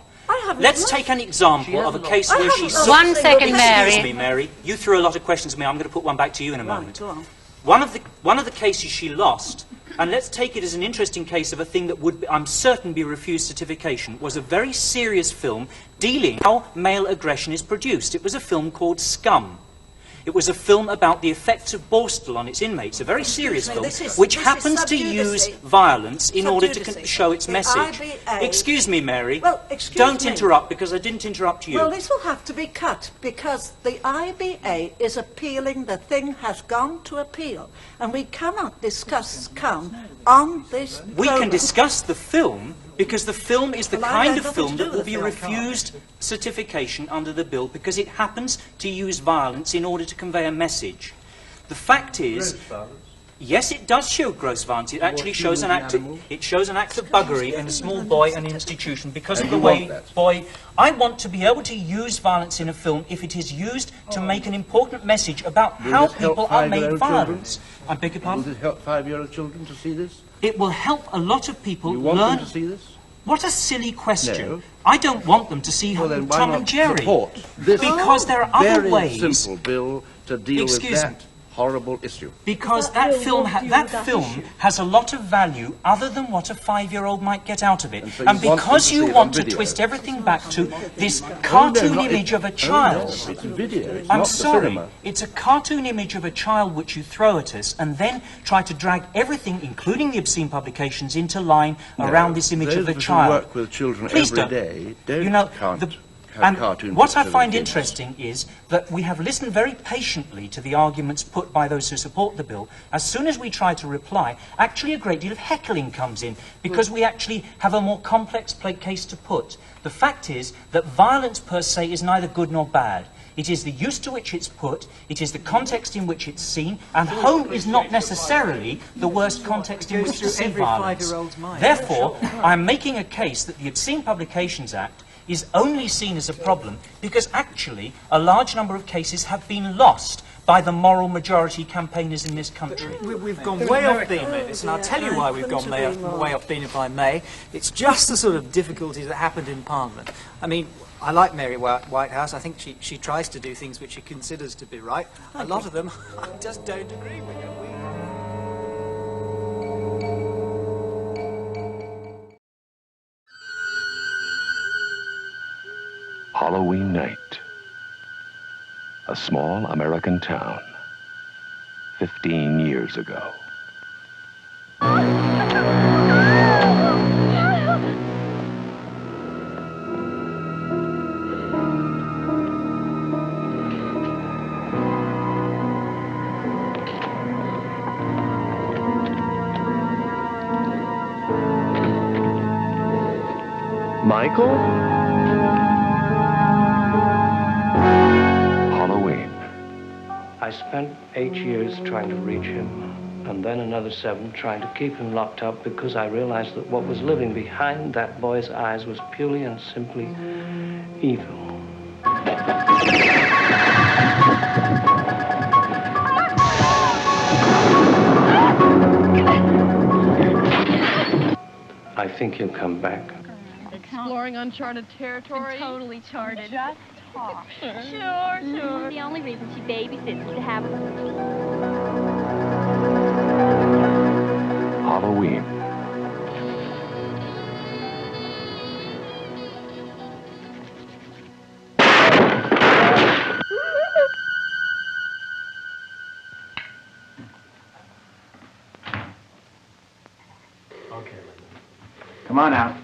Speaker 18: Let's take an example of a case where she...
Speaker 1: 1 second, Mary.
Speaker 18: Excuse me, Mary. You threw a lot of questions at me. I'm going to put one back to you in a moment.
Speaker 8: Go on.
Speaker 18: One of the cases she lost, and let's take it as an interesting case of a thing that would, I'm certain, be refused certification, was a very serious film dealing how male aggression is produced. It was a film called Scum. It was a film about the effects of Borstal on its inmates, a very serious film, which happens to use violence in order to show its message. Excuse me, Mary.
Speaker 8: Well,
Speaker 18: Don't interrupt, because I didn't interrupt you.
Speaker 8: Well, this will have to be cut, because the IBA is appealing. The thing has gone to appeal, and we cannot discuss on this
Speaker 18: We
Speaker 8: programme.
Speaker 18: can discuss the film, because the film is the
Speaker 8: Well, I
Speaker 18: kind
Speaker 8: had
Speaker 18: of
Speaker 8: nothing
Speaker 18: film
Speaker 8: to do
Speaker 18: that
Speaker 8: with
Speaker 18: will
Speaker 8: the
Speaker 18: be
Speaker 8: film,
Speaker 18: refused certification under the bill, because it happens to use violence in order to convey a message. The fact is, yes, it does show gross violence. It actually shows an act of buggery in a small boy and an institution because of the way I want to be able to use violence in a film if it is used to make an important message about how people are made violent. I beg your pardon?
Speaker 2: Will this help 5-year-old children to see this?
Speaker 18: It will help a lot of people
Speaker 2: You want
Speaker 18: learn.
Speaker 2: them to see this?
Speaker 18: What a silly question.
Speaker 2: No.
Speaker 18: I don't want them to see
Speaker 2: Well, then why
Speaker 18: Tom
Speaker 2: not
Speaker 18: and Jerry.
Speaker 2: support this
Speaker 18: Because there are other
Speaker 2: very
Speaker 18: ways.
Speaker 2: simple bill to deal
Speaker 18: Excuse
Speaker 2: with
Speaker 18: me.
Speaker 2: that horrible issue?
Speaker 18: Because that film has a lot of value other than what a 5-year-old might get out of it.
Speaker 2: so
Speaker 18: And
Speaker 2: you want
Speaker 18: because
Speaker 2: them to
Speaker 18: you
Speaker 2: see it
Speaker 18: want
Speaker 2: on
Speaker 18: to
Speaker 2: video.
Speaker 18: twist everything back to this cartoon
Speaker 2: not-
Speaker 18: image of a
Speaker 2: Oh,
Speaker 18: child.
Speaker 2: no, it's video. It's
Speaker 18: I'm
Speaker 2: not the
Speaker 18: sorry.
Speaker 2: cinema.
Speaker 18: It's a cartoon image of a child which you throw at us and then try to drag everything, including the obscene publications, into line around this image
Speaker 2: those
Speaker 18: of a
Speaker 2: of us who
Speaker 18: child.
Speaker 2: work with children
Speaker 18: Please
Speaker 2: every
Speaker 18: don't.
Speaker 2: day don't
Speaker 18: You know,
Speaker 2: can't
Speaker 18: the-
Speaker 2: have
Speaker 18: and
Speaker 2: cartoon
Speaker 18: what I
Speaker 2: pictures of
Speaker 18: find
Speaker 2: kids.
Speaker 18: interesting is that we have listened very patiently to the arguments put by those who support the bill. As soon as we try to reply, actually a great deal of heckling comes in, because we actually have a more complex case to put. The fact is that violence per se is neither good nor bad. It is the use to which it's put, it is the context in which it's seen, and home is not necessarily the worst context in which to see
Speaker 3: every
Speaker 18: violence.
Speaker 3: 5-year-old's mind.
Speaker 18: Therefore, I'm making a case that the Obscene Publications Act is only seen as a problem because actually a large number of cases have been lost by the moral majority campaigners in this country.
Speaker 3: We've gone way off beam with this, and I'll tell you why we've gone way off beam, if I may. It's just the sort of difficulties that happened in Parliament. I mean, I like Mary Whitehouse. I think she tries to do things which she considers to be right. A lot of them I just don't agree with.
Speaker 10: Halloween night. A small American town. 15 years ago. Michael? Halloween.
Speaker 13: I spent 8 years trying to reach him, and then another 7 trying to keep him locked up because I realized that what was living behind that boy's eyes was purely and simply evil. I think he'll come back.
Speaker 15: Exploring uncharted territory.
Speaker 14: Totally charted.
Speaker 15: Just talk.
Speaker 14: Sure. The only reason she babysits is to have
Speaker 10: Halloween.
Speaker 24: Come on out.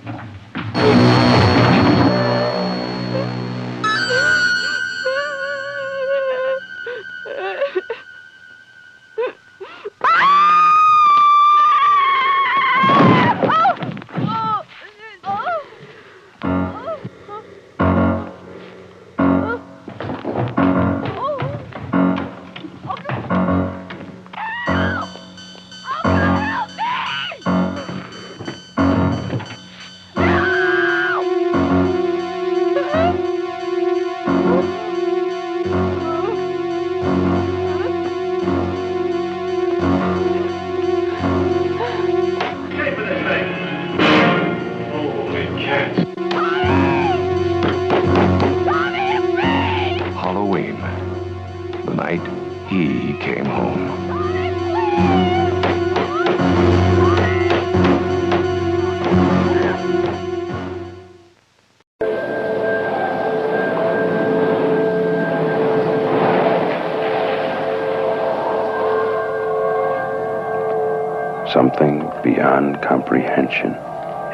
Speaker 10: Halloween. The night he came home. Something beyond comprehension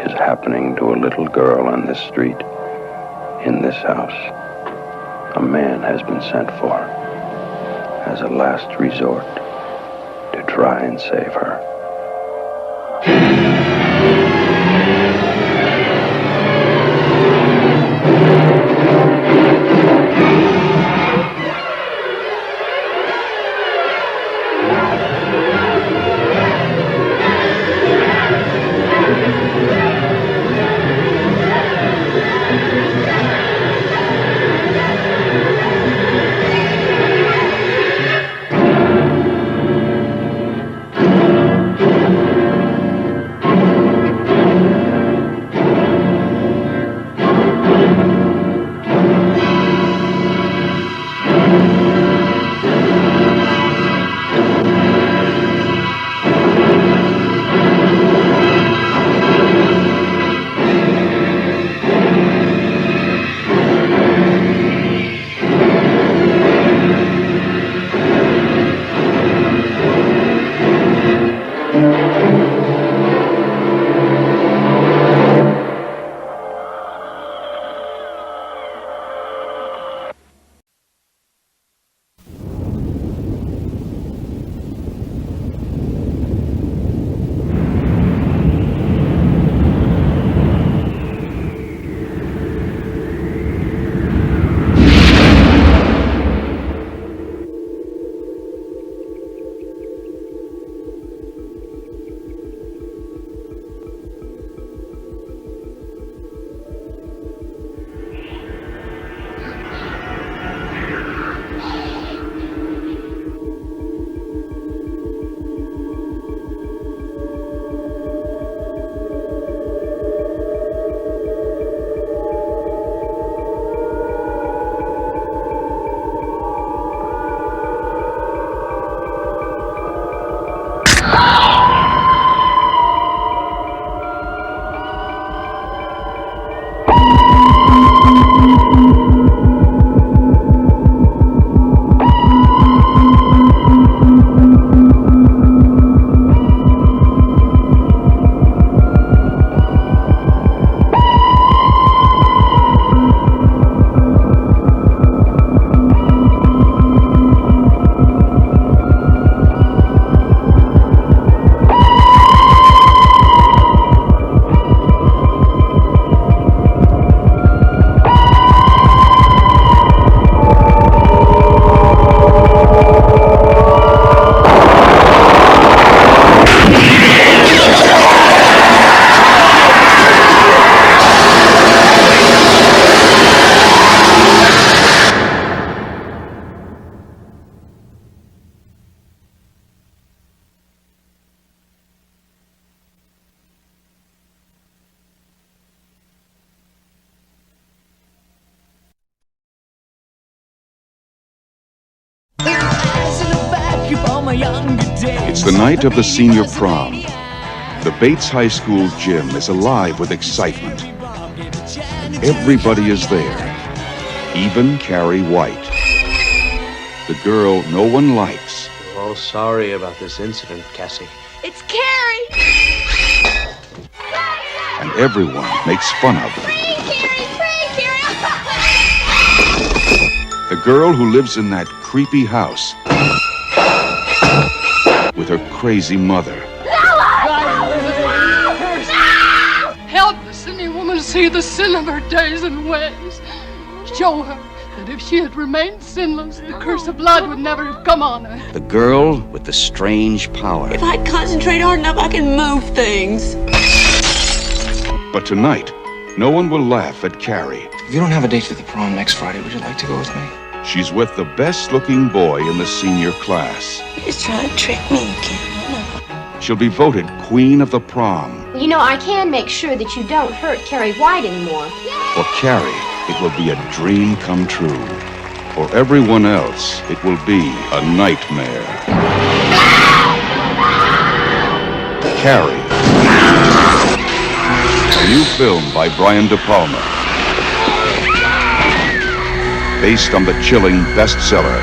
Speaker 10: is happening to a little girl on this street, in this house. A man has been sent for as a last resort to try and save her.
Speaker 12: It's the night of the senior prom. The Bates High School gym is alive with excitement. Everybody is there, even Carrie White. The girl no one likes.
Speaker 13: We're all sorry about this incident, Cassie.
Speaker 15: It's Carrie!
Speaker 12: And everyone makes fun of her. The girl who lives in that creepy house with her crazy mother.
Speaker 15: Help the sinning woman see the sin of her days and ways. Show her that if she had remained sinless, the curse of blood would never have come on her.
Speaker 16: The girl with the strange power.
Speaker 15: If I concentrate hard enough, I can move things.
Speaker 12: But tonight, no one will laugh at Carrie.
Speaker 17: If you don't have a date for the prom next Friday, would you like to go with me?
Speaker 12: She's with the best-looking boy in the senior class.
Speaker 15: You're just trying to trick me again.
Speaker 12: She'll be voted queen of the prom.
Speaker 24: You know, I can make sure that you don't hurt Carrie White anymore.
Speaker 12: For Carrie, it will be a dream come true. For everyone else, it will be a nightmare. Carrie. A new film by Brian De Palma. Based on the chilling bestseller.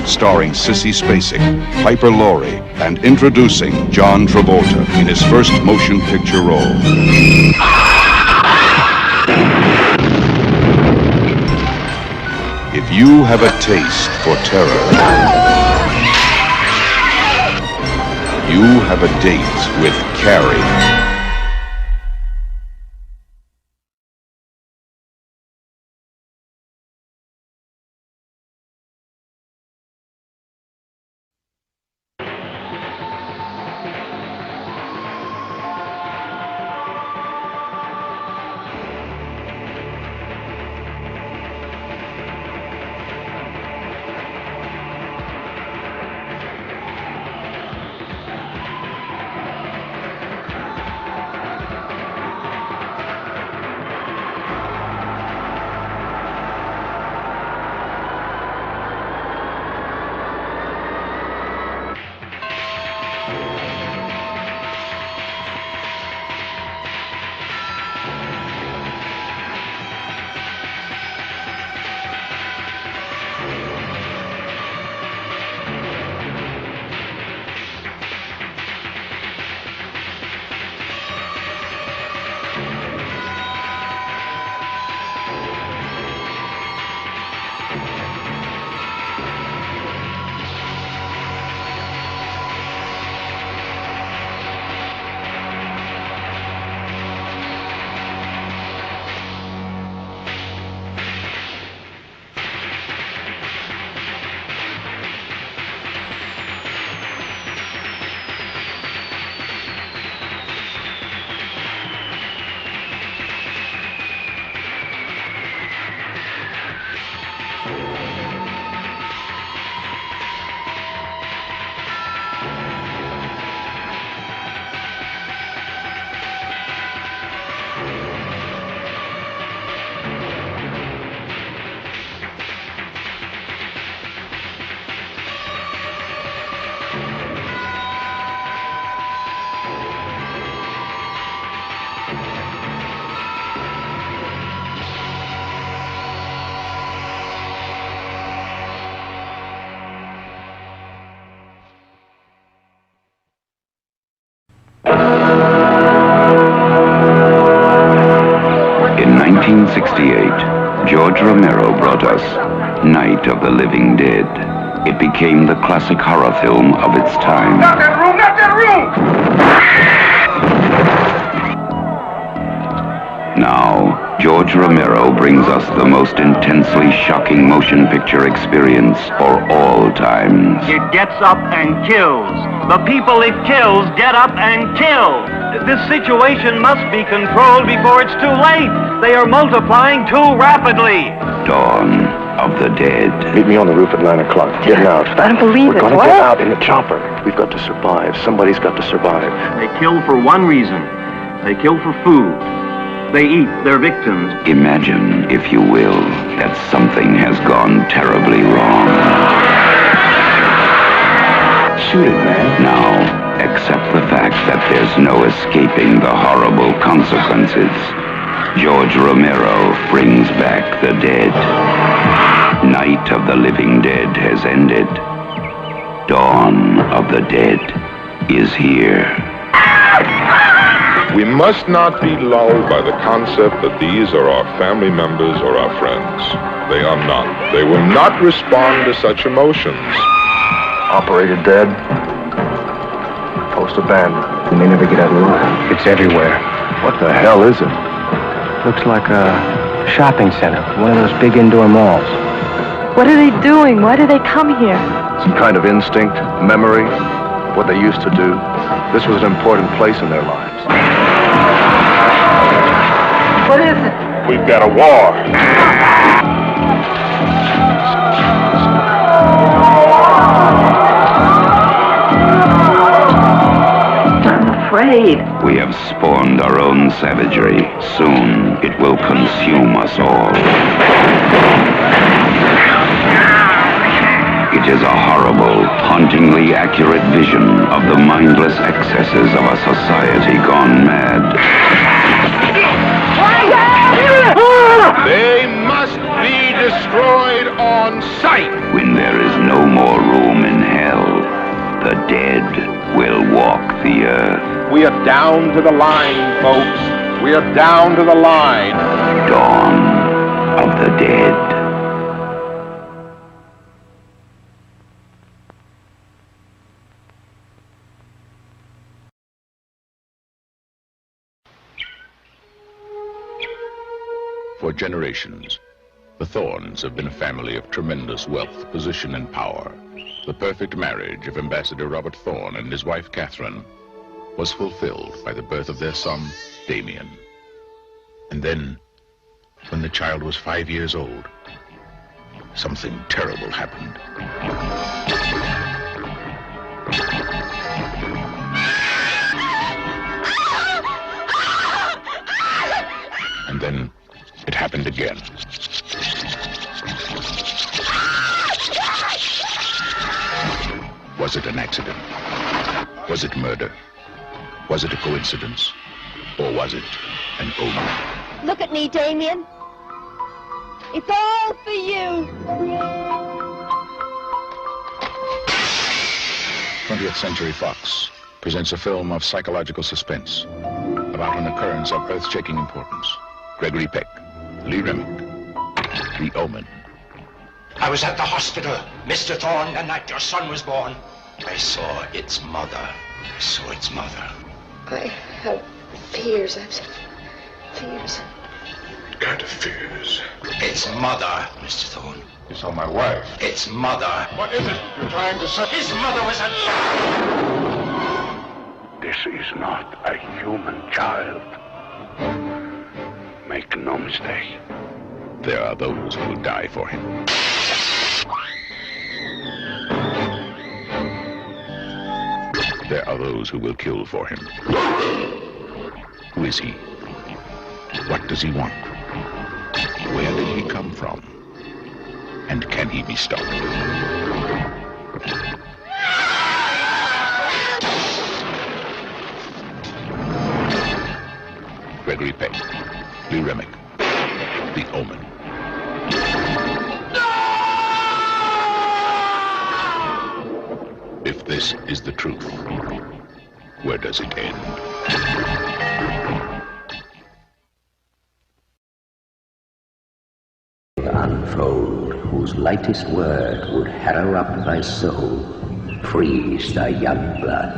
Speaker 12: starring Sissy Spacek, Piper Laurie, and introducing John Travolta in his first motion picture role. If you have a taste for terror, you have a date with Carrie.
Speaker 10: In 1968, George Romero brought us Night of the Living Dead. It became the classic horror film of its time.
Speaker 5: Not that room! Not that room!
Speaker 10: Now, George Romero brings us the most intensely shocking motion picture experience for all times.
Speaker 5: It gets up and kills. The people it kills get up and kill. This situation must be controlled before it's too late. They are multiplying too rapidly.
Speaker 10: Dawn of the Dead.
Speaker 7: Meet me on the roof at 9 o'clock. Get out.
Speaker 24: I don't believe
Speaker 7: We're
Speaker 24: it.
Speaker 7: gonna
Speaker 24: What?
Speaker 7: get out in the chopper. We've got to survive. Somebody's got to survive.
Speaker 5: They kill for one reason. They kill for food. They eat their victims.
Speaker 10: Imagine, if you will, that something has gone terribly wrong.
Speaker 7: Shoot it, man.
Speaker 10: Now, accept the fact that there's no escaping the horrible consequences. George Romero brings back the dead. Night of the Living Dead has ended. Dawn of the Dead is here.
Speaker 19: We must not be lulled by the concept that these are our family members or our friends. They are not. They will not respond to such emotions.
Speaker 7: Operator dead. Post abandoned. We may never get out of the room. It's everywhere. What the hell is it?
Speaker 13: Looks like a shopping center, one of those big indoor malls.
Speaker 24: What are they doing? Why do they come here?
Speaker 7: Some kind of instinct, memory, what they used to do. This was an important place in their lives.
Speaker 24: What is it?
Speaker 19: We've got a war.
Speaker 24: Afraid.
Speaker 10: We have spawned our own savagery. Soon it will consume us all. It is a horrible, hauntingly accurate vision of the mindless excesses of a society gone mad.
Speaker 19: They must be destroyed on sight.
Speaker 10: When there is no more room in hell, the dead will walk the earth.
Speaker 19: We are down to the line, folks. We are down to the line.
Speaker 10: Dawn of the dead.
Speaker 12: For generations, the Thorns have been a family of tremendous wealth, position, and power. The perfect marriage of Ambassador Robert Thorne and his wife Catherine was fulfilled by the birth of their son, Damien. And then, when the child was 5 years old, something terrible happened. And then it happened again. Was it an accident? Was it murder? Was it a coincidence? Or was it an omen?
Speaker 24: Look at me, Damien. It's all for you.
Speaker 12: 20th Century Fox presents a film of psychological suspense about an occurrence of earth-shaking importance. Gregory Peck, Lee Remick, The Omen.
Speaker 4: I was at the hospital, Mr. Thorne, the night your son was born. I saw its mother. I saw its mother.
Speaker 24: I have fears. I've fears.
Speaker 4: What kind of fears? Its mother, Mr. Thorne.
Speaker 19: You saw my wife.
Speaker 4: Its mother.
Speaker 19: What is it you're trying to say?
Speaker 4: His mother was a...
Speaker 10: This is not a human child. Make no mistake.
Speaker 12: There are those who will die for him. There are those who will kill for him. Who is he? What does he want? Where did he come from? And can he be stopped? Gregory Peck, Lee Remick, The Omen. If this is the truth, where does it end?
Speaker 10: Unfold, whose lightest word would harrow up thy soul, freeze thy young blood.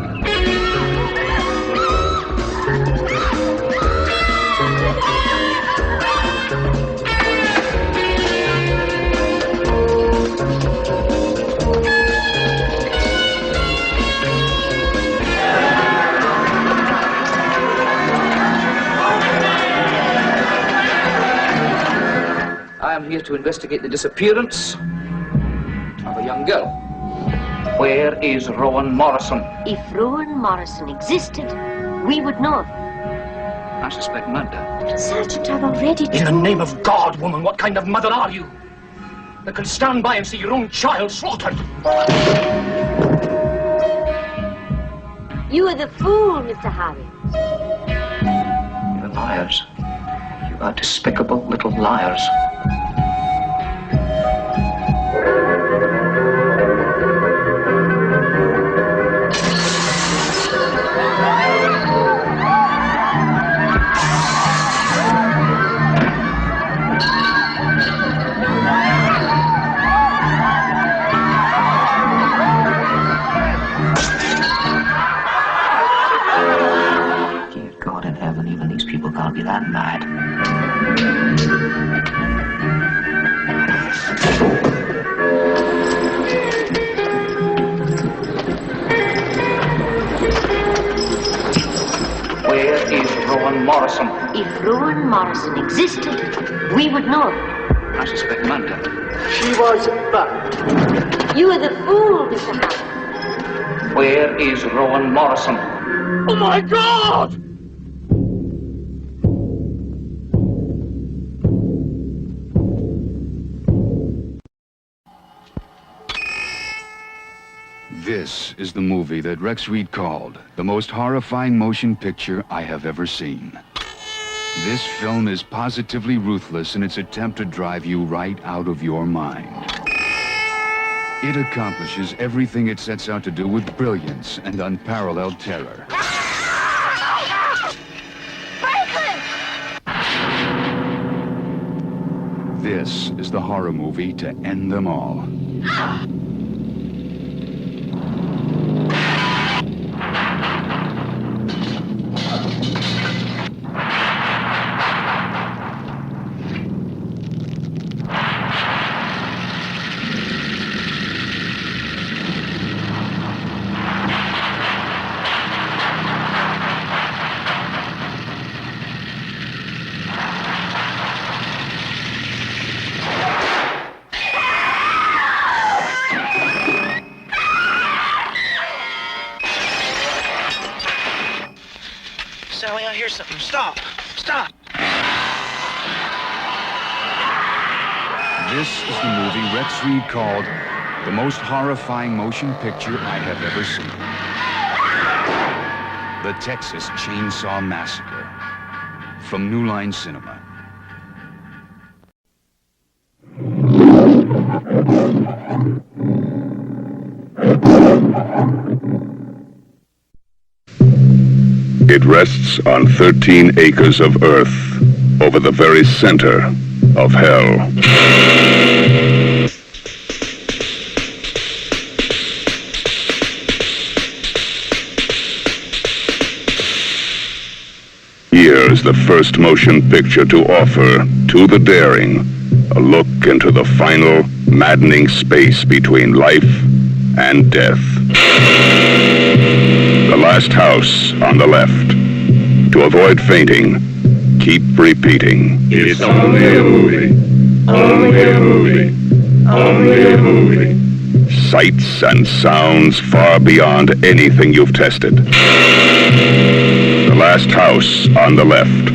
Speaker 17: I am here to investigate the disappearance of a young girl. Where is Rowan Morrison?
Speaker 24: If Rowan Morrison existed, we would know.
Speaker 17: I suspect murder.
Speaker 24: Sergeant, I've already told...
Speaker 17: In the name of God, woman, what kind of mother are you? That can stand by and see your own child slaughtered?
Speaker 24: You are the fool, Mr. Harry.
Speaker 17: You're liars. You are despicable little liars. Dear God in heaven, even these people can't be that mad. Where is Rowan Morrison?
Speaker 24: If Rowan Morrison existed, we would know.
Speaker 17: I suspect murder.
Speaker 24: She was burned. You are the fool, Mr. Harry.
Speaker 17: Where is Rowan Morrison?
Speaker 24: Oh, my God!
Speaker 21: This is the movie that Rex Reed called the most horrifying motion picture I have ever seen. This film is positively ruthless in its attempt to drive you right out of your mind. It accomplishes everything it sets out to do with brilliance and unparalleled terror. This is the horror movie to end them all.
Speaker 6: Sally, I hear something. Stop! Stop!
Speaker 21: This is the movie Rex Reed called the most horrifying motion picture I have ever seen. The Texas Chainsaw Massacre from New Line Cinema.
Speaker 9: It rests on 13 acres of earth over the very center of hell. Here is the first motion picture to offer to the daring a look into the final, maddening space between life and death. The last house on the left. To avoid fainting, keep repeating. It's only a movie. Only a movie. Only a movie. Sights and sounds far beyond anything you've tested. The last house on the left.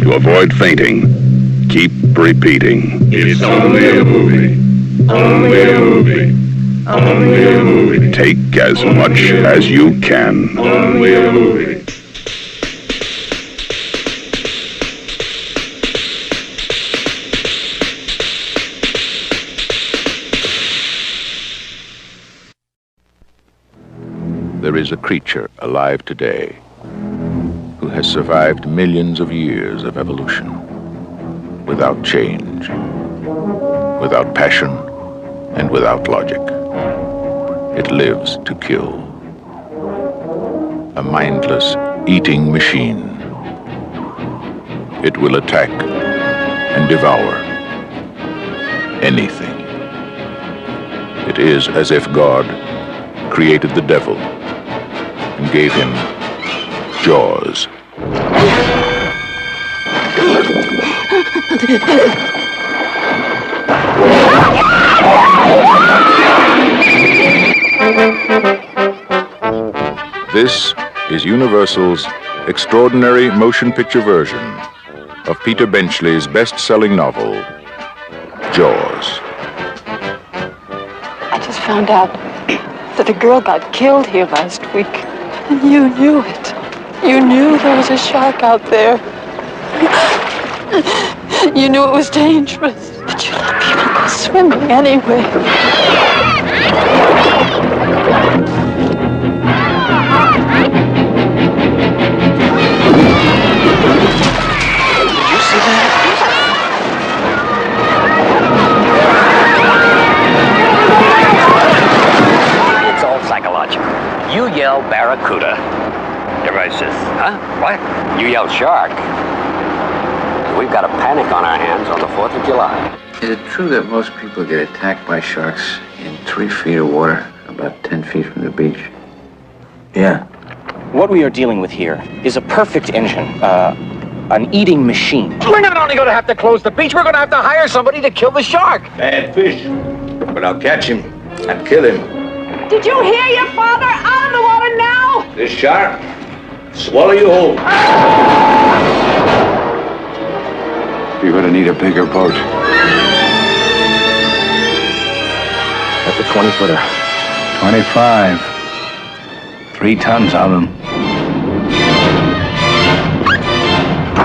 Speaker 9: To avoid fainting, keep repeating. It's only a movie. Only a movie. Only a movie. Take as much as you can. Only a movie.
Speaker 12: There is a creature alive today who has survived millions of years of evolution without change, without passion, and without logic. It lives to kill. A mindless eating machine. It will attack and devour anything. It is as if God created the devil and gave him jaws. This is Universal's extraordinary motion picture version of Peter Benchley's best-selling novel, Jaws.
Speaker 22: I just found out that a girl got killed here last week, and you knew it. You knew there was a shark out there. You knew it was dangerous, but you let people go swimming anyway. Did you see that?
Speaker 23: It's all psychological. You yell barracuda. Everybody says, huh? What? You yell shark. We've got a panic on our hands on the 4th of July.
Speaker 10: Is it true that most people get attacked by sharks in 3 feet of water, about 10 feet from the beach?
Speaker 25: Yeah. What we are dealing with here is a perfect engine, an eating machine.
Speaker 4: We're not only going to have to close the beach, we're going to have to hire somebody to kill the shark.
Speaker 10: Bad fish. But I'll catch him and kill him.
Speaker 24: Did you hear your father? Out of the water now!
Speaker 10: This shark, swallow you whole. You're going to need a bigger boat.
Speaker 25: That's a 20-footer.
Speaker 10: 25. 3 tons of them.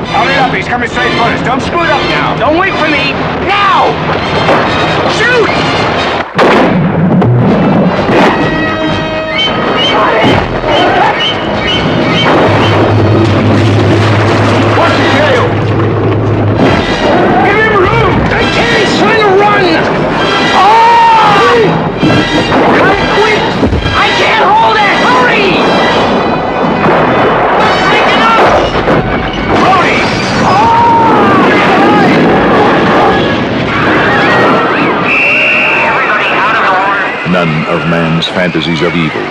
Speaker 4: Hurry
Speaker 23: up. He's coming straight for us. Don't split up now. Don't wait for me. Now! Shoot! What's he do? Give him room! I can't! He's trying to run! Oh! Cut it quick! I can't hold it! Hurry! Break it up! Brody!
Speaker 12: None of man's fantasies of evil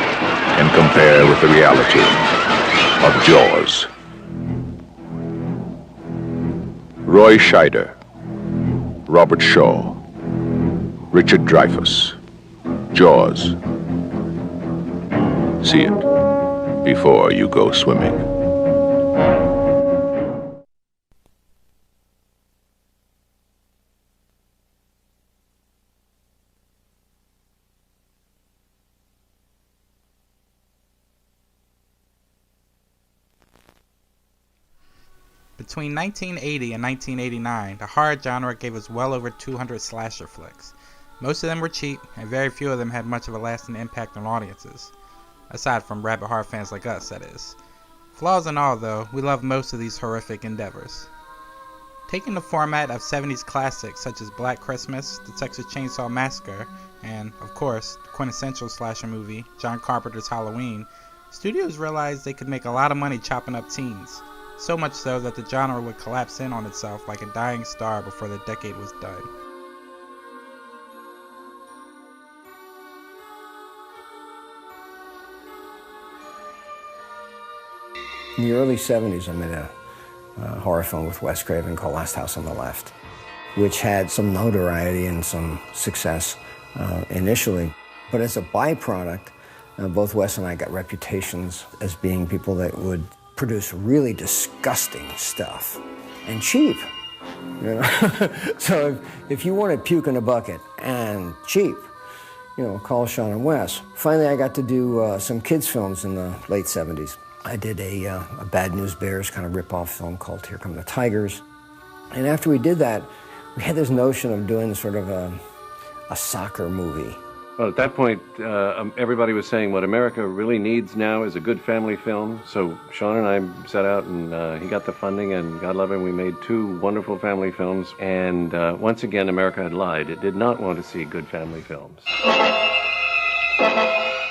Speaker 12: can compare with the reality of Jaws. Roy Scheider, Robert Shaw, Richard Dreyfuss, Jaws. See it before you go swimming.
Speaker 1: Between 1980 and 1989, the horror genre gave us well over 200 slasher flicks. Most of them were cheap, and very few of them had much of a lasting impact on audiences. Aside from rabid horror fans like us, that is. Flaws and all, though, we love most of these horrific endeavors. Taking the format of 70s classics such as Black Christmas, The Texas Chainsaw Massacre, and, of course, the quintessential slasher movie, John Carpenter's Halloween, studios realized they could make a lot of money chopping up teens. So much so that the genre would collapse in on itself like a dying star before the decade was done.
Speaker 2: In the early 70s, I made a horror film with Wes Craven called Last House on the Left, which had some notoriety and some success initially. But as a byproduct, both Wes and I got reputations as being people that would produce really disgusting stuff and cheap. You know? So if you wanted puke in a bucket and cheap, you know, call Sean and Wes. Finally, I got to do some kids' films in the late 70s. I did a Bad News Bears kind of rip-off film called Here Come the Tigers. And after we did that, we had this notion of doing sort of a soccer movie.
Speaker 8: Well, at that point, everybody was saying what America really needs now is a good family film. So Sean and I set out, and he got the funding, and God love him, we made 2 wonderful family films. And once again, America had lied. It did not want to see good family films.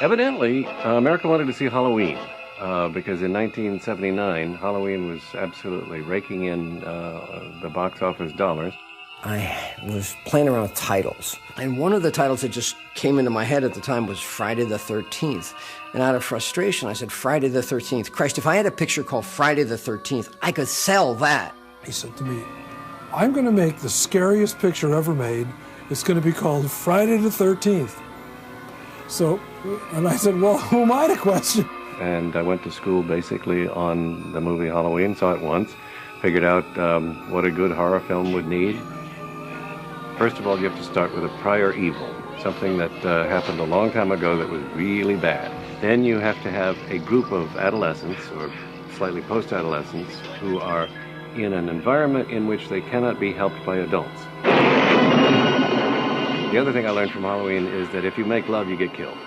Speaker 8: Evidently, America wanted to see Halloween, because in 1979, Halloween was absolutely raking in the box office dollars.
Speaker 2: I was playing around with titles, and one of the titles that just came into my head at the time was Friday the 13th. And out of frustration, I said, Friday the 13th. Christ, if I had a picture called Friday the 13th, I could sell that.
Speaker 11: He said to me, I'm going to make the scariest picture ever made. It's going to be called Friday the 13th. So, and I said, well, who am I to question?
Speaker 8: And I went to school basically on the movie Halloween, saw it once, figured out what a good horror film would need. First of all, you have to start with a prior evil, something that happened a long time ago that was really bad. Then you have to have a group of adolescents, or slightly post-adolescents, who are in an environment in which they cannot be helped by adults. The other thing I learned from Halloween is that if you make love, you get killed.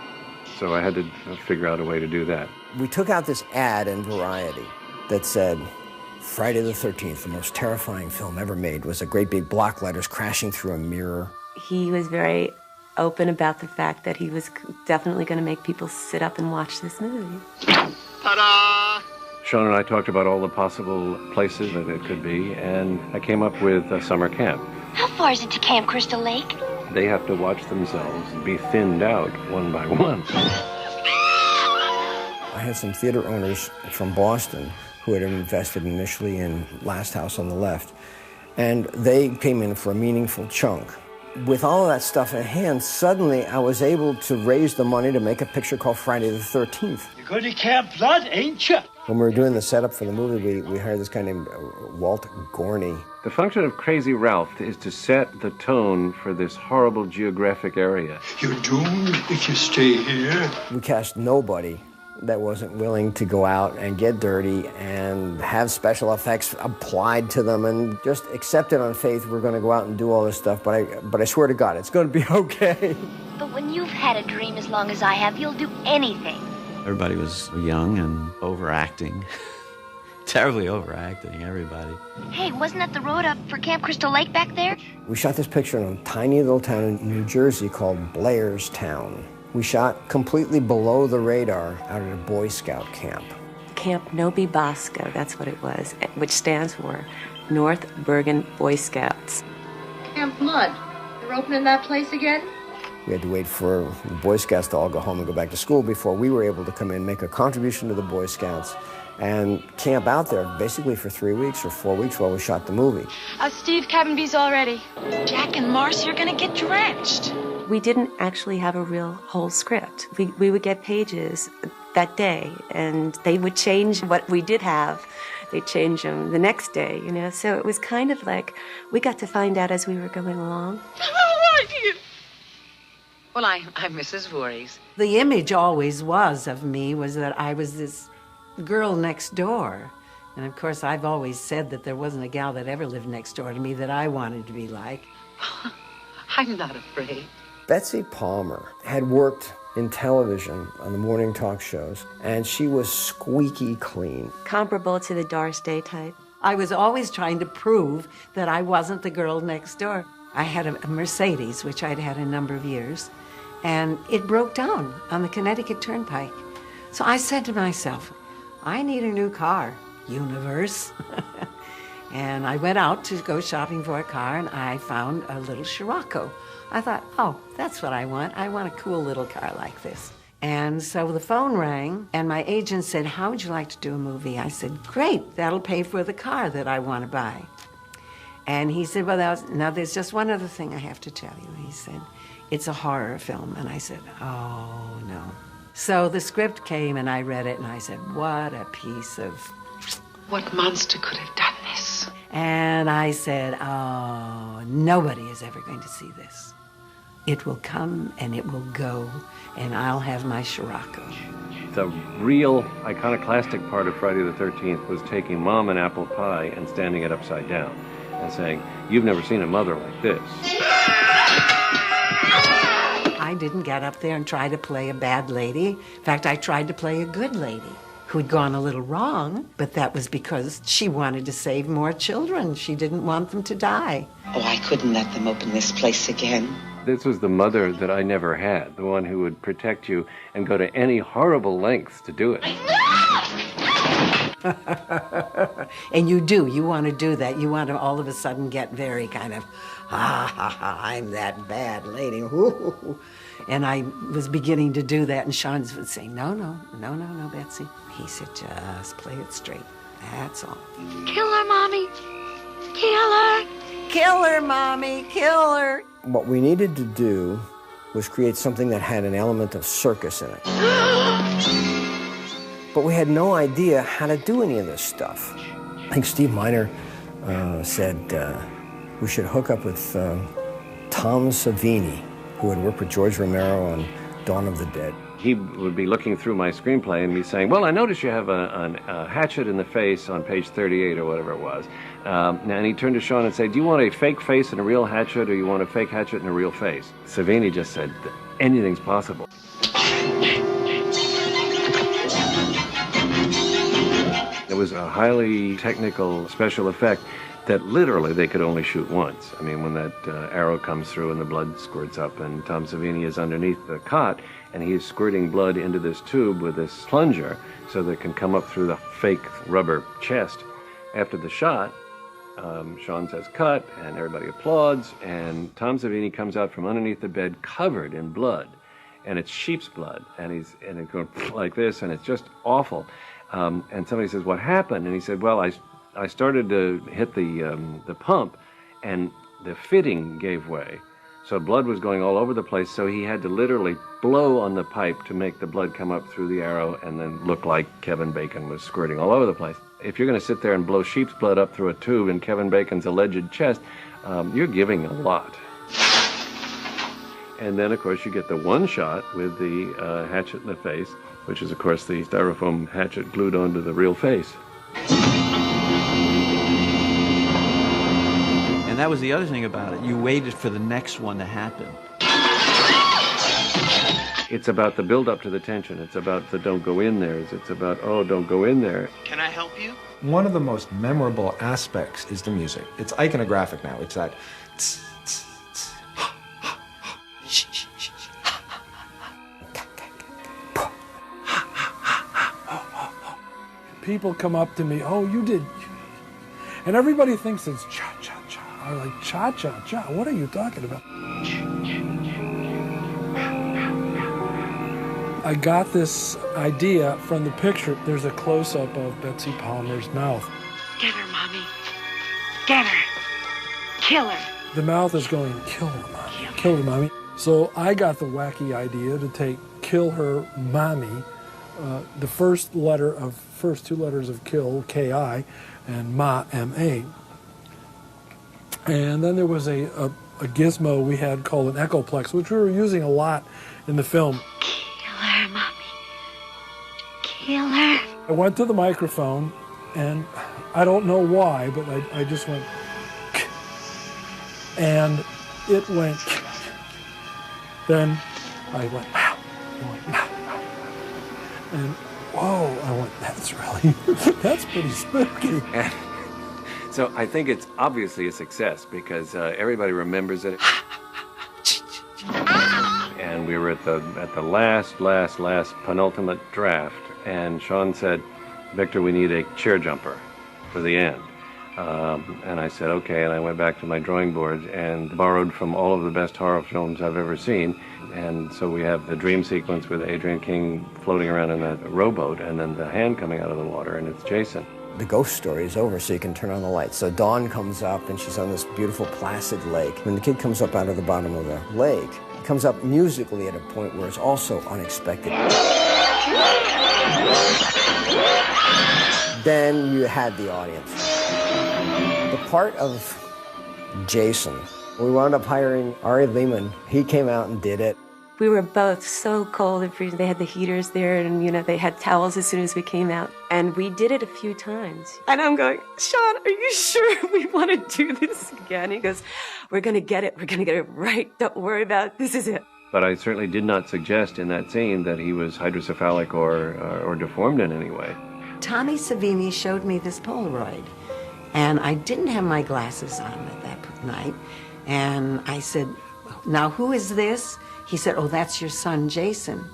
Speaker 8: So I had to figure out a way to do that.
Speaker 2: We took out this ad in Variety that said, Friday the 13th, the most terrifying film ever made, was a great big block letters crashing through a mirror.
Speaker 20: He was very open about the fact that he was definitely going to make people sit up and watch this movie.
Speaker 8: Ta-da! Sean and I talked about all the possible places that it could be, and I came up with a summer camp.
Speaker 24: How far is it to Camp Crystal Lake?
Speaker 8: They have to watch themselves be thinned out one by one.
Speaker 2: I had some theater owners from Boston who had invested initially in Last House on the Left, and they came in for a meaningful chunk. With all of that stuff in hand, suddenly I was able to raise the money to make a picture called Friday the 13th.
Speaker 26: You're going to Camp Blood, ain't you?
Speaker 2: When we were doing the setup for the movie, we hired this guy named Walt Gorney.
Speaker 8: The function of Crazy Ralph is to set the tone for this horrible geographic area.
Speaker 26: You're doomed if you stay here.
Speaker 2: We cast nobody that wasn't willing to go out and get dirty and have special effects applied to them and just accept it on faith. We're going to go out and do all this stuff, but I swear to God, it's going to be okay.
Speaker 3: But when you've had a dream as long as I have, you'll do anything.
Speaker 5: Everybody was young and overacting. Terribly overacting, everybody.
Speaker 3: Hey, wasn't that the road up for Camp Crystal Lake back there?
Speaker 2: We shot this picture in a tiny little town in New Jersey called Blairstown. We shot completely below the radar out at a Boy Scout camp.
Speaker 20: Camp Nobi Bosco, that's what it was, which stands for North Bergen Boy Scouts.
Speaker 24: Camp Blood. They're opening that place again?
Speaker 2: We had to wait for the Boy Scouts to all go home and go back to school before we were able to come in, make a contribution to the Boy Scouts, and camp out there basically for 3 weeks or 4 weeks while we shot the movie.
Speaker 24: Steve, cabin B's all ready. Jack and Marcy are gonna get drenched.
Speaker 20: We didn't actually have a real whole script. We would get pages that day, and they would change what we did have. They'd change them the next day, you know? So it was kind of like we got to find out as we were going along.
Speaker 24: How are you?
Speaker 14: Well, I'm Mrs. Voorhees.
Speaker 15: The image always was of me was that I was this girl next door. And of course, I've always said that there wasn't a gal that ever lived next door to me that I wanted to be like.
Speaker 14: I'm not afraid.
Speaker 2: Betsy Palmer had worked in television on the morning talk shows, and she was squeaky clean.
Speaker 20: Comparable to the Doris Day type.
Speaker 15: I was always trying to prove that I wasn't the girl next door. I had a Mercedes, which I'd had a number of years, and it broke down on the Connecticut Turnpike. So I said to myself, I need a new car, universe. And I went out to go shopping for a car, and I found a little Scirocco. I thought, oh, that's what I want. I want a cool little car like this. And so the phone rang, and my agent said, how would you like to do a movie? I said, great, that'll pay for the car that I want to buy. And he said, well, now there's just one other thing I have to tell you. He said, it's a horror film. And I said, oh, no. So the script came, and I read it, and I said, what a piece of...
Speaker 14: What monster could have done this?
Speaker 15: And I said, oh, nobody is ever going to see this. It will come and it will go, and I'll have my Scirocco.
Speaker 8: The real iconoclastic part of Friday the 13th was taking Mom and apple pie and standing it upside down and saying, you've never seen a mother like this.
Speaker 15: I didn't get up there and try to play a bad lady. In fact, I tried to play a good lady who'd gone a little wrong, but that was because she wanted to save more children. She didn't want them to die.
Speaker 14: Oh, I couldn't let them open this place again.
Speaker 8: This was the mother that I never had, the one who would protect you and go to any horrible lengths to do it.
Speaker 15: And you do. You want to do that. You want to all of a sudden get very kind of, I'm that bad lady. And I was beginning to do that, and Sean would say, no, Betsy. He said, just play it straight. That's all.
Speaker 24: Kill her, Mommy. Kill her.
Speaker 15: Kill her, Mommy. Kill her.
Speaker 2: What we needed to do was create something that had an element of circus in it. But we had no idea how to do any of this stuff. I think Steve Miner said we should hook up with Tom Savini, who had worked with George Romero on Dawn of the Dead.
Speaker 8: He would be looking through my screenplay and be saying, well, I noticed you have a hatchet in the face on page 38 or whatever it was. And he turned to Sean and said, do you want a fake face and a real hatchet, or you want a fake hatchet and a real face? Savini just said, anything's possible. It was a highly technical special effect that literally they could only shoot once. I mean, when that arrow comes through and the blood squirts up, and Tom Savini is underneath the cot, and he's squirting blood into this tube with this plunger so that it can come up through the fake rubber chest. After the shot, Sean says, cut, and everybody applauds, and Tom Savini comes out from underneath the bed covered in blood, and it's sheep's blood, and it's going like this, and it's just awful. And somebody says, what happened? And he said, well, I started to hit the pump, and the fitting gave way. So blood was going all over the place, so he had to literally blow on the pipe to make the blood come up through the arrow and then look like Kevin Bacon was squirting all over the place. If you're going to sit there and blow sheep's blood up through a tube in Kevin Bacon's alleged chest, you're giving a lot. And then, of course, you get the one shot with the hatchet in the face, which is, of course, the styrofoam hatchet glued onto the real face.
Speaker 5: And that was the other thing about it. You waited for the next one to happen.
Speaker 8: It's about the build-up to the tension. It's about the don't go in there. It's about, oh, don't go in there.
Speaker 6: Can I help you?
Speaker 7: One of the most memorable aspects is the music. It's iconographic now. It's that...
Speaker 11: People come up to me, oh, you did... And everybody thinks it's cha-cha-cha. I'm like, cha-cha-cha? What are you talking about? I got this idea from the picture. There's a close-up of Betsy Palmer's mouth.
Speaker 24: Get her, Mommy. Get her. Kill her.
Speaker 11: The mouth is going, kill her, Mommy. Kill her, Mommy. So I got the wacky idea to take kill her, Mommy, the first two letters of kill, K-I, and ma, M-A. And then there was a gizmo we had called an echoplex, which we were using a lot in the film.
Speaker 24: Kill her, Mommy. Kill her.
Speaker 11: I went to the microphone, and I don't know why, but I just went, and it went, then I went, wow, and whoa, I went, that's pretty spooky.
Speaker 8: So I think it's obviously a success because everybody remembers it. And we were at the last penultimate draft, and Sean said, Victor, we need a chair jumper for the end. And I said, okay, and I went back to my drawing board and borrowed from all of the best horror films I've ever seen. And so we have the dream sequence with Adrian King floating around in that rowboat, and then the hand coming out of the water, and it's Jason.
Speaker 2: The ghost story is over, so you can turn on the lights. So Dawn comes up, and she's on this beautiful placid lake. When the kid comes up out of the bottom of the lake, he comes up musically at a point where it's also unexpected. Then you had the audience. The part of Jason, we wound up hiring Ari Lehman. He came out and did it.
Speaker 20: We were both so cold and freezing. They had the heaters there, and they had towels as soon as we came out. And we did it a few times. And I'm going, Sean, are you sure we want to do this again? He goes, we're going to get it. We're going to get it right. Don't worry about it. This is it.
Speaker 8: But I certainly did not suggest in that scene that he was hydrocephalic or deformed in any way.
Speaker 15: Tommy Savini showed me this Polaroid, and I didn't have my glasses on at that night. And I said, now who is this? He said, oh, that's your son, Jason.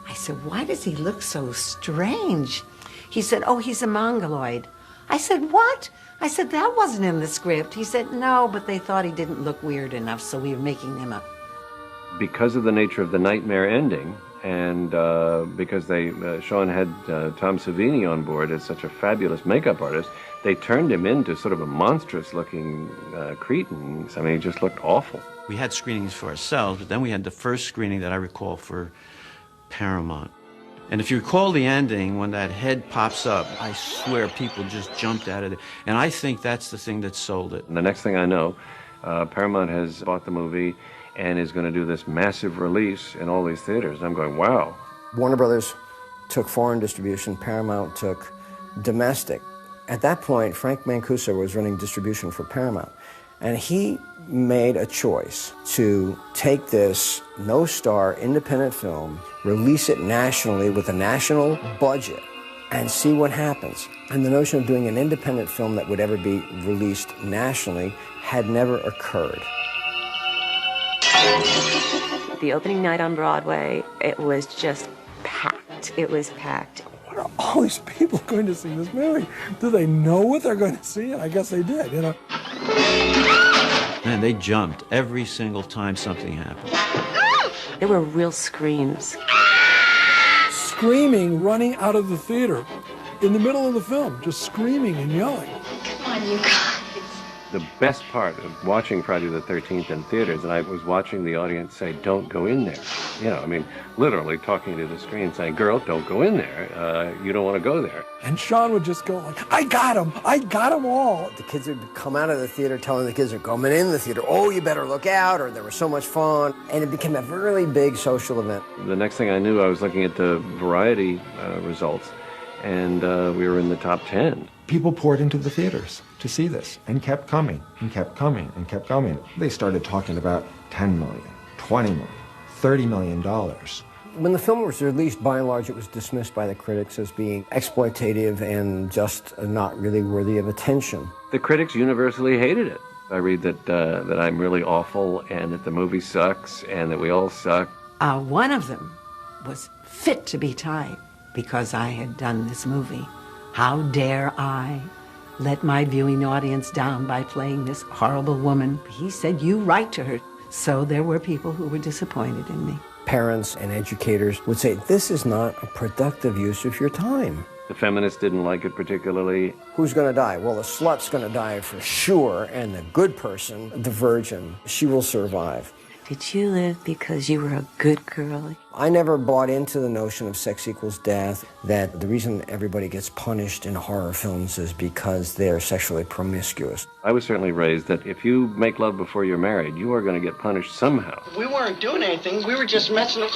Speaker 15: I said, why does he look so strange? He said, oh, he's a mongoloid. I said, what? I said, that wasn't in the script. He said, no, but they thought he didn't look weird enough, so we were making him up.
Speaker 8: Because of the nature of the nightmare ending, and because Sean had Tom Savini on board as such a fabulous makeup artist, they turned him into sort of a monstrous-looking cretin. I mean, he just looked awful.
Speaker 5: We had screenings for ourselves, but then we had the first screening that I recall for Paramount. And if you recall the ending, when that head pops up, I swear people just jumped out of it. And I think that's the thing that sold it.
Speaker 8: And the next thing I know, Paramount has bought the movie and is going to do this massive release in all these theaters. And I'm going, wow.
Speaker 2: Warner Brothers took foreign distribution, Paramount took domestic. At that point, Frank Mancuso was running distribution for Paramount. And he made a choice to take this no-star independent film, release it nationally with a national budget, and see what happens. And the notion of doing an independent film that would ever be released nationally had never occurred.
Speaker 20: The opening night on Broadway, it was just packed. It was packed.
Speaker 11: What are all these people going to see this movie? Do they know what they're going to see? And I guess they did,
Speaker 5: Man, they jumped every single time something happened.
Speaker 20: There were real screams.
Speaker 11: Screaming, running out of the theater in the middle of the film, just screaming and yelling.
Speaker 24: Come on, you guys.
Speaker 8: The best part of watching Friday the 13th in theaters, and I was watching the audience say, don't go in there. You know, I mean, literally talking to the screen saying, girl, don't go in there. You don't want to go there.
Speaker 11: And Sean would just go like, I got them all.
Speaker 2: The kids would come out of the theater telling the kids who are coming in the theater, oh, you better look out, or there was so much fun. And it became a really big social event.
Speaker 8: The next thing I knew, I was looking at the Variety results, and we were in the top 10.
Speaker 7: People poured into the theaters to see this and kept coming and kept coming and kept coming. They started talking about 10 million, 20 million, $30 million.
Speaker 2: When the film was released, by and large, it was dismissed by the critics as being exploitative and just not really worthy of attention.
Speaker 8: The critics universally hated it. I read that I'm really awful and that the movie sucks and that we all suck.
Speaker 15: One of them was fit to be tied because I had done this movie. How dare I let my viewing audience down by playing this horrible woman? He said, you write to her. So there were people who were disappointed in me.
Speaker 2: Parents and educators would say, this is not a productive use of your time.
Speaker 8: The feminists didn't like it particularly.
Speaker 2: Who's going to die? Well, the slut's going to die for sure, and the good person, the virgin, she will survive.
Speaker 20: Did you live because you were a good girl?
Speaker 2: I never bought into the notion of sex equals death, that the reason everybody gets punished in horror films is because they're sexually promiscuous.
Speaker 8: I was certainly raised that if you make love before you're married, you are going to get punished somehow.
Speaker 6: We weren't doing anything. We were just messing up.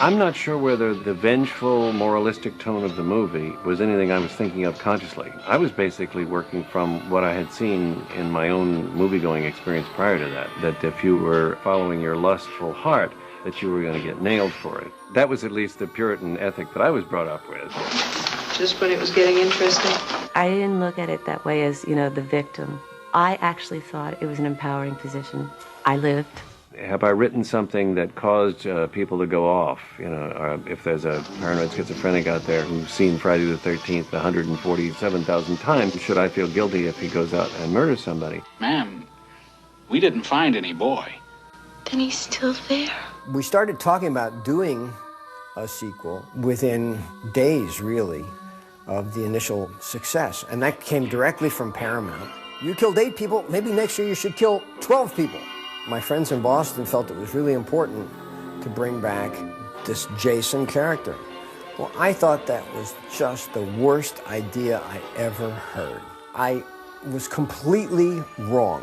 Speaker 8: I'm not sure whether the vengeful, moralistic tone of the movie was anything I was thinking of consciously. I was basically working from what I had seen in my own movie-going experience prior to that, that if you were following your lustful heart, that you were going to get nailed for it. That was at least the Puritan ethic that I was brought up with.
Speaker 14: Just when it was getting interesting?
Speaker 20: I didn't look at it that way as, the victim. I actually thought it was an empowering position. I lived.
Speaker 8: Have I written something that caused people to go off? If there's a paranoid schizophrenic out there who's seen Friday the 13th 147,000 times, should I feel guilty if he goes out and murders somebody?
Speaker 13: Ma'am, we didn't find any boy.
Speaker 24: Then he's still there.
Speaker 2: We started talking about doing a sequel within days, really, of the initial success. And that came directly from Paramount. You killed 8 people, maybe next year you should kill 12 people. My friends in Boston felt it was really important to bring back this Jason character. Well, I thought that was just the worst idea I ever heard. I was completely wrong.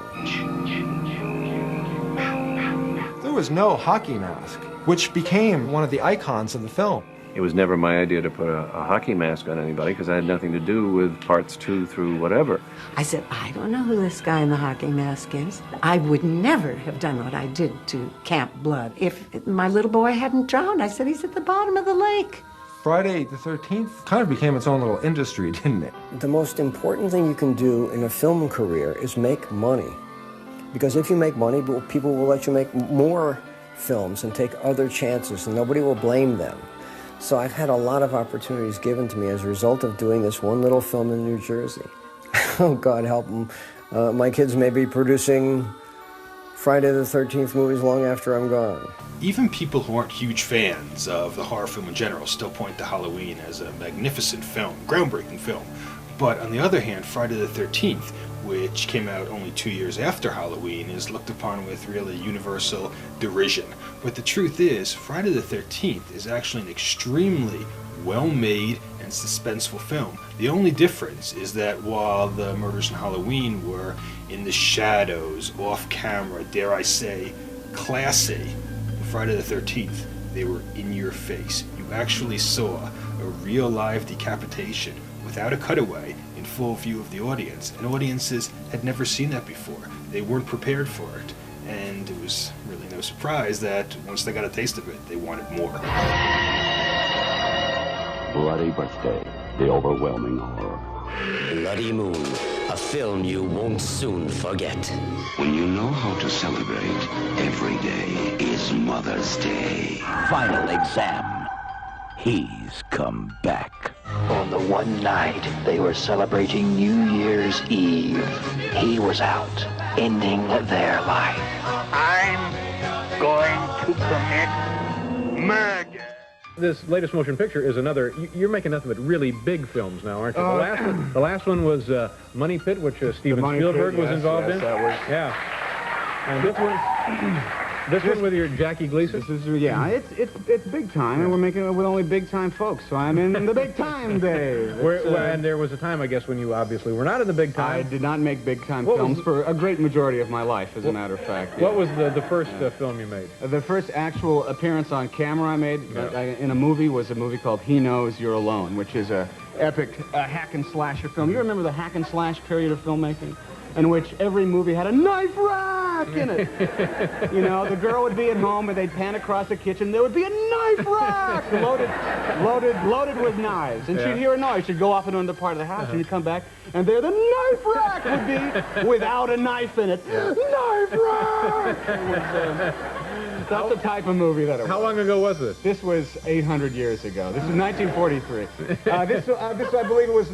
Speaker 7: There was no hockey mask, which became one of the icons of the film.
Speaker 8: It was never my idea to put a hockey mask on anybody because I had nothing to do with parts 2 through whatever.
Speaker 15: I said, I don't know who this guy in the hockey mask is. I would never have done what I did to Camp Blood. If my little boy hadn't drowned, I said, he's at the bottom of the lake.
Speaker 7: Friday the 13th kind of became its own little industry, didn't it?
Speaker 2: The most important thing you can do in a film career is make money. Because if you make money, people will let you make more films and take other chances, and nobody will blame them. So I've had a lot of opportunities given to me as a result of doing this one little film in New Jersey. Oh, God help them. My kids may be producing Friday the 13th movies long after I'm gone.
Speaker 16: Even people who aren't huge fans of the horror film in general still point to Halloween as a magnificent film, groundbreaking film. But on the other hand, Friday the 13th, which came out only 2 years after Halloween, is looked upon with really universal derision. But the truth is, Friday the 13th is actually an extremely well-made and suspenseful film. The only difference is that while the murders in Halloween were in the shadows, off-camera, dare I say, classy, Friday the 13th, they were in your face. You actually saw a real live decapitation without a cutaway in full view of the audience, and audiences had never seen that before. They weren't prepared for it, and it was really no surprise that once they got a taste of it, they wanted more.
Speaker 9: Bloody Birthday, the overwhelming horror.
Speaker 17: Bloody Moon, a film you won't soon forget.
Speaker 9: When you know how to celebrate, every day is Mother's Day.
Speaker 17: Final exam. He's come back.
Speaker 24: On the one night they were celebrating New Year's Eve, he was out, ending their life.
Speaker 26: I'm going to commit murder.
Speaker 10: This latest motion picture is another. You're making nothing but really big films now, aren't you? The last one was Money Pit, which Steven Spielberg was involved in.
Speaker 18: That was.
Speaker 10: Yeah. And this one with your Jackie Gleason.
Speaker 18: It's big time, and we're making it with only big time folks. So I'm in the big time days.
Speaker 10: And there was a time, I guess, when you obviously were not in the big time.
Speaker 18: I did not make big time films for a great majority of my life, as a matter of fact.
Speaker 10: What was the first film you made?
Speaker 18: The first actual appearance on camera I made in a movie was a movie called He Knows You're Alone, which is a epic hack and slasher film. You remember the hack and slash period of filmmaking? In which every movie had a knife rack in it. You know, the girl would be at home and they'd pan across the kitchen, there would be a knife rack loaded with knives. And she'd hear a noise, she'd go off into another part of the house and you'd come back and there the knife rack would be without a knife in it. Knife rack! That's the type of movie that it was.
Speaker 10: How long ago was this?
Speaker 18: This was 800 years ago. This was 1943. This I believe, it was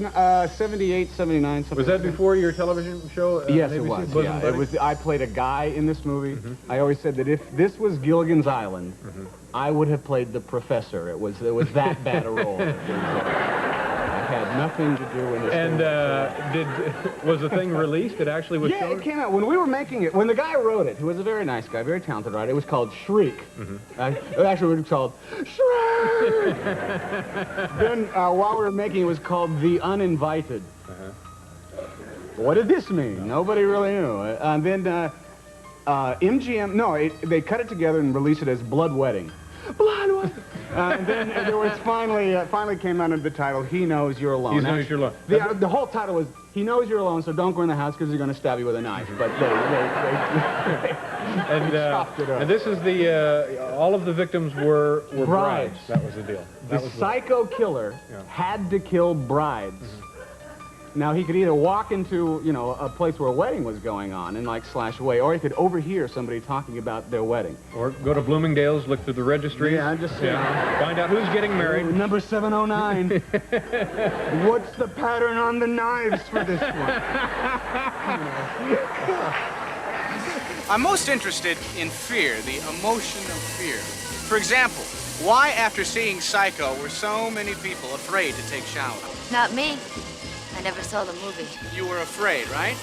Speaker 18: 78, 79, something.
Speaker 10: Was that before your television show?
Speaker 18: Yes, it was. Yeah. It was. I played a guy in this movie. I always said that if this was Gilligan's Island, I would have played the professor. It was that bad a role. I had nothing to do with this.
Speaker 10: And was the thing released? It actually was shown?
Speaker 18: Yeah, it came out. When we were making it, when the guy who wrote it, who was a very nice guy, very talented writer, it was called Shriek. Actually, it was called Shriek! Then, while we were making it, it was called The Uninvited. What did this mean? Nobody really knew. And then MGM, they cut it together and released it as Blood Wedding. Blood Wedding! And then there was finally came out of the title, He Knows You're Alone.
Speaker 10: He Knows You're Alone.
Speaker 18: The whole title was, He Knows You're Alone, so don't go in the house because he's going to stab you with a knife. But they chopped it up.
Speaker 10: And this is all of the victims were brides. That was the deal.
Speaker 18: The psycho killer had to kill brides. Now, he could either walk into, a place where a wedding was going on and, slash away, or he could overhear somebody talking about their wedding.
Speaker 10: Or go to Bloomingdale's, look through the registry.
Speaker 18: Yeah, just,
Speaker 10: find out who's getting married.
Speaker 18: Number 709. What's the pattern on the knives for this one?
Speaker 6: I'm most interested in fear, the emotion of fear. For example, why, after seeing Psycho, were so many people afraid to take showers?
Speaker 19: Not me. I never saw the movie.
Speaker 6: You were afraid, right?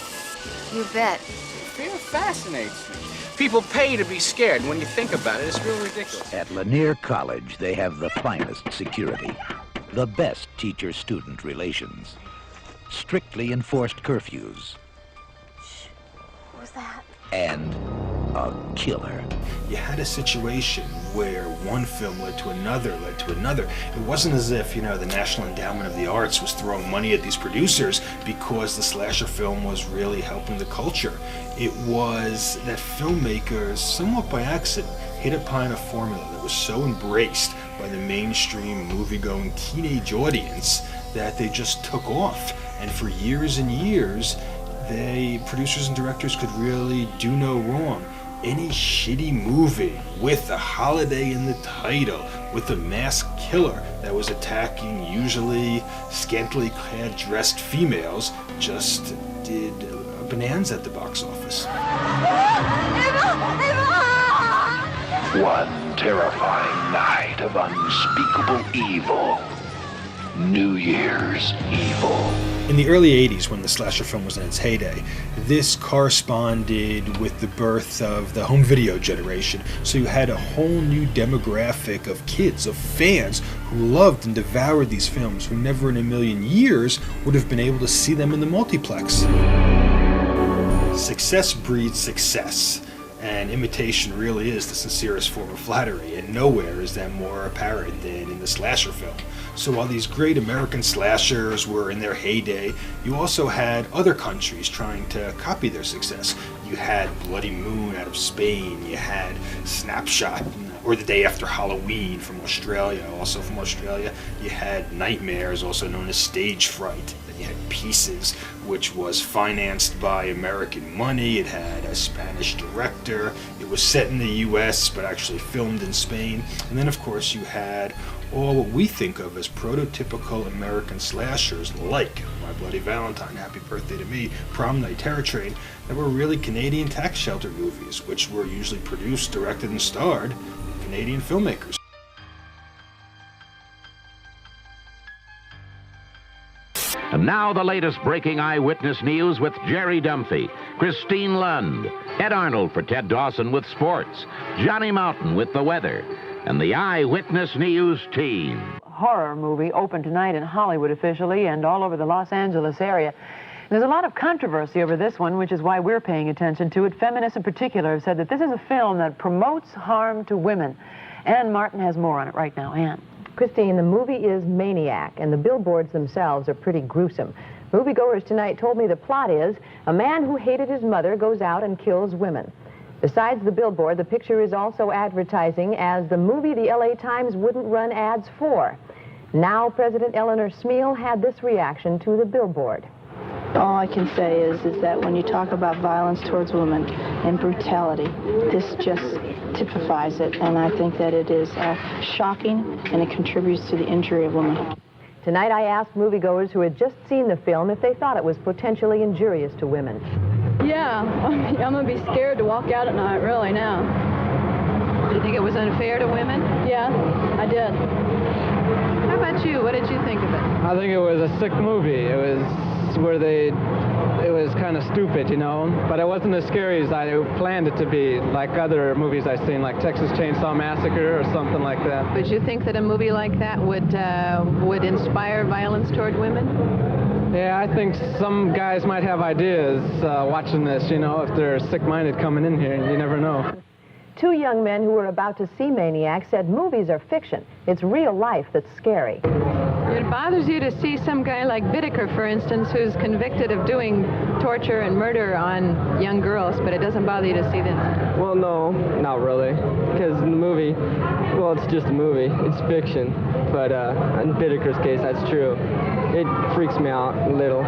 Speaker 19: You bet.
Speaker 6: Fear fascinates me. People pay to be scared. When you think about it, it's real ridiculous.
Speaker 21: At Lanier College, they have the finest security, the best teacher-student relations, strictly enforced curfews.
Speaker 19: Shh. What was that?
Speaker 21: And a killer.
Speaker 16: You had a situation where one film led to another, It wasn't as if, the National Endowment of the Arts was throwing money at these producers because the slasher film was really helping the culture. It was that filmmakers, somewhat by accident, hit upon a formula that was so embraced by the mainstream movie-going teenage audience that they just took off. And for years and years, producers and directors could really do no wrong. Any shitty movie with a holiday in the title, with a masked killer that was attacking usually scantily clad dressed females, just did bonanza at the box office.
Speaker 24: One terrifying night of unspeakable evil. New Year's Evil.
Speaker 16: In the early 80s, when the slasher film was in its heyday, this corresponded with the birth of the home video generation. So you had a whole new demographic of kids, of fans, who loved and devoured these films, who never in a million years would have been able to see them in the multiplex. Success breeds success, and imitation really is the sincerest form of flattery, and nowhere is that more apparent than in the slasher film. So while these great American slashers were in their heyday, you also had other countries trying to copy their success. You had Bloody Moon out of Spain, you had Snapshot, or The Day After Halloween from Australia, also from Australia. You had Nightmares, also known as Stage Fright. Then you had Pieces, which was financed by American money. It had a Spanish director. It was set in the US, but actually filmed in Spain. And then, of course, you had all what we think of as prototypical American slashers, like My Bloody Valentine, Happy Birthday to Me, Prom Night, Terror Train, that were really Canadian tax shelter movies, which were usually produced, directed, and starred by Canadian filmmakers.
Speaker 1: And now the latest breaking eyewitness news with Jerry Dunphy, Christine Lund, Ed Arnold for Ted Dawson with sports, Johnny Mountain with the weather, and the Eyewitness News team.
Speaker 4: Horror movie opened tonight in Hollywood officially and all over the Los Angeles area. There's a lot of controversy over this one, which is why we're paying attention to it. Feminists in particular have said that this is a film that promotes harm to women. Ann Martin has more on it right now. Ann.
Speaker 12: Christine, the movie is Maniac, and the billboards themselves are pretty gruesome. Moviegoers tonight told me the plot is a man who hated his mother goes out and kills women. Besides the billboard, the picture is also advertising as the movie the LA Times wouldn't run ads for. Now, President Eleanor Smeal had this reaction to the billboard.
Speaker 22: All I can say is that when you talk about violence towards women and brutality, this just typifies it, and I think that it is shocking, and it contributes to the injury of women.
Speaker 12: Tonight I asked moviegoers who had just seen the film if they thought it was potentially injurious to women.
Speaker 23: Yeah, I'm going to be scared to walk out at night, really, now.
Speaker 4: Do you think it was unfair to women?
Speaker 23: Yeah, I did.
Speaker 4: How about you? What did you think of it?
Speaker 25: I think it was a sick movie. It was kind of stupid, you know, but it wasn't as scary as I planned it to be, like other movies I've seen, like Texas Chainsaw Massacre or something like that.
Speaker 4: Would you think that a movie like that would inspire violence toward women?
Speaker 25: Yeah, I think some guys might have ideas watching this, you know, if they're sick-minded coming in here, you never know.
Speaker 12: Two young men who were about to see Maniac said movies are fiction. It's real life that's scary.
Speaker 4: It bothers you to see some guy like Whittaker, for instance, who's convicted of doing torture and murder on young girls, but it doesn't bother you to see this?
Speaker 25: Well, no, not really, because in the movie, well, it's just a movie. It's fiction, but in Whittaker's case, that's true. It freaks me out a little.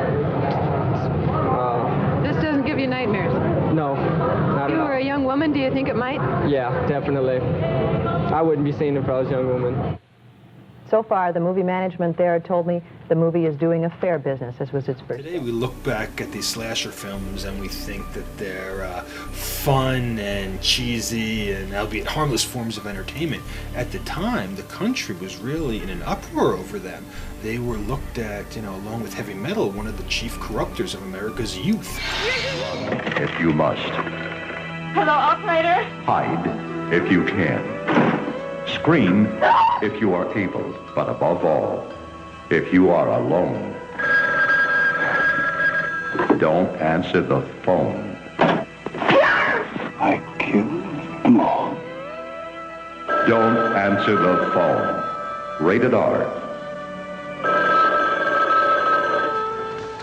Speaker 4: This doesn't give you nightmares?
Speaker 25: No, not at all.
Speaker 4: You were a young woman, do you think it might?
Speaker 25: Yeah, definitely. I wouldn't be seeing it if I was a young woman.
Speaker 12: So far, the movie management there told me the movie is doing a fair business. This was its first.
Speaker 16: Today we look back at these slasher films and we think that they're fun and cheesy and albeit harmless forms of entertainment. At the time, the country was really in an uproar over them. They were looked at, you know, along with heavy metal, one of the chief corruptors of America's youth.
Speaker 9: If you must.
Speaker 23: Hello, operator?
Speaker 9: Hide if you can. Scream if you are able, but above all, if you are alone. Don't answer the phone. I killed them all. Don't answer the phone. Rated R.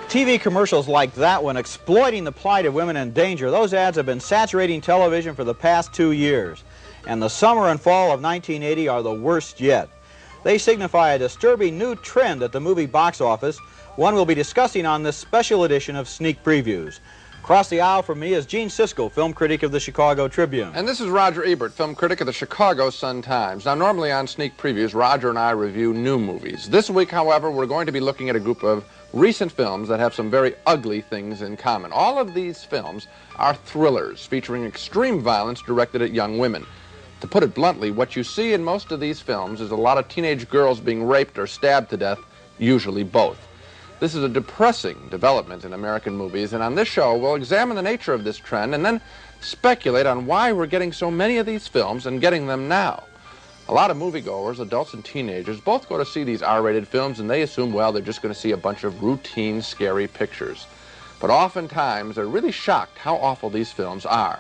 Speaker 27: TV commercials like that one exploiting the plight of women in danger, those ads have been saturating television for the past 2 years. And the summer and fall of 1980 are the worst yet. They signify a disturbing new trend at the movie box office, one we'll be discussing on this special edition of Sneak Previews. Across the aisle from me is Gene Siskel, film critic of the Chicago Tribune.
Speaker 28: And this is Roger Ebert, film critic of the Chicago Sun-Times. Now, normally on Sneak Previews, Roger and I review new movies. This week, however, we're going to be looking at a group of recent films that have some very ugly things in common. All of these films are thrillers featuring extreme violence directed at young women. To put it bluntly, what you see in most of these films is a lot of teenage girls being raped or stabbed to death, usually both. This is a depressing development in American movies, and on this show, we'll examine the nature of this trend and then speculate on why we're getting so many of these films and getting them now. A lot of moviegoers, adults and teenagers, both go to see these R-rated films and they assume, well, they're just going to see a bunch of routine, scary pictures. But oftentimes, they're really shocked how awful these films are.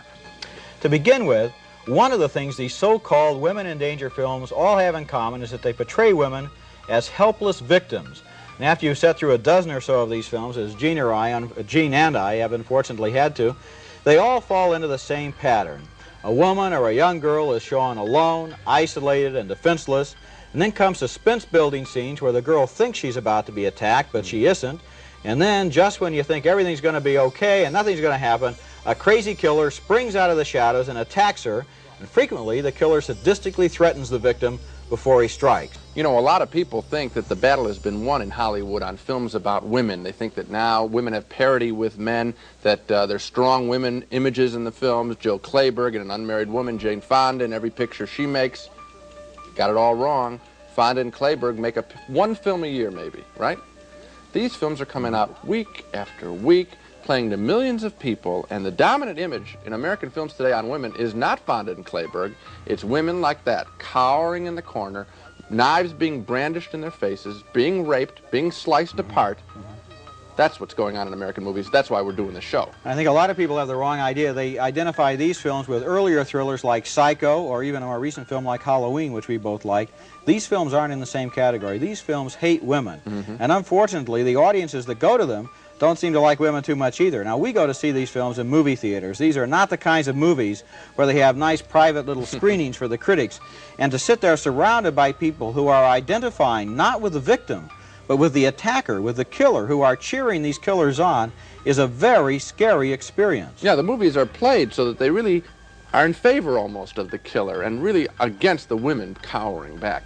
Speaker 27: To begin with, one of the things these so-called women in danger films all have in common is that they portray women as helpless victims. And after you've sat through a dozen or so of these films, as Gene and I have unfortunately had to, they all fall into the same pattern. A woman or a young girl is shown alone, isolated, and defenseless, and then come suspense-building scenes where the girl thinks she's about to be attacked, but she isn't, and then just when you think everything's going to be okay and nothing's going to happen, a crazy killer springs out of the shadows and attacks her, and frequently the killer sadistically threatens the victim before he strikes.
Speaker 28: You know, a lot of people think that the battle has been won in Hollywood on films about women. They think that now women have parity with men, that there's strong women images in the films, Jill Clayburgh and an unmarried woman, Jane Fonda, in every picture she makes. Got it all wrong. Fonda and Clayburgh make one film a year maybe, right? These films are coming out week after week, playing to millions of people, and the dominant image in American films today on women is not Fonda and Clayburgh. It's women like that, cowering in the corner, knives being brandished in their faces, being raped, being sliced apart. That's what's going on in American movies. That's why we're doing the show.
Speaker 27: I think a lot of people have the wrong idea. They identify these films with earlier thrillers like Psycho, or even a more recent film like Halloween, which we both like. These films aren't in the same category. These films hate women. And unfortunately, the audiences that go to them don't seem to like women too much either. Now, we go to see these films in movie theaters. These are not the kinds of movies where they have nice private little screenings for the critics. And to sit there surrounded by people who are identifying not with the victim, but with the attacker, with the killer, who are cheering these killers on, is a very scary experience.
Speaker 28: Yeah, the movies are played so that they really are in favor almost of the killer and really against the women cowering back.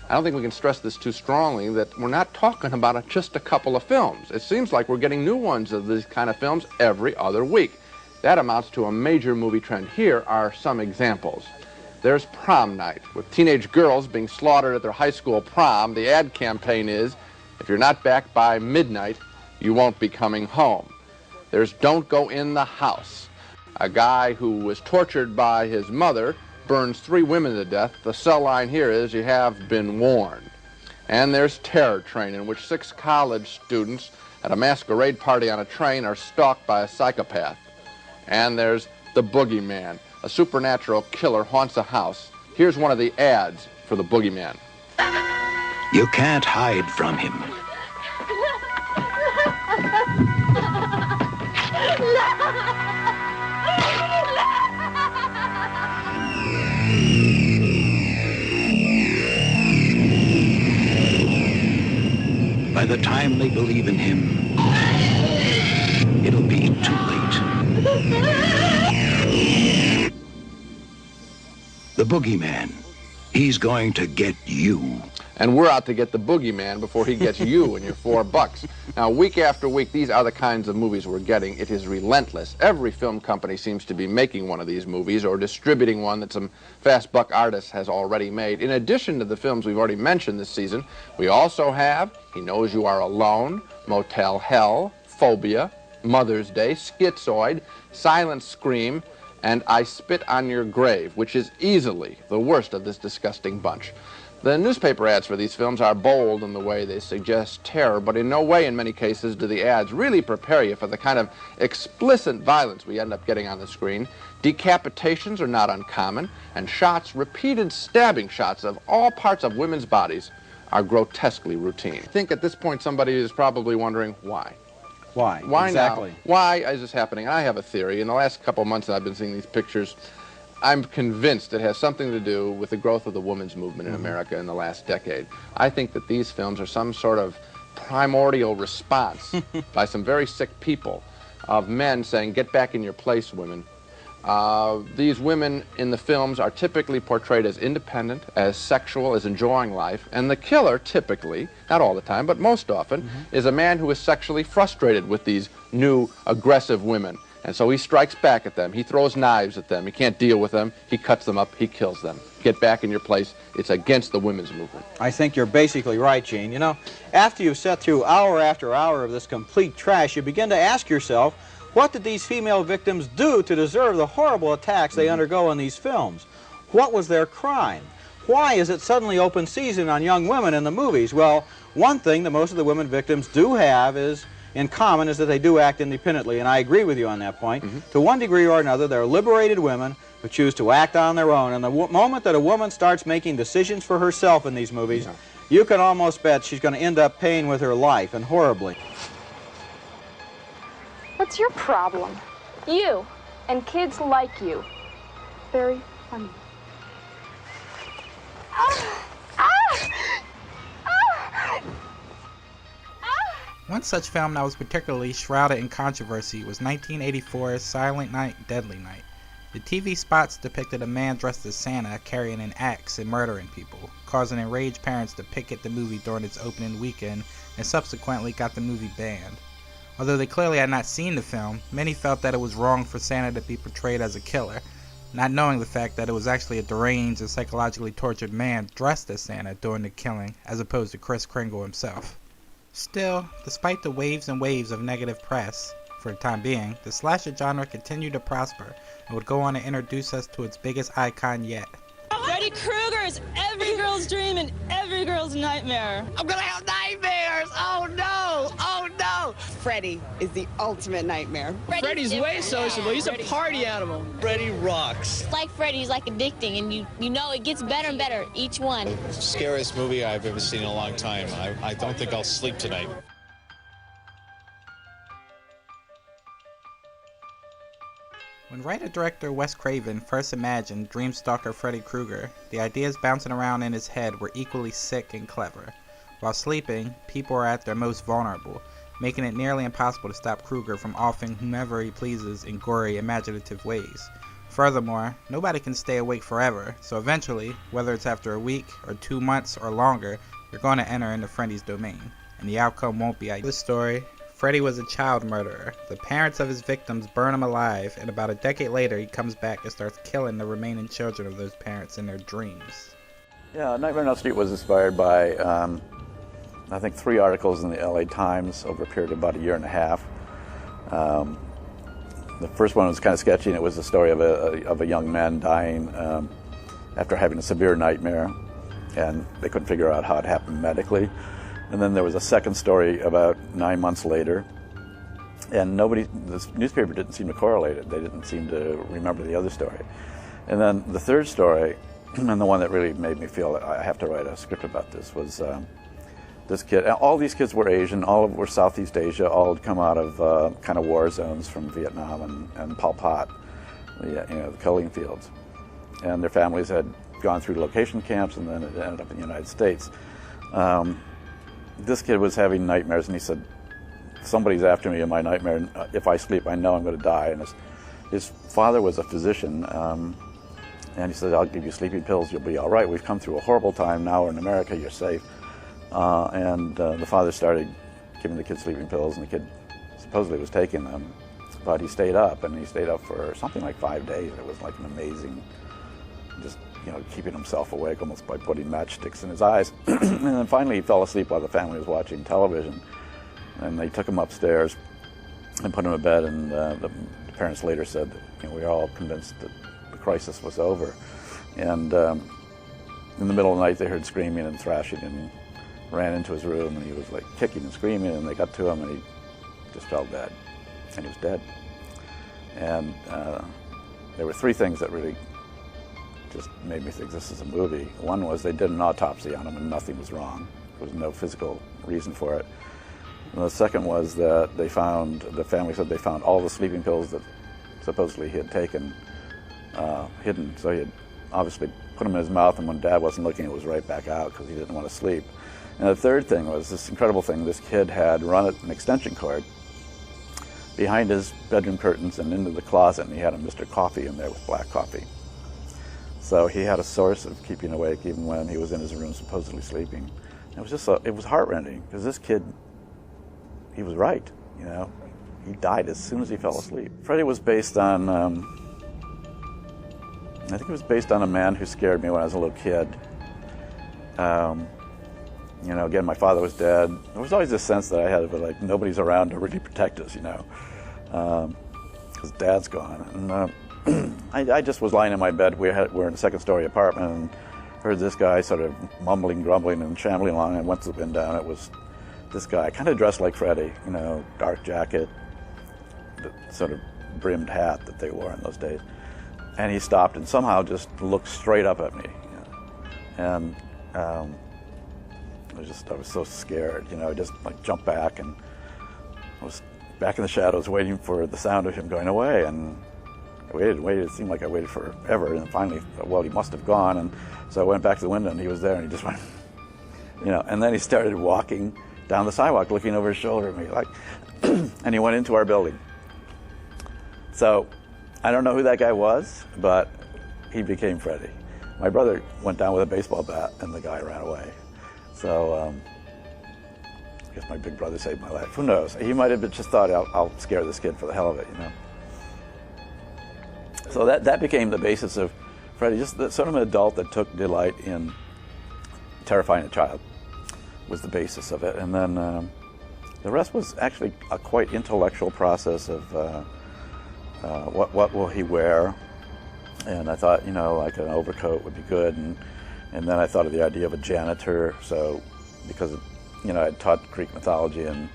Speaker 28: I don't think we can stress this too strongly, that we're not talking about just a couple of films. It seems like we're getting new ones of these kind of films every other week. That amounts to a major movie trend. Here are some examples. There's Prom Night, with teenage girls being slaughtered at their high school prom. The ad campaign is, if you're not back by midnight, you won't be coming home. There's Don't Go in the House. A guy who was tortured by his mother burns 3 women to death. The cell line here is, you have been warned. And there's Terror Train, in which 6 college students at a masquerade party on a train are stalked by a psychopath. And there's The Boogeyman. A supernatural killer haunts a house. Here's one of the ads for The Boogeyman.
Speaker 21: You can't hide from him. By the time they believe in him, it'll be too late. The Boogeyman, he's going to get you.
Speaker 28: And we're out to get the Boogeyman before he gets you and your $4. Now, week after week, these are the kinds of movies we're getting. It is relentless. Every film company seems to be making one of these movies or distributing one that some fast buck artist has already made. In addition to the films we've already mentioned this season, we also have He Knows You Are Alone, Motel Hell, Phobia, Mother's Day, Schizoid, Silent Scream, and I Spit on Your Grave, which is easily the worst of this disgusting bunch. The newspaper ads for these films are bold in the way they suggest terror, but in no way, in many cases, do the ads really prepare you for the kind of explicit violence we end up getting on the screen. Decapitations are not uncommon, and repeated stabbing shots of all parts of women's bodies are grotesquely routine. I think at this point somebody is probably wondering why.
Speaker 27: Why?
Speaker 28: Why
Speaker 27: exactly?
Speaker 28: Now? Why is this happening? And I have a theory. In the last couple of months that I've been seeing these pictures, I'm convinced it has something to do with the growth of the women's movement in America in the last decade. I think that these films are some sort of primordial response by some very sick people of men saying, get back in your place, women. These women in the films are typically portrayed as independent, as sexual, as enjoying life, and the killer typically, not all the time, but most often, is a man who is sexually frustrated with these new, aggressive women. And so he strikes back at them. He throws knives at them. He can't deal with them. He cuts them up. He kills them. Get back in your place. It's against the women's movement.
Speaker 27: I think you're basically right, Gene. You know, after you've sat through hour after hour of this complete trash, you begin to ask yourself, what did these female victims do to deserve the horrible attacks they undergo in these films? What was their crime? Why is it suddenly open season on young women in the movies? Well, one thing that most of the women victims do have in common is that they do act independently, and I agree with you on that point. To one degree or another, they're liberated women who choose to act on their own, and the moment that a woman starts making decisions for herself in these movies, you can almost bet she's going to end up paying with her life, and horribly.
Speaker 23: What's your problem? You and kids like you. Very funny.
Speaker 3: One such film that was particularly shrouded in controversy was 1984's Silent Night, Deadly Night. The TV spots depicted a man dressed as Santa carrying an axe and murdering people, causing enraged parents to picket the movie during its opening weekend and subsequently got the movie banned. Although they clearly had not seen the film, many felt that it was wrong for Santa to be portrayed as a killer, not knowing the fact that it was actually a deranged and psychologically tortured man dressed as Santa during the killing, as opposed to Kris Kringle himself. Still, despite the waves and waves of negative press, for the time being, the slasher genre continued to prosper and would go on to introduce us to its biggest icon yet.
Speaker 5: Freddy Krueger is every girl's dream and every girl's nightmare. I'm gonna have nightmares! Oh no! Oh no!
Speaker 7: Freddy is the ultimate nightmare.
Speaker 5: Freddy's way sociable. He's a party animal.
Speaker 7: Freddy rocks.
Speaker 8: It's like Freddy's like addicting, and you know it gets better and better each one.
Speaker 11: Scariest movie I've ever seen in a long time. I don't think I'll sleep tonight.
Speaker 3: When writer-director Wes Craven first imagined Dreamstalker Freddy Krueger, the ideas bouncing around in his head were equally sick and clever. While sleeping, people are at their most vulnerable, making it nearly impossible to stop Krueger from offing whomever he pleases in gory, imaginative ways. Furthermore, nobody can stay awake forever, so eventually, whether it's after a week or 2 months or longer, you're going to enter into Freddy's domain, and the outcome won't be ideal. This story, Freddy was a child murderer. The parents of his victims burn him alive, and about a decade later he comes back and starts killing the remaining children of those parents in their dreams.
Speaker 13: Yeah, Nightmare on Elm Street was inspired by, I think, 3 articles in the LA Times over a period of about a year and a half. The first one was kind of sketchy, and it was the story of a young man dying after having a severe nightmare, and they couldn't figure out how it happened medically. And then there was a second story about 9 months later, and the newspaper didn't seem to correlate it. They didn't seem to remember the other story. And then the third story, and the one that really made me feel that I have to write a script about this, was this kid. All these kids were Asian, all were Southeast Asia, all had come out of kind of war zones from Vietnam and Pol Pot, the killing fields. And their families had gone through location camps, and then it ended up in the United States. This kid was having nightmares, and he said, somebody's after me in my nightmare. If I sleep, I know I'm going to die. And his father was a physician, and he said, I'll give you sleeping pills, you'll be all right. We've come through a horrible time, now we're in America, you're safe. The father started giving the kid sleeping pills, and the kid supposedly was taking them, but he stayed up, and he stayed up for something like 5 days. It was like an amazing, just keeping himself awake almost by putting matchsticks in his eyes. And then finally he fell asleep while the family was watching television. And they took him upstairs and put him to bed, and the parents later said that we were all convinced that the crisis was over. And in the middle of the night they heard screaming and thrashing, and ran into his room, and he was like kicking and screaming, and they got to him, and he just fell dead. And he was dead. And there were 3 things that really just made me think this is a movie. One was they did an autopsy on him and nothing was wrong. There was no physical reason for it. And the second was that the family said they found all the sleeping pills that supposedly he had taken hidden. So he had obviously put them in his mouth, and when Dad wasn't looking, it was right back out because he didn't want to sleep. And the third thing was this incredible thing. This kid had run an extension cord behind his bedroom curtains and into the closet, and he had a Mr. Coffee in there with black coffee. So he had a source of keeping awake even when he was in his room supposedly sleeping. It was just it was heart-rending because this kid, he was right, He died as soon as he fell asleep. Freddy was based on, I think it was based on a man who scared me when I was a little kid. Again, my father was dead. There was always this sense that I had of like nobody's around to really protect us, because Dad's gone. And I just was lying in my bed. We're in a second-story apartment, and heard this guy sort of mumbling, grumbling, and shambling along. And once the wind down, it was this guy, kind of dressed like Freddy, dark jacket, the sort of brimmed hat that they wore in those days. And he stopped and somehow just looked straight up at me. And I was so scared, I just like jumped back, and I was back in the shadows waiting for the sound of him going away. And I waited. It seemed like I waited forever, and finally, well, he must have gone. And so I went back to the window, and he was there, and he just went, and then he started walking down the sidewalk, looking over his shoulder at me, like, and he went into our building. So I don't know who that guy was, but he became Freddy. My brother went down with a baseball bat, and the guy ran away. So I guess my big brother saved my life. Who knows? He might have just thought, I'll scare this kid for the hell of it, So that became the basis of Freddy, just sort of an adult that took delight in terrifying a child was the basis of it. And then The rest was actually a quite intellectual process of what will he wear, and I thought, you know, like an overcoat would be good, and then I thought of the idea of a janitor. So because, you know, I'd taught Greek mythology, and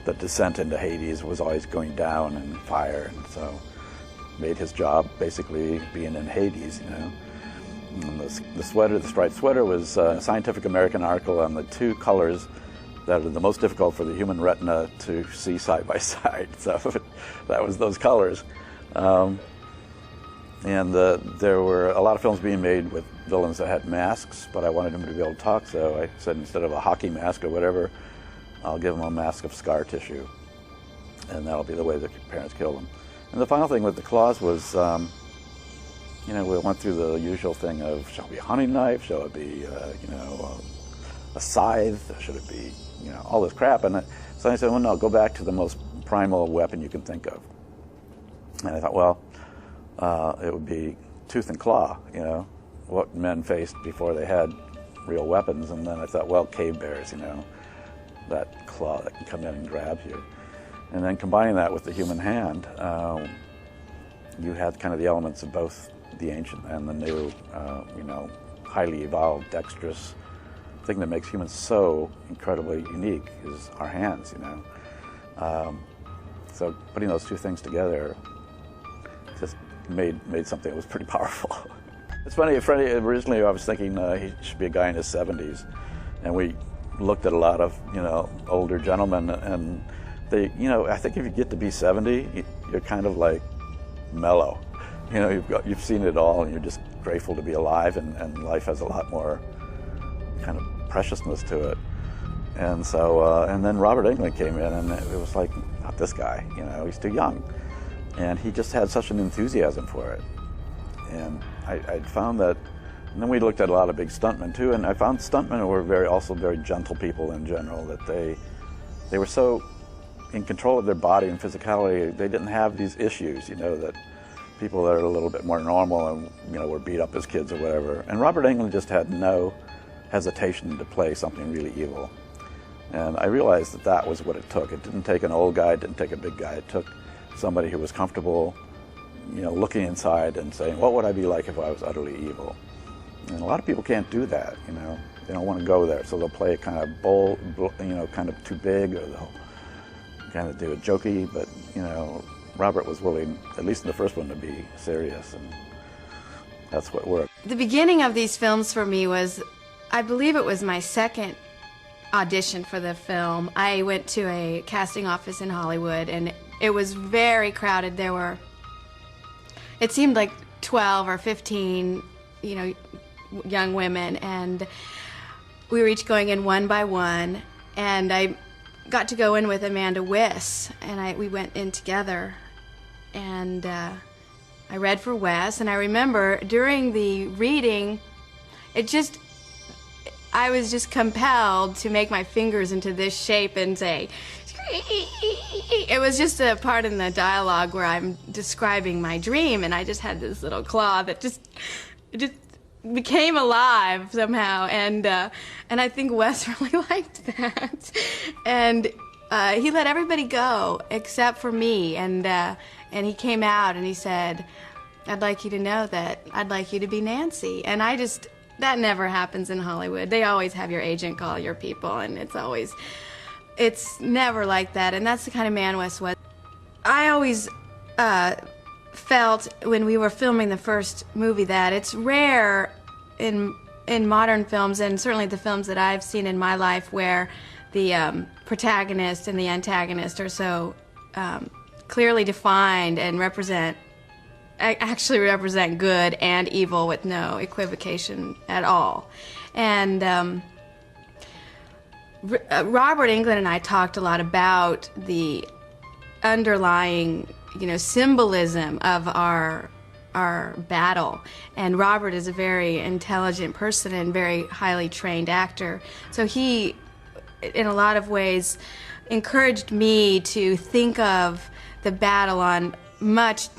Speaker 13: the descent into Hades was always going down and fire, and so made his job basically being in Hades, you know. And the sweater, the striped sweater, was a Scientific American article on the two colors that are the most difficult for the human retina to see side by side. So that was those colors. And there were a lot of films being made with villains that had masks, but I wanted them to be able to talk, so I said instead of a hockey mask or whatever, I'll give them a mask of scar tissue, and that'll be the way the parents kill them. And the final thing with the claws was, you know, we went through the usual thing of, shall it be a hunting knife, shall it be, you know, a scythe, should it be, you know, all this crap. And so I said, well, no, go back to the most primal weapon you can think of. And I thought, well, it would be tooth and claw, you know, what men faced before they had real weapons. And then I thought, well, cave bears, you know, that claw that can come in and grab you. And then combining that with the human hand, you had kind of the elements of both the ancient and the new, you know, highly evolved, dexterous thing that makes humans so incredibly unique is our hands, you know. So putting those two things together just made something that was pretty powerful. It's funny, originally I was thinking he should be a guy in his 70s, and we looked at a lot of, you know, older gentlemen, and they, you know, I think if you get to be 70, you're kind of like mellow. You know, you've seen it all, and you're just grateful to be alive, and life has a lot more kind of preciousness to it. And so, and then Robert Englund came in, and it was like, not this guy, you know, he's too young. And he just had such an enthusiasm for it. And I found that, and then we looked at a lot of big stuntmen too, and I found stuntmen were also very gentle people in general, that they were so in control of their body and physicality, they didn't have these issues, you know, that people that are a little bit more normal and, you know, were beat up as kids or whatever. And Robert Englund just had no hesitation to play something really evil. And I realized that that was what it took. It didn't take an old guy, it didn't take a big guy. It took somebody who was comfortable, you know, looking inside and saying, what would I be like if I was utterly evil? And a lot of people can't do that, you know. They don't want to go there, so they'll play it kind of bold, you know, kind of too big, or they'll kind of do it jokey, but, you know, Robert was willing, at least in the first one, to be serious, and that's what worked.
Speaker 2: The beginning of these films for me was, I believe it was my second audition for the film. I went to a casting office in Hollywood, and it was very crowded. There were, it seemed like 12 or 15, you know, young women, and we were each going in one by one, and I got to go in with Amanda Wyss, and we went in together, and I read for Wes, and I remember during the reading, I was just compelled to make my fingers into this shape and say, it was just a part in the dialogue where I'm describing my dream, and I just had this little claw that just became alive somehow, and I think Wes really liked that, and he let everybody go except for me, and he came out and he said, I'd like you to know that I'd like you to be Nancy. And that never happens in Hollywood. They always have your agent call your people, and it's never like that, and that's the kind of man Wes was. I always felt when we were filming the first movie that it's rare in modern films, and certainly the films that I've seen in my life, where the protagonist and the antagonist are so clearly defined and actually represent good and evil with no equivocation at all. And Robert Englund and I talked a lot about the underlying, you know, symbolism of our battle. And Robert is a very intelligent person and very highly trained actor. So he, in a lot of ways, encouraged me to think of the battle on much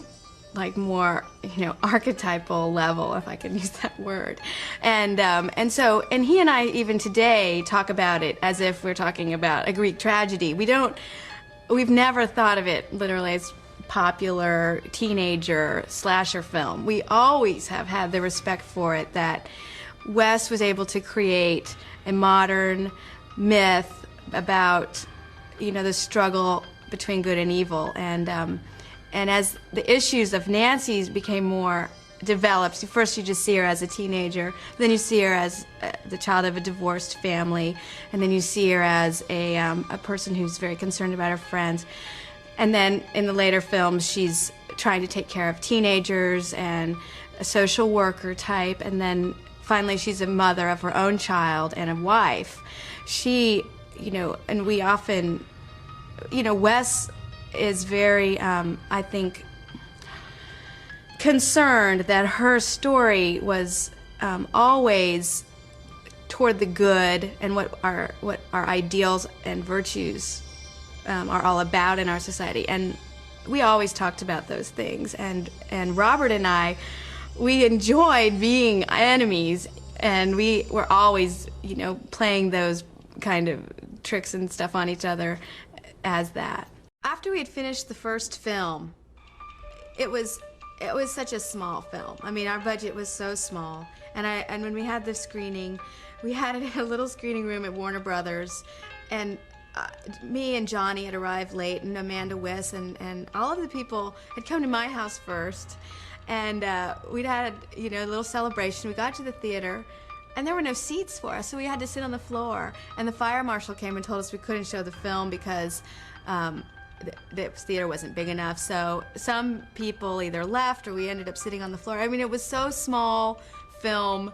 Speaker 2: like more, you know, archetypal level, if I can use that word. And he and I even today talk about it as if we're talking about a Greek tragedy. We've never thought of it literally as popular teenager slasher film. We always have had the respect for it that Wes was able to create a modern myth about, you know, the struggle between good and evil. And as the issues of Nancy's became more developed, first you just see her as a teenager, then you see her as the child of a divorced family, and then you see her as a person who's very concerned about her friends. And then in the later films, she's trying to take care of teenagers and a social worker type, and then finally she's a mother of her own child and a wife. She, you know, and we often, you know, Wes is very, I think, concerned that her story was always toward the good and what our ideals and virtues are all about in our society. And we always talked about those things. And Robert and I, we enjoyed being enemies, and we were always, you know, playing those kind of tricks and stuff on each other as that. After we had finished the first film, it was such a small film. I mean, our budget was so small. And when we had the screening, we had it in a little screening room at Warner Brothers, and me and Johnny had arrived late, and Amanda Wiss, and all of the people had come to my house first, and we'd had, you know, a little celebration. We got to the theater, and there were no seats for us, so we had to sit on the floor. And the fire marshal came and told us we couldn't show the film because the theater wasn't big enough. So some people either left or we ended up sitting on the floor. I mean, it was so small film,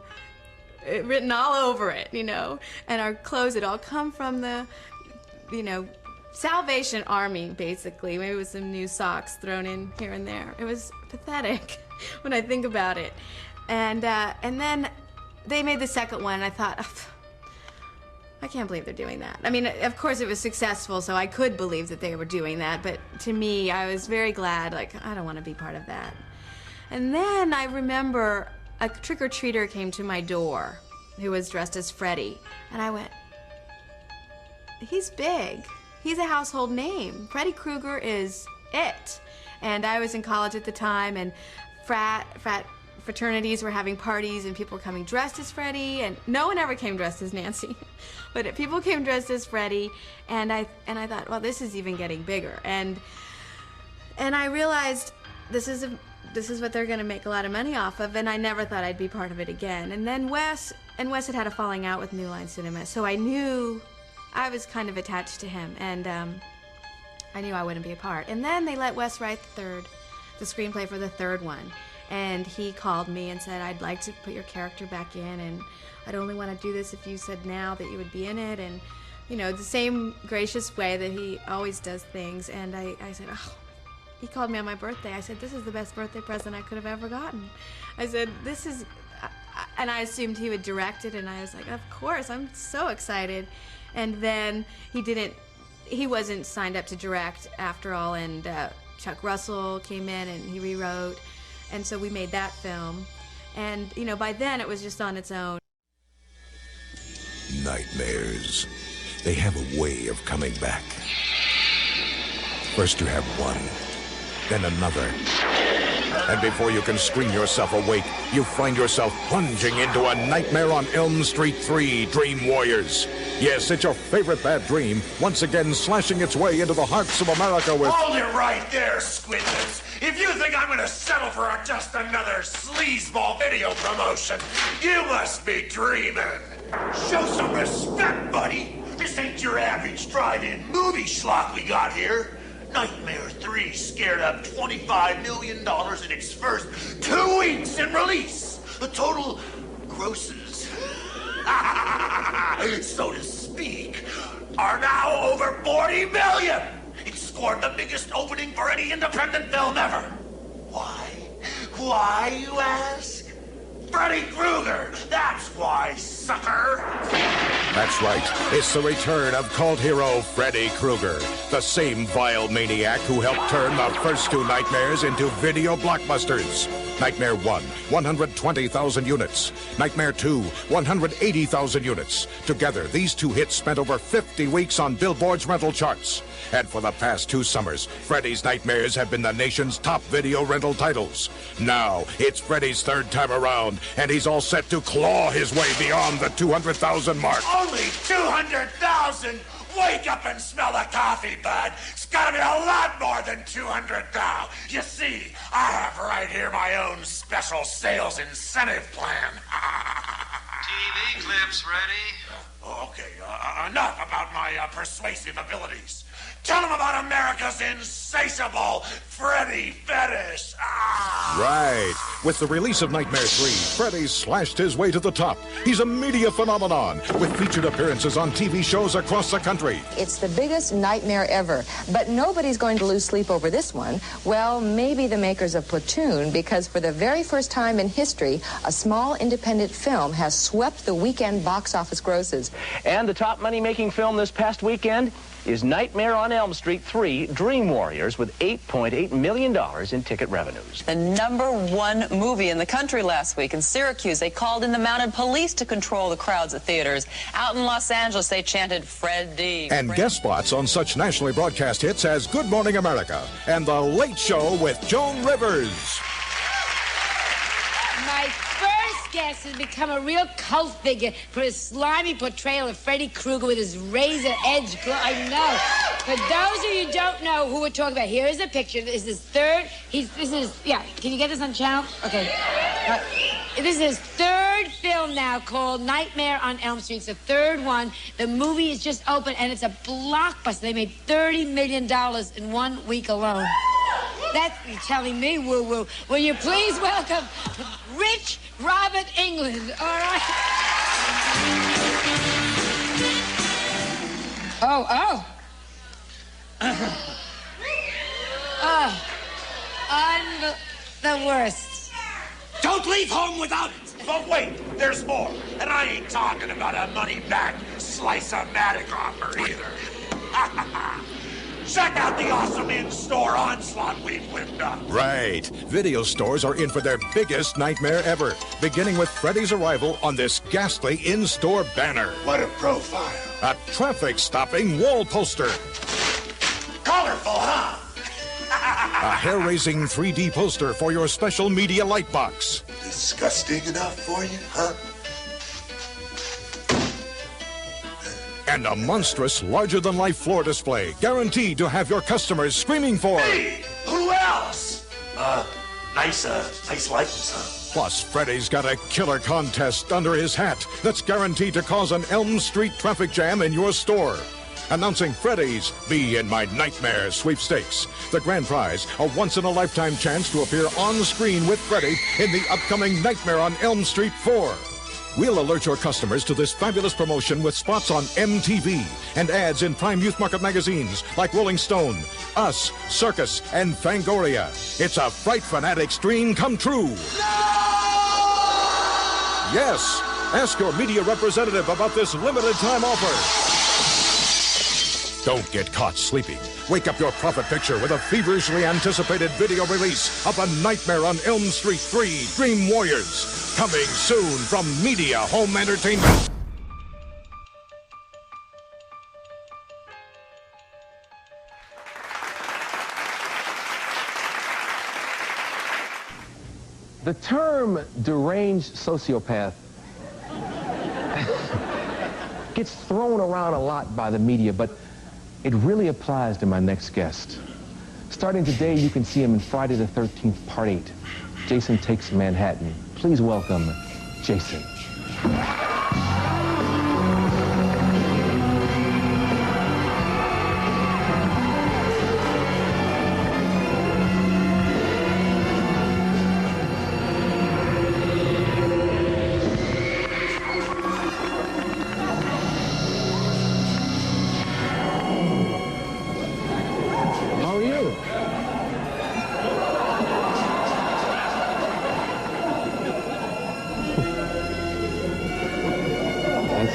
Speaker 2: written all over it, you know. And our clothes had all come from the, you know, Salvation Army, basically. Maybe with some new socks thrown in here and there. It was pathetic when I think about it. And then they made the second one, and I thought, I can't believe they're doing that. I mean, of course it was successful, so I could believe that they were doing that, but to me, I was very glad, like, I don't want to be part of that. And then I remember a trick-or-treater came to my door who was dressed as Freddy, and I went, he's big. He's a household name. Freddy Krueger is it. And I was in college at the time, and fraternities were having parties, and people were coming dressed as Freddy, and no one ever came dressed as Nancy. But people came dressed as Freddy, and I thought, well, this is even getting bigger. And I realized this is what they're going to make a lot of money off of, and I never thought I'd be part of it again. And then Wes had had a falling out with New Line Cinema, so I knew I was kind of attached to him, and I knew I wouldn't be a part. And then they let Wes write the screenplay for the third one. And he called me and said, I'd like to put your character back in, and I'd only want to do this if you said now that you would be in it. And, you know, the same gracious way that he always does things. And I said, oh, he called me on my birthday. I said, this is the best birthday present I could have ever gotten. I said, this is, and I assumed he would direct it, and I was like, of course, I'm so excited. And then he wasn't signed up to direct after all, and Chuck Russell came in and he rewrote. And so we made that film. And, you know, by then it was just on its own.
Speaker 6: Nightmares. They have a way of coming back. First you have one, then another. And before you can scream yourself awake, you find yourself plunging into a Nightmare on Elm Street 3, Dream Warriors. Yes, it's your favorite bad dream, once again slashing its way into the hearts of America with...
Speaker 10: Hold it right there, Squidlips. If you think I'm going to settle for just another sleazeball video promotion, you must be dreaming. Show some respect, buddy. This ain't your average drive-in movie schlock we got here. Nightmare 3 scared up $25 million in its first 2 weeks in release. The total grosses, so to speak, are now over 40 million. It scored the biggest opening for any independent film ever. Why? Why, you ask? Freddy Krueger, that's why, sucker.
Speaker 6: That's right. It's the return of cult hero Freddy Krueger, the same vile maniac who helped turn the first two Nightmares into video blockbusters. Nightmare 1, 120,000 units. Nightmare 2, 180,000 units. Together, these two hits spent over 50 weeks on Billboard's rental charts. And for the past 2 summers, Freddy's Nightmares have been the nation's top video rental titles. Now, it's Freddy's third time around, and he's all set to claw his way beyond the 200,000 mark.
Speaker 10: Only 200,000? Wake up and smell the coffee, bud. It's gotta be a lot more than 200,000. You see, I have right here my own special sales incentive plan.
Speaker 14: TV clips ready.
Speaker 10: Okay, enough about my persuasive abilities. Tell them about America's insatiable Freddy fetish.
Speaker 6: Right. With the release of Nightmare 3, Freddy's slashed his way to the top. He's a media phenomenon with featured appearances on TV shows across the country.
Speaker 15: It's the biggest nightmare ever, but nobody's going to lose sleep over this one. Well, maybe the makers of Platoon, because for the very first time in history, a small independent film has swept the weekend box office grosses.
Speaker 17: And the top money-making film this past weekend is Nightmare on Elm Street 3, Dream Warriors, with $8.8 million in ticket revenues.
Speaker 18: The #1 movie in the country last week. In Syracuse, they called in the mounted police to control the crowds at theaters. Out in Los Angeles, they chanted Freddy.
Speaker 6: And guest spots on such nationally broadcast hits as Good Morning America and The Late Show with Joan Rivers.
Speaker 19: My first guest has become a real cult figure for his slimy portrayal of Freddy Krueger with his razor-edge glove. I know. For those of you who don't know who we're talking about, here is a picture. This is his third. Can you get this on channel? Okay. This is his third film now called Nightmare on Elm Street. It's the third one. The movie is just open, and it's a blockbuster. They made $30 million in 1 week alone. That's telling me woo-woo. Will you please welcome Rich Robert England, all right? The worst.
Speaker 10: Don't leave home without it. But wait, there's more. And I ain't talking about a money-back slice-o-matic offer either. Check out the awesome in-store onslaught we've whipped up.
Speaker 6: Right. Video stores are in for their biggest nightmare ever, beginning with Freddy's arrival on this ghastly in-store banner.
Speaker 10: What a profile.
Speaker 6: A traffic-stopping wall poster.
Speaker 10: Colorful, huh?
Speaker 6: A hair-raising 3D poster for your special media light box.
Speaker 10: Disgusting enough for you, huh?
Speaker 6: And a monstrous, larger-than-life floor display, guaranteed to have your customers screaming for...
Speaker 10: Hey, who else? Nice likeness, huh?
Speaker 6: Plus, Freddy's got a killer contest under his hat that's guaranteed to cause an Elm Street traffic jam in your store. Announcing Freddy's Be in My Nightmare sweepstakes. The grand prize, a once-in-a-lifetime chance to appear on screen with Freddy in the upcoming Nightmare on Elm Street 4. We'll alert your customers to this fabulous promotion with spots on MTV and ads in prime youth market magazines like Rolling Stone, Us, Circus, and Fangoria. It's a Fright Fanatic's dream come true. No! Yes. Ask your media representative about this limited time offer. Don't get caught sleeping. Wake up your profit picture with a feverishly anticipated video release of A Nightmare on Elm Street 3, Dream Warriors. Coming soon from Media Home Entertainment.
Speaker 20: The term deranged sociopath gets thrown around a lot by the media, but it really applies to my next guest. Starting today, you can see him in Friday the 13th, Part 8. Jason Takes Manhattan. Please welcome Jason.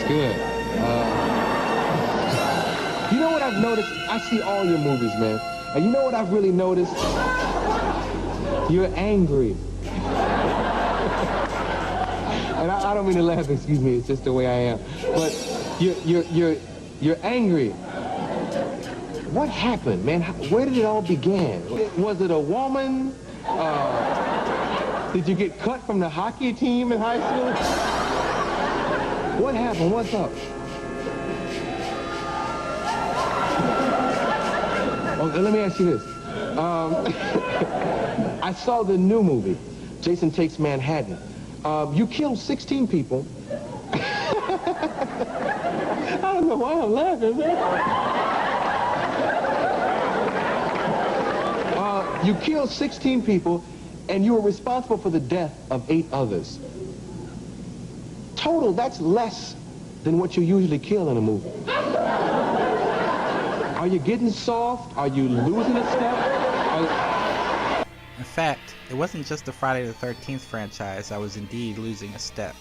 Speaker 20: Good. You know what I've noticed? I see all your movies, man. And you know what I've really noticed? You're angry. And I don't mean to laugh, excuse me, it's just the way I am. But you're angry. What happened, man? Where did it all begin? Was it a woman? Did you get cut from the hockey team in high school? What happened? What's up? Oh, let me ask you this. I saw the new movie, Jason Takes Manhattan. You killed 16 people. I don't know why I'm laughing, man. You killed 16 people, and you were responsible for the death of 8 others. Total, that's less than what you usually kill in a movie. Are you getting soft? Are you losing a step?
Speaker 3: In fact, it wasn't just the Friday the 13th franchise I was indeed losing a step.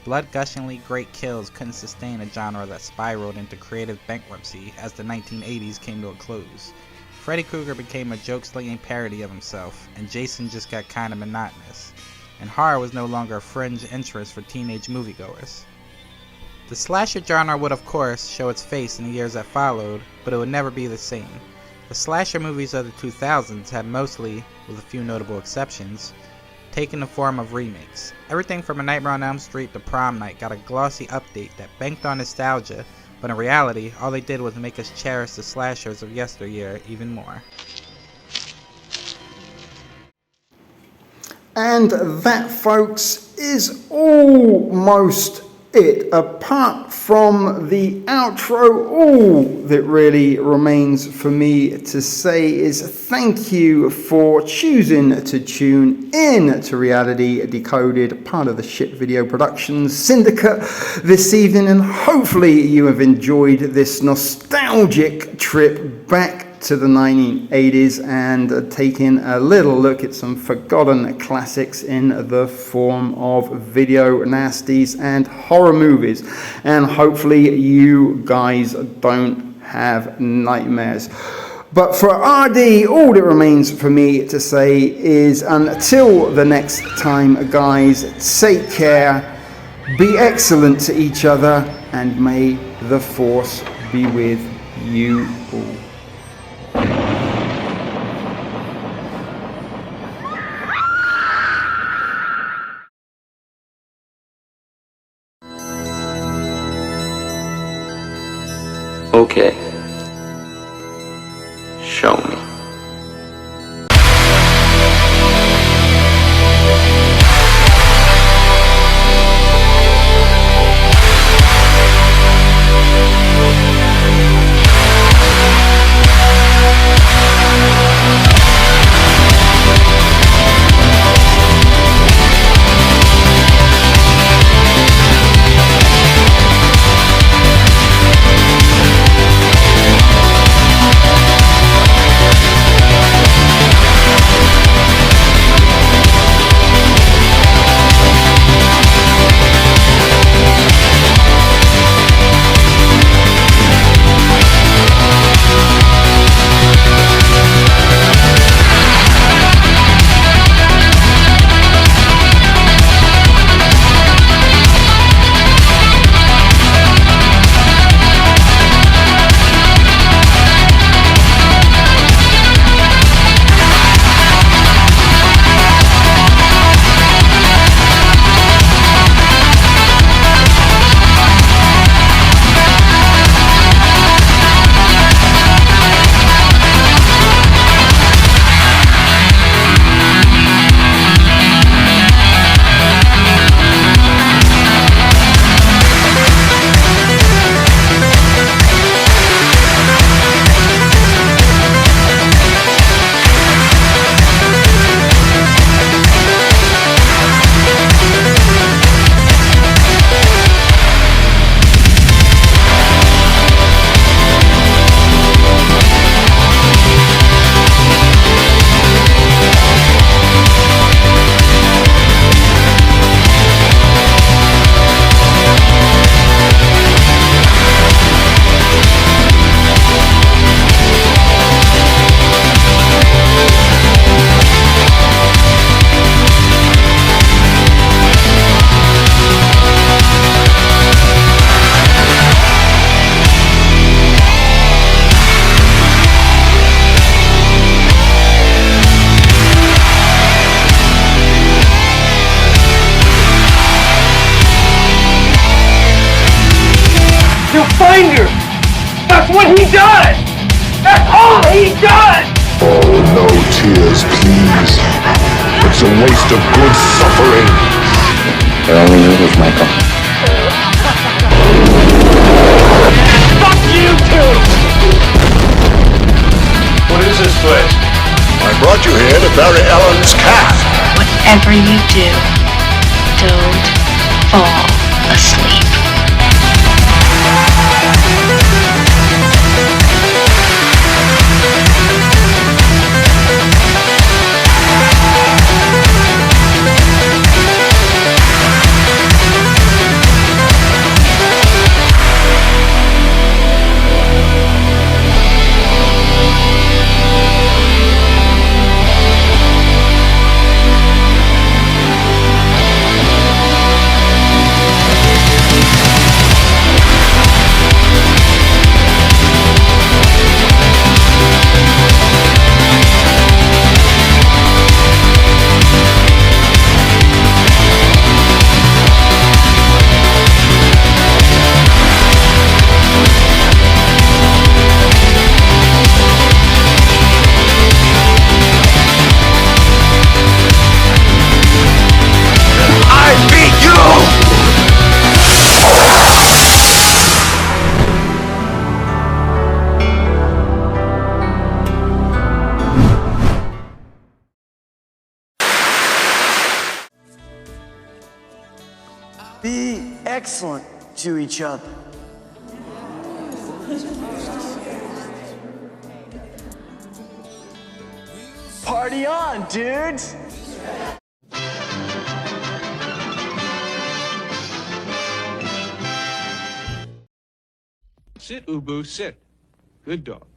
Speaker 3: Blood-gushingly great kills couldn't sustain a genre that spiraled into creative bankruptcy as the 1980s came to a close. Freddy Krueger became a joke-slinging parody of himself, and Jason just got kind of monotonous. And horror was no longer a fringe interest for teenage moviegoers. The slasher genre would of course show its face in the years that followed, but it would never be the same. The slasher movies of the 2000s had mostly, with a few notable exceptions, taken the form of remakes. Everything from A Nightmare on Elm Street to Prom Night got a glossy update that banked on nostalgia, but in reality, all they did was make us cherish the slashers of yesteryear even more.
Speaker 1: And that, folks, is almost it. Apart from the outro, all that really remains for me to say is thank you for choosing to tune in to Reality Decoded, part of the Shit Video Productions Syndicate this evening, and hopefully you have enjoyed this nostalgic trip back to the 1980s and taking a little look at some forgotten classics in the form of video nasties and horror movies, and hopefully you guys don't have nightmares. But for RD, all that remains for me to say is until the next time, guys, take care, be excellent to each other, and may the Force be with you all.
Speaker 4: Okay. Show me.
Speaker 10: does! That's all he does!
Speaker 6: Oh, no tears, please. It's a waste of good suffering.
Speaker 4: They're only noodles, Michael.
Speaker 10: Fuck you too!
Speaker 6: What is this place? I brought you here to bury Ellen's cat.
Speaker 9: Whatever you do, don't fall asleep.
Speaker 12: Be excellent to each other. Party on, dudes!
Speaker 16: Sit, Ubu, sit. Good dog.